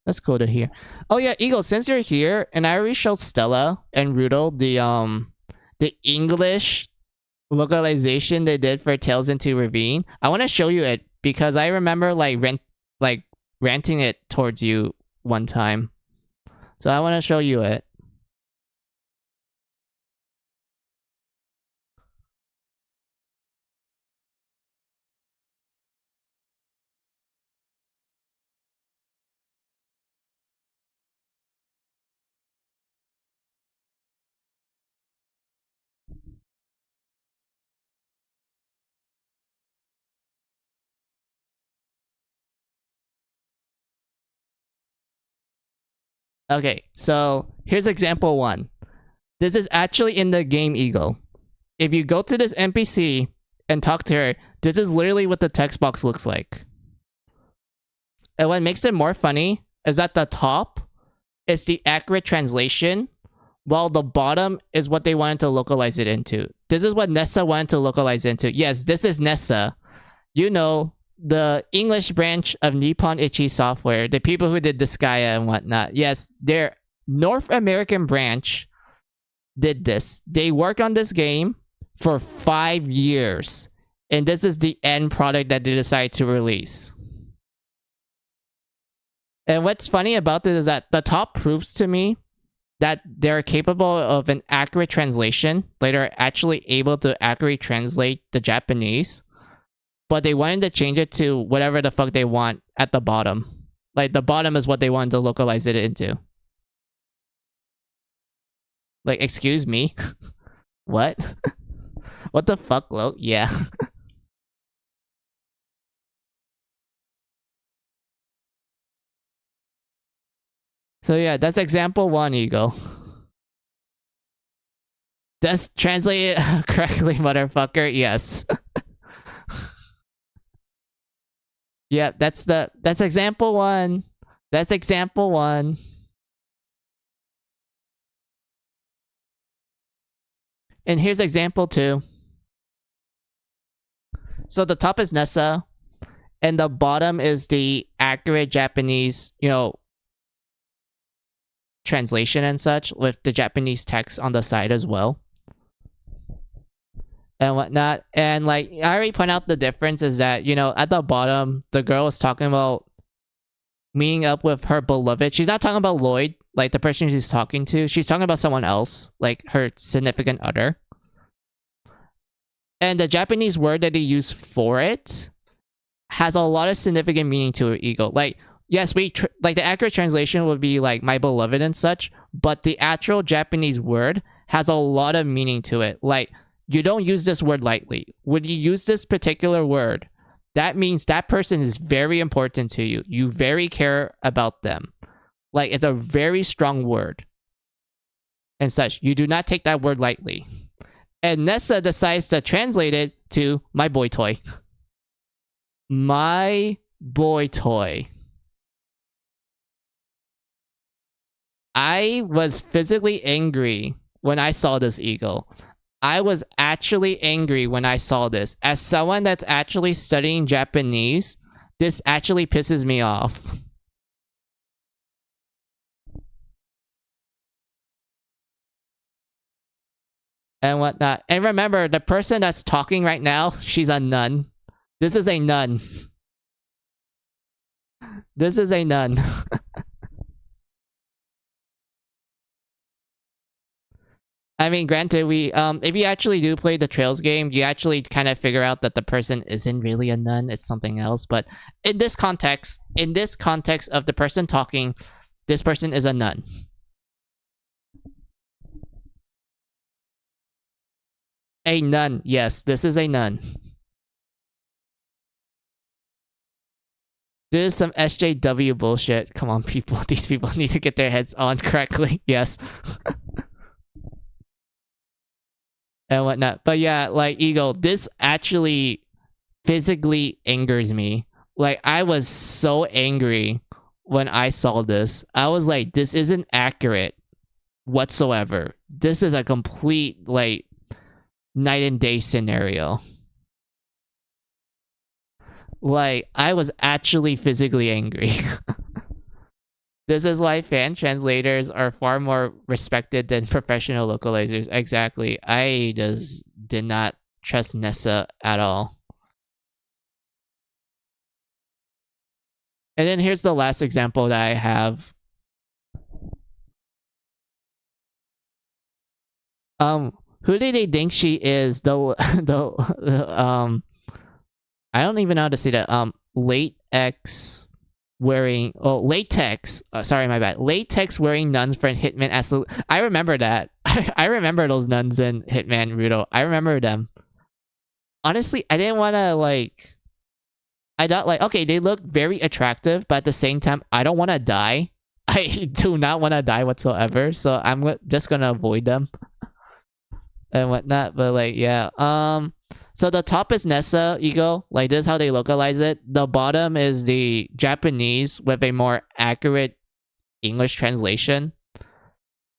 Speaker 1: That's cool to hear. Oh yeah, Eagle, since you're here, and I already showed Stella and Rudo the English localization they did for Tales into Ravine. I want to show you it because I remember like ranting it towards you one time. So I want to show you it. Okay, so here's example 1. This is actually in the game, Eagle. If you go to this NPC and talk to her, this is literally what the text box looks like. And what makes it more funny is that the top is the accurate translation, while the bottom is what they wanted to localize it into. This is what Nessa wanted to localize into. Yes, this is Nessa. You know, the English branch of Nippon Ichi Software, the people who did Disgaea and whatnot. Yes, their North American branch did this. They worked on this game for 5 years, and this is the end product that they decided to release. And what's funny about this is that the top proves to me that they're capable of an accurate translation. Like they're actually able to accurately translate the Japanese. But they wanted to change it to whatever the fuck they want at the bottom. Like the bottom is what they wanted to localize it into. Like, excuse me? What? What the fuck, Lo? Yeah. So yeah, that's example 1, Eagle. Does translate it correctly, motherfucker? Yes. Yeah, that's example 1. That's example 1. And here's example 2. So the top is Nessa, and the bottom is the accurate Japanese, translation and such, with the Japanese text on the side as well. And whatnot. And like, I already point out the difference is that, at the bottom, the girl is talking about meeting up with her beloved. She's not talking about Lloyd, like the person she's talking to. She's talking about someone else, like her significant other. And the Japanese word that they use for it has a lot of significant meaning to it, Ego. Like, yes, like the accurate translation would be like my beloved and such, but the actual Japanese word has a lot of meaning to it. Like, you don't use this word lightly. When you use this particular word, that means that person is very important to you. You very care about them. Like, it's a very strong word and such. You do not take that word lightly. And Nessa decides to translate it to my boy toy. My boy toy. I was physically angry when I saw this, Eagle. I was actually angry when I saw this. As someone that's actually studying Japanese, this actually pisses me off. And whatnot. And remember, the person that's talking right now, she's a nun. This is a nun. This is a nun. I mean, granted, we if you actually do play the Trails game, you actually kind of figure out that the person isn't really a nun, it's something else. But in this context of the person talking, this person is a nun. A nun, yes, this is a nun. This is some SJW bullshit. Come on, people. These people need to get their heads on correctly. Yes. And whatnot. But yeah, like, Eagle, this actually physically angers me. Like, I was so angry when I saw this. I was like, this isn't accurate whatsoever. This is a complete, like, night and day scenario. Like, I was actually physically angry. This is why fan translators are far more respected than professional localizers. Exactly. I just did not trust Nessa at all. And then here's the last example that I have. Who do they think she is? I don't even know how to say that. Latex wearing latex. Sorry, my bad. Latex wearing nuns from Hitman Absolute. I remember that. I remember those nuns in Hitman Rudo. I remember them. Honestly, I didn't want to like. I thought like, okay, they look very attractive, but at the same time, I don't want to die. I do not want to die whatsoever, so I'm just gonna avoid them and whatnot. But like, yeah. So the top is Nessa, Ego. Like, this is how they localize it. The bottom is the Japanese with a more accurate English translation.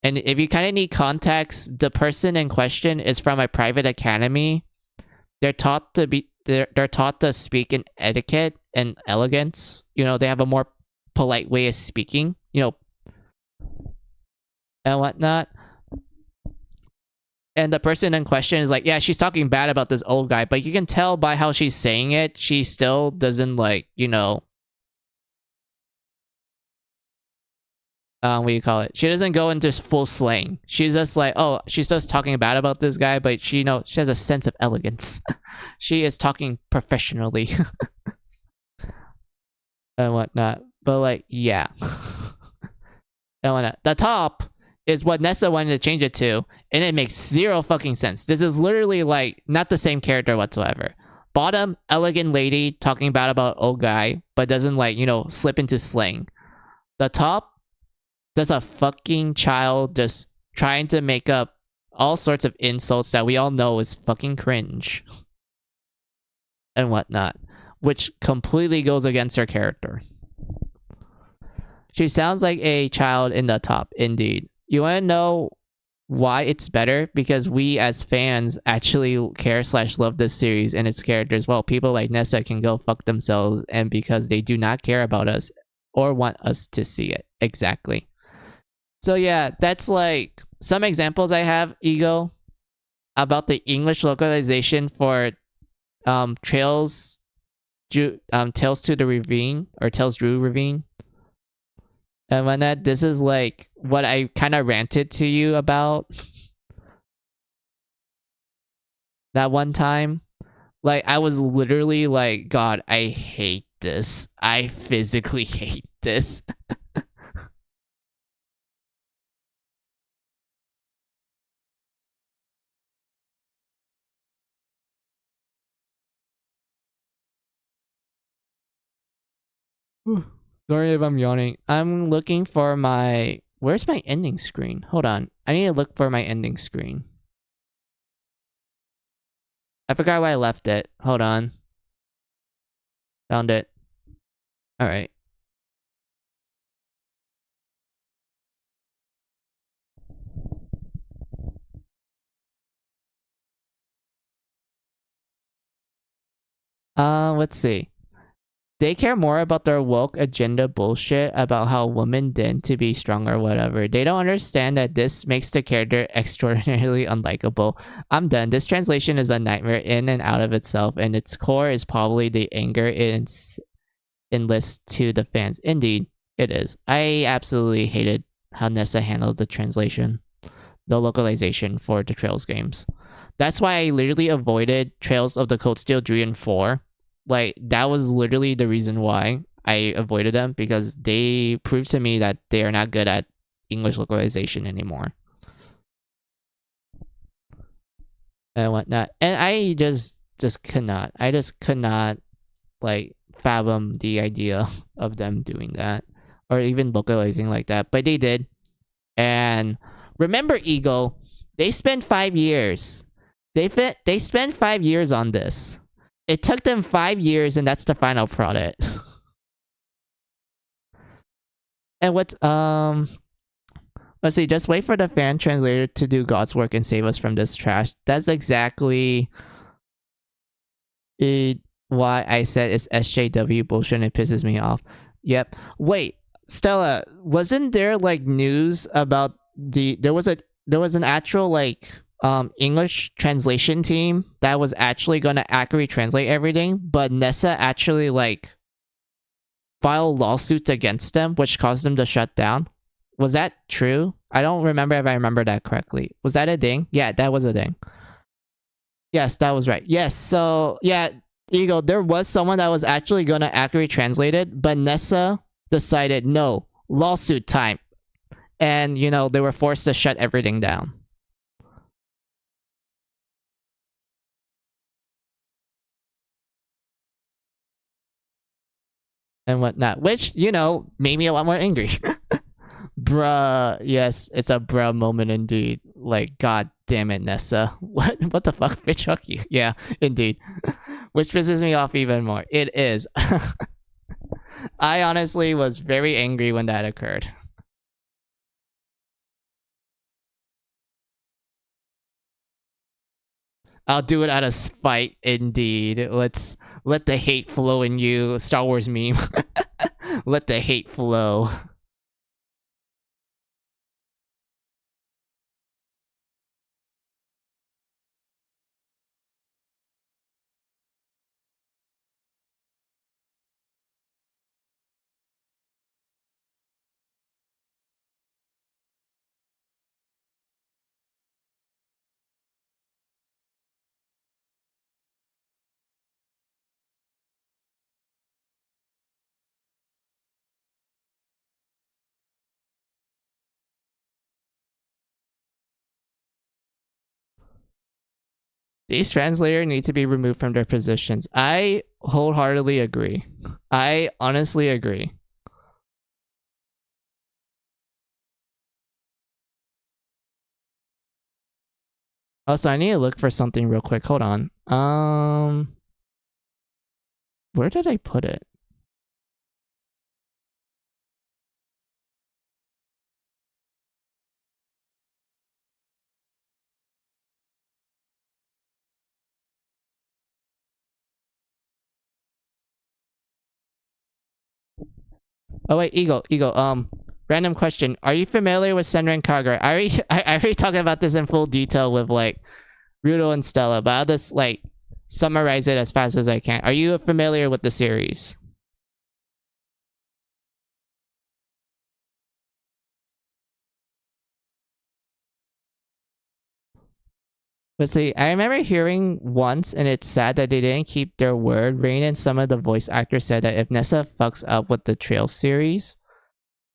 Speaker 1: And if you kind of need context, the person in question is from a private academy. They're taught to speak in etiquette and elegance. They have a more polite way of speaking. And whatnot. And the person in question is like, yeah, she's talking bad about this old guy, but you can tell by how she's saying it, she still doesn't like, what do you call it? She doesn't go into full slang. She's just like, oh, she's just talking bad about this guy, but she has a sense of elegance. She is talking professionally. And whatnot. But like, yeah. And whatnot. The top is what Nessa wanted to change it to, and it makes zero fucking sense. This is literally like not the same character whatsoever. Bottom, elegant lady talking bad about old guy, but doesn't like, slip into slang. The top, there's a fucking child just trying to make up all sorts of insults that we all know is fucking cringe. And whatnot. Which completely goes against her character. She sounds like a child in the top, indeed. You want to know why it's better? Because we as fans actually care/love this series and its characters. Well, people like Nessa can go fuck themselves, and because they do not care about us or want us to see it. Exactly. So yeah, that's like some examples I have, Ego, about the English localization for Tales to the Ravine, or Tales Drew Ravine. And when this is like what I kind of ranted to you about that one time. Like, I was literally like, God, I hate this. I physically hate this. Sorry if I'm yawning. I'm looking for my... Where's my ending screen? Hold on. I need to look for my ending screen. I forgot where I left it. Hold on. Found it. Alright. Let's see. They care more about their woke agenda bullshit about how women tend to be strong or whatever. They don't understand that this makes the character extraordinarily unlikable. I'm done. This translation is a nightmare in and out of itself, and its core is probably the anger it enlists to the fans. Indeed, it is. I absolutely hated how Nessa handled the translation, the localization for the Trails games. That's why I literally avoided Trails of the Cold Steel 3 and 4. Like, that was literally the reason why I avoided them, because they proved to me that they are not good at English localization anymore. And whatnot. And I just could not. I just could not, like, fathom the idea of them doing that. Or even localizing like that. But they did. And remember, Ego, they spent 5 years. They spent 5 years on this. It took them 5 years, and that's the final product. And what, let's see, just wait for the fan translator to do God's work and save us from this trash. That's exactly why I said it's SJW bullshit and it pisses me off. Yep. Wait, Stella, wasn't there like news about there was an actual like English translation team that was actually going to accurately translate everything, but Nessa actually like filed lawsuits against them, which caused them to shut down? Was that true? I don't remember if I remember that correctly. Was that a thing? Yeah, that was a thing. Yes, that was right. Yes, so yeah, Eagle, there was someone that was actually going to accurately translate it, but Nessa decided no, lawsuit time. And, they were forced to shut everything down. And whatnot, which, made me a lot more angry. Bruh, yes, it's a bruh moment indeed. Like, god damn it, Nessa. What the fuck, bitch, fuck you. Yeah, indeed. Which pisses me off even more. It is. I honestly was very angry when that occurred. I'll do it out of spite, indeed. Let the hate flow in you, Star Wars meme. Let the hate flow. These translators need to be removed from their positions. I wholeheartedly agree. I honestly agree. Also, I need to look for something real quick. Hold on. Where did I put it? Oh wait, Eagle. Random question. Are you familiar with Senran Kagura? I already talked about this in full detail with like Rudo and Stella, but I'll just like summarize it as fast as I can. Are you familiar with the series? Let's see. I remember hearing once, and it's sad that they didn't keep their word. Rain and some of the voice actors said that if Nessa fucks up with the Trail series,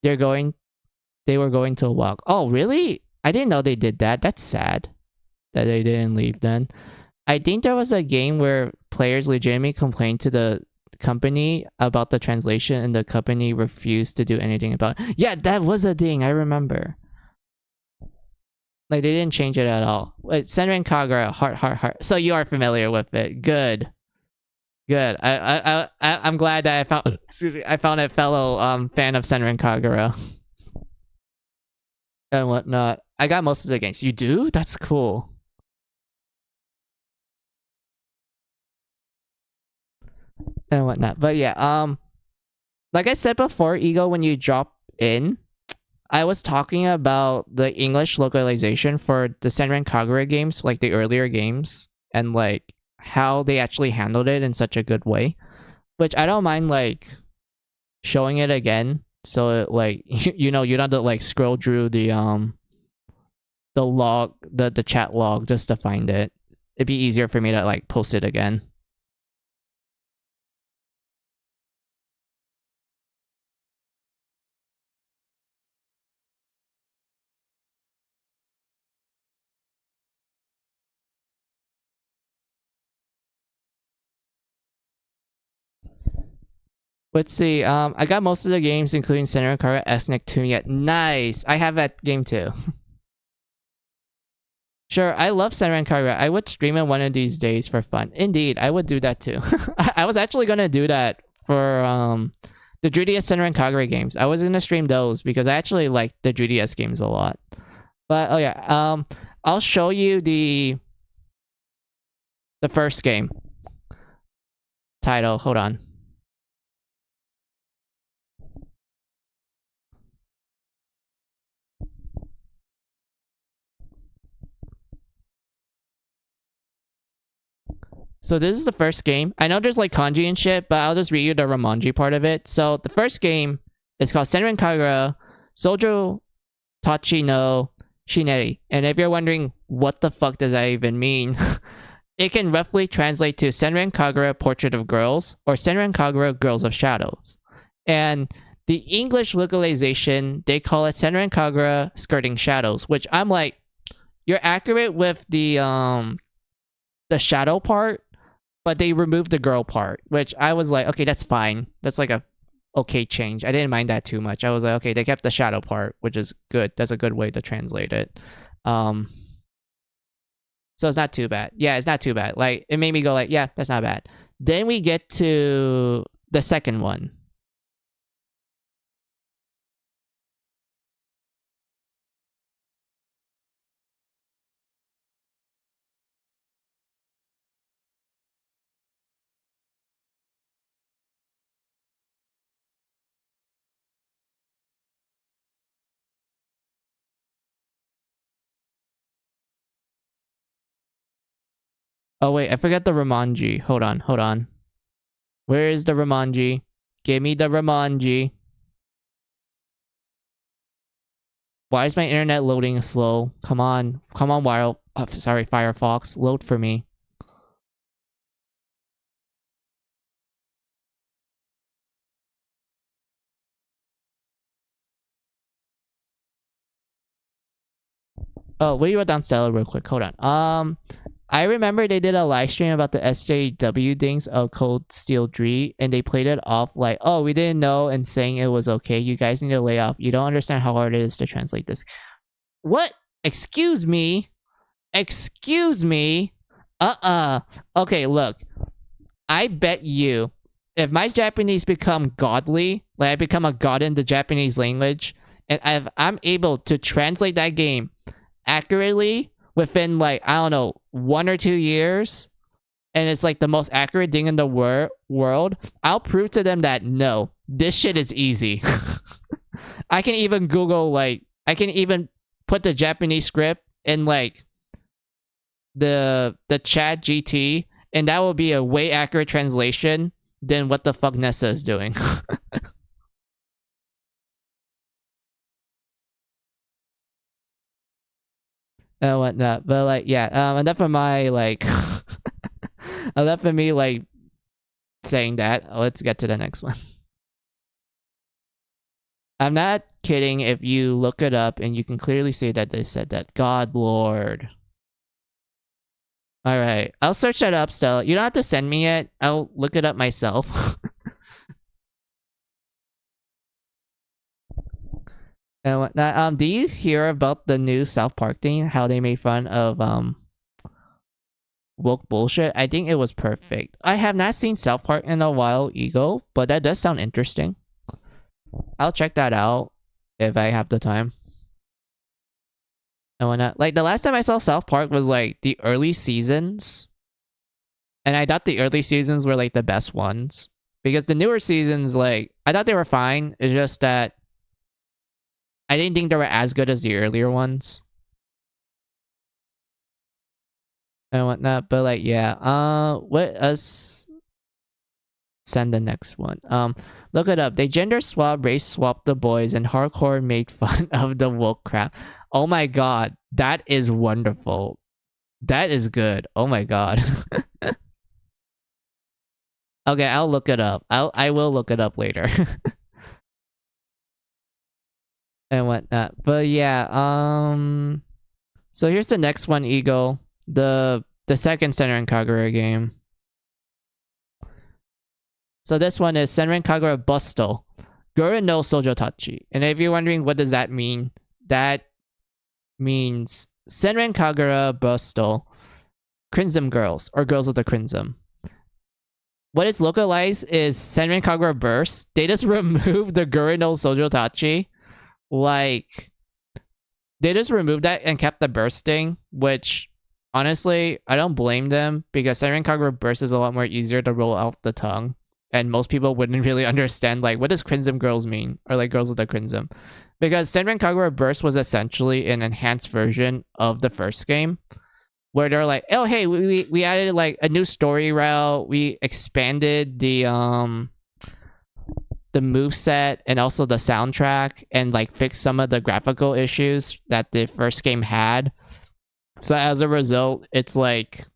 Speaker 1: they were going to walk. Oh, really? I didn't know they did that. That's sad that they didn't leave then. I think there was a game where players legitimately complained to the company about the translation, and the company refused to do anything about it. Yeah, that was a thing. I remember. Like, they didn't change it at all. Senran Kagura, heart. So you are familiar with it. Good. I'm glad that I found. Excuse me. I found a fellow fan of Senran Kagura and whatnot. I got most of the games. You do? That's cool. And whatnot. But yeah, like I said before, Ego, when you drop in, I was talking about the English localization for the Senran Kagura games, like the earlier games, and like how they actually handled it in such a good way. Which I don't mind like showing it again. So it, like you know, you don't have to like scroll through the log, the chat log just to find it. It'd be easier for me to like post it again. Let's see. I got most of the games, including Senran Kagura Ethnic Tune yet. Nice. I have that game too. Sure, I love Senran Kagura. I would stream it one of these days for fun. Indeed, I would do that too. I was actually gonna do that for the 3DS Senran Kagura games. I was gonna stream those because I actually like the 3DS games a lot. But oh yeah, I'll show you the first game title. Hold on. So this is the first game. I know there's like kanji and shit, but I'll just read you the Romanji part of it. So the first game is called Senran Kagura Sojo Tachi no Shineri. And if you're wondering what the fuck does that even mean, it can roughly translate to Senran Kagura Portrait of Girls or Senran Kagura Girls of Shadows. And the English localization, they call it Senran Kagura Skirting Shadows, which I'm like, you're accurate with the shadow part, but they removed the girl part, which I was like, okay, that's fine. That's like a okay change. I didn't mind that too much. I was like, okay, they kept the shadow part, which is good. That's a good way to translate it. So it's not too bad. Yeah, it's not too bad. Like, it made me go like, yeah, that's not bad. Then we get to the second one. Oh wait, I forgot the Romanji. Hold on. Where is the Romanji? Give me the Romanji. Why is my internet loading slow? Come on, Firefox, load for me. Oh, wait, you wrote down Stella real quick. Hold on. I remember they did a live stream about the SJW things of Cold Steel Dre, and they played it off like, oh, we didn't know, and saying it was okay. You guys need to lay off. You don't understand how hard it is to translate this. What? Excuse me? Excuse me? Okay, look. I bet you, if my Japanese become godly, like I become a god in the Japanese language, and if I'm able to translate that game accurately within, like, I don't know, 1 or 2 years, and it's like the most accurate thing in the world, I'll prove to them that no, this shit is easy. I can even Google, like, I can even put the Japanese script in, like, the chat GT, and that will be a way accurate translation than what the fuck Nessa is doing. And whatnot. But like, yeah, enough of my like enough of me like saying that. Let's get to the next one. I'm not kidding if you look it up and you can clearly see that they said that. God Lord. Alright, I'll search that up still. You don't have to send me it. I'll look it up myself. And whatnot. Do you hear about the new South Park thing? How they made fun of woke bullshit? I think it was perfect. I have not seen South Park in a while, Ego, but that does sound interesting. I'll check that out if I have the time. And whatnot. Like, the last time I saw South Park was like the early seasons. And I thought the early seasons were like the best ones. Because the newer seasons, like, I thought they were fine. It's just that I didn't think they were as good as the earlier ones. And whatnot. But like, yeah. Let us send the next one. Look it up. They gender swap, race swap the boys, and hardcore made fun of the woke crap. Oh my god. That is wonderful. That is good. Oh my god. Okay, I'll look it up. I will look it up later. And whatnot. But yeah, so here's the next one, Ego. The second Senran Kagura game. So this one is Senran Kagura Busto, Gura no Sojo Tachi. And if you're wondering what does that mean, that means Senran Kagura Busto, Crimson Girls, or Girls of the Crimson. What it's localized is Senran Kagura Burst. They just removed the Gura no Sojo Tachi. Like, they just removed that and kept the bursting, which, honestly, I don't blame them, because Senran Kagura Burst is a lot more easier to roll out the tongue, and most people wouldn't really understand, like, what does Crimson Girls mean? Or, like, Girls of the Crimson. Because Senran Kagura Burst was essentially an enhanced version of the first game, where they're like, oh, hey, we added, like, a new story route, we expanded the moveset and also the soundtrack, and like fix some of the graphical issues that the first game had. So as a result, it's like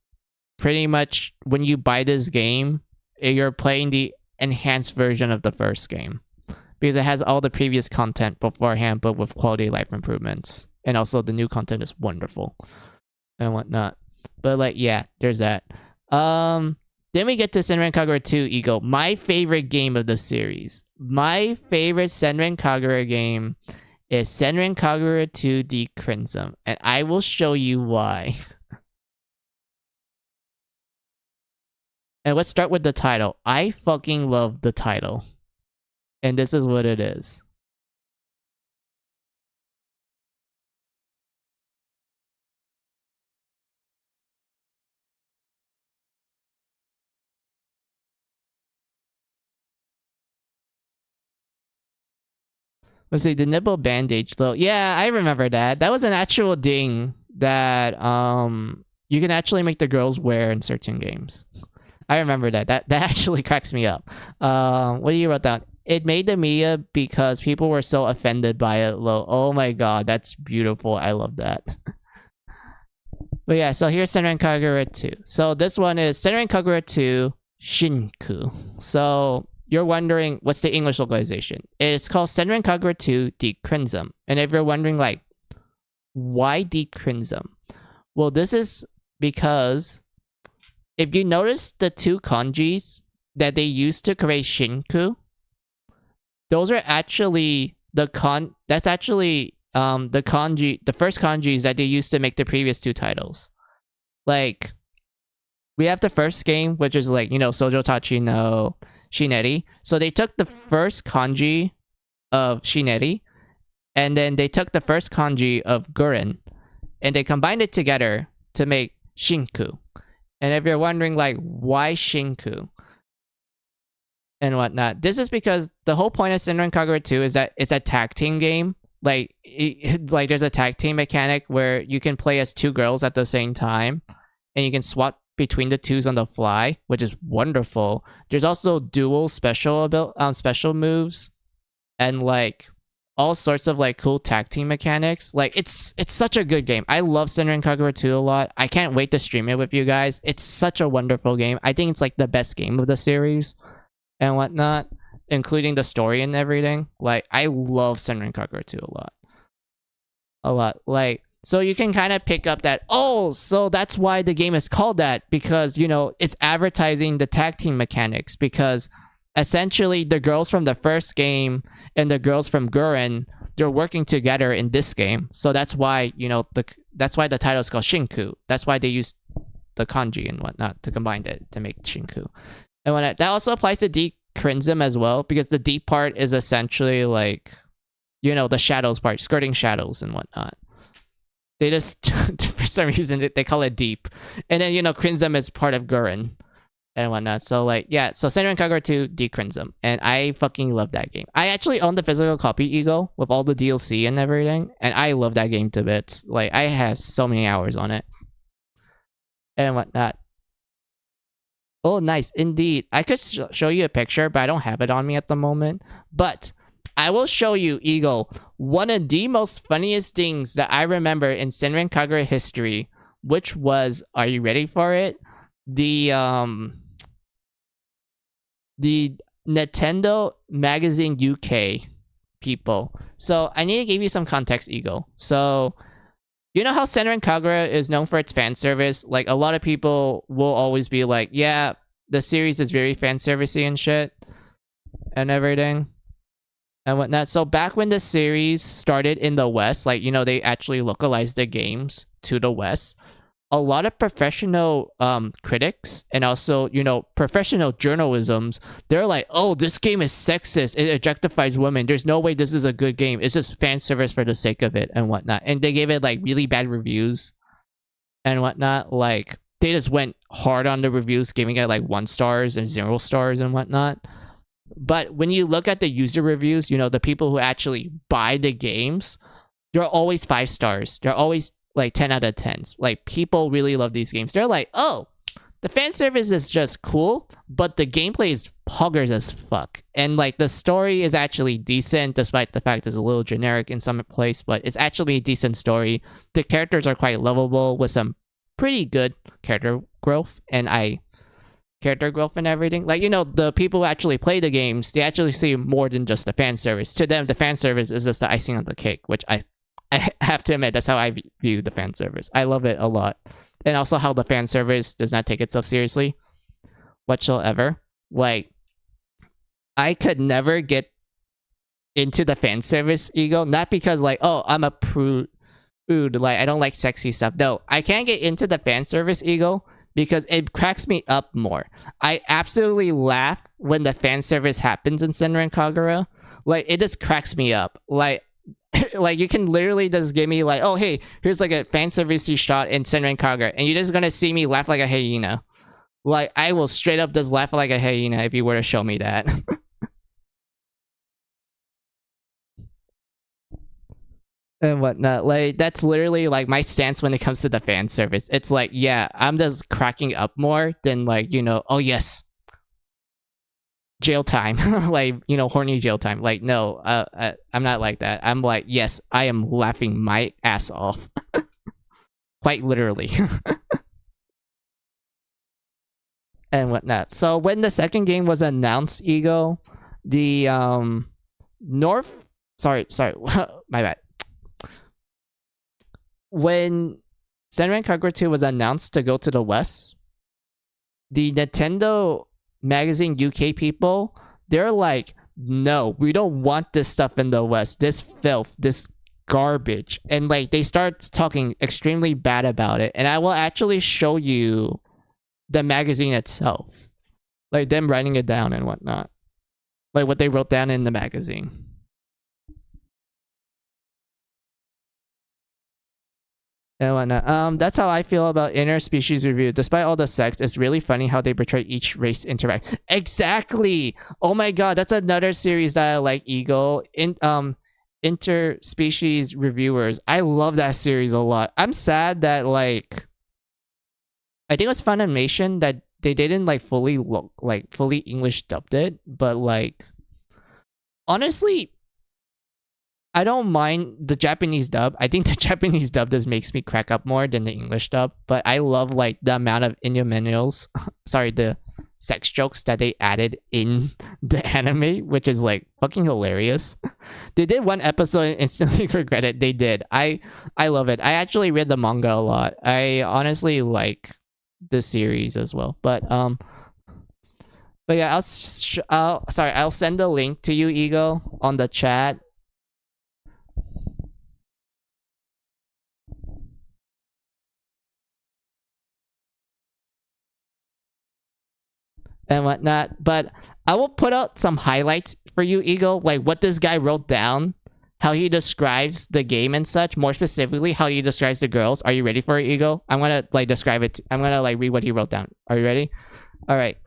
Speaker 1: pretty much when you buy this game, you're playing the enhanced version of the first game, because it has all the previous content beforehand, but with quality of life improvements. And also the new content is wonderful and whatnot. But like, yeah, there's that. Then we get to Senran Kagura 2 Ego, my favorite game of the series. My favorite Senran Kagura game is Senran Kagura 2 The Crimson, and I will show you why. And let's start with the title. I fucking love the title. And this is what it is. Let's see, the nipple bandage though. Yeah, I remember that. That was an actual thing that you can actually make the girls wear in certain games. I remember that. That actually cracks me up. What do you wrote down? It made the media because people were so offended by it. Oh my god, that's beautiful. I love that. But yeah, so here's Senran Kagura 2. So this one is Senran Kagura 2 Shinku. So you're wondering, what's the English localization? It's called Senran Kagura 2 The Crimson. And if you're wondering, like, why The Crimson? Well, this is because if you notice the two kanjis that they used to create Shinku, those are actually the first kanjis that they used to make the previous two titles. Like, we have the first game, which is like, Sojo Tachi no Shineri. So they took the first kanji of Shineri, and then they took the first kanji of Guren, and they combined it together to make Shinku. And if you're wondering, like, why Shinku and whatnot, this is because the whole point of Senran Kagura 2 is that it's a tag team game. Like, there's a tag team mechanic where you can play as two girls at the same time, and you can swap between the twos on the fly, which is wonderful. There's also dual special moves, and like all sorts of like cool tag team mechanics. Like, it's such a good game. I love Senran Kagura 2 a lot. I can't wait to stream it with you guys. It's such a wonderful game. I think it's like the best game of the series and whatnot, including the story and everything. Like, I love Senran Kagura 2 a lot. Like, so you can kind of pick up that, oh, so that's why the game is called that, because, it's advertising the tag team mechanics, because essentially the girls from the first game and the girls from Guren, they're working together in this game. So that's why, that's why the title is called Shinku. That's why they use the kanji and whatnot to combine it to make Shinku. And that also applies to Deep Crimson as well, because the deep part is essentially like, the shadows part, skirting shadows and whatnot. They just, for some reason, they call it deep. And then, Crimson is part of Guren and whatnot. So, like, yeah. So, Senran Kagura 2, Deep Crimson. And I fucking love that game. I actually own the physical copy, Eagle, with all the DLC and everything. And I love that game to bits. Like, I have so many hours on it. And whatnot. Oh, nice. Indeed. I could show you a picture, but I don't have it on me at the moment. But I will show you, Eagle, one of the most funniest things that I remember in Senran Kagura history, which was, are you ready for it? The Nintendo Magazine UK people. So I need to give you some context, Eagle. So, you know how Senran Kagura is known for its fan service? Like, a lot of people will always be like, yeah, the series is very fan servicey and shit and everything and whatnot. So back when the series started in the West, like, they actually localized the games to the West, a lot of professional critics and also, professional journalisms, they're like, oh, this game is sexist. It objectifies women. There's no way this is a good game. It's just fan service for the sake of it and whatnot. And they gave it like really bad reviews and whatnot. Like, they just went hard on the reviews, giving it like 1 stars and 0 stars and whatnot. But when you look at the user reviews, the people who actually buy the games, they're always 5 stars. They're always like 10 out of 10s. Like, people really love these games. They're like, oh, the fan service is just cool, but the gameplay is poggers as fuck. And like, the story is actually decent, despite the fact it's a little generic in some place, but it's actually a decent story. The characters are quite lovable with some pretty good character growth and everything. Like, the people who actually play the games, they actually see more than just the fan service. To them, the fan service is just the icing on the cake, which I have to admit, that's how I view the fan service. I love it a lot. And also how the fan service does not take itself seriously whatsoever. Like, I could never get into the fan service, Eagle, not because like, oh, I'm a prude, like, I don't like sexy stuff. No, I can't get into the fan service, Eagle, because it cracks me up more. I absolutely laugh when the fan service happens in Senran Kagura. Like, it just cracks me up. Like, like, you can literally just give me like, oh, hey, here's like a fan servicey shot in Senran Kagura, and you're just gonna see me laugh like a hyena. Like, I will straight up just laugh like a hyena if you were to show me that. And whatnot. Like, that's literally like my stance when it comes to the fan service. It's like, yeah, I'm just cracking up more than like, oh yes, jail time. Like, horny jail time. Like, no, I'm not like that. I'm like, yes, I am laughing my ass off. Quite literally. And whatnot. So when the second game was announced, Ego, the sorry, my bad. When Senran Kagura 2 was announced to go to the West, the Nintendo Magazine UK people, they're like, no, we don't want this stuff in the West. This filth, this garbage. And like they start talking extremely bad about it. And I will actually show you the magazine itself. Like them writing it down and whatnot. Like what they wrote down in the magazine. And whatnot. That's how I feel about Interspecies Review. Despite all the sex, it's really funny how they portray each race interact. Exactly. Oh my god, that's another series that I like, Eagle. Interspecies Reviewers. I love that series a lot. I'm sad that like I think it was Funimation that they didn't like fully English dubbed it, but like honestly, I don't mind the Japanese dub. I think the Japanese dub just makes me crack up more than the English dub. But I love like the amount of innuendos, sorry, the sex jokes that they added in the anime, which is like fucking hilarious. They did one episode and instantly regret it. They did. I love it. I actually read the manga a lot. I honestly like the series as well. But yeah, I'll send the link to you, Ego, on the chat. And whatnot, but I will put out some highlights for you, Eagle, like what this guy wrote down, how he describes the game and such, more specifically how he describes the girls. Are you ready for it, Eagle? I'm gonna like describe it. I'm gonna like read what he wrote down. Are you ready? All right.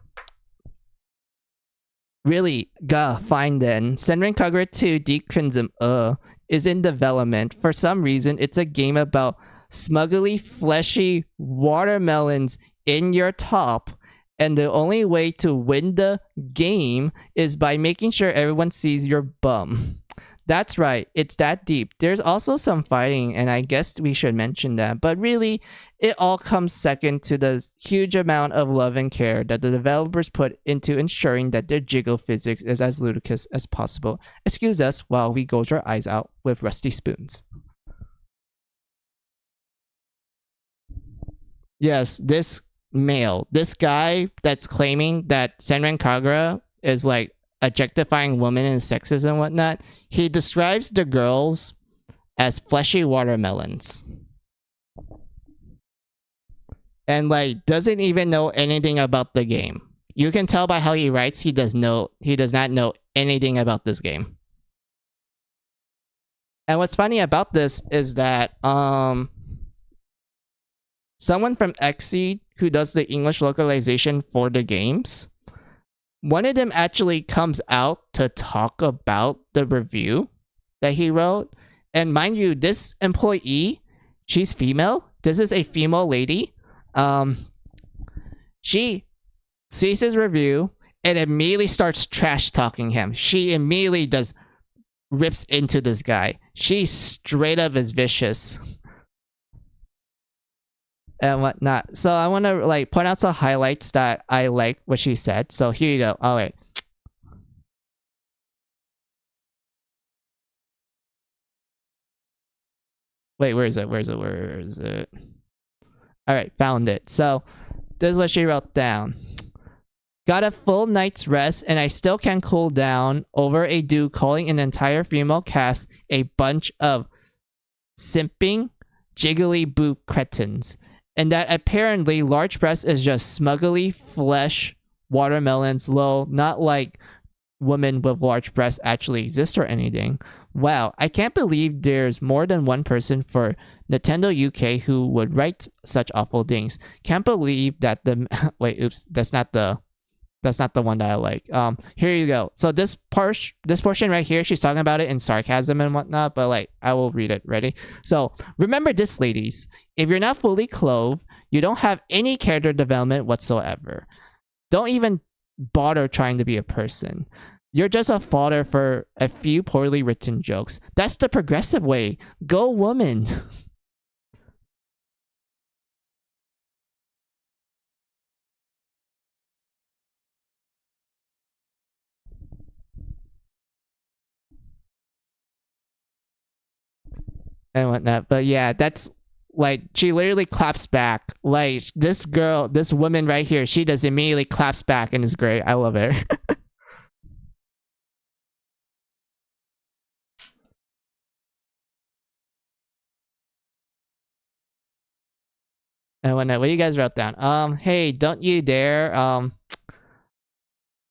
Speaker 1: Really, fine then. Senran Kagura 2 Deep Crimson is in development. For some reason, it's a game about smuggly, fleshy watermelons in your top. And the only way to win the game is by making sure everyone sees your bum. That's right, it's that deep. There's also some fighting, and I guess we should mention that. But really, it all comes second to the huge amount of love and care that the developers put into ensuring that their jiggle physics is as ludicrous as possible. Excuse us while we gouge our eyes out with rusty spoons. Yes, this guy that's claiming that Senran Kagura is like objectifying women and sexes and whatnot, he describes the girls as fleshy watermelons. And like doesn't even know anything about the game. You can tell by how he writes he does not know anything about this game. And what's funny about this is that someone from Xseed who does the English localization for the games, one of them actually comes out to talk about the review that he wrote. And mind you, this employee, she's female. This is a female lady. She sees his review and immediately starts trash talking him. She immediately rips into this guy. She straight up is vicious. And whatnot. So I want to like point out some highlights that I like what she said. So here you go. All right. Wait, where is it? All right, found it. So this is what she wrote down. Got a full night's rest and I still can't cool down over a dude calling an entire female cast a bunch of simping, jiggly boob cretins. And that apparently large breasts is just smuggly flesh watermelons. Low, not like women with large breasts actually exist or anything. Wow, I can't believe there's more than one person for Nintendo UK who would write such awful things. Can't believe that the wait, oops, that's not the one that I like. Here you go. So this portion right here, she's talking about it in sarcasm and whatnot, but like I will read it. Ready? So remember this, ladies. If you're not fully clothed, you don't have any character development whatsoever. Don't even bother trying to be a person. You're just a fodder for a few poorly written jokes. That's the progressive way. Go, woman. And whatnot. But yeah, that's Like, she literally claps back. Like, this girl, this woman right here, she just immediately claps back and is great. I love her. And what do you guys wrote down? Hey, don't you dare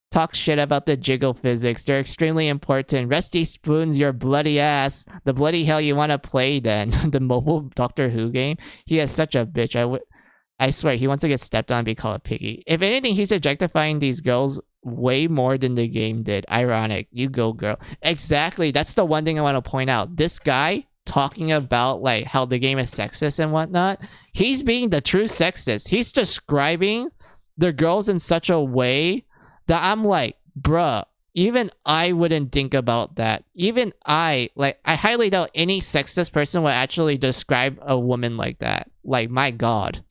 Speaker 1: talk shit about the jiggle physics. They're extremely important. Rusty Spoons your bloody ass. The bloody hell you want to play then? The mobile Doctor Who game? He is such a bitch. I swear, he wants to get stepped on and be called a piggy. If anything, he's objectifying these girls way more than the game did. Ironic. You go, girl. Exactly. That's the one thing I want to point out. This guy talking about like how the game is sexist and whatnot, he's being the true sexist. He's describing the girls in such a way that I'm like, bruh, even I wouldn't think about that. Even I highly doubt any sexist person would actually describe a woman like that. Like, my god.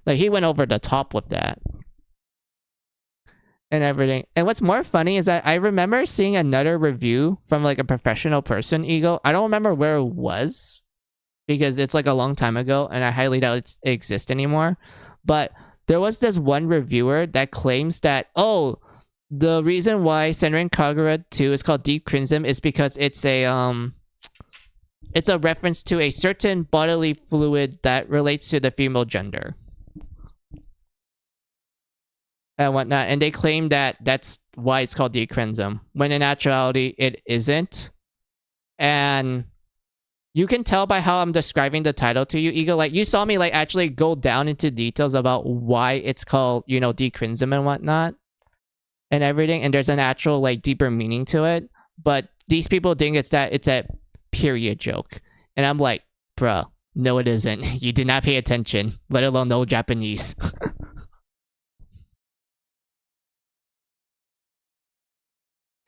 Speaker 1: Like, he went over the top with that. And everything. And what's more funny is that I remember seeing another review from like a professional person, Eagle. I don't remember where it was, because it's like a long time ago, and I highly doubt it exists anymore. But there was this one reviewer that claims that, oh, the reason why Senran Kagura 2 is called Deep Crimson is because it's a reference to a certain bodily fluid that relates to the female gender and whatnot. And they claim that that's why it's called Deep Crimson, when in actuality it isn't. And you can tell by how I'm describing the title to you, Eagle. Like, you saw me like actually go down into details about why it's called, you know, Deep Crimson and whatnot and everything. And there's an actual like deeper meaning to it. But these people think it's a period joke. And I'm like, bruh, no, it isn't. You did not pay attention, let alone know Japanese.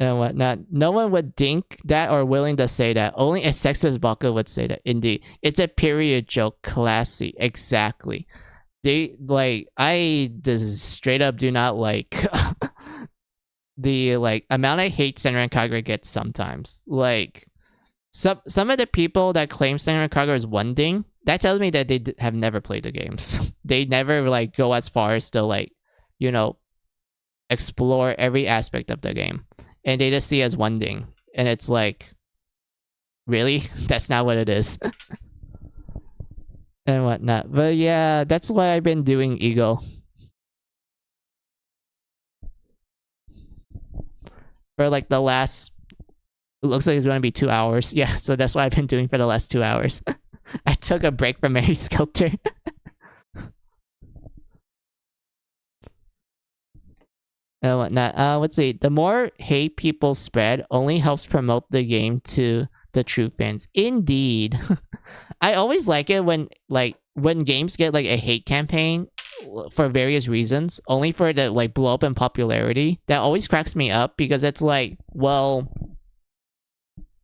Speaker 1: And whatnot. No one would think that or willing to say that. Only a sexist baka would say that. Indeed. It's a period joke. Classy. Exactly. They, like, I just straight up do not like the, like, amount of hate Senran Kagura gets sometimes. Like, some of the people that claim Senran Kagura is one thing, that tells me that they have never played the games. They never, like, go as far as to, like, you know, explore every aspect of the game. And they just see as one thing. And it's like, really? That's not what it is. And whatnot. But yeah, that's what I've been doing, Eagle. For like the last... It looks like it's going to be 2 hours. Yeah, so that's what I've been doing for the last 2 hours. I took a break from Mary Skelter. And whatnot. Let's see. The more hate people spread only helps promote the game to the true fans. Indeed. I always like it when games get like a hate campaign for various reasons, only for it to like blow up in popularity. That always cracks me up, because it's like, well,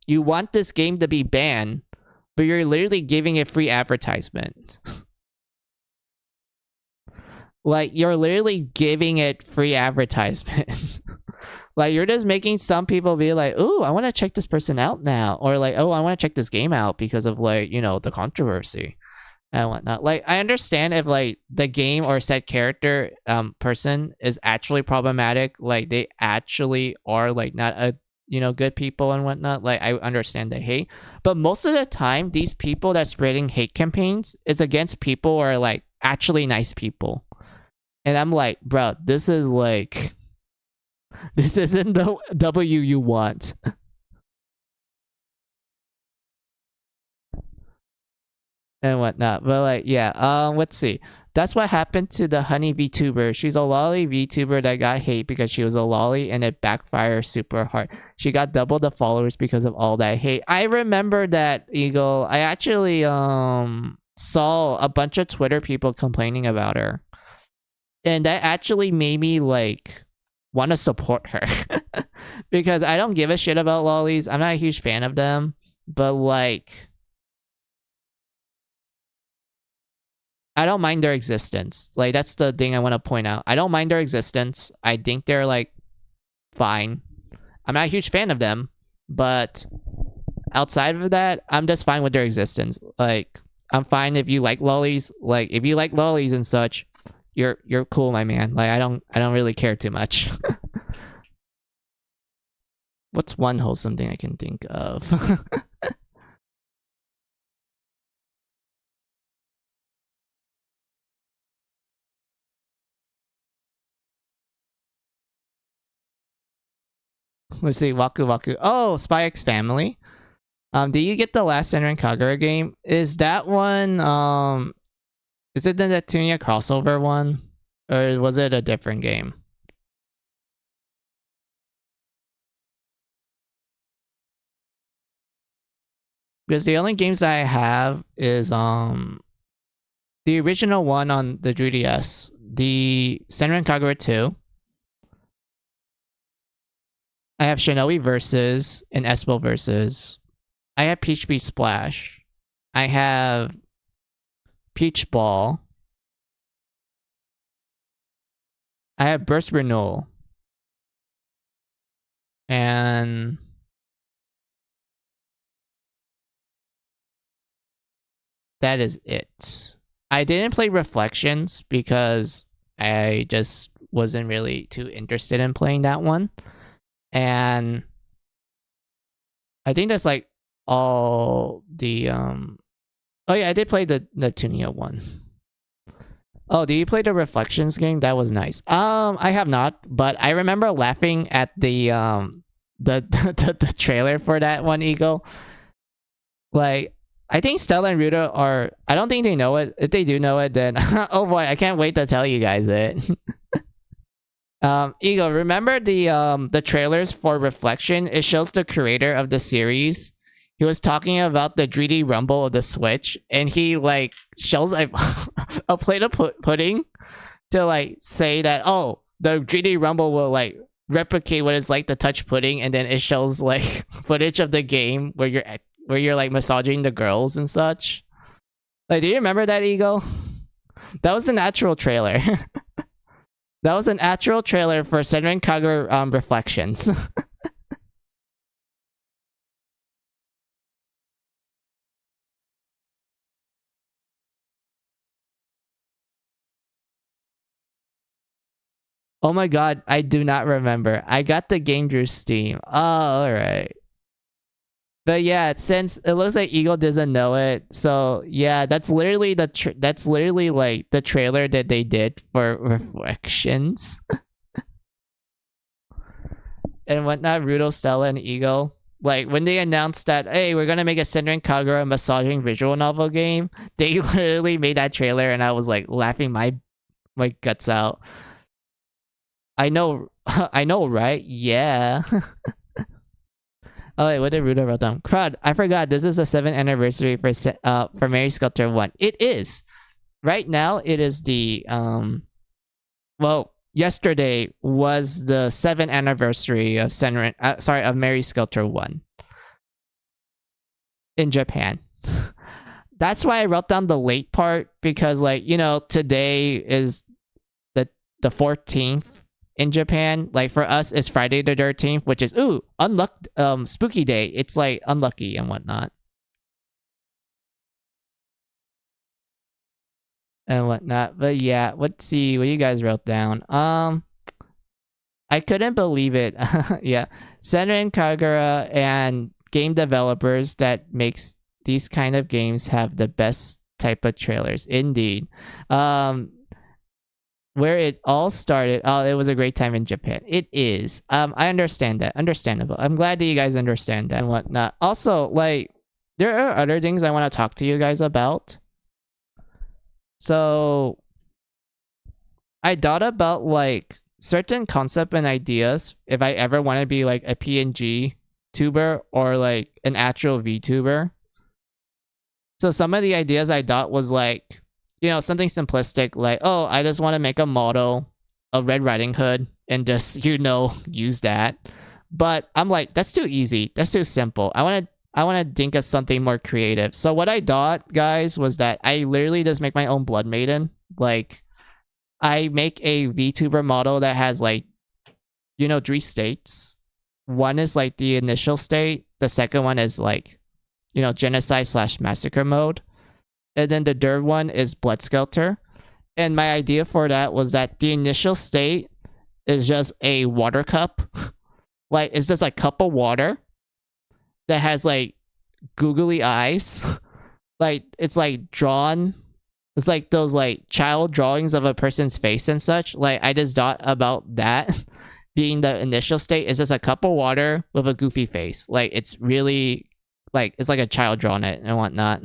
Speaker 1: you want this game to be banned, but you're literally giving it free advertisement. Like, you're literally giving it free advertisement. Like, you're just making some people be like, ooh, I want to check this person out now. Or like, oh, I want to check this game out because of, like, you know, the controversy and whatnot. Like, I understand if, like, the game or set character person is actually problematic. Like, they actually are, like, not a, you know, good people and whatnot. Like, I understand the hate. But most of the time, these people that spreading hate campaigns is against people who are, like, actually nice people. And I'm like, bro, this is like... This isn't the W you want. And whatnot. But like, yeah, let's see. That's what happened to the honey VTuber. She's a lolly VTuber that got hate because she was a lolly, and it backfired super hard. She got double the followers because of all that hate. I remember that, Eagle. I actually saw a bunch of Twitter people complaining about her. And that actually made me, like, want to support her. Because I don't give a shit about lollies. I'm not a huge fan of them. But, like, I don't mind their existence. Like, that's the thing I want to point out. I don't mind their existence. I think they're, like, fine. I'm not a huge fan of them. But outside of that, I'm just fine with their existence. Like, I'm fine if you like lollies. Like if you like lollies and such, you're cool, my man. Like I don't really care too much. What's one wholesome thing I can think of? Let's see, Waku Waku. Oh, Spy X Family. Do you get the last Senran Kagura game? Is that one is it the Neptunia crossover one? Or was it a different game? Because the only games that I have is the original one on the 3DS, the Senran Kagura 2. I have Shinobi Versus and Espo Versus. I have Peach Beach Splash. I have Peach Ball. I have Burst Renewal. And that is it. I didn't play Reflections because I just wasn't really too interested in playing that one. And I think that's like all the oh yeah, I did play the Neptunia one. Oh, did you play the Reflections game? That was nice. I have not, but I remember laughing at the the trailer for that one, Eagle. Like, I think Stella and Ruta are, I don't think they know it. If they do know it, then oh boy, I can't wait to tell you guys it. Eagle, remember the trailers for Reflection? It shows the creator of the series. He was talking about the 3D rumble of the Switch, and he like shows like a plate of pudding to like say that, oh, the 3D rumble will like replicate what it's like to touch pudding, and then it shows like footage of the game where you're like massaging the girls and such. Like, do you remember that, Eagle? That was an actual trailer. That was an actual trailer for Senran Kagura Reflections. Oh my god, I do not remember. I got the game through Steam. Oh, alright. But yeah, since it looks like Eagle doesn't know it, so yeah, that's literally that's literally like the trailer that they did for Reflections. And whatnot, Rudo, Stella, and Eagle. Like, when they announced that, hey, we're gonna make a Senran Kagura massaging visual novel game, they literally made that trailer, and I was like laughing my guts out. I know, I know, right? Yeah. Oh wait, what did Ruda wrote down? Crud, I forgot. This is the 7th anniversary for Mary Skelter 1. It is. Right now, it is the well, yesterday was the 7th anniversary of of Mary Skelter 1 in Japan. That's why I wrote down the late part, because like, you know, today is the 14th in Japan. Like, for us, it's Friday the 13th, which is spooky day. It's like unlucky and whatnot. And whatnot. But yeah, let's see what you guys wrote down. I couldn't believe it. Yeah. Senran Kagura and game developers that makes these kind of games have the best type of trailers. Indeed. Where it all started, oh, it was a great time in Japan. It is. I understand that. Understandable. I'm glad that you guys understand that and whatnot. Also, like, there are other things I want to talk to you guys about. So, I thought about, like, certain concept and ideas if I ever want to be, like, a PNG tuber or, like, an actual VTuber. So, some of the ideas I thought was, like, you know, something simplistic, like, oh, I just want to make a model of Red Riding Hood and just, you know, use that. But I'm like, that's too easy. That's too simple. I want to think of something more creative. So what I thought, guys, was that I literally just make my own Blood Maiden. Like, I make a VTuber model that has, like, you know, 3 states. One is like the initial state. The second one is like, you know, genocide/massacre mode. and then the third one is Blood Skelter. And my idea for that was that the initial state is just a water cup. Like, it's just a cup of water that has like googly eyes. Like, it's like drawn. It's like those like child drawings of a person's face and such. Like, I just thought about that being the initial state. Is just a cup of water with a goofy face. Like, it's really like, it's like a child drawn it and whatnot.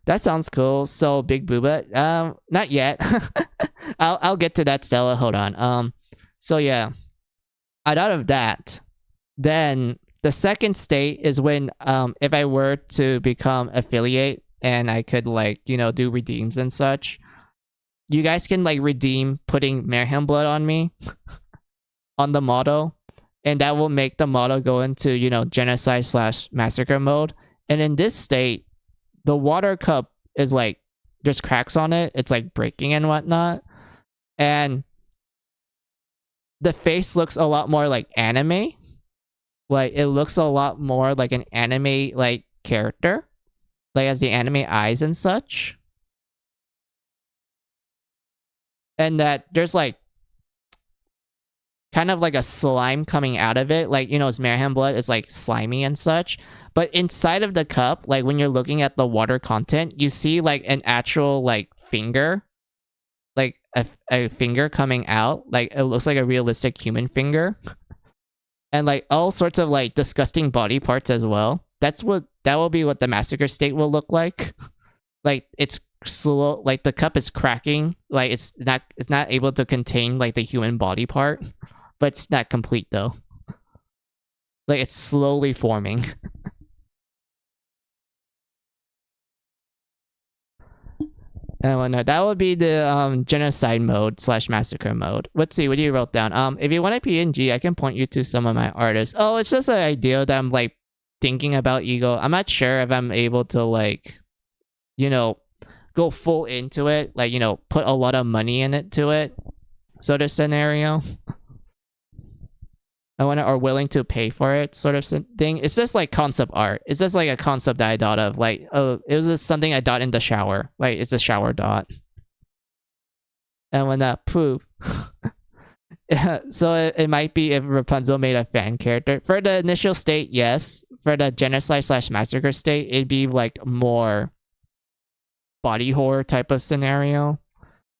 Speaker 1: That sounds cool. So big booba. Not yet. I'll get to that, Stella. Hold on. So yeah. Out of that, then the second state is when if I were to become affiliate and I could like, you know, do redeems and such, you guys can like redeem putting Mayhem blood on me on the model, and that will make the model go into, you know, genocide / massacre mode. And in this state, the water cup is like, there's cracks on it. It's like breaking and whatnot. And the face looks a lot more like anime. Like, it looks a lot more like an anime like character. Like, has the anime eyes and such. And that there's like kind of like a slime coming out of it. Like, you know, it's Mayhem blood. It's like slimy and such. But inside of the cup, like when you're looking at the water content, you see like an actual like finger. Like a finger coming out. Like, it looks like a realistic human finger. And like all sorts of like disgusting body parts as well. That will be what the massacre state will look like. Like, it's slow, like the cup is cracking. Like, it's not able to contain like the human body part. But it's not complete though. Like, it's slowly forming. And whatnot. That would be the genocide mode / massacre mode. Let's see, what do you wrote down? If you want a PNG, I can point you to some of my artists. Oh, it's just an idea that I'm like thinking about Ego. I'm not sure if I'm able to like, you know, go full into it. Like, you know, put a lot of money in it to it. Sort of scenario. I want to, or willing to pay for it sort of thing. It's just like concept art. It's just like a concept that I thought of. Like, oh, it was just something I thought in the shower. Like, it's a shower dot. And when that poop. So it might be if Rapunzel made a fan character. For the initial state, yes. For the genocide / massacre state, it'd be like more body horror type of scenario.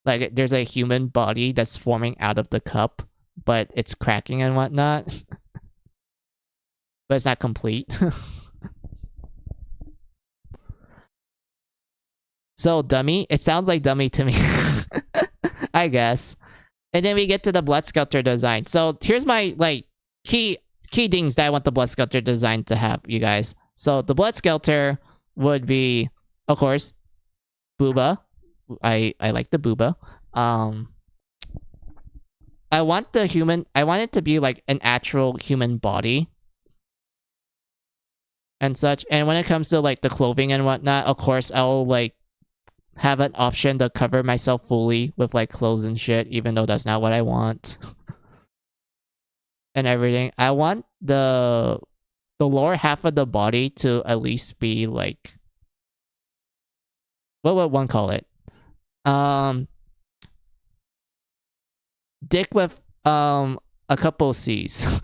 Speaker 1: Like, there's a human body that's forming out of the cup, but it's cracking and whatnot. But it's not complete. So, dummy? It sounds like dummy to me. I guess. And then we get to the Blood Skelter design. So, here's my, like, key things that I want the Blood Skelter design to have, you guys. So, the Blood Skelter would be, of course, Booba. I like the Booba. I want it to be like an actual human body and such. And when it comes to like the clothing and whatnot, of course, I'll like have an option to cover myself fully with like clothes and shit, even though that's not what I want. And everything. I want the lower half of the body to at least be like, what would one call it? Dick with a couple C's.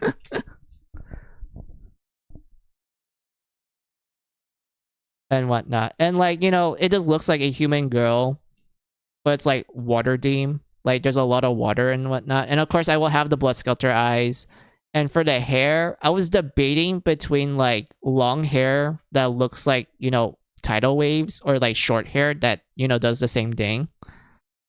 Speaker 1: And whatnot. And like, you know, it just looks like a human girl, but it's like water theme. Like, there's a lot of water and whatnot. And of course, I will have the Blood Skelter eyes. And for the hair, I was debating between like long hair that looks like, you know, tidal waves, or like short hair that, you know, does the same thing.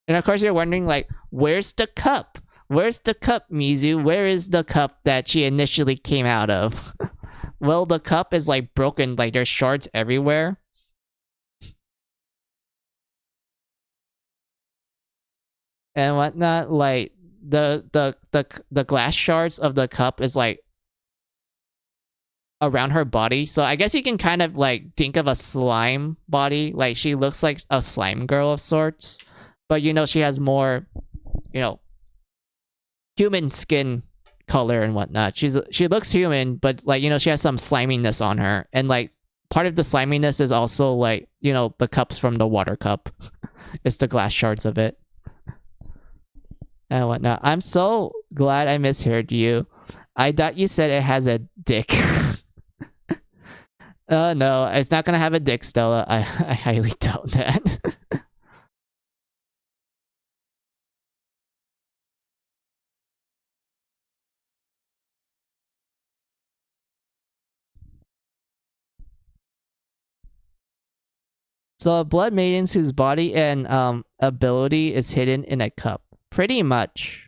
Speaker 1: And of course, you're wondering like, where's the cup? Where's the cup, Mizu? Where is the cup that she initially came out of? Well, the cup is like broken, like there's shards everywhere. And whatnot, like the glass shards of the cup is like around her body. So I guess you can kind of like think of a slime body. Like, she looks like a slime girl of sorts. But, you know, she has more, you know, human skin color and whatnot. She looks human, but like, you know, she has some sliminess on her. And like part of the sliminess is also like, you know, the cups from the water cup. It's the glass shards of it. And whatnot. I'm so glad I misheard you. I thought you said it has a dick. No, it's not gonna have a dick, Stella. I highly doubt that. So blood maidens whose body and ability is hidden in a cup. Pretty much.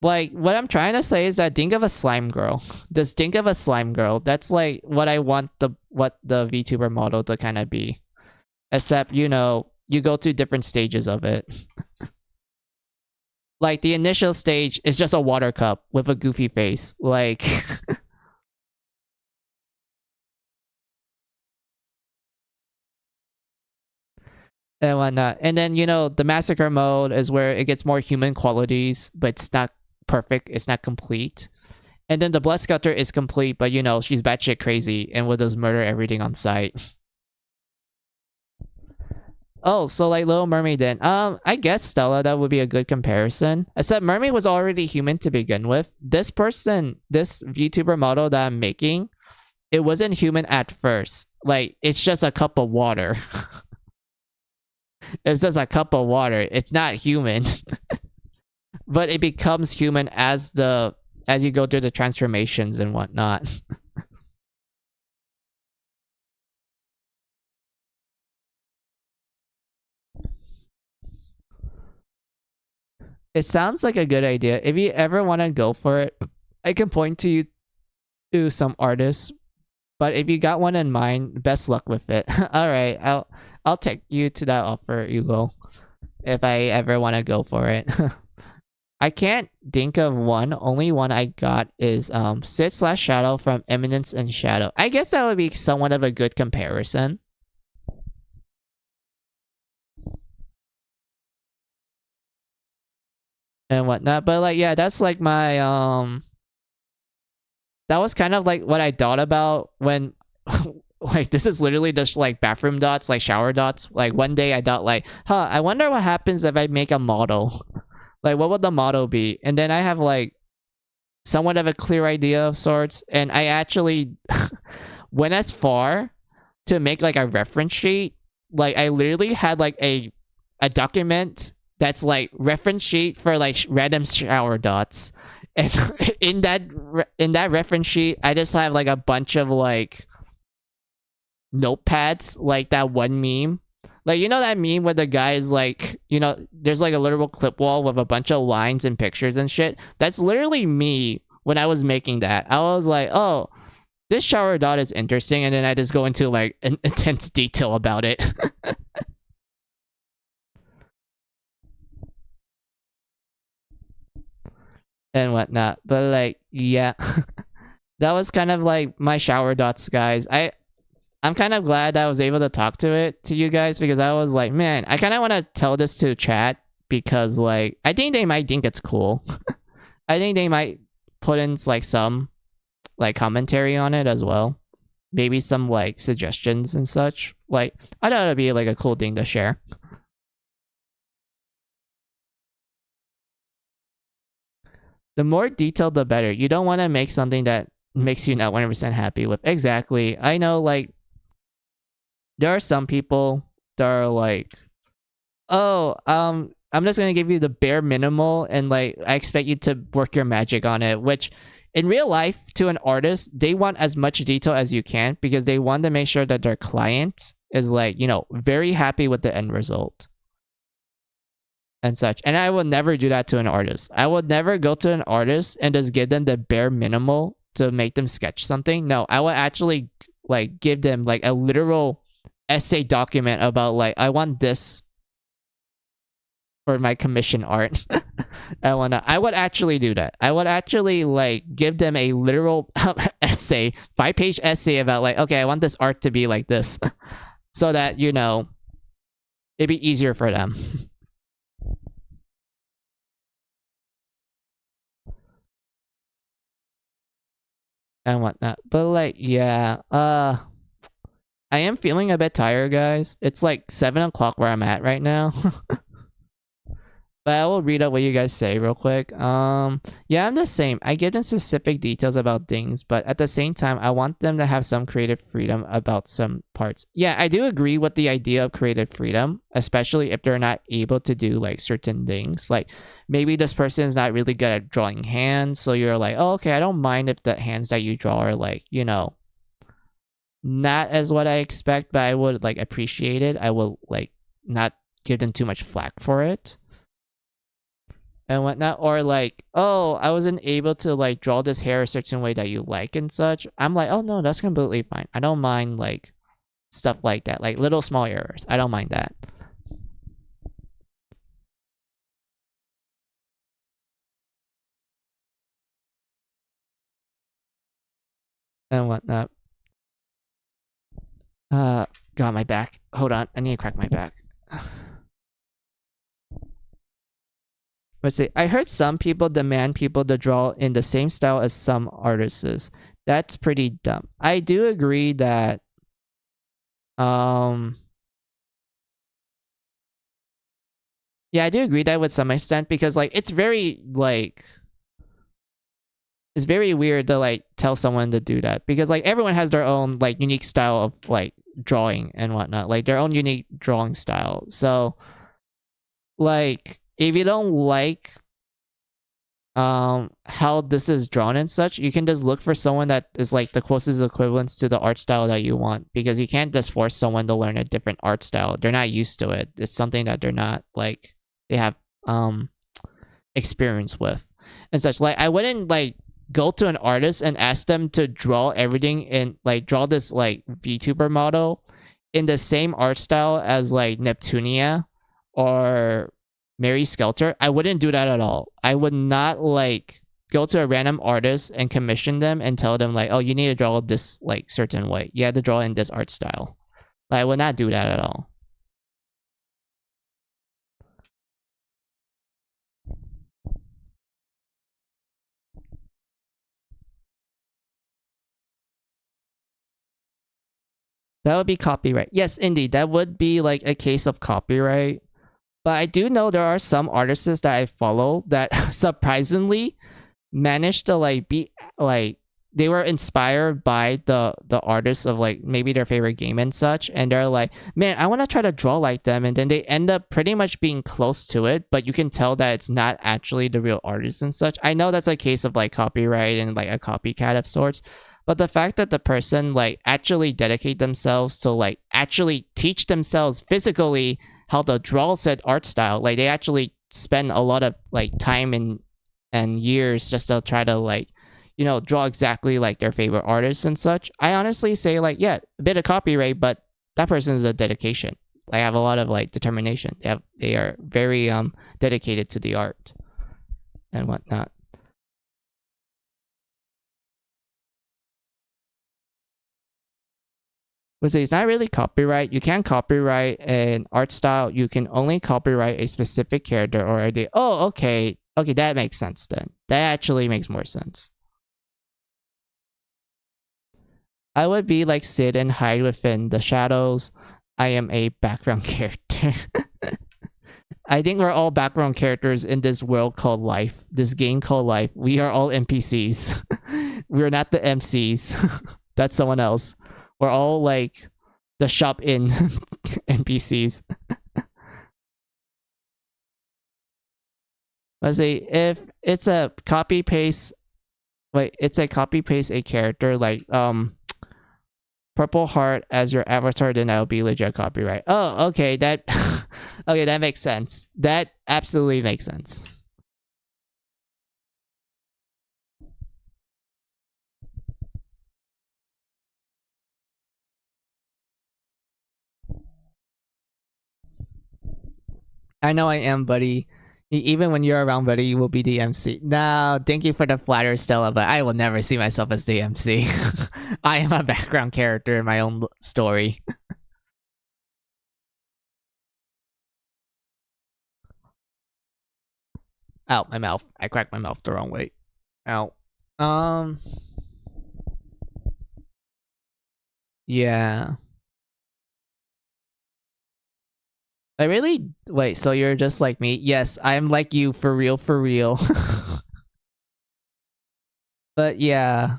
Speaker 1: Like, what I'm trying to say is that think of a slime girl. Just think of a slime girl. That's like what I want what the VTuber model to kind of be. Except, you know, you go through different stages of it. Like, the initial stage is just a water cup with a goofy face. Like... and whatnot. And then, you know, the massacre mode is where it gets more human qualities, but it's not perfect. It's not complete. And then the Blood Skelter is complete, but, you know, she's batshit crazy and will just murder everything on sight. Oh, so like Little Mermaid then. I guess, Stella, that would be a good comparison. Except Mermaid was already human to begin with. This person, this VTuber model that I'm making, it wasn't human at first. Like, it's just a cup of water. It's just a cup of water. It's not human. But it becomes human as you go through the transformations and whatnot. It sounds like a good idea. If you ever want to go for it, I can point to you to some artists. But if you got one in mind, best luck with it. Alright, I'll take you to that offer, Hugo. If I ever want to go for it. I can't think of one. Only one I got is Sid/Shadow from Eminence and Shadow. I guess that would be somewhat of a good comparison. And whatnot. But like, yeah, that's like my that was kind of like what I thought about when like, this is literally just like bathroom dots, like shower dots. Like, one day I thought like, I wonder what happens if I make a model. Like, what would the model be? And then I have like somewhat of a clear idea of sorts. And I actually went as far to make like a reference sheet. Like, I literally had like a document that's like reference sheet for like random shower dots. And in that reference sheet, I just have like a bunch of like notepads, like that one meme. Like, you know that meme where the guy is like, you know, there's like a literal clip wall with a bunch of lines and pictures and shit? That's literally me when I was making that. I was like, oh, this shower dot is interesting, and then I just go into like an intense detail about it. And whatnot. But like, yeah. That was kind of like my shower dots, guys. I'm kind of glad I was able to talk to you guys, because I was like, man, I kind of want to tell this to chat, because like, I think they might think it's cool. I think they might put in like some like commentary on it as well. Maybe some like suggestions and such. Like, I thought it'd be like a cool thing to share. The more detailed, the better. You don't want to make something that makes you not 100% happy with. Exactly. I know, like, there are some people that are like, oh, I'm just gonna give you the bare minimal, and like, I expect you to work your magic on it. Which, in real life, to an artist, they want as much detail as you can, because they want to make sure that their client is like, you know, very happy with the end result and such. And I will never do that to an artist. I would never go to an artist and just give them the bare minimal to make them sketch something. No, I will actually like give them like a literal essay document about like, I want this for my commission art. I would actually do that. I would actually like give them a literal essay, 5-page essay about like, okay, I want this art to be like this. So that, you know, it'd be easier for them. and whatnot. But like, yeah, I am feeling a bit tired, guys. It's like 7 o'clock where I'm at right now. But I will read out what you guys say real quick. Yeah, I'm the same. I give them specific details about things, but at the same time, I want them to have some creative freedom about some parts. Yeah, I do agree with the idea of creative freedom, especially if they're not able to do like certain things. Like maybe this person is not really good at drawing hands, so you're like, oh, okay, I don't mind if the hands that you draw are like, you know, not as what I expect, but I would like appreciate it. I will like not give them too much flack for it and whatnot. Or like, oh, I wasn't able to like draw this hair a certain way that you like and such. I'm like, oh no, that's completely fine. I don't mind like stuff like that, like little small errors. I don't mind that. And whatnot. Got my back. Hold on, I need to crack my back. Let's see. I heard some people demand people to draw in the same style as some artists. That's pretty dumb. I do agree that yeah, I do agree that with some extent because like it's very weird to like tell someone to do that because like everyone has their own like unique style of like drawing and whatnot, like their own unique drawing style. So like if you don't like how this is drawn and such, you can just look for someone that is like the closest equivalence to the art style that you want, because you can't just force someone to learn a different art style. They're not used to it. It's something that they're not like they have experience with and such. Like I wouldn't like go to an artist and ask them to draw everything in like draw this like VTuber model in the same art style as like Neptunia or Mary Skelter. I wouldn't do that at all. I would not like go to a random artist and commission them and tell them like, oh, you need to draw this like certain way. You have to draw in this art style. Like, I would not do that at all. That would be copyright. Yes, indeed. That would be like a case of copyright. But I do know there are some artists that I follow that surprisingly managed to like be like they were inspired by the artists of like maybe their favorite game and such, and they're like, man, I want to try to draw like them, and then they end up pretty much being close to it, but you can tell that it's not actually the real artist and such. I know that's a case of like copyright and like a copycat of sorts, but the fact that the person like actually dedicate themselves to like actually teach themselves physically how to draw said art style, like they actually spend a lot of like time and years just to try to like, you know, draw exactly like their favorite artists and such. I honestly say like, yeah, a bit of copyright, but that person is a dedication. They have a lot of like determination. They are very dedicated to the art and whatnot. But say it's not really copyright. You can't copyright an art style. You can only copyright a specific character or idea. Oh, okay. Okay, that makes sense then. That actually makes more sense. I would be like Sid and hide within the shadows. I am a background character. I think we're all background characters in this world called life. This game called life. We are all NPCs. We're not the MCs. That's someone else. We're all like the shop in NPCs. Let's say if it's a copy paste, wait, it's a copy paste a character like Purple Heart as your avatar, then that'll be legit copyright. Oh, okay, that okay, that makes sense. That absolutely makes sense. I know I am, buddy. Even when you're around, buddy, you will be the MC. No, thank you for the flatter, Stella, but I will never see myself as the MC. I am a background character in my own story. Ow, my mouth. I cracked my mouth the wrong way. Ow. Yeah. I really wait, so you're just like me? Yes, I'm like you for real, for real. But yeah,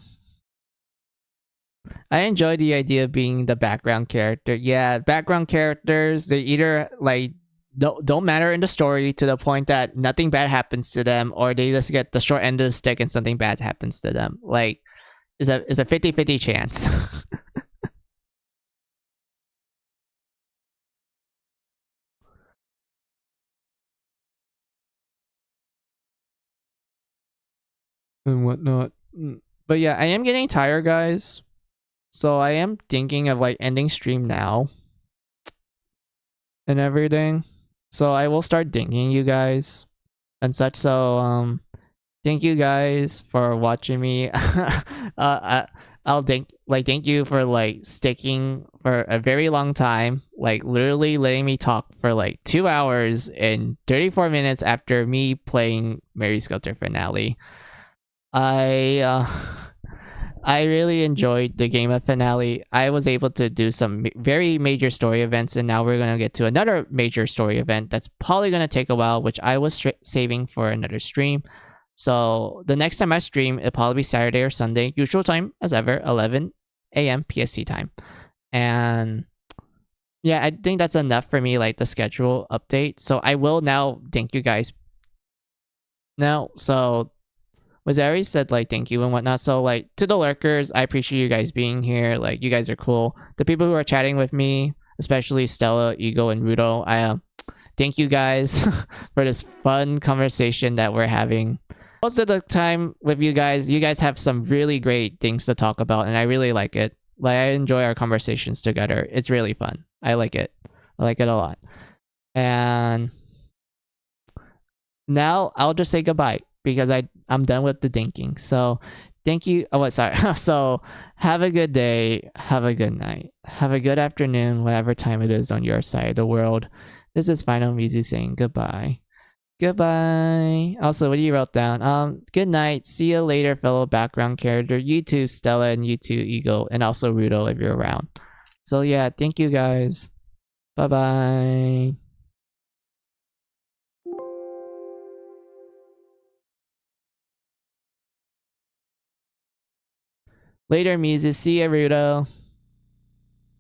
Speaker 1: I enjoy the idea of being the background character. Yeah, background characters, they either like don't matter in the story to the point that nothing bad happens to them, or they just get the short end of the stick and something bad happens to them. Like it's a 50-50 chance. And whatnot. But yeah, I am getting tired, guys. So I am thinking of like ending stream now and everything. So I will start thanking you guys and such. So thank you guys for watching me. I'll thank you for like sticking for a very long time, like literally letting me talk for like 2 hours and 34 minutes after me playing Mary Skelter finale. I I really enjoyed the game of finale. I was able to do some very major story events, and now we're gonna get to another major story event that's probably gonna take a while, which I was saving for another stream. So the next time I stream, it'll probably be Saturday or Sunday, usual time as ever, 11 a.m. PST time. And yeah, I think that's enough for me, like the schedule update. So I will now thank you guys now. So was I already said like thank you and whatnot. So like to the lurkers, I appreciate you guys being here. Like you guys are cool. The people who are chatting with me, especially Stella, Ego, and Rudo, I thank you guys for this fun conversation that we're having. Most of the time with you guys have some really great things to talk about, and I really like it. Like I enjoy our conversations together. It's really fun. I like it. I like it a lot. And now I'll just say goodbye because I'm done with the thinking. So thank you. Oh, what? Sorry. So have a good day. Have a good night. Have a good afternoon, whatever time it is on your side of the world. This is Final Music saying goodbye. Goodbye. Also, what you wrote down? Good night. See you later, fellow background character. You too, Stella, and you too, Eagle, and also Rudo if you're around. So yeah, thank you guys. Bye bye. Later, Muses. See ya, Rudo.